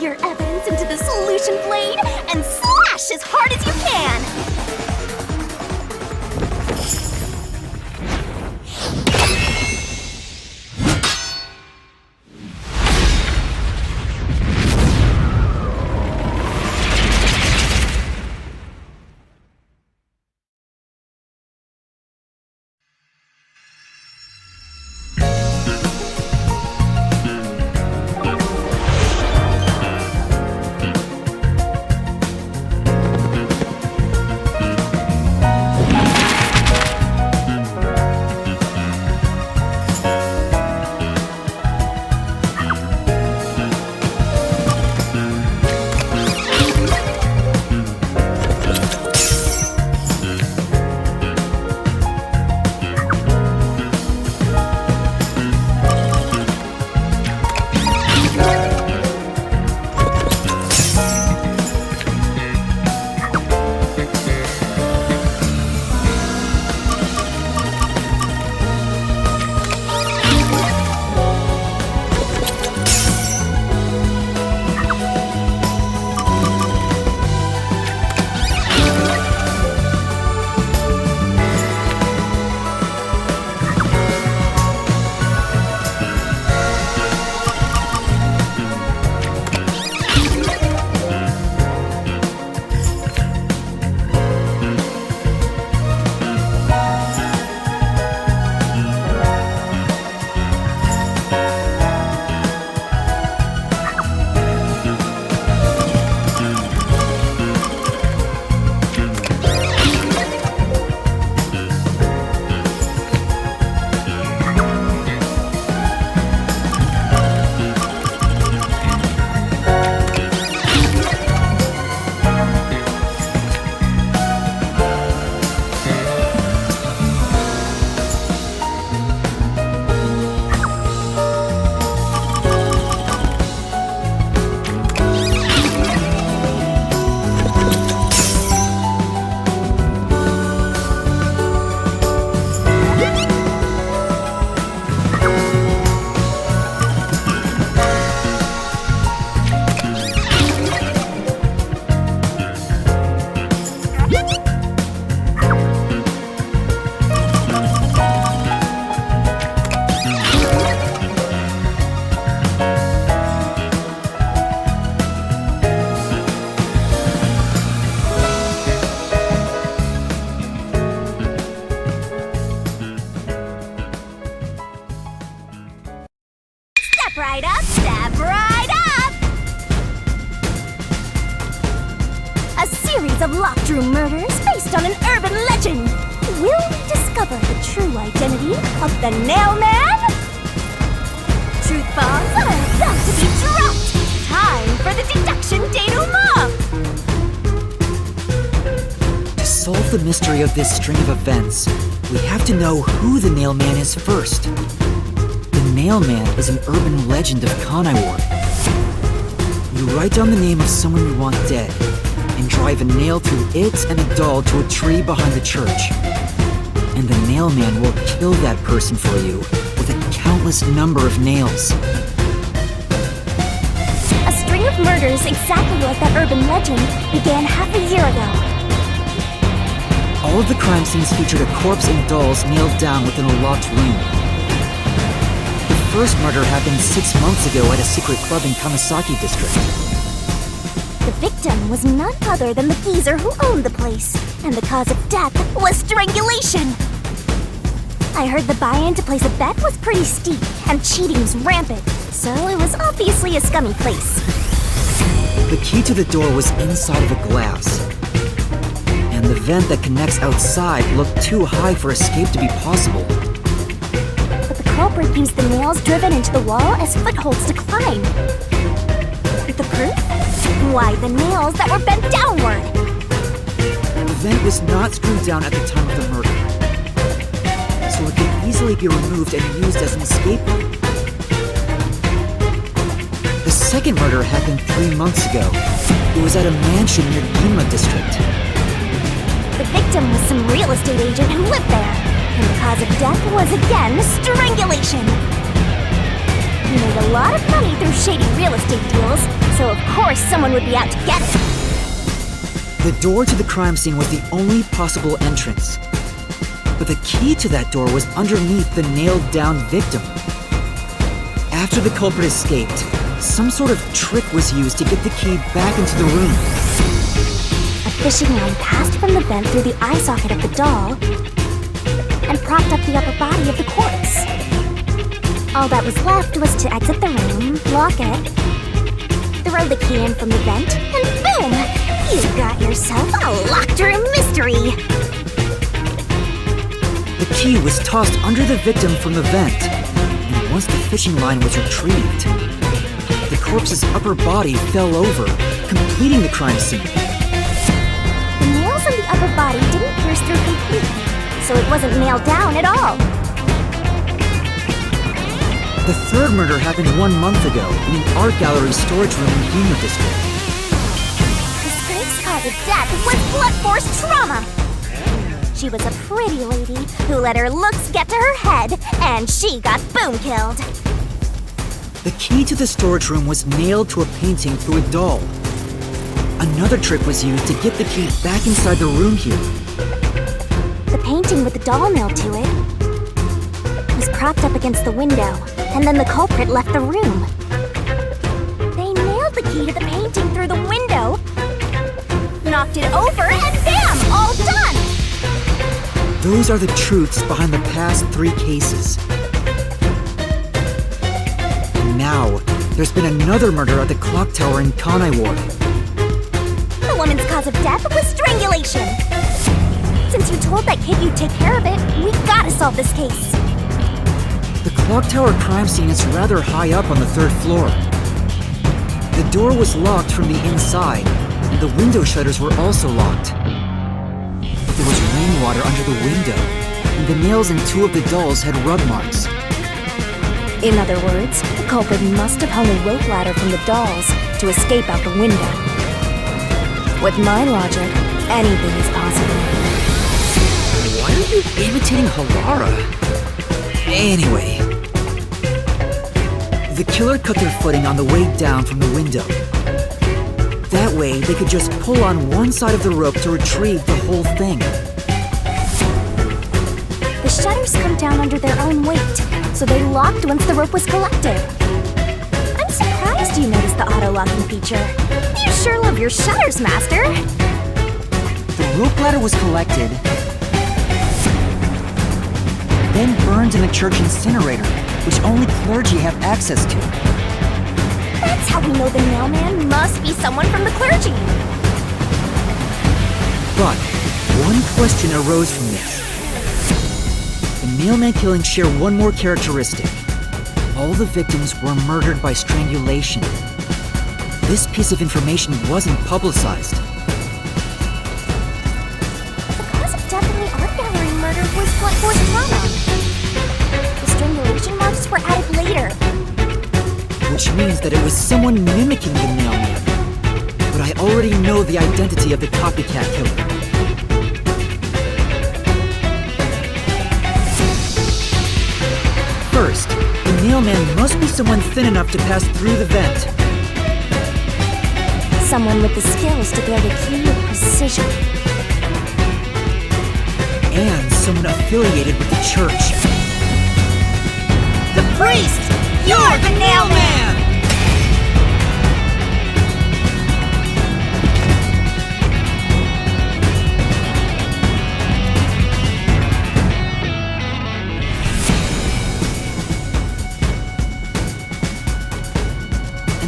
Your evidence into the solution blade and slash as hard as you can! locked room murders based on an urban legend. Will we discover the true identity of the Nail Man? Truth bombs are about to be dropped. Time for the deduction denouement. To solve the mystery of this string of events, we have to know who the Nail Man is first. The Nail Man is an urban legend of Kanai-ward. You write down the name of someone you want dead, and drive a nail through it and a doll to a tree behind the church. And the Nail Man will kill that person for you with a countless number of nails. A string of murders exactly like that urban legend began half a year ago. All of the crime scenes featured a corpse and dolls nailed down within a locked room. The first murder happened 6 months ago at a secret club in Kamasaki District. The victim was none other than the geezer who owned the place, and the cause of death was strangulation. I heard the buy-in to place a bet was pretty steep, and cheating's rampant, so it was obviously a scummy place. The key to the door was inside of a glass, and the vent that connects outside looked too high for escape to be possible. But the culprit used the nails driven into the wall as footholds to climb. The proof? Why, the nails that were bent downward! The vent was not screwed down at the time of the murder, so it could easily be removed and used as an escape route. The second murder happened 3 months ago. It was at a mansion near Ginma District. The victim was some real estate agent who lived there, and the cause of death was again strangulation. He made a lot of money through shady real estate deals, so of course someone would be out to get him. The door to the crime scene was the only possible entrance, but the key to that door was underneath the nailed-down victim. After the culprit escaped, some sort of trick was used to get the key back into the room. A fishing line passed from the vent through the eye socket of the doll and propped up the upper body of the corpse. All that was left was to exit the room, lock it, throw the key in from the vent, and boom! You got yourself a locked room mystery! The key was tossed under the victim from the vent, and once the fishing line was retrieved, the corpse's upper body fell over, completing the crime scene. The nails in the upper body didn't pierce through completely, so it wasn't nailed down at all. The third murder happened 1 month ago in an art gallery storage room in Ginma District. The Snake's cause of death was blunt force trauma! She was a pretty lady who let her looks get to her head, and she got boom killed. The key to the storage room was nailed to a painting through a doll. Another trick was used to get the key back inside the room here. The painting with the doll nailed to it was propped up against the window, and then the culprit left the room. They nailed the key to the painting through the window, knocked it over, and bam! All done! Those are the truths behind the past 3 cases. Now, there's been another murder at the clock tower in Kanai-ward. The woman's cause of death was strangulation. Since you told that kid you'd take care of it, we gotta solve this case. The clock tower crime scene is rather high up on the 3rd floor. The door was locked from the inside, and the window shutters were also locked. But there was rainwater under the window, and the nails in 2 of the dolls had rub marks. In other words, the culprit must have hung a rope ladder from the dolls to escape out the window. With my logic, anything is possible. Why are you imitating Halara? Anyway, the killer cut their footing on the way down from the window. That way, they could just pull on one side of the rope to retrieve the whole thing. The shutters come down under their own weight, so they locked once the rope was collected. I'm surprised you noticed the auto-locking feature. You sure love your shutters, Master! The rope ladder was collected, then burned in the church incinerator, which only clergy have access to. That's how we know the nail man must be someone from the clergy. But one question arose from this. The mailman killings share one more characteristic. All the victims were murdered by strangulation. This piece of information wasn't publicized. The cause of death in the art gallery murder was blunt force trauma. The strangulation marks were added later. Which means that it was someone mimicking the mailman. But I already know the identity of the copycat killer. First, the mailman must be someone thin enough to pass through the vent. Someone with the skills to bear the key with precision. And someone affiliated with the church. The priest! You're the Nailman!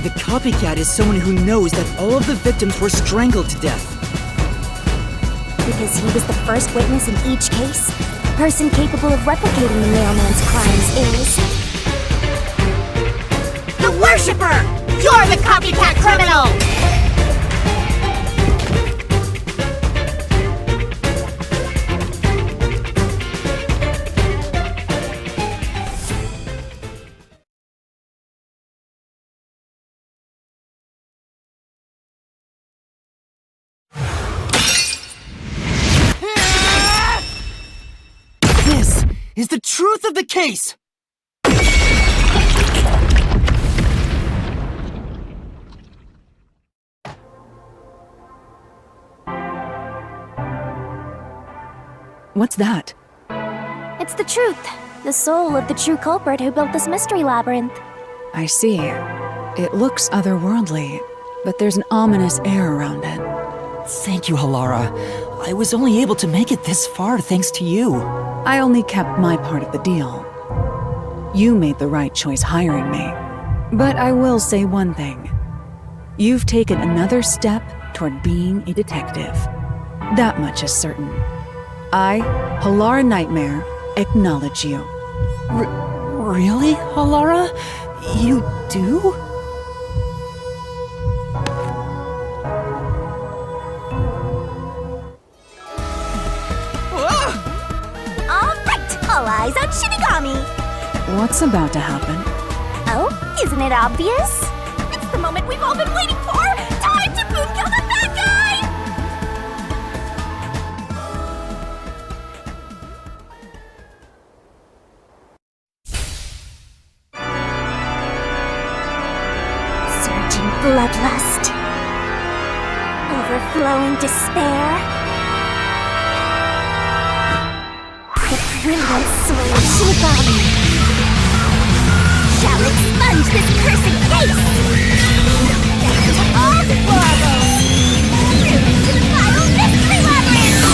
The copycat is someone who knows that all of the victims were strangled to death. Because he was the first witness in each case, the person capable of replicating the mailman's crimes is... The Worshipper! You're the copycat criminal! Is the truth of the case! What's that? It's the truth. The soul of the true culprit who built this mystery labyrinth. I see. It looks otherworldly, but there's an ominous air around it. Thank you, Halara. I was only able to make it this far thanks to you. I only kept my part of the deal. You made the right choice hiring me. But I will say one thing. You've taken another step toward being a detective. That much is certain. I, Halara Nightmare, acknowledge you. Really, Halara? You do? All eyes on Shinigami! What's about to happen? Oh, isn't it obvious? It's the moment we've all been waiting for! Time to boom kill the bad guy! Surging bloodlust. Overflowing despair. Brilliant soul of Shinigami shall expunge this cursed case! Death to all deplorables! To the final mystery labyrinth!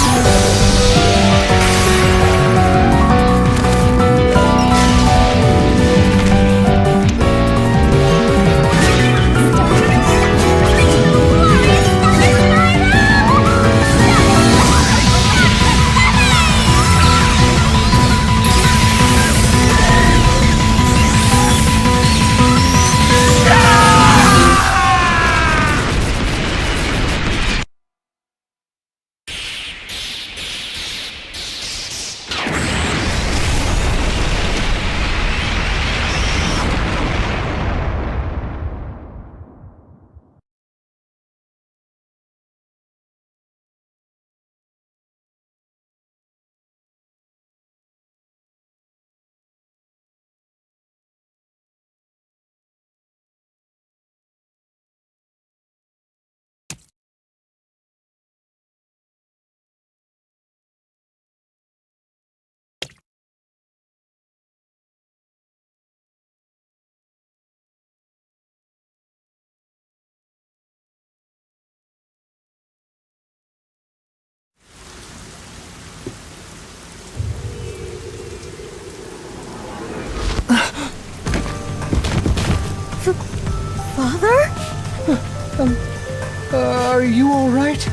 Are you all right?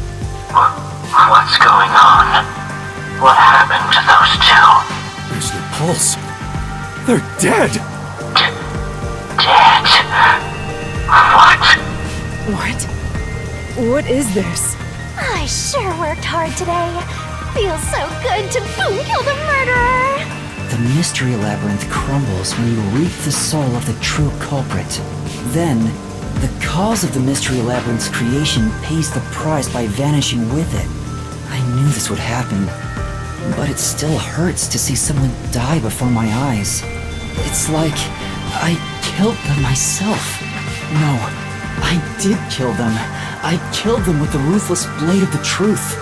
What's going on? What happened to those two? There's no pulse. They're dead! Dead? What? What? What is this? I sure worked hard today. Feels so good to boom kill the murderer. The mystery labyrinth crumbles when you reap the soul of the true culprit. Then, the cause of the mystery labyrinth's creation pays the price by vanishing with it. I knew this would happen, but it still hurts to see someone die before my eyes. It's like I killed them myself. No, I did kill them. I killed them with the ruthless blade of the truth.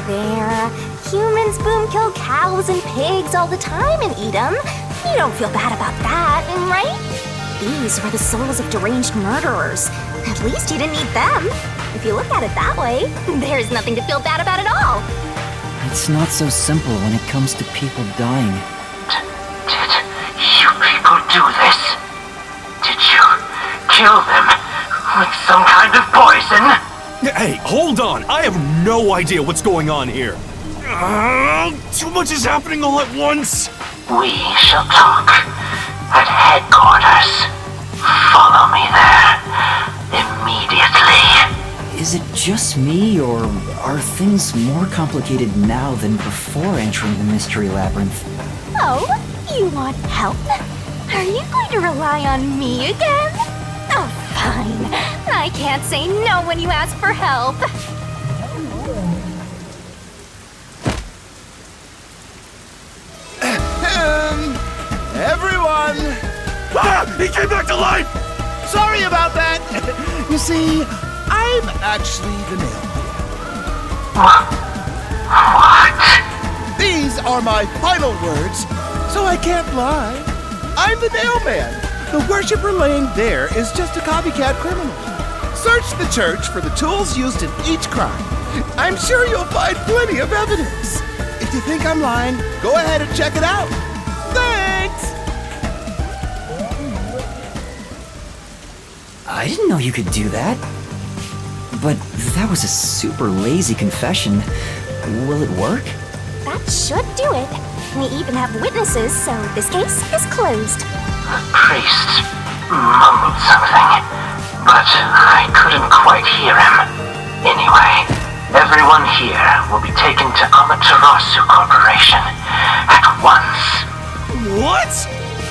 There. Humans boom kill cows and pigs all the time and eat them. You don't feel bad about that, right? These were the souls of deranged murderers. At least you didn't eat them. If you look at it that way, there's nothing to feel bad about at all. It's not so simple when it comes to people dying. Did you people do this? Did you kill them with some kind of poison? Hey, hold on! I have no idea what's going on here. Too much is happening all at once. We shall talk at headquarters. Follow me there immediately. Is it just me, or are things more complicated now than before entering the mystery labyrinth? Oh, you want help? Are you going to rely on me again? Oh, fine. I can't say no when you ask for help. Everyone! Ah! He came back to life! Sorry about that! You see, I'm actually the nail. What? These are my final words, so I can't lie. I'm the nail man. The worshiper laying there is just a copycat criminal. Search the church for the tools used in each crime. I'm sure you'll find plenty of evidence. If you think I'm lying, go ahead and check it out. Thanks! I didn't know you could do that. But that was a super lazy confession. Will it work? That should do it. We even have witnesses, so this case is closed. The priest mumbled something, but I couldn't quite hear him. Anyway, everyone here will be taken to Amaterasu Corporation at once. What?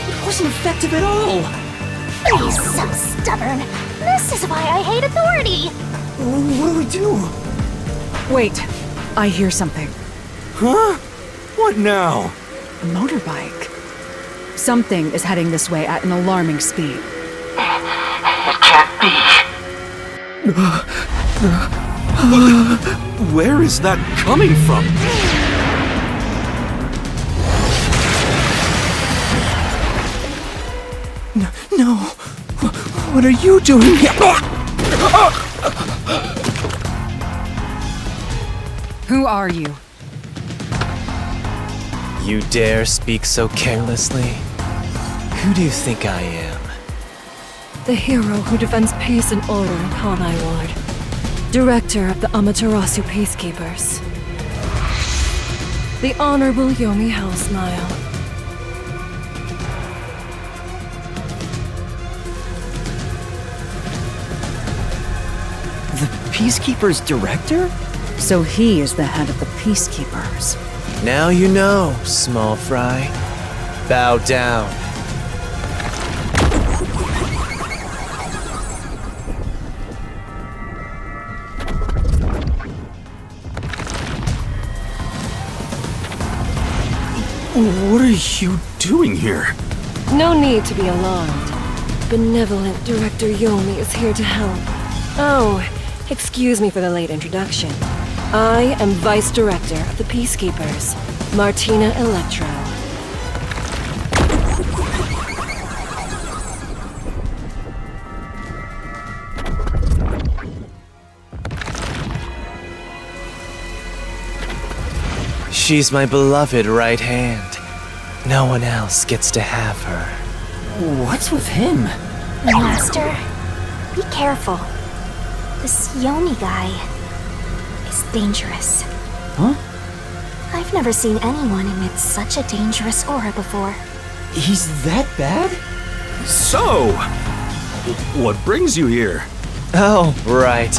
It wasn't effective at all. He's so stubborn. This is why I hate authority. What do we do? Wait, I hear something. Huh? What now? A motorbike. Something is heading this way at an alarming speed. It can't be. Where is that coming from? No. What are you doing here? Who are you? You dare speak so carelessly? Who do you think I am? The hero who defends peace and order in Kanai Ward. Director of the Amaterasu Peacekeepers. The Honorable Yomi Hellsmile. The Peacekeepers director? So he is the head of the Peacekeepers. Now you know, small fry. Bow down. What are you doing here? No need to be alarmed. Benevolent Director Yomi is here to help. Oh, excuse me for the late introduction. I am Vice Director of the Peacekeepers, Martina Electro. She's my beloved right hand. No one else gets to have her. What's with him? Master, be careful. This Yomi guy. Is is dangerous. Huh? I've never seen anyone emit such a dangerous aura before. He's that bad? So, what brings you here? Oh, right.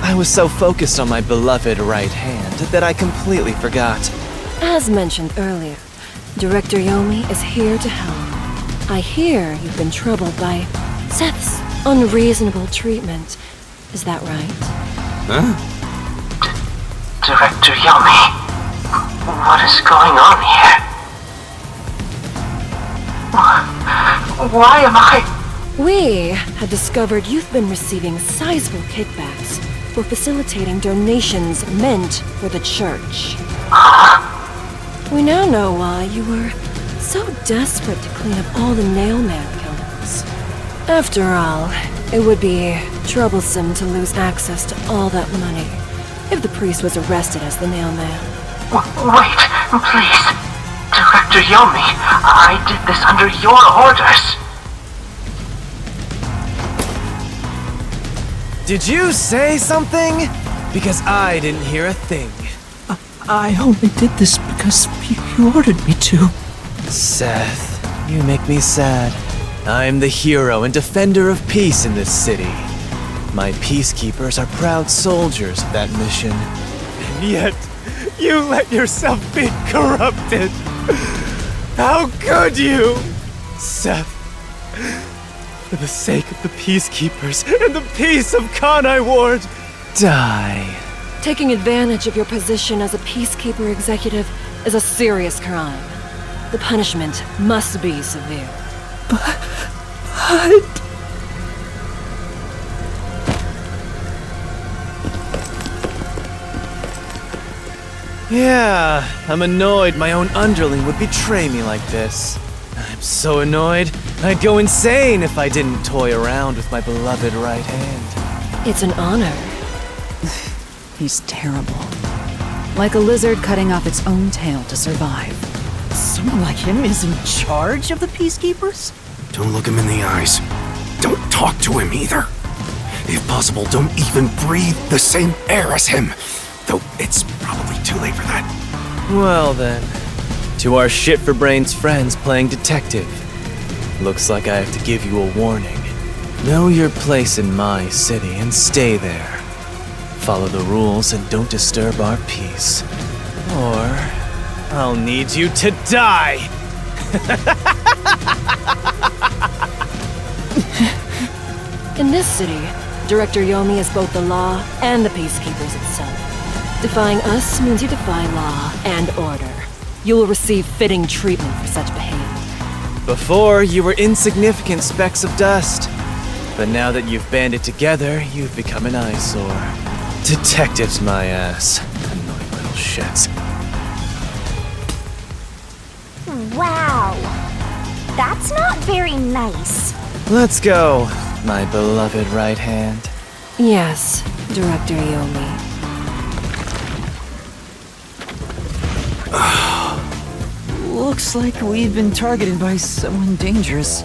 I was so focused on my beloved right hand that I completely forgot. As mentioned earlier, Director Yomi is here to help. I hear you've been troubled by Seth's unreasonable treatment. Is that right? Huh? Director Yomi, what is going on here? Why am I... We have discovered you've been receiving sizable kickbacks for facilitating donations meant for the church. We now know why you were so desperate to clean up all the Nailman killings. After all, it would be troublesome to lose access to all that money if the priest was arrested as the Nailman. Wait, please. Director Yomi, I did this under your orders. Did you say something? Because I didn't hear a thing. I only did this because you ordered me to. Seth, you make me sad. I'm the hero and defender of peace in this city. My peacekeepers are proud soldiers of that mission. And yet, you let yourself be corrupted. How could you? Seth, for the sake of the peacekeepers and the peace of Kanai Ward, die. Taking advantage of your position as a peacekeeper executive is a serious crime. The punishment must be severe. But... Yeah, I'm annoyed my own underling would betray me like this. I'm so annoyed, I'd go insane if I didn't toy around with my beloved right hand. It's an honor. He's terrible. Like a lizard cutting off its own tail to survive. Someone like him is in charge of the Peacekeepers? Don't look him in the eyes. Don't talk to him either. If possible, don't even breathe the same air as him. Though it's probably too late for that. Well then, to our shit-for-brains friends playing detective. Looks like I have to give you a warning. Know your place in my city and stay there. Follow the rules and don't disturb our peace. Or I'll need you to die! In this city, Director Yomi is both the law and the peacekeepers itself. Defying us means you defy law and order. You will receive fitting treatment for such behavior. Before, you were insignificant specks of dust. But now that you've banded together, you've become an eyesore. Detectives, my ass. Annoying little shits. Wow. That's not very nice. Let's go, my beloved right hand. Yes, Director Yomi. Looks like we've been targeted by someone dangerous.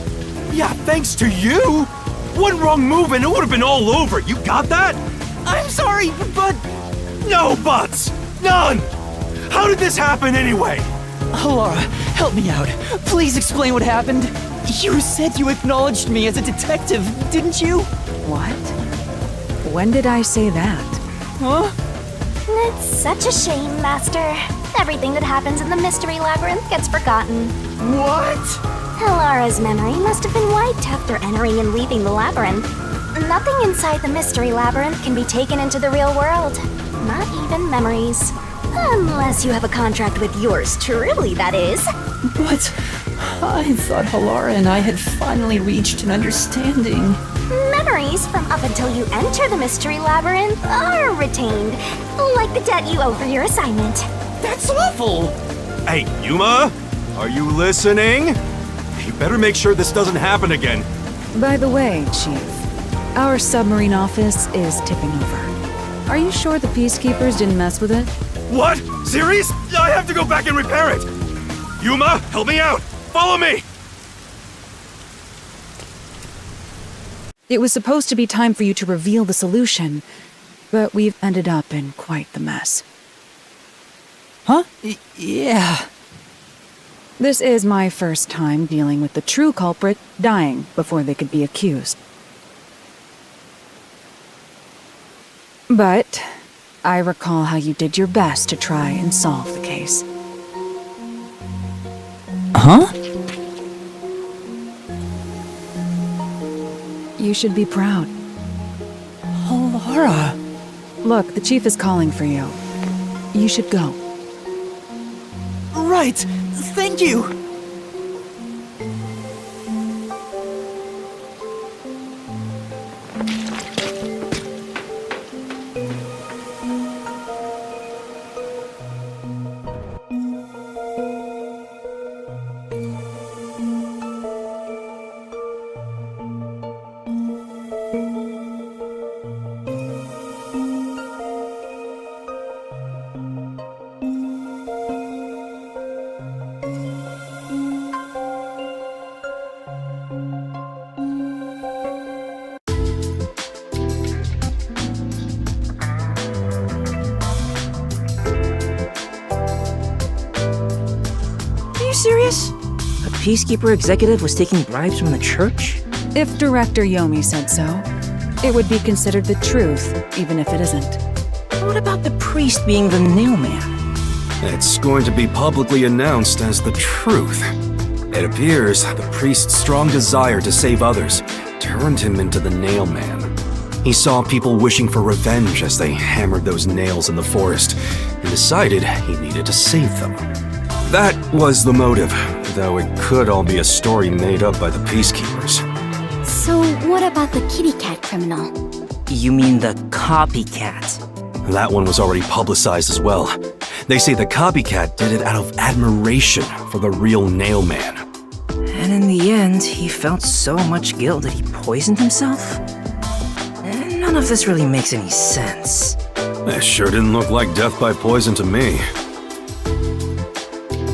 Yeah, thanks to you! One wrong move and it would have been all over. You got that? I'm sorry, but... No buts! None! How did this happen anyway? Halara, help me out. Please explain what happened. You said you acknowledged me as a detective, didn't you? What? When did I say that? Huh? It's such a shame, Master. Everything that happens in the Mystery Labyrinth gets forgotten. What? Halara's memory must have been wiped after entering and leaving the labyrinth. Nothing inside the Mystery Labyrinth can be taken into the real world. Not even memories. Unless you have a contract with yours truly, that is. But I thought Halara and I had finally reached an understanding. Memories from up until you enter the Mystery Labyrinth are retained, like the debt you owe for your assignment. That's awful! Hey, Yuma? Are you listening? You better make sure this doesn't happen again. By the way, Chief, our submarine office is tipping over. Are you sure the Peacekeepers didn't mess with it? What? Serious? I have to go back and repair it! Yuma, help me out! Follow me! It was supposed to be time for you to reveal the solution. but we've ended up in quite the mess. Huh? Yeah. This is my first time dealing with the true culprit dying before they could be accused. But I recall how you did your best to try and solve the case. Huh? You should be proud. Halara. Look, the chief is calling for you. You should go. Right. Thank you. Serious? A Peacekeeper executive was taking bribes from the church? If Director Yomi said so, it would be considered the truth, even if it isn't. What about the priest being the nailman? It's going to be publicly announced as the truth. It appears the priest's strong desire to save others turned him into the nailman. He saw people wishing for revenge as they hammered those nails in the forest, and decided he needed to save them. That was the motive, though it could all be a story made up by the Peacekeepers. So what about the kitty cat criminal? You mean the copycat? That one was already publicized as well. They say the copycat did it out of admiration for the real nailman. And in the end, he felt so much guilt that he poisoned himself? None of this really makes any sense. That sure didn't look like death by poison to me.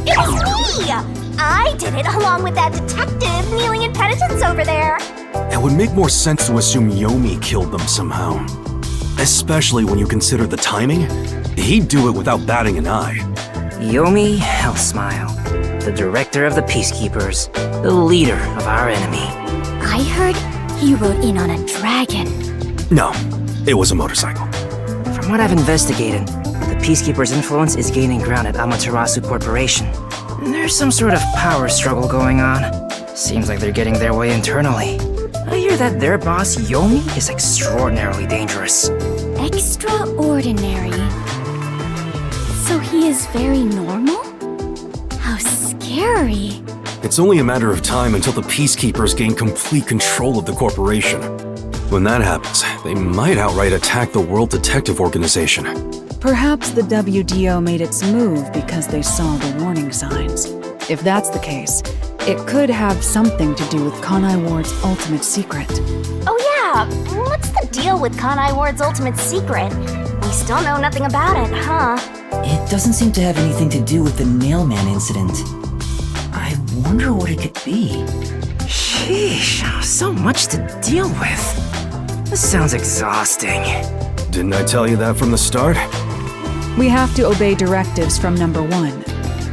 It's me! I did it along with that detective kneeling in penitence over there. It would make more sense to assume Yomi killed them somehow. Especially when you consider the timing. He'd do it without batting an eye. Yomi Hellsmile, the director of the Peacekeepers, the leader of our enemy. I heard he rode in on a dragon. No, it was a motorcycle. From what I've investigated, the Peacekeepers' influence is gaining ground at Amaterasu Corporation. There's some sort of power struggle going on. Seems like they're getting their way internally. I hear that their boss, Yomi, is extraordinarily dangerous. Extraordinary? So he is very normal? How scary. It's only a matter of time until the Peacekeepers gain complete control of the corporation. When that happens, they might outright attack the World Detective Organization. Perhaps the WDO made its move because they saw the warning signs. If that's the case, it could have something to do with Kanai Ward's ultimate secret. Oh yeah, what's the deal with Kanai Ward's ultimate secret? We still know nothing about it, huh? It doesn't seem to have anything to do with the Nailman incident. I wonder what it could be. Sheesh, so much to deal with. This sounds exhausting. Didn't I tell you that from the start? We have to obey directives from number one,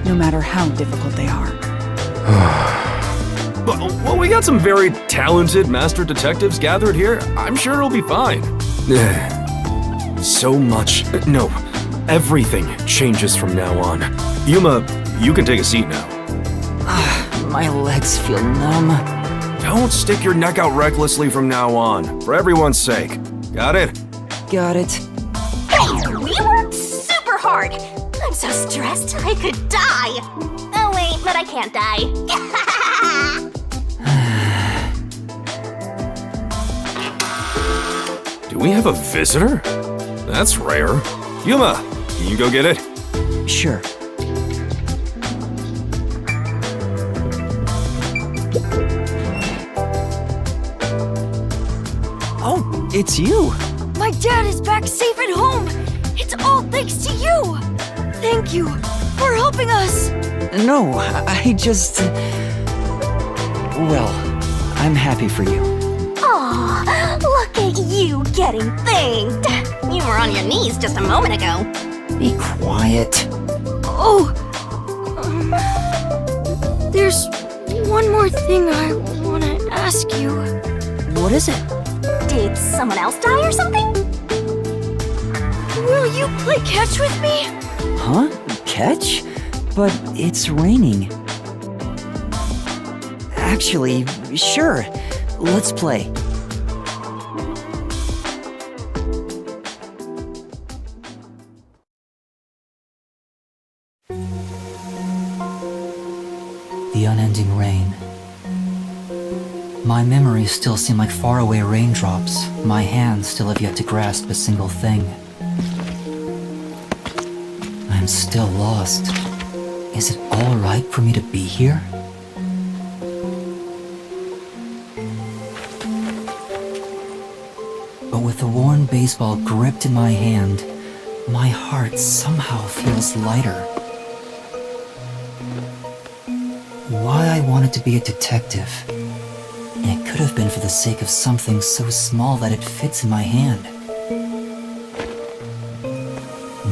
no matter how difficult they are. Well, we got some very talented master detectives gathered here. I'm sure it'll be fine. So much. No, everything changes from now on. Yuma, you can take a seat now. My legs feel numb. Don't stick your neck out recklessly from now on, for everyone's sake. Got it? Got it. Hey, we worked super hard. I'm so stressed I could die. Oh wait, but I can't die. Do we have a visitor? That's rare. Yuma, can you go get it? Sure. Oh, it's you. My dad is back safe at home. It's all thanks to you. Thank you for helping us. No, I just... Well, I'm happy for you. Aw, look at you get getting thanked. You were on your knees just a moment ago. Be quiet. Oh, there's one more thing I want to ask you. What is it? Did someone else die or something? Will you play catch with me? Huh? Catch? But it's raining. Actually, sure. Let's play. The unending rain. My memories still seem like faraway raindrops. My hands still have yet to grasp a single thing. I'm still lost. Is it all right for me to be here? But with the worn baseball gripped in my hand, my heart somehow feels lighter. Why I wanted to be a detective. And it could have been for the sake of something so small that it fits in my hand.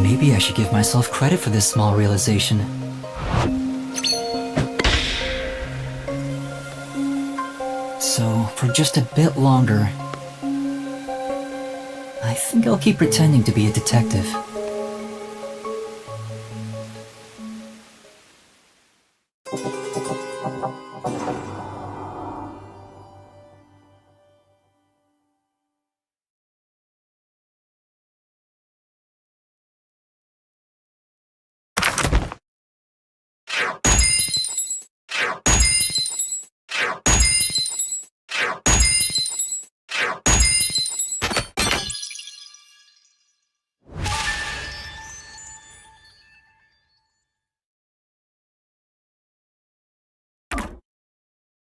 Maybe I should give myself credit for this small realization. So, for just a bit longer, I think I'll keep pretending to be a detective.